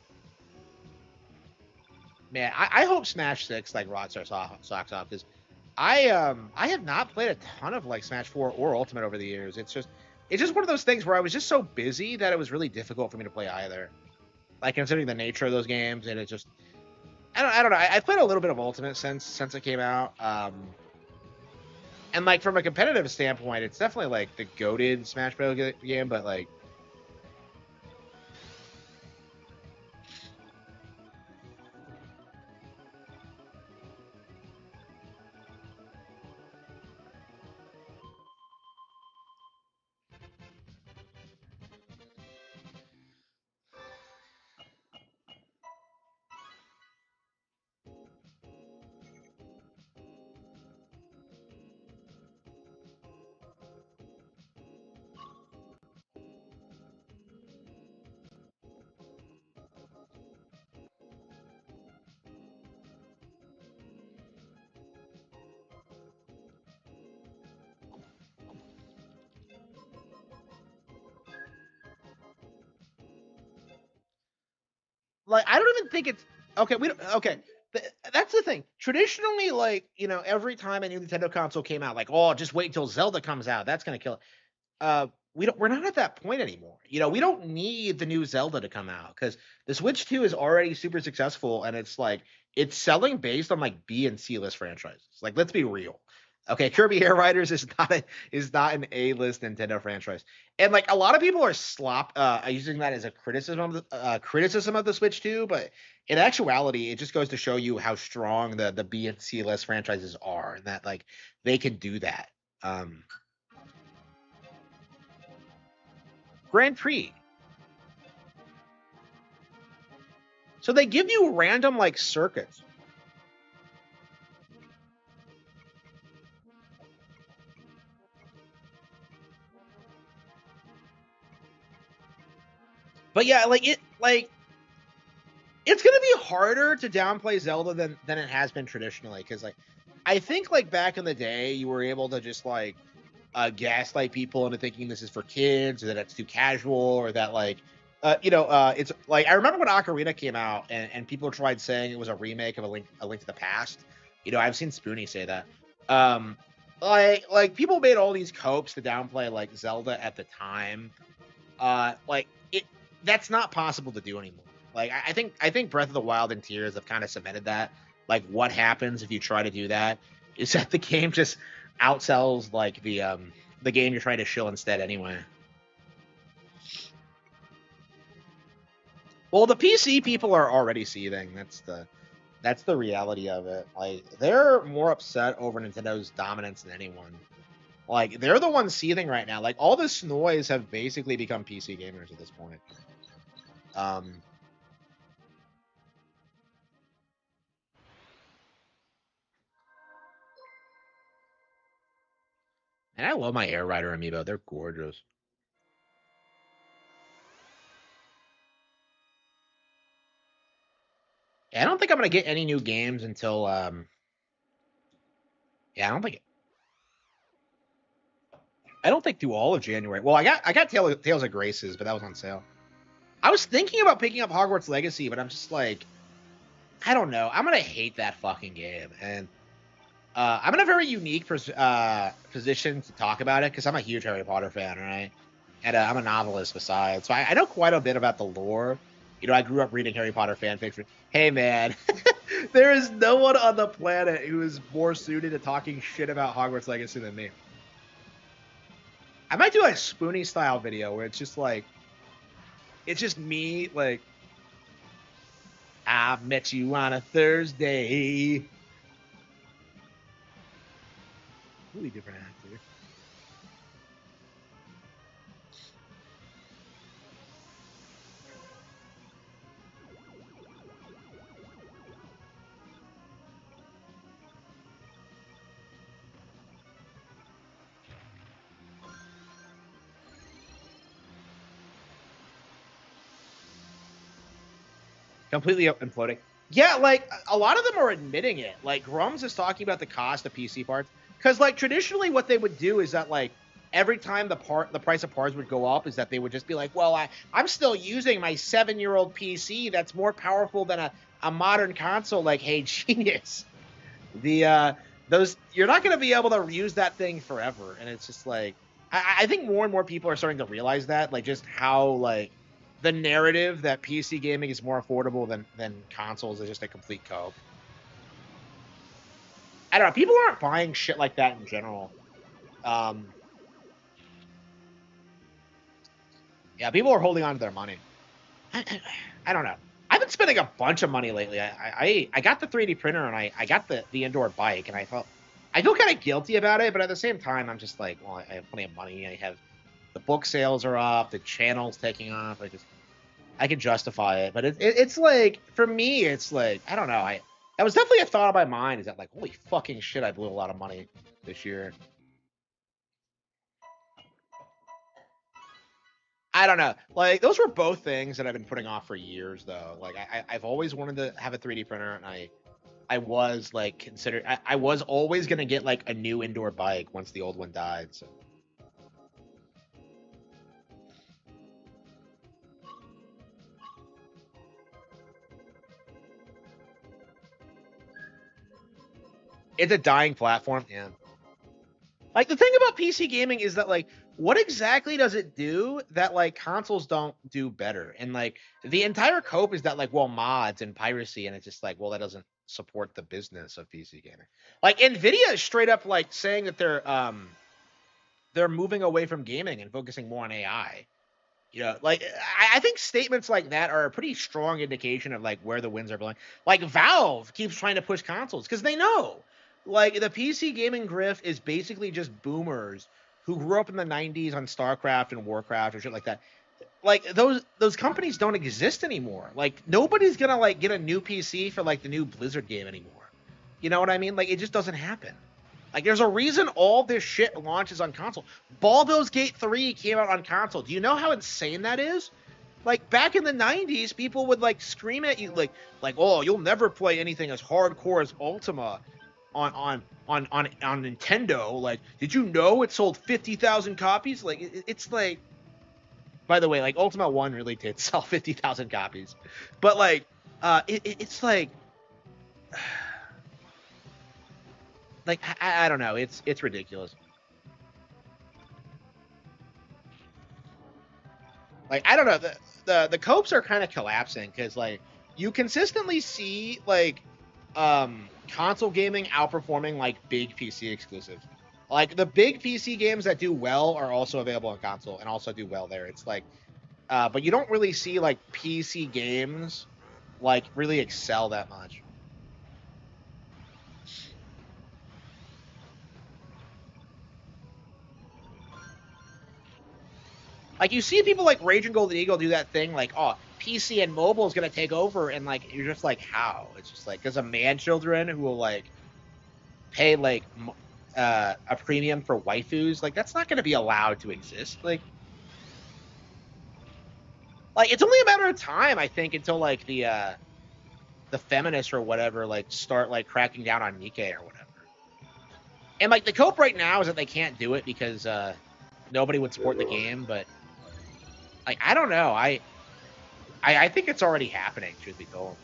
Man, I hope Smash 6 like rocks our socks off, because I have not played a ton of like Smash 4 or Ultimate over the years. It's just one of those things where I was just so busy that it was really difficult for me to play either. Like considering the nature of those games, and it just I don't know. I played a little bit of Ultimate since it came out. And like from a competitive standpoint, it's definitely like the goated Smash Bros. Game, but like like I don't even think it's okay. We don't okay. That's the thing. Traditionally, like every time a new Nintendo console came out, like just wait until Zelda comes out. That's gonna kill it. We're not at that point anymore. We don't need the new Zelda to come out because the Switch 2 is already super successful and it's selling based on like B and C list franchises. Like let's be real. Okay, Kirby Air Riders is not an A-list Nintendo franchise. And like a lot of people are using that as a criticism of the Switch 2, but in actuality, it just goes to show you how strong the B and C list franchises are and that like they can do that. Grand Prix. So they give you random like circuits. But yeah, it's gonna be harder to downplay Zelda than it has been traditionally, because like I think like back in the day you were able to just like gaslight people into thinking this is for kids or that it's too casual or that like it's like I remember when Ocarina came out and people tried saying it was a remake of a Link to the Past. I've seen Spoonie say that. Like people made all these copes to downplay like Zelda at the time. That's not possible to do anymore. Like I think Breath of the Wild and Tears have kind of cemented that. Like what happens if you try to do that is that the game just outsells like the game you're trying to shill instead anyway. Well, the PC people are already seething. That's the reality of it. Like they're more upset over Nintendo's dominance than anyone. Like they're the ones seething right now. Like all the Snoys have basically become PC gamers at this point. And I love my Air Rider amiibo. They're gorgeous. Yeah, I don't think I'm gonna get any new games until yeah, I don't think through all of January. Well, I got Tales of Graces, but that was on sale. I was thinking about picking up Hogwarts Legacy, but I'm just like, I don't know. I'm gonna hate that fucking game, and I'm in a very unique position to talk about it because I'm a huge Harry Potter fan, right? And I'm a novelist besides, so I know quite a bit about the lore. I grew up reading Harry Potter fanfiction. Hey, man, there is no one on the planet who is more suited to talking shit about Hogwarts Legacy than me. I might do a Spoonie style video where it's just me, like, I met you on a Thursday. Really different actor. Completely imploding. Yeah, like a lot of them are admitting it. Like Grums is talking about the cost of PC parts because, like, traditionally what they would do is that like every time the price of parts would go up, is that they would just be like, well, I'm still using my 7-year-old PC that's more powerful than a modern console. Like, hey, genius, those you're not going to be able to use that thing forever, and it's just like I think more and more people are starting to realize that, like, just how like the narrative that PC gaming is more affordable than consoles is just a complete cope. I don't know. People aren't buying shit like that in general. Yeah, people are holding on to their money. I don't know. I've been spending a bunch of money lately. I got the 3D printer and I got the indoor bike, and I feel kind of guilty about it, but at the same time, I'm just like, well, I have plenty of money. I have the book sales are up, the channel's taking off. I can justify it, but it's like, for me, it's like, I don't know. That was definitely a thought on my mind, is that like, holy fucking shit, I blew a lot of money this year. I don't know. Like, those were both things that I've been putting off for years, though. Like, I've always wanted to have a 3D printer, and I was like considered. I was always gonna get like a new indoor bike once the old one died. So. It's a dying platform. Yeah. Like the thing about PC gaming is that like what exactly does it do that like consoles don't do better? And like the entire cope is that like well mods and piracy, and it's just like well that doesn't support the business of PC gaming. Like Nvidia is straight up like saying that they're moving away from gaming and focusing more on AI. You know, like I think statements like that are a pretty strong indication of like where the winds are blowing. Like Valve keeps trying to push consoles because they know, like the PC gaming grift is basically just boomers who grew up in the '90s on StarCraft and Warcraft or shit like that. Like those companies don't exist anymore. Like nobody's gonna like get a new PC for like the new Blizzard game anymore. You know what I mean? Like it just doesn't happen. Like, there's a reason all this shit launches on console. Baldur's Gate 3 came out on console. Do you know how insane that is? Like, back in the 90s, people would, like, scream at you, oh, you'll never play anything as hardcore as Ultima on Nintendo. Like, did you know it sold 50,000 copies? Like, it's like... By the way, like, Ultima 1 really did sell 50,000 copies. But, like, it's like... Like, I don't know. It's ridiculous. Like I don't know, the copes are kind of collapsing because like you consistently see like console gaming outperforming like big PC exclusives. Like the big PC games that do well are also available on console and also do well there. It's like but you don't really see like PC games like really excel that much. Like you see people like Rage and Golden Eagle do that thing like, oh, PC and mobile is gonna take over, and like you're just like, how? It's just like there's a man children who will like pay like a premium for waifus. Like that's not gonna be allowed to exist. Like it's only a matter of time, I think, until like the feminists or whatever like start like cracking down on Nikkei or whatever. And like the cope right now is that they can't do it because nobody would support the game, but like I don't know. I think it's already happening, truth be told.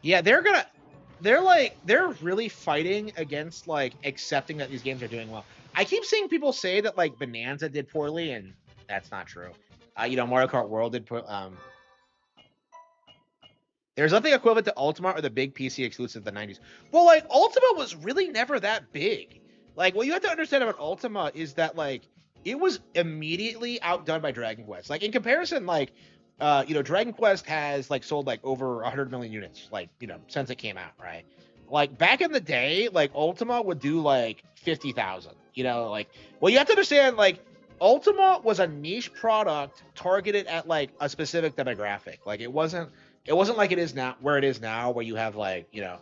Yeah, they're really fighting against like accepting that these games are doing well. I keep seeing people say that like Bonanza did poorly, and that's not true. You know, Mario Kart World did there's nothing equivalent to Ultima or the big PC exclusive of the 90s. Well, like Ultima was really never that big. Like what you have to understand about Ultima is that like it was immediately outdone by Dragon Quest. Like in comparison, like you know, Dragon Quest has like sold like over 100 million units, like, you know, since it came out, right? Like back in the day, like Ultima would do like 50,000. You know, like well, you have to understand like Ultima was a niche product targeted at like a specific demographic. Like it wasn't like it is now, where it is now, where you have like, you know,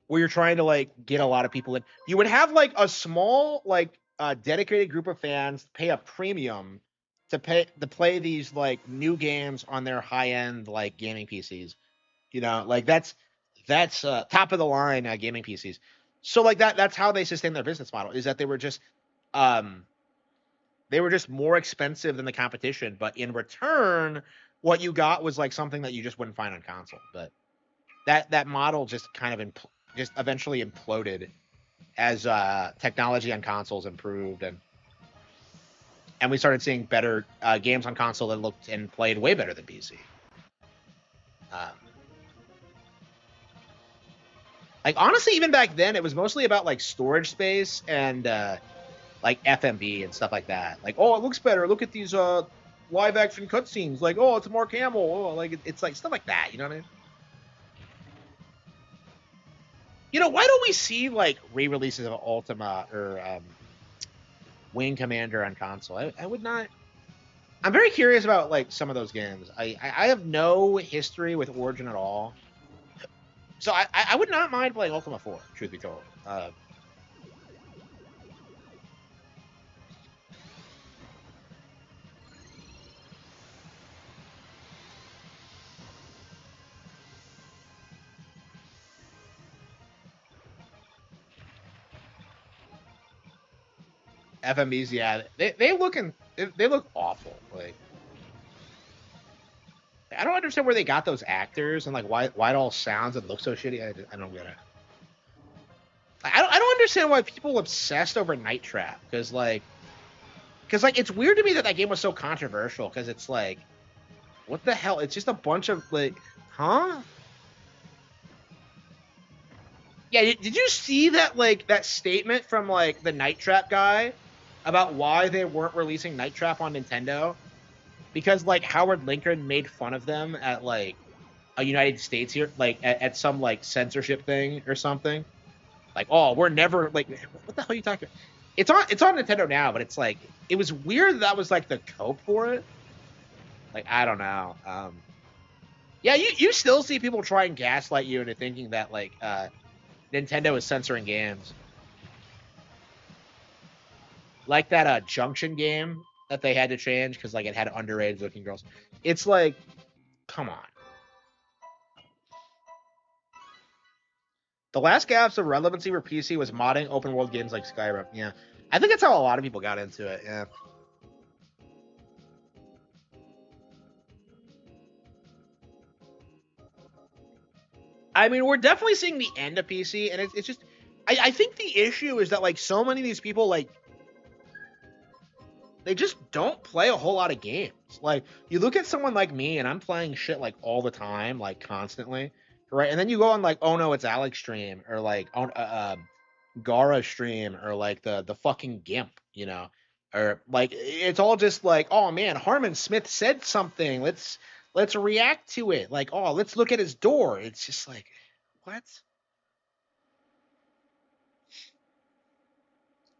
where you're trying to like get a lot of people in. You would have like a small like dedicated group of fans pay a premium to play these like new games on their high end like gaming PCs. You know, like that's top of the line gaming PCs. So like that's how they sustain their business model, is that um they were just more expensive than the competition, but in return what you got was like something that you just wouldn't find on console. But that model just kind of just eventually imploded as technology on consoles improved, and we started seeing better games on console that looked and played way better than PC. Um, like honestly, even back then, it was mostly about like storage space and like FMV and stuff like that. Like, oh, it looks better. Look at these live action cutscenes. Like, oh, it's more camel. Oh, like it's like stuff like that. You know what I mean? You know, why don't we see like re-releases of Ultima or Wing Commander on console? I would not. I'm very curious about like some of those games. I have no history with Origin at all, so I would not mind playing Ultima 4. Truth be told. FMVs, yeah, they look awful. Like, I don't understand where they got those actors and like why it all sounds and looks so shitty. I don't get it. I don't understand why people obsessed over Night Trap because like it's weird to me that game was so controversial because it's like, what the hell? It's just a bunch of like, huh? Yeah, did you see that like that statement from like the Night Trap guy about why they weren't releasing Night Trap on Nintendo? Because like Howard Lincoln made fun of them at like a United States here, like at some like censorship thing or something. Like, oh, we're never like, what the hell are you talking about? It's on Nintendo now, but it's like it was weird that was like the cope for it. Like, I don't know. Yeah, you still see people try and gaslight you into thinking that like Nintendo is censoring games. Like that Junction game that they had to change because like it had underage looking girls. It's like, come on. The last gaps of relevancy for PC was modding open world games like Skyrim. Yeah. I think that's how a lot of people got into it, yeah. I mean, we're definitely seeing the end of PC, and it's just I think the issue is that like so many of these people like they just don't play a whole lot of games. Like, you look at someone like me, and I'm playing shit like all the time, like constantly, right? And then you go on like, oh no, it's Alex stream, or like on Gara stream, or like the fucking Gimp, you know, or like it's all just like, oh man, Harman Smith said something. Let's react to it. Like, oh, let's look at his door. It's just like, what?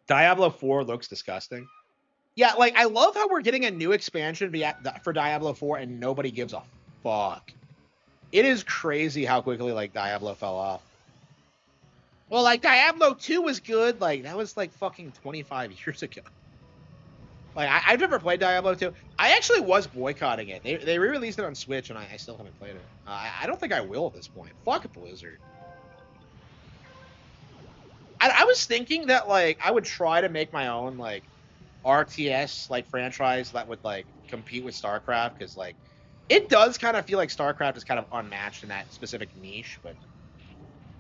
Diablo 4 looks disgusting. Yeah, like I love how we're getting a new expansion for Diablo 4 and nobody gives a fuck. It is crazy how quickly like Diablo fell off. Well, like Diablo 2 was good, like that was like fucking 25 years ago. Like I've never played Diablo 2. I actually was boycotting it. They re-released it on Switch and I still haven't played it. I don't think I will at this point. Fuck Blizzard. I was thinking that like I would try to make my own like RTS like franchise that would like compete with StarCraft, because like it does kind of feel like StarCraft is kind of unmatched in that specific niche, but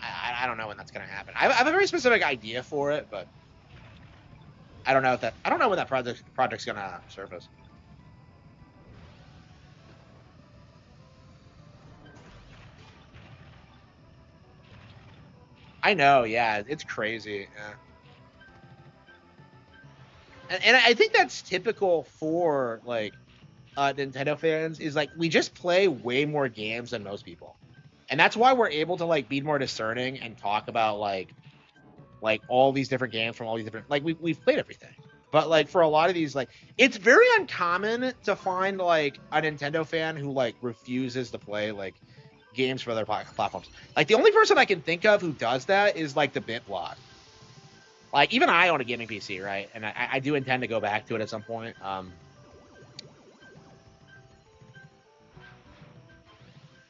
I don't know when that's gonna happen. I have a very specific idea for it, but I don't know when that project's gonna surface. I know, yeah, it's crazy. Yeah. And I think that's typical for like Nintendo fans, is like we just play way more games than most people, and that's why we're able to like be more discerning and talk about like all these different games from all these different, like we've played everything. But like for a lot of these, like it's very uncommon to find like a Nintendo fan who like refuses to play like games for other platforms. Like the only person I can think of who does that is like the BitBlock. Like even I own a gaming PC, right? And I do intend to go back to it at some point.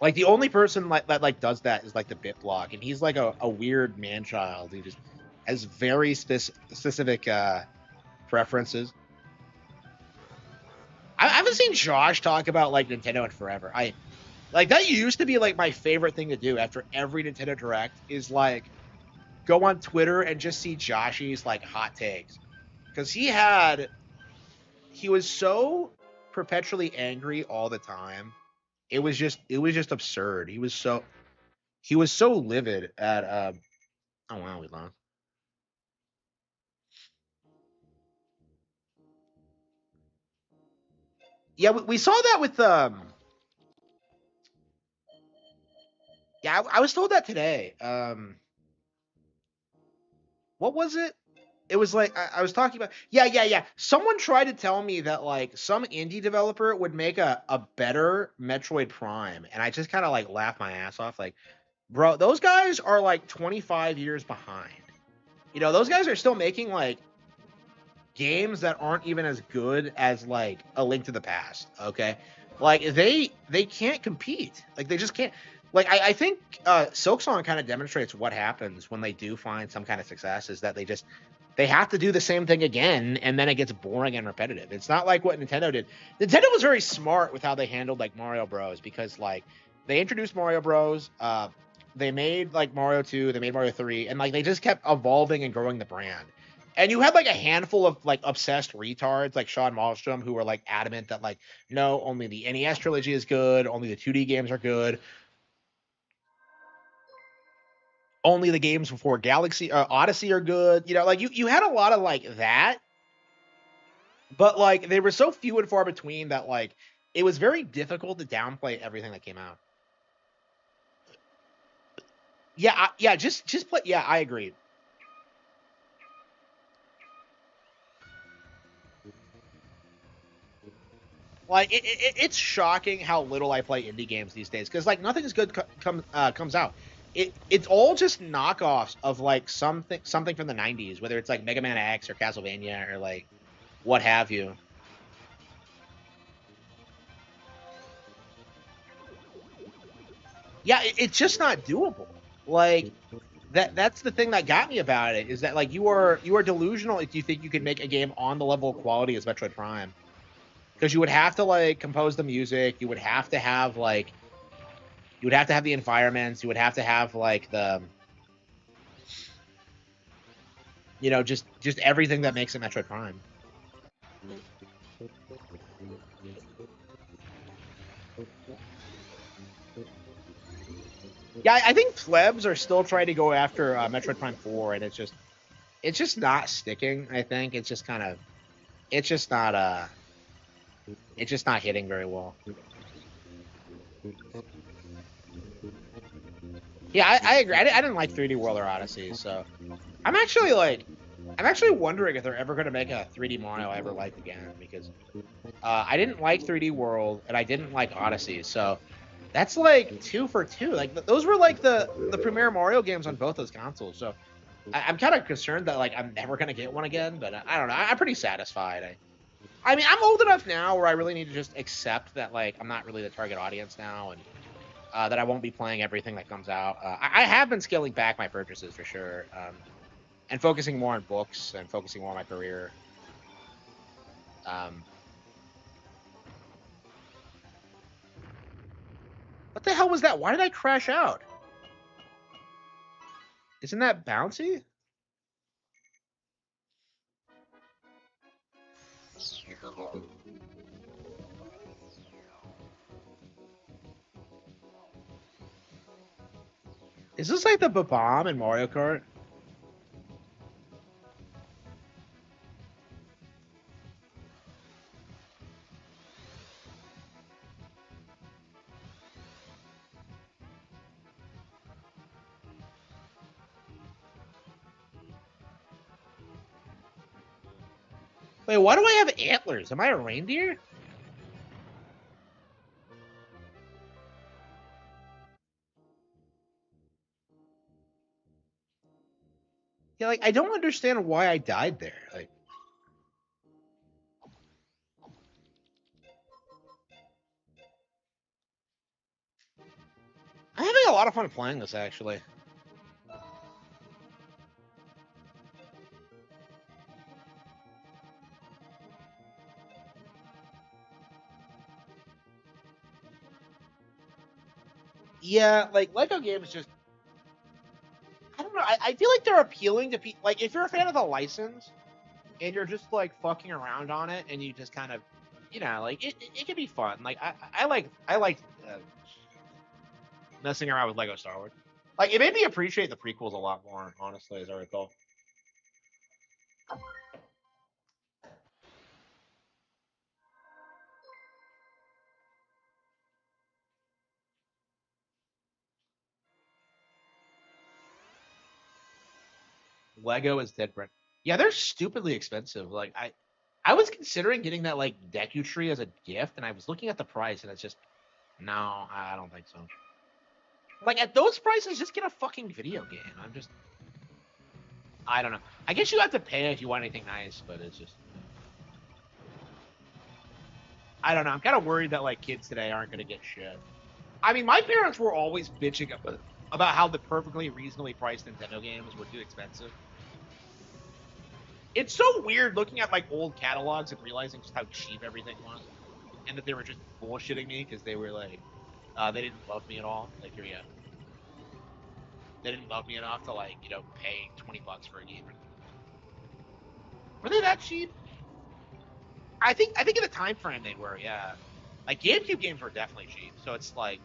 Like the only person that like does that is like the BitBlock, and he's like a weird man child who just has very specific preferences. I haven't seen Josh talk about like Nintendo in forever. Like that used to be like my favorite thing to do after every Nintendo Direct, is like go on Twitter and just see Joshy's like hot takes, because he was so perpetually angry all the time. It was just absurd. He was so livid at oh wow, we lost. Yeah, we saw that with yeah, I was told that today. What was it? It was like I was talking about. Yeah. Someone tried to tell me that like some indie developer would make a better Metroid Prime, and I just kind of like laughed my ass off. Like, bro, those guys are like 25 years behind. You know, those guys are still making like games that aren't even as good as like A Link to the Past. Okay, like they can't compete. Like they just can't. Like I think Silksong kind of demonstrates what happens when they do find some kind of success, is that they have to do the same thing again, and then it gets boring and repetitive. It's not like what Nintendo did. Nintendo was very smart with how they handled like Mario Bros. Because like they introduced Mario Bros. They made like Mario 2, they made Mario 3, and like they just kept evolving and growing the brand. And you had like a handful of like obsessed retards like Sean Malmstrom who were like adamant that like no, only the NES trilogy is good, only the 2D games are good. Only the games before Galaxy Odyssey are good. You know, like you had a lot of like that, but like they were so few and far between that like it was very difficult to downplay everything that came out. Yeah, yeah, just play. Yeah, I agree. Like it's shocking how little I play indie games these days because like nothing's good comes out. It's all just knockoffs of like something from the 90s, whether it's like Mega Man X or Castlevania or like what have you. Yeah, it's just not doable. Like that's the thing that got me about it is that like you are delusional if you think you can make a game on the level of quality as Metroid Prime. Because you would have to like compose the music, you would have to have like the environments, you would have to have like the just everything that makes it Metroid Prime. Yeah, I think plebs are still trying to go after Metroid Prime 4, and it's just not sticking. I think it's just kind of it's just not hitting very well. Yeah, I agree. I didn't like 3D World or Odyssey, so I'm actually wondering if they're ever going to make a 3D Mario I ever like again because I didn't like 3D World and I didn't like Odyssey, so that's like 2 for 2. Like those were like the premier Mario games on both those consoles. So I'm kind of concerned that like I'm never going to get one again, but I don't know. I'm pretty satisfied. I mean, I'm old enough now where I really need to just accept that like I'm not really the target audience now and that I won't be playing everything that comes out. I have been scaling back my purchases for sure. And focusing more on books and focusing more on my career. What the hell was that? Why did I crash out? Isn't that bouncy? Is this like the bomb in Mario Kart? Wait, why do I have antlers? Am I a reindeer? Yeah, like I don't understand why I died there. Like I'm having a lot of fun playing this actually. Yeah, like Lego games just I don't know. I feel like they're appealing to people. Like if you're a fan of the license and you're just like fucking around on it and you just kind of like it can be fun. Like I like messing around with Lego Star Wars. Like it made me appreciate the prequels a lot more, honestly, as I recall. Lego is dead brand. Yeah, they're stupidly expensive. Like I was considering getting that like Deku Tree as a gift, and I was looking at the price, and it's just no, I don't think so. Like at those prices, just get a fucking video game. I don't know. I guess you have to pay if you want anything nice, but it's just I don't know. I'm kind of worried that like kids today aren't gonna get shit. I mean, my parents were always bitching about how the perfectly reasonably priced Nintendo games were too expensive. it's so weird looking at like old catalogs and realizing just how cheap everything was, and that they were just bullshitting me because they were like, they didn't love me at all. Like here we go. They didn't love me enough to like pay $20 for a game. Were they that cheap? I think in the time frame they were, yeah. Like GameCube games were definitely cheap, so it's like,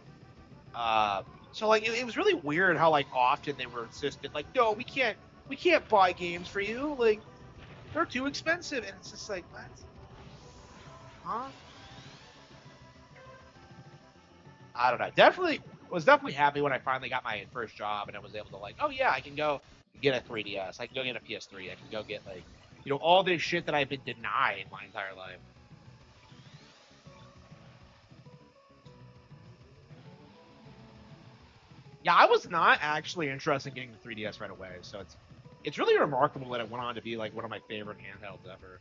so like it was really weird how like often they were insistent, like, no, we can't buy games for you, like they're too expensive, and it's just like, what? Huh? I don't know. Definitely was definitely happy when I finally got my first job and I was able to like, oh yeah, I can go get a 3DS, I can go get a PS3, I can go get like, all this shit that I've been denied my entire life. Yeah, I was not actually interested in getting the 3DS right away, so it's really remarkable that it went on to be like one of my favorite handhelds ever.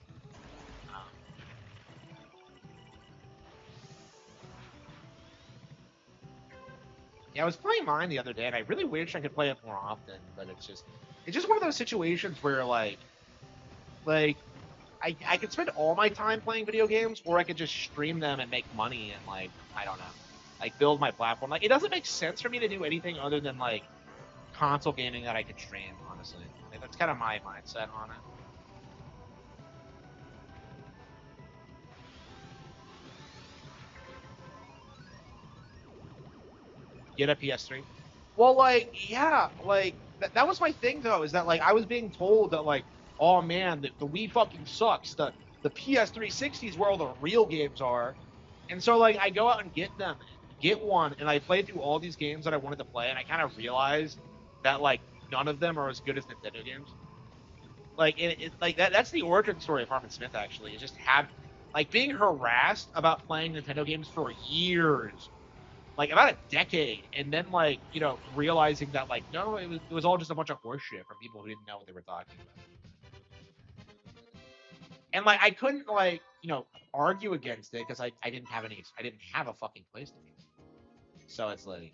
Yeah, I was playing mine the other day, and I really wish I could play it more often, but it's just one of those situations where like I could spend all my time playing video games, or I could just stream them and make money and like I don't know, like build my platform. Like it doesn't make sense for me to do anything other than like console gaming that I could stream. Honestly, like, that's kind of my mindset on it. Get a PS3. Well, like, yeah, like that was my thing though, is that like I was being told that like, oh man, the Wii fucking sucks. The PS360 is where all the real games are, and so like I go out and get one, and I play through all these games that I wanted to play, and I kind of realized that like none of them are as good as Nintendo games. Like like that's the origin story of Harman Smith actually. Is just have like being harassed about playing Nintendo games for years, like about a decade, and then like realizing that like no, it was all just a bunch of horseshit from people who didn't know what they were talking about, and like I couldn't like argue against it because I didn't have a fucking PlayStation, so it's like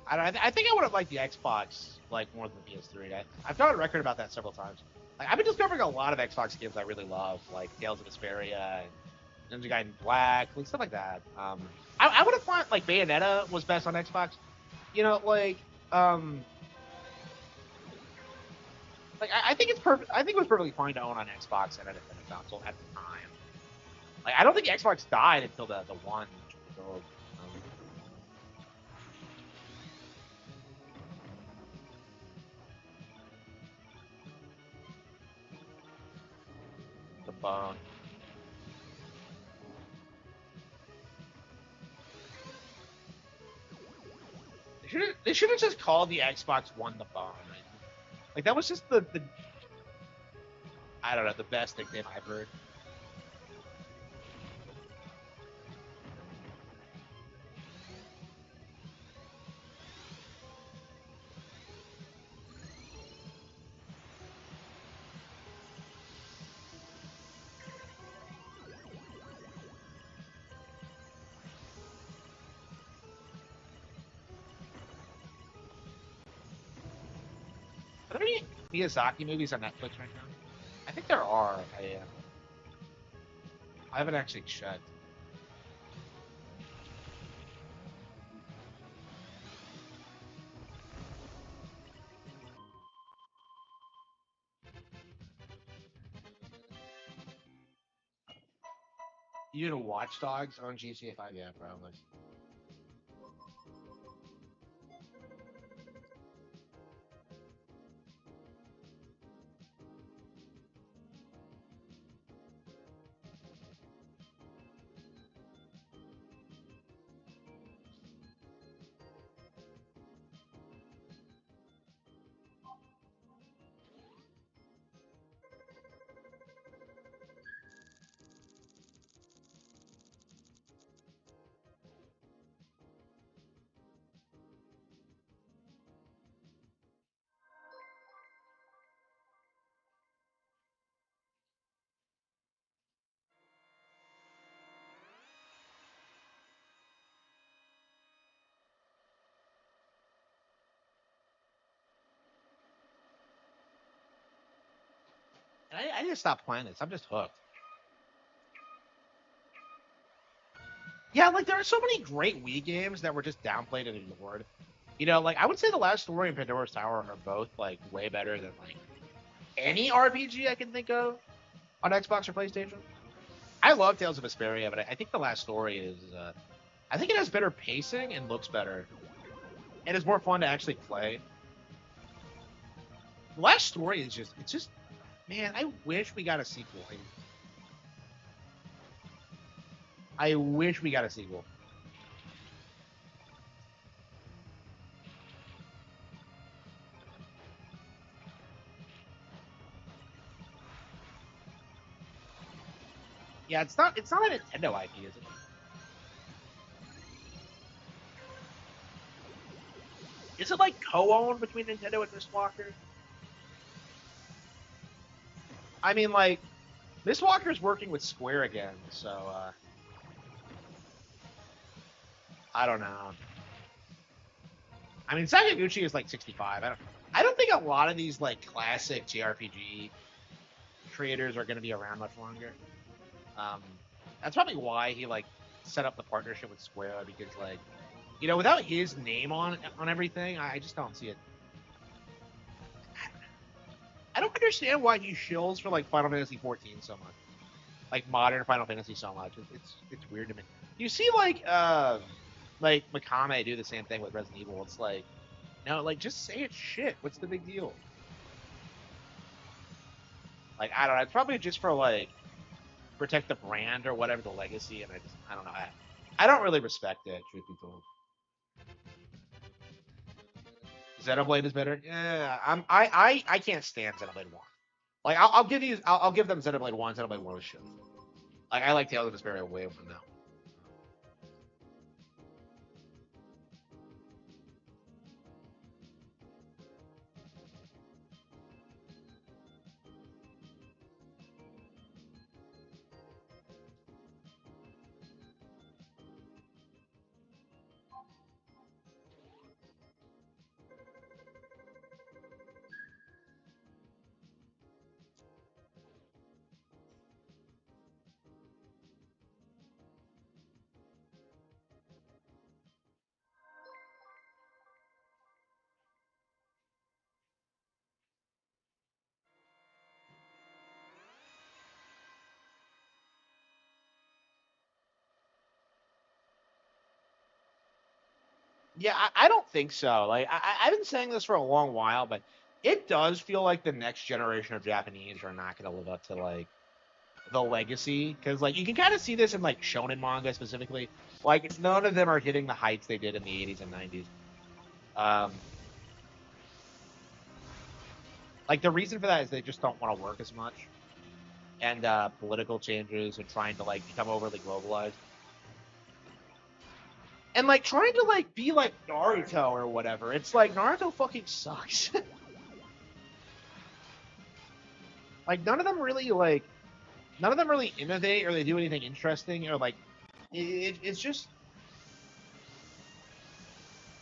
I don't. I think I would have liked the Xbox like more than the PS3. I've done a record about that several times. Like I've been discovering a lot of Xbox games I really love, like Tales of Vesperia and Ninja Gaiden Black, like stuff like that. I would have thought like Bayonetta was best on Xbox. Um, I think it's perfect. I think it was perfectly fine to own on Xbox and a Nintendo console at the time. Like I don't think Xbox died until the one. The phone. They should have just called the Xbox One the phone. Like that was just the I don't know, the best nickname I've heard. Are there any Miyazaki movies on Netflix right now? I think there are. I haven't actually checked. You know Watch Dogs on GTA 5? Yeah, probably. And I need to stop playing this. I'm just hooked. Yeah, like there are so many great Wii games that were just downplayed and ignored. You know, like I would say the last story and Pandora's Tower are both like way better than like any RPG I can think of on Xbox or PlayStation. I love Tales of Vesperia, but I think the last story is I think it has better pacing and looks better. And it's more fun to actually play. The last story is just man, I wish we got a sequel. I wish we got a sequel. Yeah, it's not a Nintendo IP, is it? Is it like co-owned between Nintendo and Mistwalker? I mean, like, Mistwalker's working with Square again, so I don't know. I mean, Sakaguchi is like 65. I don't think a lot of these like classic JRPG creators are going to be around much longer. Um, that's probably why he like set up the partnership with Square, because like, you know, without his name on everything, I just don't see it. I don't understand why he shills for like Final Fantasy 14 so much, like modern Final Fantasy so much. It's weird to me. You see like Mikame do the same thing with Resident Evil. It's like, no, like just say it's shit. What's the big deal? Like I don't know. It's probably just for like protect the brand or whatever, the legacy, and I don't know. I don't really respect it, truth be told. Xenoblade is better. Yeah, I can't stand Xenoblade One. Like I'll give them Xenoblade One. Xenoblade One was shit. Like I like Tales of Vesperia way more now. Yeah, I don't think so. Like I've been saying this for a long while, but it does feel like the next generation of Japanese are not going to live up to like the legacy, because like you can kind of see this in like shonen manga specifically. Like none of them are hitting the heights they did in the 80s and 90s. Um, like the reason for that is they just don't want to work as much, and political changes and trying to like become overly globalized, and like trying to like be like Naruto or whatever. It's like Naruto fucking sucks. Like none of them really innovate or they do anything interesting or like it's just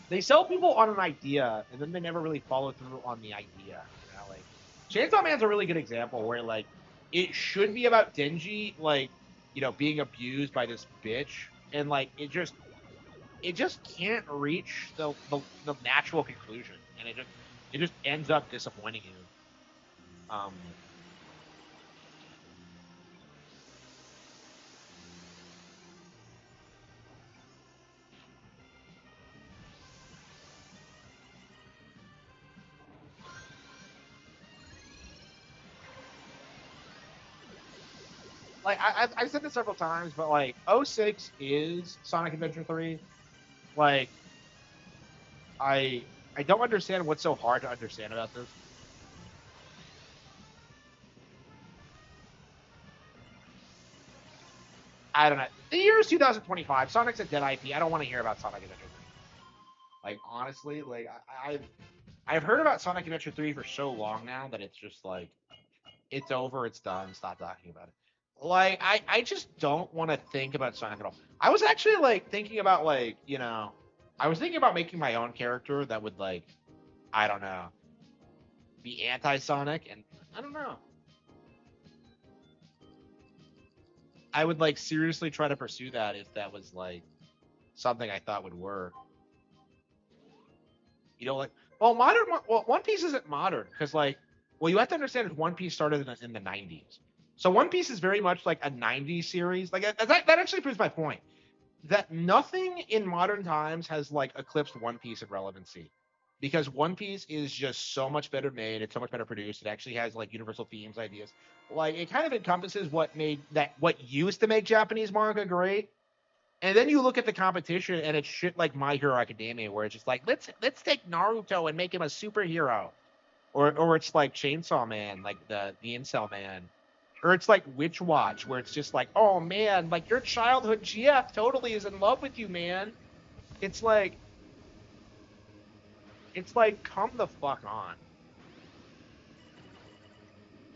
they sell people on an idea, and then they never really follow through on the idea. You know, like Chainsaw Man's a really good example where like it should be about Denji, like being abused by this bitch, and like it just can't reach the natural conclusion, and it just ends up disappointing you. Um, like I've said this several times, but like '06 is Sonic Adventure 3. Like I I don't understand what's so hard to understand about this. I don't know. The year is 2025. Sonic's a dead IP. I don't want to hear about Sonic Adventure 3. Like honestly, like I've heard about Sonic Adventure 3 for so long now that it's just like it's over, it's done, stop talking about it. Like I just don't want to think about Sonic at all. I was actually like thinking about like, I was thinking about making my own character that would like, I don't know, be anti-Sonic, and I don't know. I would like seriously try to pursue that if that was like something I thought would work. Like, well, One Piece isn't modern because like, well, you have to understand that One Piece started in the 90s. So One Piece is very much like a 90s series. Like that actually proves my point that nothing in modern times has like eclipsed One Piece in relevancy, because One Piece is just so much better made. It's so much better produced. It actually has like universal themes, ideas. Like it kind of encompasses what used to make Japanese manga great. And then you look at the competition, and it's shit like My Hero Academia, where it's just like let's take Naruto and make him a superhero, or it's like Chainsaw Man, like the Incel Man, or it's like Witch Watch, where it's just like, oh man, like your childhood GF totally is in love with you, man. It's like come the fuck on.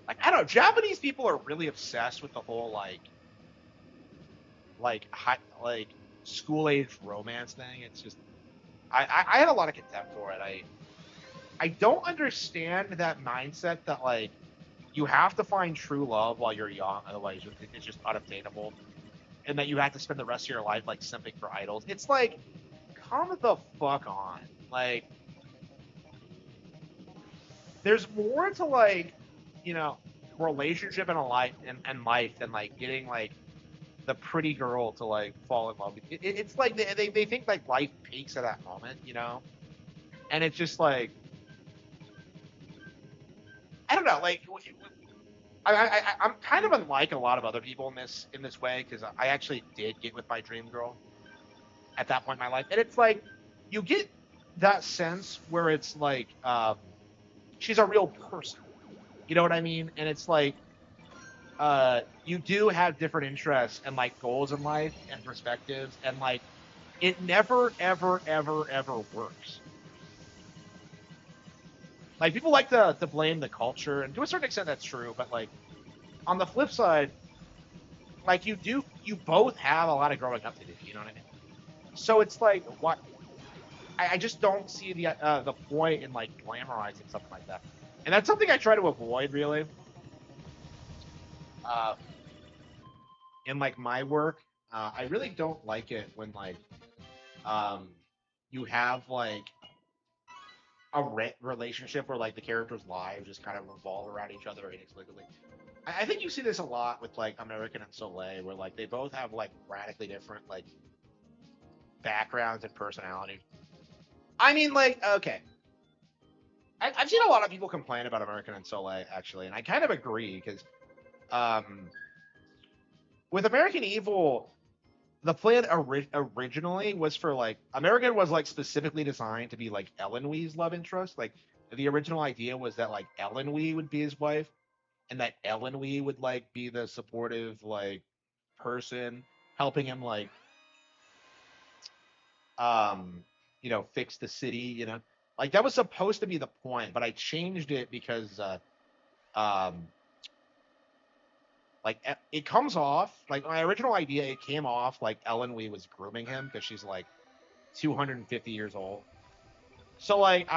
Like I don't know, Japanese people are really obsessed with the whole like school age romance thing. It's just I had a lot of contempt for it. I don't understand that mindset that like you have to find true love while you're young, otherwise it's just unobtainable, and that you have to spend the rest of your life like simping for idols. It's like, come the fuck on. Like, there's more to like, relationship in a life and life than like getting like the pretty girl to like fall in love with you. It's like they think like life peaks at that moment, and it's just like I don't know, like I'm kind of unlike a lot of other people in this way, because I actually did get with my dream girl at that point in my life, and it's like you get that sense where it's like she's a real person, you know what I mean? And it's like you do have different interests and like goals in life and perspectives, and like it never ever ever ever works. Like people like to blame the culture, and to a certain extent that's true, but like on the flip side, like you both have a lot of growing up to do, you know what I mean? So it's like what I just don't see the point in like glamorizing something like that, and that's something I try to avoid really. Uh, in like my work, I really don't like it when like um, you have like a relationship where like the characters' lives just kind of revolve around each other inexplicably. I think you see this a lot with like American and Soleil, where like they both have like radically different like backgrounds and personalities. I mean, like, okay, I've seen a lot of people complain about American and Soleil actually, and I kind of agree because um, with American Evil, the plan originally was for like American was like specifically designed to be like Ellen Wee's love interest. Like the original idea was that like Ellen Wee would be his wife, and that Ellen Wee would like be the supportive like person helping him like um fix the city, like that was supposed to be the point, but I changed it because um like it comes off like my original idea, it came off like Ellen Wee was grooming him because she's like 250 years old, So like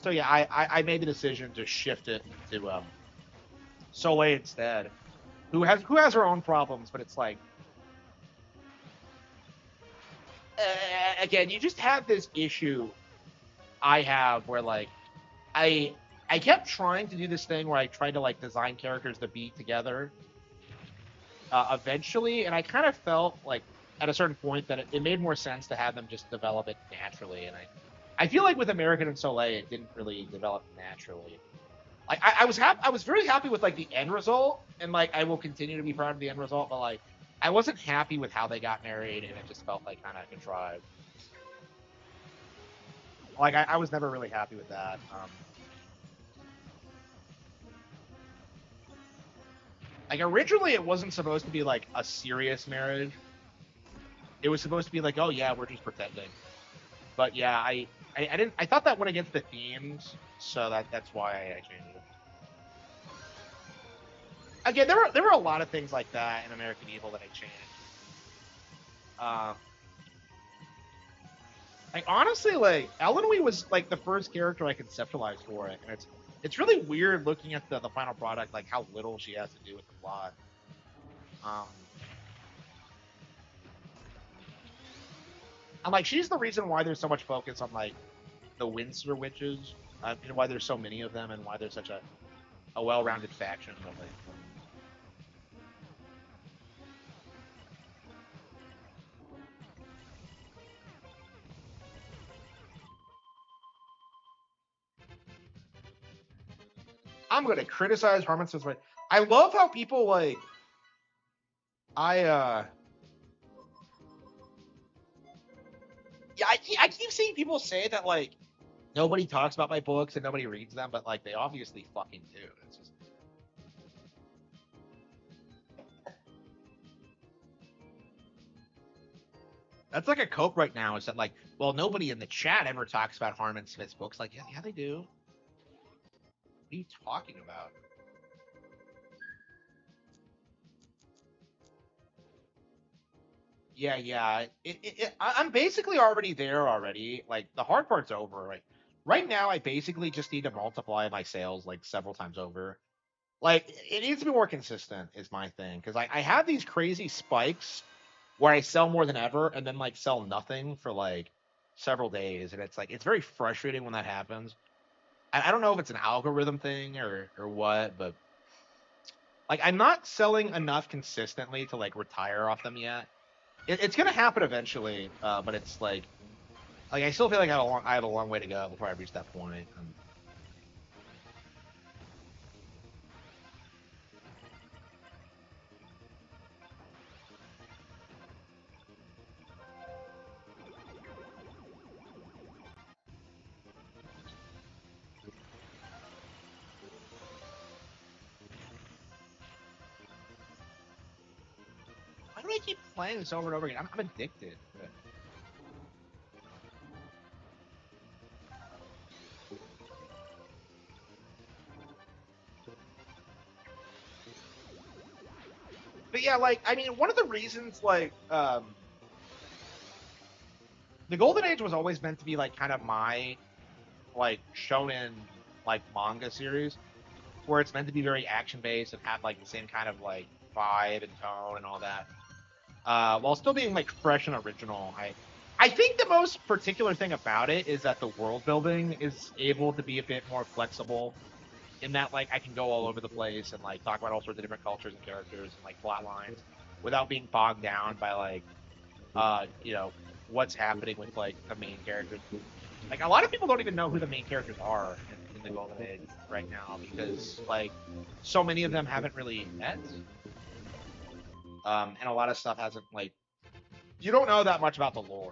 so yeah, I made the decision to shift it to Soleil instead, who has her own problems, but it's like again, you just have this issue I have where like I I kept trying to do this thing where I tried to like design characters to be together eventually, and I kind of felt like at a certain point that it made more sense to have them just develop it naturally, and I feel like with American and Soleil it didn't really develop naturally. Like I was very happy with like the end result, and like I will continue to be proud of the end result, but like I wasn't happy with how they got married, and it just felt like kind of contrived. Like I was never really happy with that. Like originally, it wasn't supposed to be like a serious marriage. It was supposed to be like, oh yeah, we're just pretending. But yeah, I didn't. I thought that went against the themes, so that's why I changed it. Again, there were a lot of things like that in American Evil that I changed. Uh, like honestly, like Elenwy was like the first character I conceptualized for it, and it's really weird looking at the final product, like how little she has to do with the plot. Um, and like she's the reason why there's so much focus on like the Windsor witches, and why there's so many of them, and why there's such a well-rounded faction of like. I'm gonna criticize Harman says right. I love how people like. Yeah, I keep seeing people say that like nobody talks about my books and nobody reads them, but like they obviously fucking do. It's just that's like a cope right now. Is that like, well, nobody in the chat ever talks about Harman Smith's books. Like, yeah, they do. What are you talking about? Yeah. I'm basically already there already. Like the hard part's over. Right now, I basically just need to multiply my sales like several times over. Like it needs to be more consistent is my thing because I have these crazy spikes where I sell more than ever and then like sell nothing for like several days, and it's like it's very frustrating when that happens. I don't know if it's an algorithm thing or what, but like I'm not selling enough consistently to like retire off them yet. It's gonna happen eventually, but it's like I still feel like I have a long way to go before I reach that point. Why do I keep playing this over and over again? I'm addicted. But yeah, like I mean, one of the reasons like the Golden Age was always meant to be like kind of my like shonen like manga series where it's meant to be very action based and have like the same kind of like vibe and tone and all that, while still being like fresh and original. I think the most particular thing about it is that the world building is able to be a bit more flexible in that like I can go all over the place and like talk about all sorts of different cultures and characters and like plot lines without being bogged down by like you know what's happening with like the main characters. Like a lot of people don't even know who the main characters are in the Golden Age right now because like so many of them haven't really met, and a lot of stuff hasn't like you don't know that much about the lore.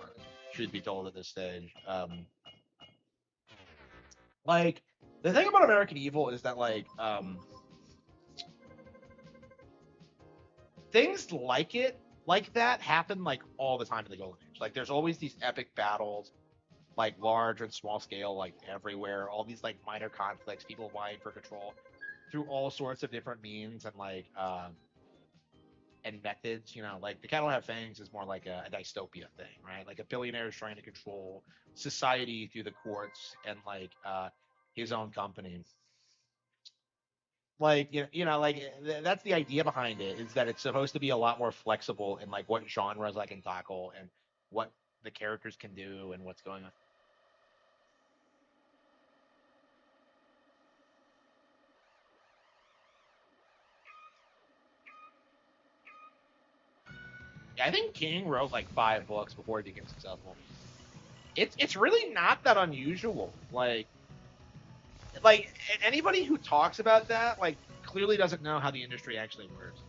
Truth be told, at this stage, like the thing about American Evil is that like things like it like that happen like all the time in the Golden Age. Like there's always these epic battles like large and small scale, like everywhere. All these like minor conflicts, people vying for control through all sorts of different means, and like and methods. You know, like the Cattle Have Fangs is more like a dystopia thing, right? Like a billionaire is trying to control society through the courts and like his own company. Like like that's the idea behind it, is that it's supposed to be a lot more flexible in like what genres I can tackle and what the characters can do and what's going on. Yeah, I think King wrote like 5 books before he became successful. It's really not that unusual. Like anybody who talks about that like clearly doesn't know how the industry actually works.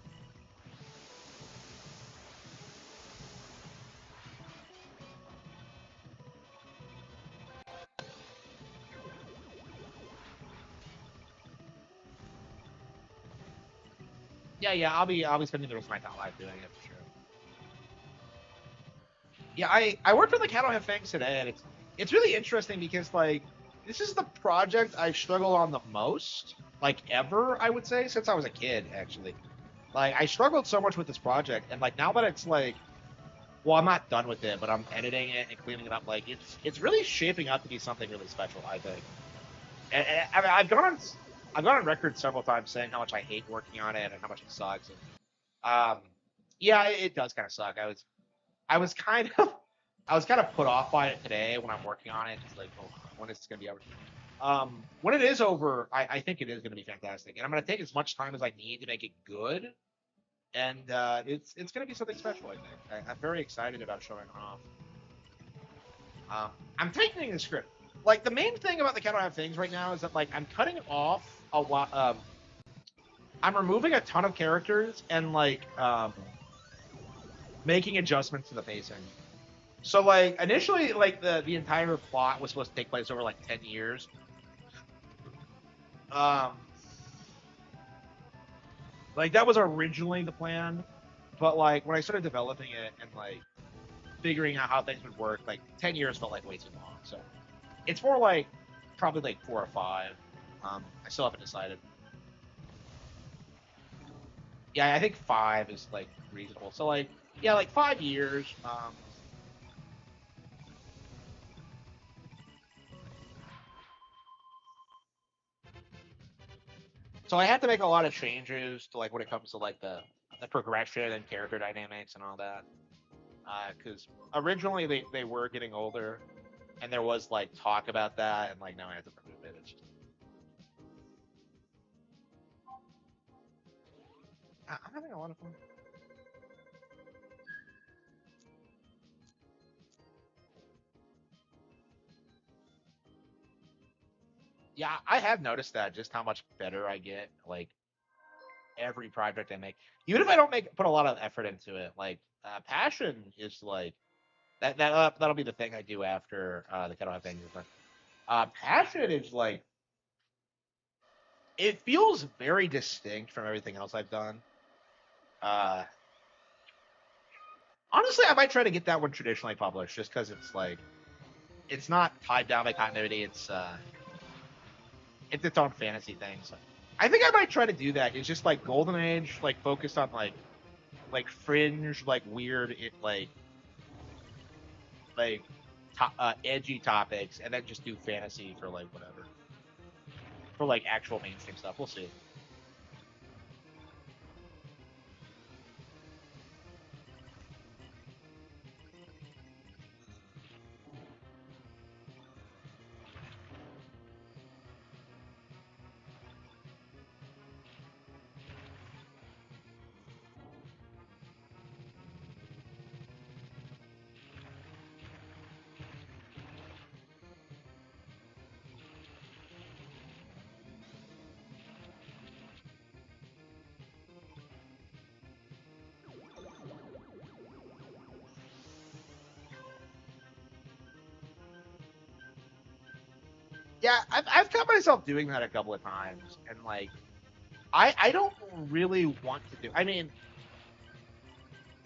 Yeah, I'll be spending the rest of my time live doing it for sure. Yeah, I worked with the Cattle Have Fangs today, and it's really interesting because like this is the project I've struggled on the most, like ever, I would say, since I was a kid, actually. Like I struggled so much with this project, and like now that it's like, well, I'm not done with it, but I'm editing it and cleaning it up. Like it's really shaping up to be something really special, I think. And I mean, I've gone on record several times saying how much I hate working on it and how much it sucks. And yeah, it does kind of suck. I was kind of I was kind of put off by it today when I'm working on it. It's like, oh, when is this gonna be over? When it is over, I think it is gonna be fantastic, and I'm gonna take as much time as I need to make it good. And it's gonna be something special. I think I'm very excited about showing it off. I'm tightening the script. Like the main thing about the Cattle Have Things right now is that like I'm cutting off a lot. I'm removing a ton of characters and like making adjustments to the pacing. So like initially, like the entire plot was supposed to take place over like 10 years. Um, like that was originally the plan, but like when I started developing it and like figuring out how things would work, like 10 years felt like way too long. So it's more like probably like 4 or 5. I still haven't decided. Yeah, I think 5 is like reasonable. So like yeah, like 5 years. So I had to make a lot of changes to like when it comes to like the progression and character dynamics and all that. Because originally they were getting older, and there was like talk about that, and like now I have to remove it. It's just I'm having a lot of fun. Yeah, I have noticed that just how much better I get like every project I make, even if I don't put a lot of effort into it. Like passion is like that'll be the thing I do after the Kettle Have thing. Passion is like it feels very distinct from everything else I've done. Uh, honestly, I might try to get that one traditionally published just because it's like it's not tied down by continuity. It's its own fantasy thing. So I think I might try to do that. It's just like Golden Age, like focused on like fringe, like weird, like edgy topics, and then just do fantasy for like whatever, for like actual mainstream stuff. We'll see. Yeah, I've caught myself doing that a couple of times, and like I don't really want to do. I mean,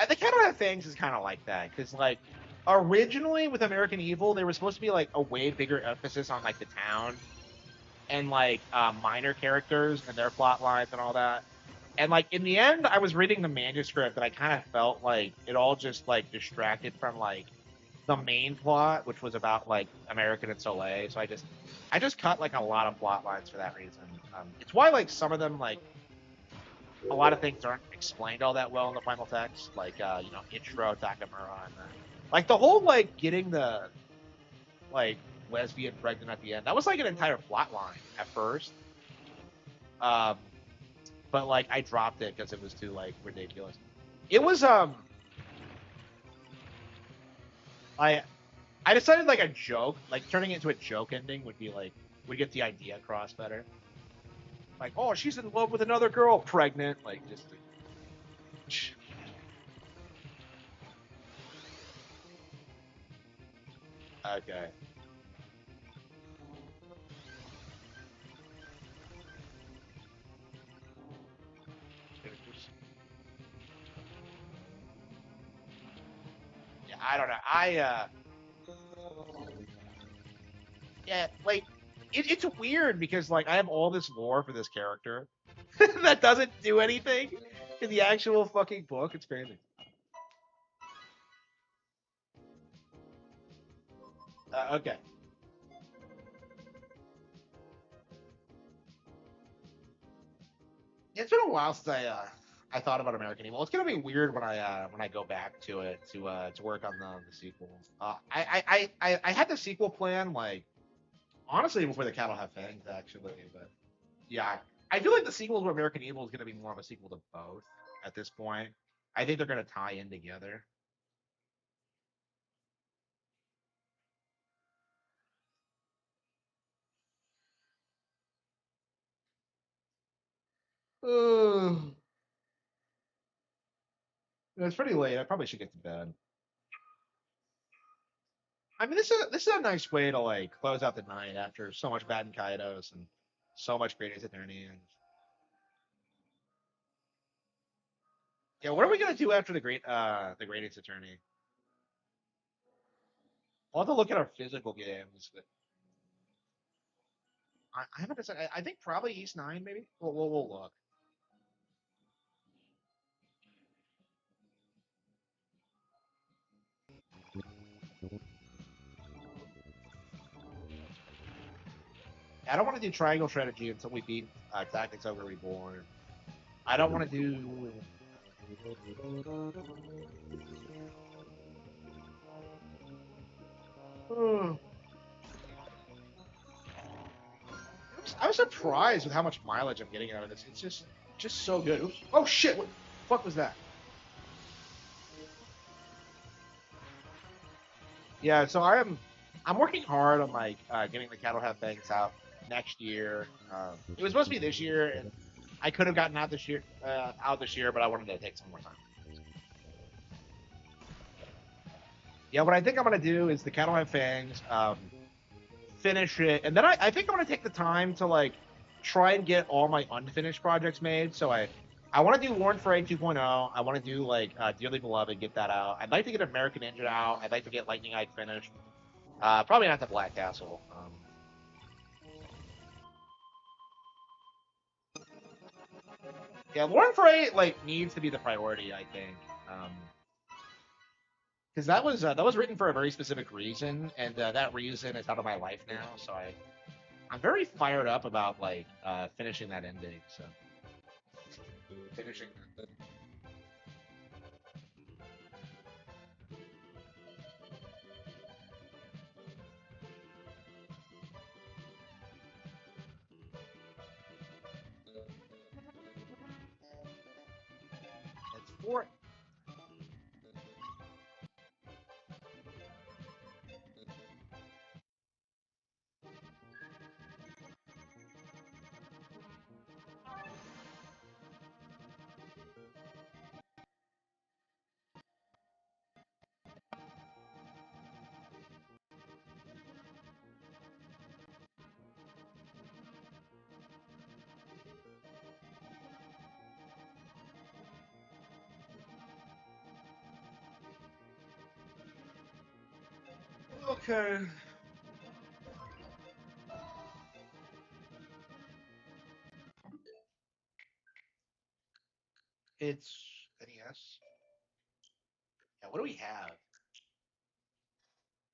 the Cattle Have Things is kind of like that because like originally with American Evil, there was supposed to be like a way bigger emphasis on like the town and like minor characters and their plot lines and all that. And like in the end, I was reading the manuscript and I kind of felt like it all just like distracted from like the main plot, which was about like American and Soleil. So I just cut like a lot of plot lines for that reason. It's why like some of them like a lot of things aren't explained all that well in the final text, like Ichiro Takamura and like the whole like getting the like lesbian pregnant at the end. That was like an entire plot line at first. Um, but like I dropped it because it was too like ridiculous. It was I decided like a joke, like turning it into a joke ending would be like would get the idea across better. Like, oh, she's in love with another girl, pregnant, like just. Okay. Yeah, I don't know. Yeah, like it's weird because like I have all this lore for this character that doesn't do anything in the actual fucking book. It's crazy. Okay. It's been a while since I thought about American Evil. It's gonna be weird when I go back to it to work on the sequel. I had the sequel plan like honestly before the Cattle Have Fangs actually, but yeah, I feel like the sequel to American Evil is gonna be more of a sequel to both at this point. I think they're gonna tie in together. It's pretty late. I probably should get to bed. I mean, this is a nice way to like close out the night after so much bad in Kaidos and so much Great Ace Attorney. And yeah, what are we gonna do after the Great Ace Attorney? I'll have to look at our physical games. But I haven't decided. I think probably East Nine, maybe. We'll look. I don't want to do triangle strategy until we beat Tactics Ogre Reborn. I don't want to do. I was surprised with how much mileage I'm getting out of this. It's just so good. Oops. Oh shit! What the fuck was that? Yeah, so I'm working hard on like getting the Cattle Have Fangs out next year. It was supposed to be this year, and I could have gotten out this year, but I wanted to take some more time. Yeah, what I think I'm gonna do is the Cattle Have Fangs, finish it, and then I think I'm gonna take the time to like try and get all my unfinished projects made. So I want to do Warren Frey 2.0. I want to do like Dearly Beloved, get that out. I'd like to get American Ninja out. I'd like to get Lightning Eye finished. Probably not the Black Castle. Yeah, Warren Frey like needs to be the priority, I think, because that was written for a very specific reason, and that reason is out of my life now. So I'm very fired up about like finishing that ending. So finishing. It's four. Okay. It's NES. Yeah, what do we have?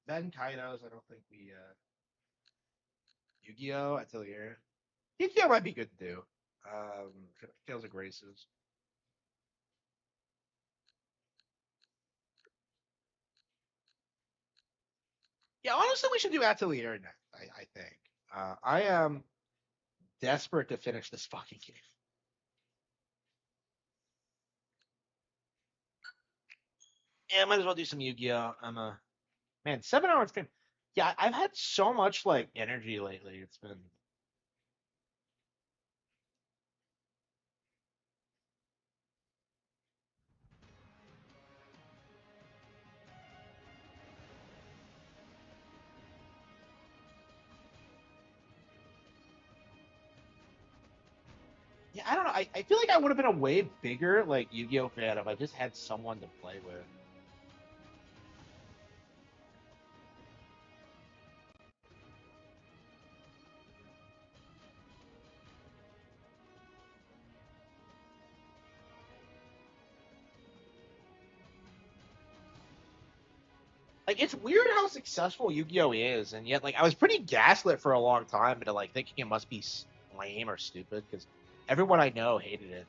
Ben Kaidos, I don't think we Yu-Gi-Oh! Atelier. Yu-Gi-Oh! Might be good to do. Tales of Graces. Yeah, honestly, we should do Atelier next. I think. I am desperate to finish this fucking game. Yeah, I might as well do some Yu-Gi-Oh. I'm a man. 7 hours game. Yeah, I've had so much like energy lately. It's been. Yeah, I don't know. I feel like I would have been a way bigger like Yu-Gi-Oh fan if I just had someone to play with. Like it's weird how successful Yu-Gi-Oh is, and yet like I was pretty gaslit for a long time into like thinking it must be lame or stupid because everyone I know hated it.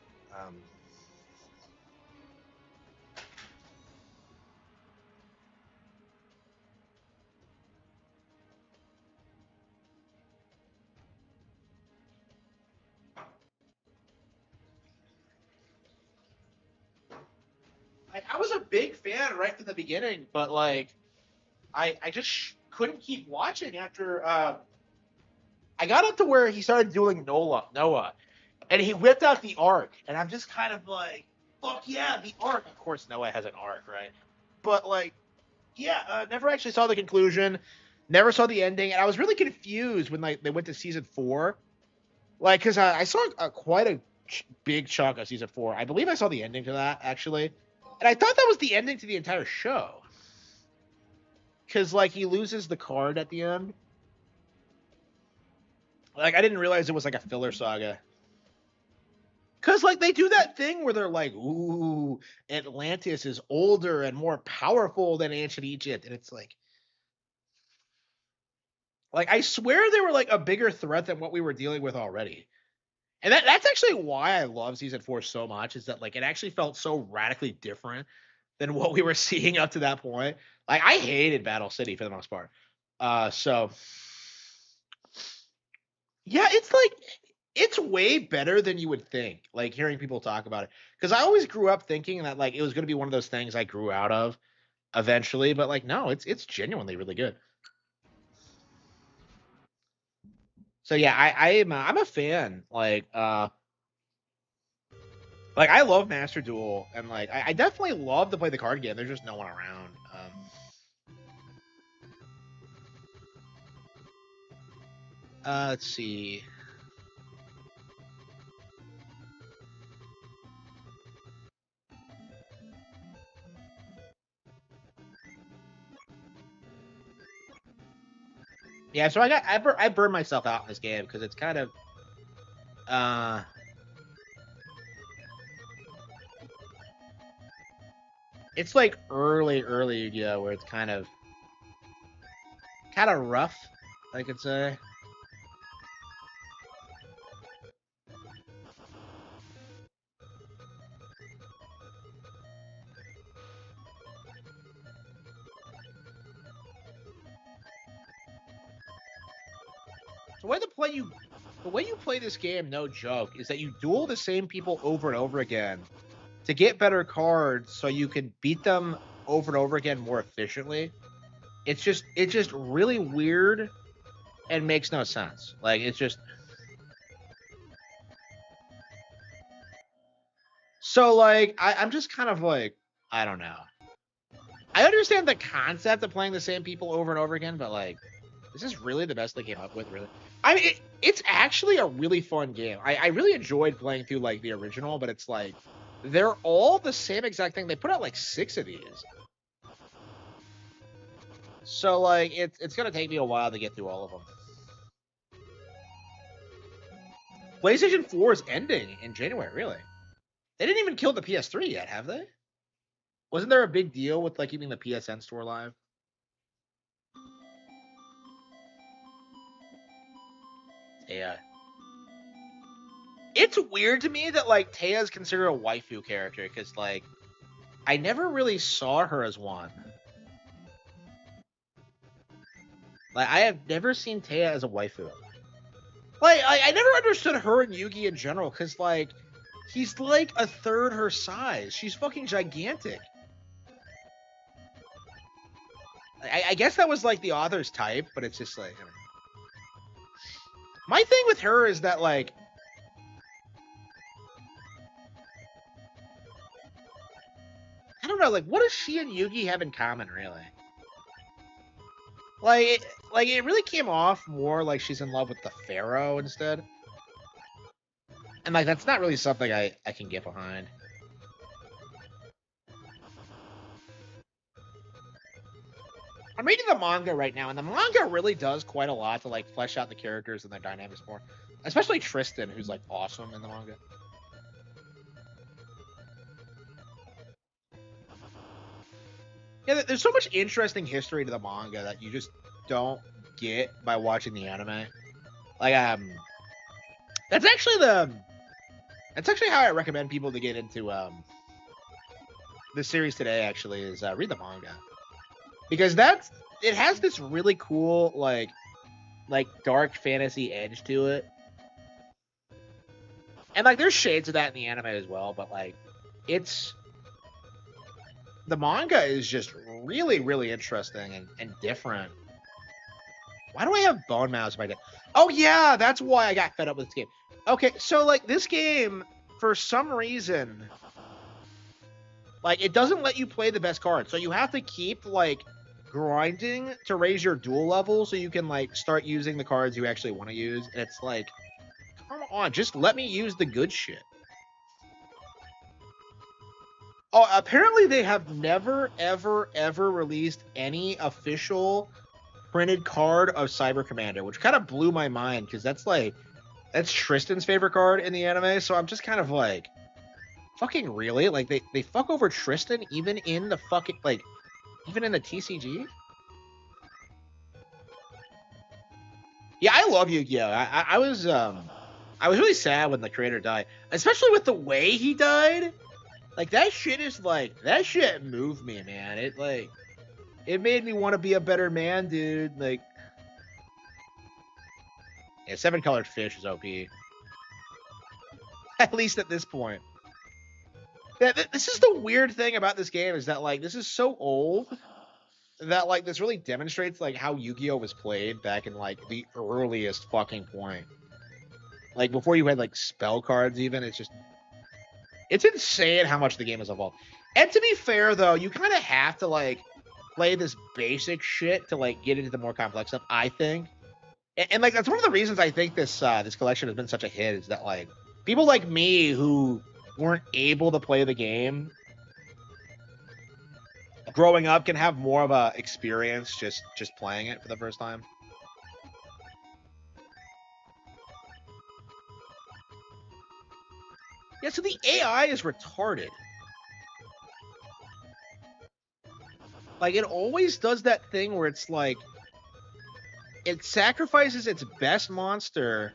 I was a big fan right from the beginning, but like I just couldn't keep watching after I got up to where he started dueling Noah, and he whipped out the arc, and I'm just kind of like, fuck yeah, the arc. Of course, Noah has an arc, right? But like, yeah, never actually saw the conclusion, never saw the ending, and I was really confused when like they went to season 4, like because I saw quite a big chunk of season 4. I believe I saw the ending to that actually, and I thought that was the ending to the entire show, because like he loses the card at the end. Like I didn't realize it was like a filler saga. Cause like they do that thing where they're like, "Ooh, Atlantis is older and more powerful than ancient Egypt," and it's like I swear they were like a bigger threat than what we were dealing with already. And that's actually why I love season 4 so much, is that like it actually felt so radically different than what we were seeing up to that point. Like I hated Battle City for the most part. So yeah, it's way better than you would think, like hearing people talk about it. Because I always grew up thinking that like it was gonna be one of those things I grew out of eventually, but like no, it's genuinely really good. So yeah, I'm a fan. Like I love Master Duel, and like I definitely love to play the card game. There's just no one around. Let's see. Yeah, so I burned myself out in this game because it's kind of uh it's like early Yu-Gi-Oh where it's kind of rough, I could say. So the way you play this game, no joke, is that you duel the same people over and over again to get better cards so you can beat them over and over again more efficiently. It's just really weird and makes no sense. Like it's just so like I'm just kind of like I don't know. I understand the concept of playing the same people over and over again, but like this is really the best they came up with, really. I mean, it's actually a really fun game. I really enjoyed playing through like the original, but it's like they're all the same exact thing. They put out like 6 of these, so like it's gonna take me a while to get through all of them. PlayStation 4 is ending in January, really. They didn't even kill the PS3 yet, have they? Wasn't there a big deal with like keeping the PSN store live? Yeah. It's weird to me that like Taya is considered a waifu character because like I never really saw her as one. Like I have never seen Taya as a waifu. Like I never understood her and Yugi in general because like he's like a third her size. She's fucking gigantic. I guess that was like the author's type, but it's just like my thing with her is that like I don't know, like what does she and Yugi have in common really? Like it really came off more like she's in love with the Pharaoh instead. And like that's not really something I can get behind. I'm reading the manga right now, and the manga really does quite a lot to like flesh out the characters and their dynamics more. Especially Tristan, who's like awesome in the manga. Yeah, there's so much interesting history to the manga that you just don't get by watching the anime. Like that's actually how I recommend people to get into this series today. Actually, is read the manga because it has this really cool like dark fantasy edge to it, and like there's shades of that in the anime as well. But like the manga is just really really interesting and different. Why do I have bone mouse in my deck? Oh yeah, that's why I got fed up with this game. Okay, so like this game, for some reason, like it doesn't let you play the best card. So you have to keep like grinding to raise your duel level so you can like start using the cards you actually want to use. And it's like, come on, just let me use the good shit. Oh, apparently they have never, ever, ever released any official printed card of Cyber Commander, which kind of blew my mind because that's Tristan's favorite card in the anime. So I'm just kind of like, fucking really? Like they fuck over Tristan even in the fucking even in the TCG? Yeah, I love Yu-Gi-Oh! I was really sad when the creator died, especially with the way he died. Like that shit moved me, man. It made me want to be a better man, dude. Like, yeah, 7-colored fish is OP. At least at this point. This is the weird thing about this game is that like this is so old that like this really demonstrates like how Yu-Gi-Oh was played back in like the earliest fucking point. Like before you had like spell cards even. It's insane how much the game has evolved. And to be fair though, you kind of have to like play this basic shit to like get into the more complex stuff, I think. And like that's one of the reasons I think this collection has been such a hit is that like people like me who weren't able to play the game growing up can have more of a experience just playing it for the first time. Yeah, so the AI is retarded. Like it always does that thing where it's like it sacrifices its best monster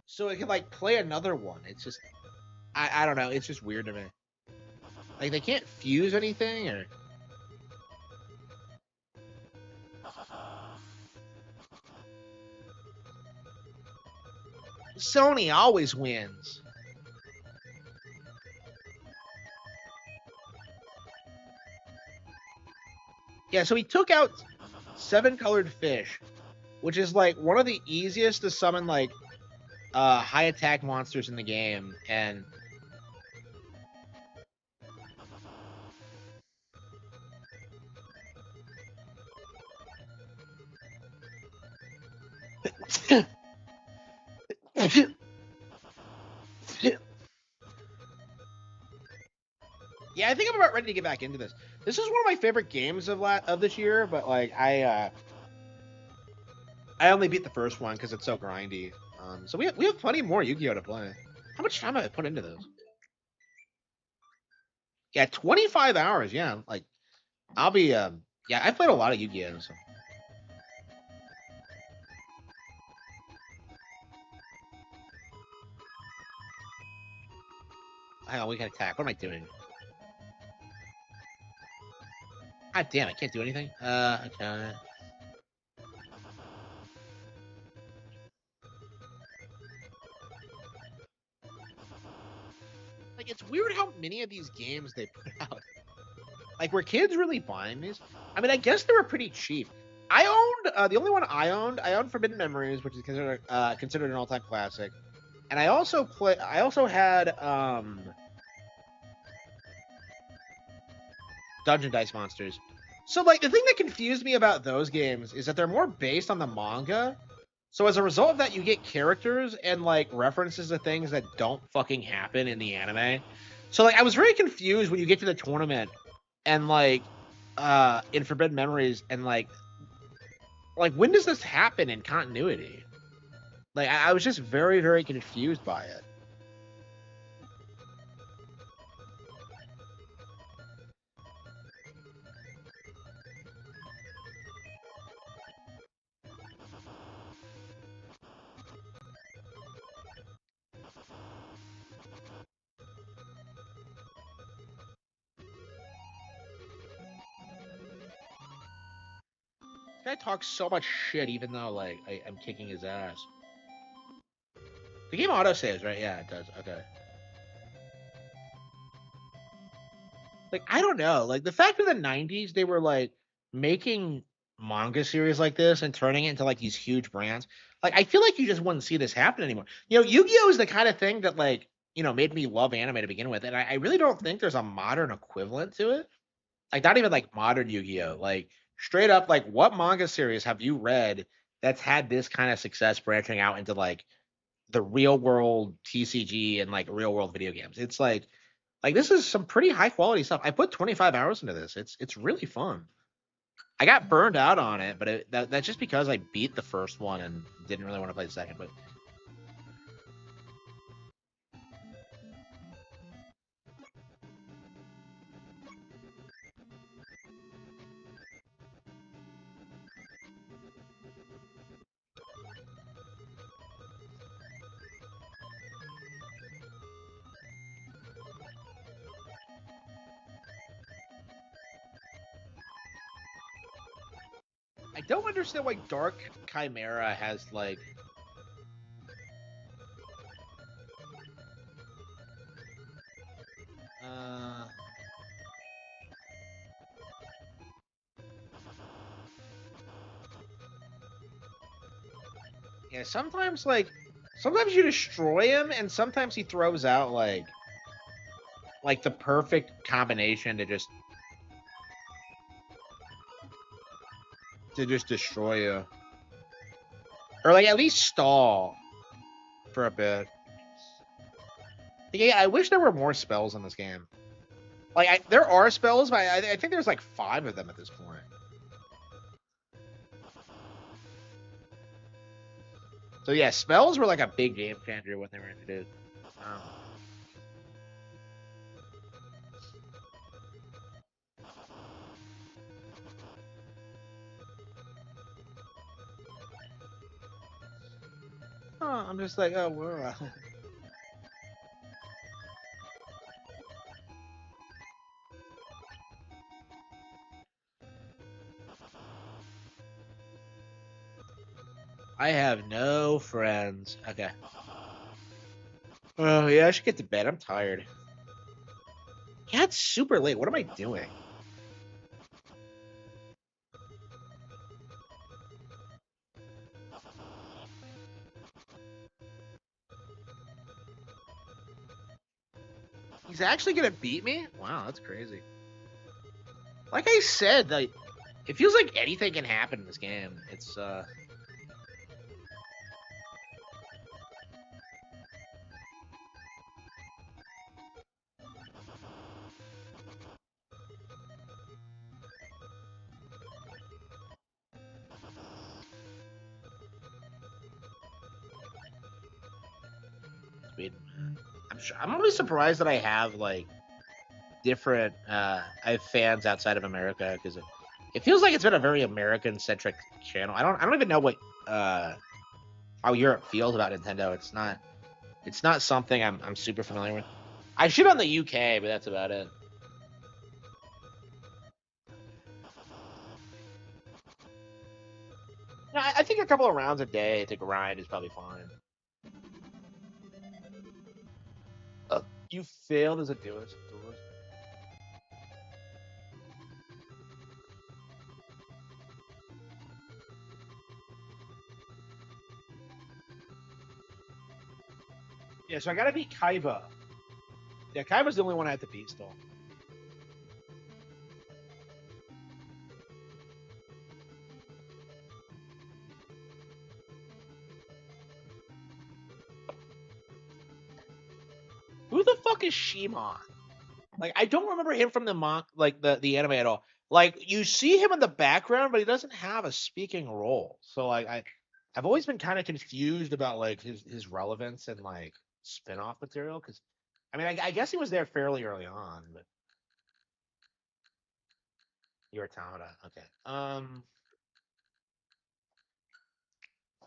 so it can like play another one. It's just I don't know, it's just weird to me. Like they can't fuse anything or Sony always wins. Yeah, so he took out 7-colored fish, which is like one of the easiest to summon like high attack monsters in the game, and yeah, I think I'm about ready to get back into this. This is one of my favorite games of this year, but like I only beat the first one because it's so grindy. So we have plenty more Yu-Gi-Oh to play. How much time have I put into those? Yeah, 25 hours. Yeah, like I'll be. Yeah, I played a lot of Yu-Gi-Oh. So. Hang on, we can attack. What am I doing? God damn, I can't do anything. Okay. Like, it's weird how many of these games they put out. Like, were kids really buying these? I mean, I guess they were pretty cheap. I owned the only one I owned Forbidden Memories, which is considered an all-time classic, and I also had Dungeon Dice Monsters. So, like, the thing that confused me about those games is that they're more based on the manga. So as a result of that, you get characters and like references to things that don't fucking happen in the anime. So like I was very confused when you get to the tournament and like in Forbidden Memories and like when does this happen in continuity? Like I was just very, very confused by it. This guy talks so much shit even though like I'm kicking his ass. The game auto saves, right? Yeah, it does. Okay. Like I don't know, like the fact in the '90s they were like making manga series like this and turning it into like these huge brands. Like I feel like you just wouldn't see this happen anymore. You know, Yu-Gi-Oh is the kind of thing that like made me love anime to begin with, and I really don't think there's a modern equivalent to it. Like not even like modern Yu-Gi-Oh. Like straight up, like what manga series have you read that's had this kind of success branching out into like the real world TCG and like real world video games? It's like this is some pretty high quality stuff. I put 25 hours into this. It's really fun. I got burned out on it, but that's just because I beat the first one and didn't really want to play the second. But I don't understand why Dark Chimera has like. Uh, yeah, sometimes you destroy him, and sometimes he throws out like the perfect combination to just destroy you, or like at least stall for a bit. Yeah, I wish there were more spells in this game. Like, there are spells, but I think there's like 5 of them at this point. So yeah, spells were like a big game changer when they were introduced. I'm just like, oh, we're. I have no friends. Okay. Oh yeah, I should get to bed. I'm tired. Yeah, it's super late. What am I doing? He's actually gonna beat me? Wow, that's crazy. Like I said, like it feels like anything can happen in this game. It's I'm always surprised that I have like different I have fans outside of America because it feels like it's been a very American centric channel. I don't even know what how Europe feels about Nintendo. It's not something I'm super familiar with. I shit on the UK, but that's about it. Yeah, I think a couple of rounds a day to grind is probably fine. You failed as a duelist. Yeah, so I gotta beat Kaiba. Yeah, Kaiba's the only one I have to beat still. Who the fuck is Shimon? Like, I don't remember him from the anime at all. Like, you see him in the background, but he doesn't have a speaking role. So like, I've always been kind of confused about like his relevance and like spin-off material because I mean I guess he was there fairly early on, but you're Tamada. Okay.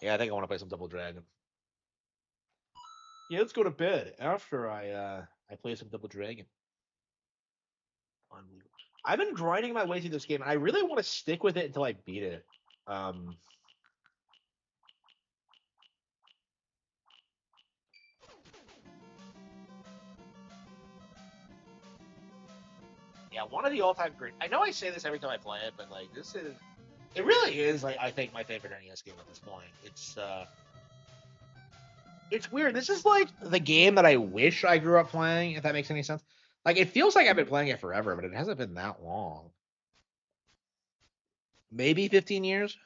Yeah, I think I want to play some Double Dragon. Yeah, let's go to bed after I play some Double Dragon. I've been grinding my way through this game, and I really want to stick with it until I beat it. Yeah, one of the all-time great. I know I say this every time I play it, but like it really is like I think my favorite NES game at this point. It's weird. This is like the game that I wish I grew up playing. If that makes any sense. Like it feels like I've been playing it forever, but it hasn't been that long. Maybe 15 years.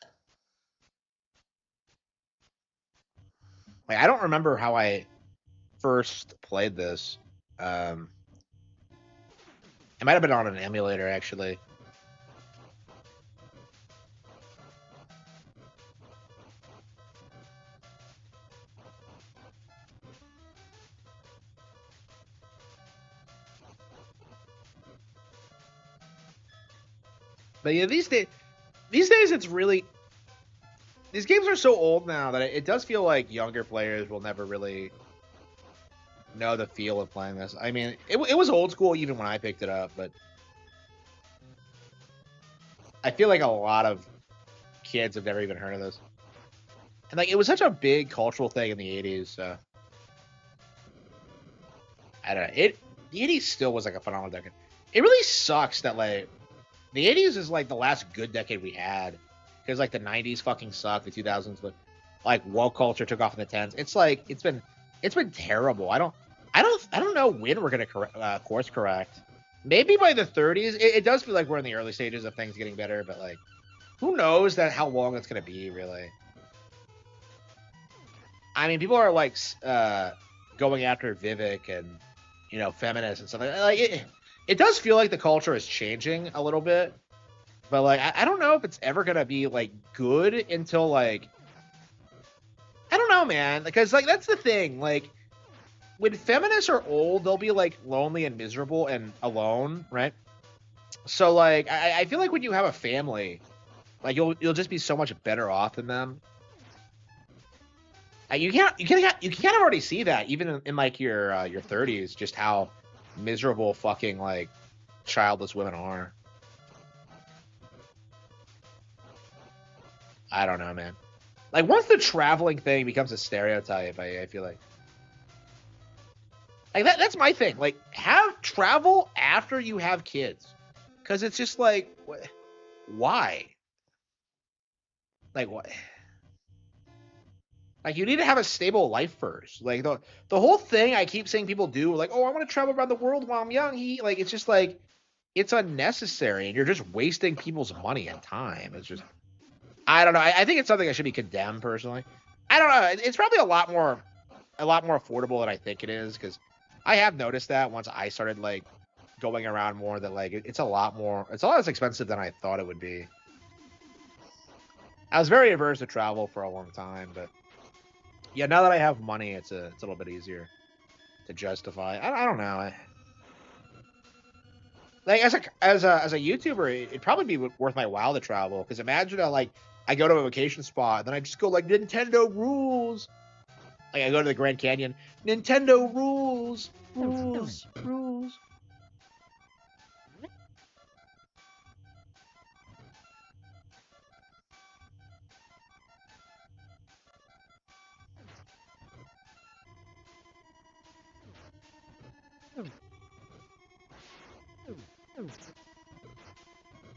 Like I don't remember how I first played this. Um, it might have been on an emulator actually. But yeah, these days it's really these games are so old now that it does feel like younger players will never really know the feel of playing this. I mean, it was old school even when I picked it up, but I feel like a lot of kids have never even heard of this. And like it was such a big cultural thing in the 80s, so I don't know. The 80s still was like a phenomenal decade. It really sucks that like the 80s is like the last good decade we had. Because like the 90s fucking sucked, the 2000s like woke culture took off in the 10s. It's like it's been terrible. I don't know when we're gonna course correct. Maybe by the 30s. It does feel like we're in the early stages of things getting better, but like who knows that how long it's gonna be really. I mean, people are like going after Vivek and feminists and stuff like it. It does feel like the culture is changing a little bit, but like I don't know if it's ever gonna be like good until like I don't know, man. Because like that's the thing. Like when feminists are old, they'll be like lonely and miserable and alone, right? So like I feel like when you have a family, like you'll just be so much better off than them. You can kind of already see that even in like your 30s, just how miserable fucking like childless women are. I don't know, man. Like once the traveling thing becomes a stereotype, I feel like that's my thing. Like have travel after you have kids, because it's just like why? Like what? Like you need to have a stable life first. Like the whole thing I keep seeing people do, like, oh, I want to travel around the world while I'm young. Like it's just like it's unnecessary, and you're just wasting people's money and time. It's just I don't know. I think it's something that should be condemned personally. I don't know. It's probably a lot more affordable than I think it is because I have noticed that once I started like going around more that like it's a lot less expensive than I thought it would be. I was very averse to travel for a long time, but yeah, now that I have money, it's a little bit easier. to justify. I don't know. Like as a YouTuber, it'd probably be worth my while to travel. Because imagine I go to a vacation spot and then I just go like Nintendo rules. Like I go to the Grand Canyon, Nintendo rules.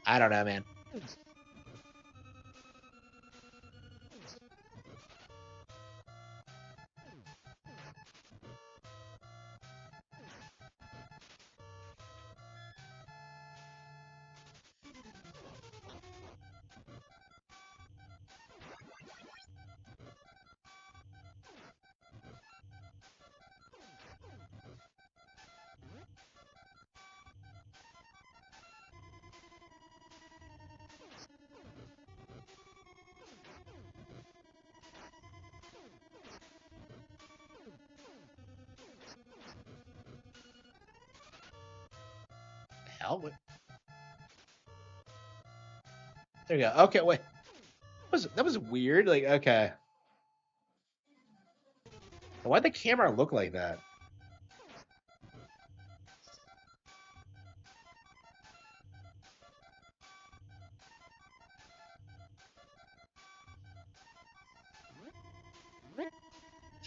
I don't know, man. Hell, there you go. Okay, wait. That was weird. Like, okay. Why'd the camera look like that?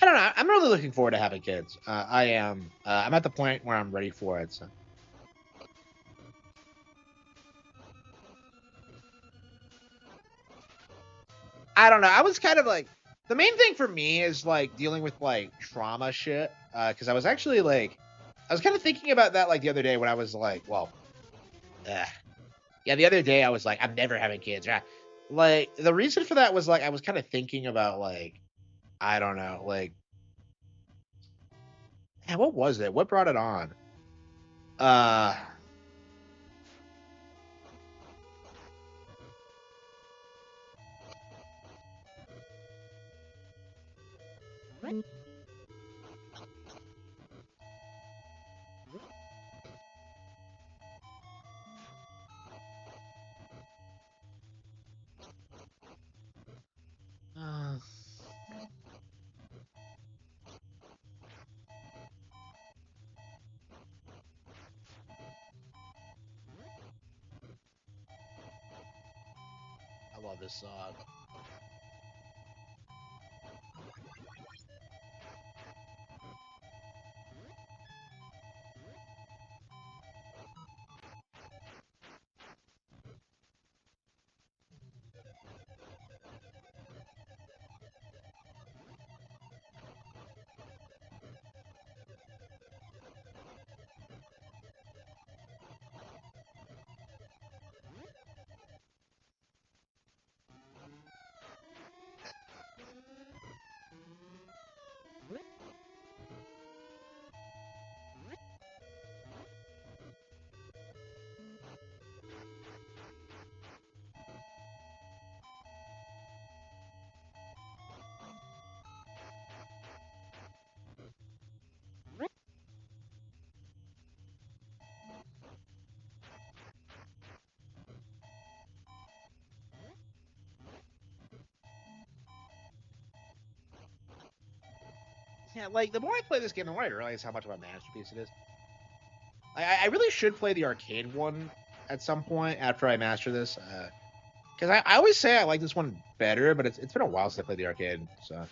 I don't know. I'm really looking forward to having kids. I am. I'm at the point where I'm ready for it. So. I don't know. I was kind of like the main thing for me is like dealing with like trauma shit. Because I was actually like, I was kind of thinking about that like the other day when I was like, well, yeah, the other day I was like, I'm never having kids. Right? Like the reason for that was like I was kind of thinking about like, I don't know, like, man, what was it? What brought it on? Uh. I love this song. Yeah, like the more I play this game, the more I realize how much of a masterpiece it is. I really should play the arcade one at some point after I master this. Because I always say I like this one better, but it's been a while since I played the arcade. So.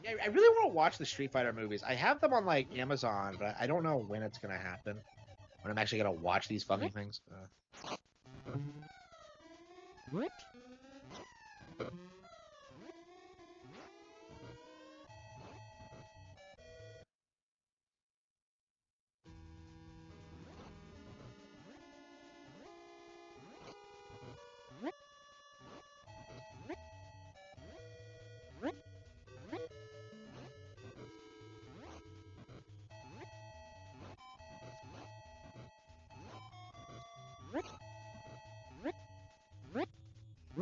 Yeah, I really want to watch the Street Fighter movies. I have them on like Amazon, but I don't know when it's gonna happen. When I'm actually gonna watch these fucking things. What?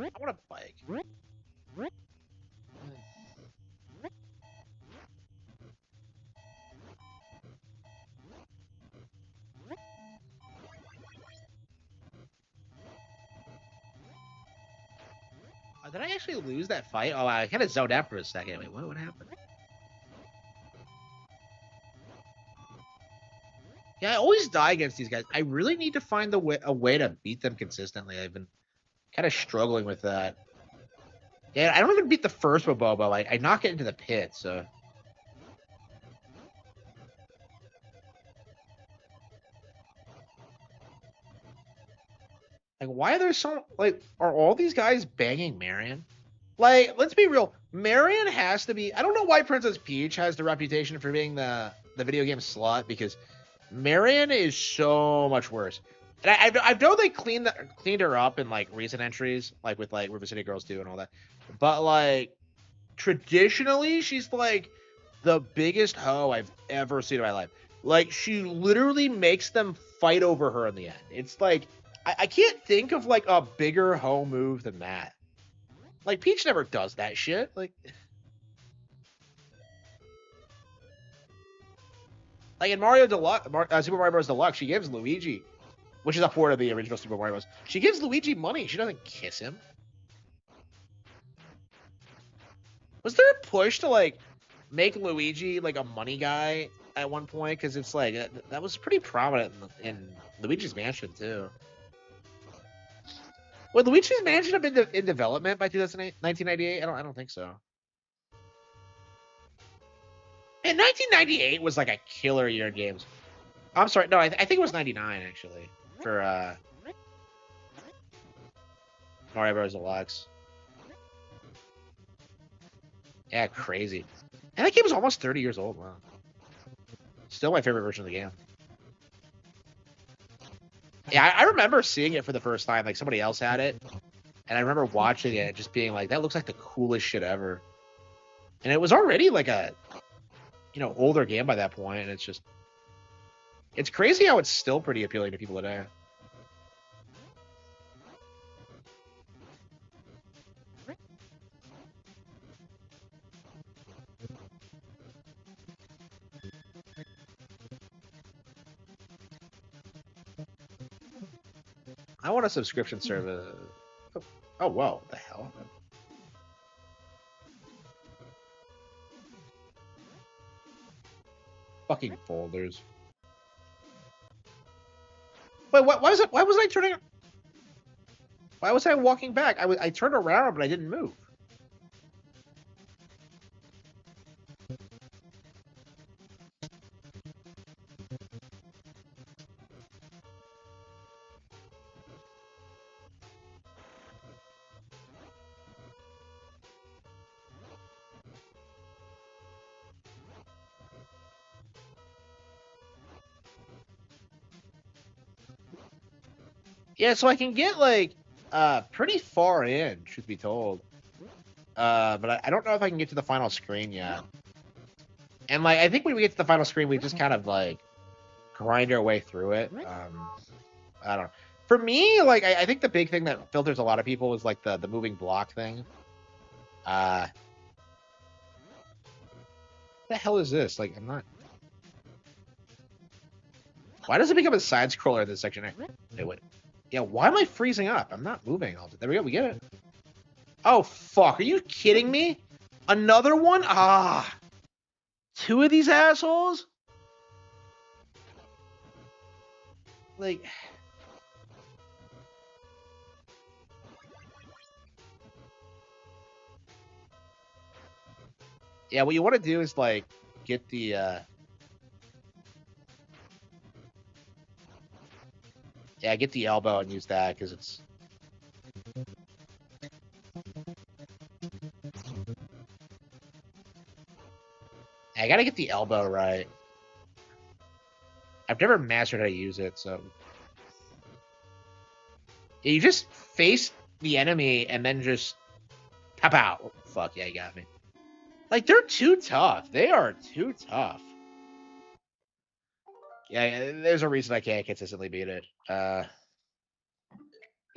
I want a bike. Did I actually lose that fight? Oh, I kind of zoned out for a second. Wait, what happened? Yeah, I always die against these guys. I really need to find a way to beat them consistently. I've been kind of struggling with that. Yeah, I don't even beat the first Bobobo. I knock it into the pit, so. Like, why are there so, like, are all these guys banging Marion? Like, let's be real. Marion has to be, I don't know why Princess Peach has the reputation for being the video game slut, because Marion is so much worse. And I know they cleaned her up in like recent entries, like with like River City Girls 2 and all that. But like traditionally, she's like the biggest hoe I've ever seen in my life. Like she literally makes them fight over her in the end. It's like I can't think of like a bigger hoe move than that. Like Peach never does that shit. Like in Mario Deluxe, Super Mario Bros. Deluxe, she gives Luigi, which is a port of the original Super Mario Bros. She gives Luigi money. She doesn't kiss him. Was there a push to like make Luigi like a money guy at one point? Because it's like that was pretty prominent in Luigi's Mansion too. Would Luigi's Mansion have been in development by 1998? I don't think so. And 1998 was like a killer year in games. I'm sorry, no, I think it was 99 actually for Mario Bros. Deluxe. Yeah, crazy. And that game was almost 30 years old. Wow. Still my favorite version of the game. Yeah, I remember seeing it for the first time. Like somebody else had it, and I remember watching it, and just being like, "That looks like the coolest shit ever." And it was already like a, older game by that point, and it's crazy how it's still pretty appealing to people today. I want a subscription service. Oh, whoa, what the hell? Fucking folders. Wait, why was it? Why was I turning? Why was I walking back? I turned around, but I didn't move. Yeah, so I can get like pretty far in, truth be told. But I don't know if I can get to the final screen yet. And like I think when we get to the final screen, we just kind of like grind our way through it. I don't know. For me, like I think the big thing that filters a lot of people is like the moving block thing. What the hell is this? Like I'm not. Why does it become a side scroller in this section? Wait, wait. Yeah, why am I freezing up? I'm not moving. There we go. We get it. Oh fuck! Are you kidding me? Another one? Ah, two of these assholes. Like. Yeah, what you want to do is like get the yeah, get the elbow and use that because it's I gotta get the elbow right. I've never mastered how to use it, so yeah, you just face the enemy and then just pop out. Oh, fuck yeah, you got me. Like they're too tough. They are too tough. Yeah, there's a reason I can't consistently beat it. Yeah,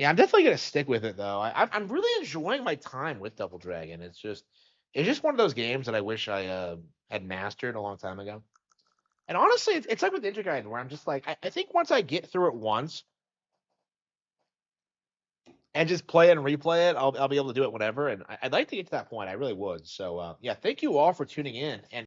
I'm definitely gonna stick with it though. I'm really enjoying my time with Double Dragon. It's just one of those games that I wish I had mastered a long time ago. And honestly, it's like with Ninja Gaiden, where I'm just like, I think once I get through it once and just play it and replay it, I'll be able to do it whenever. And I'd like to get to that point. I really would. So yeah, thank you all for tuning in. And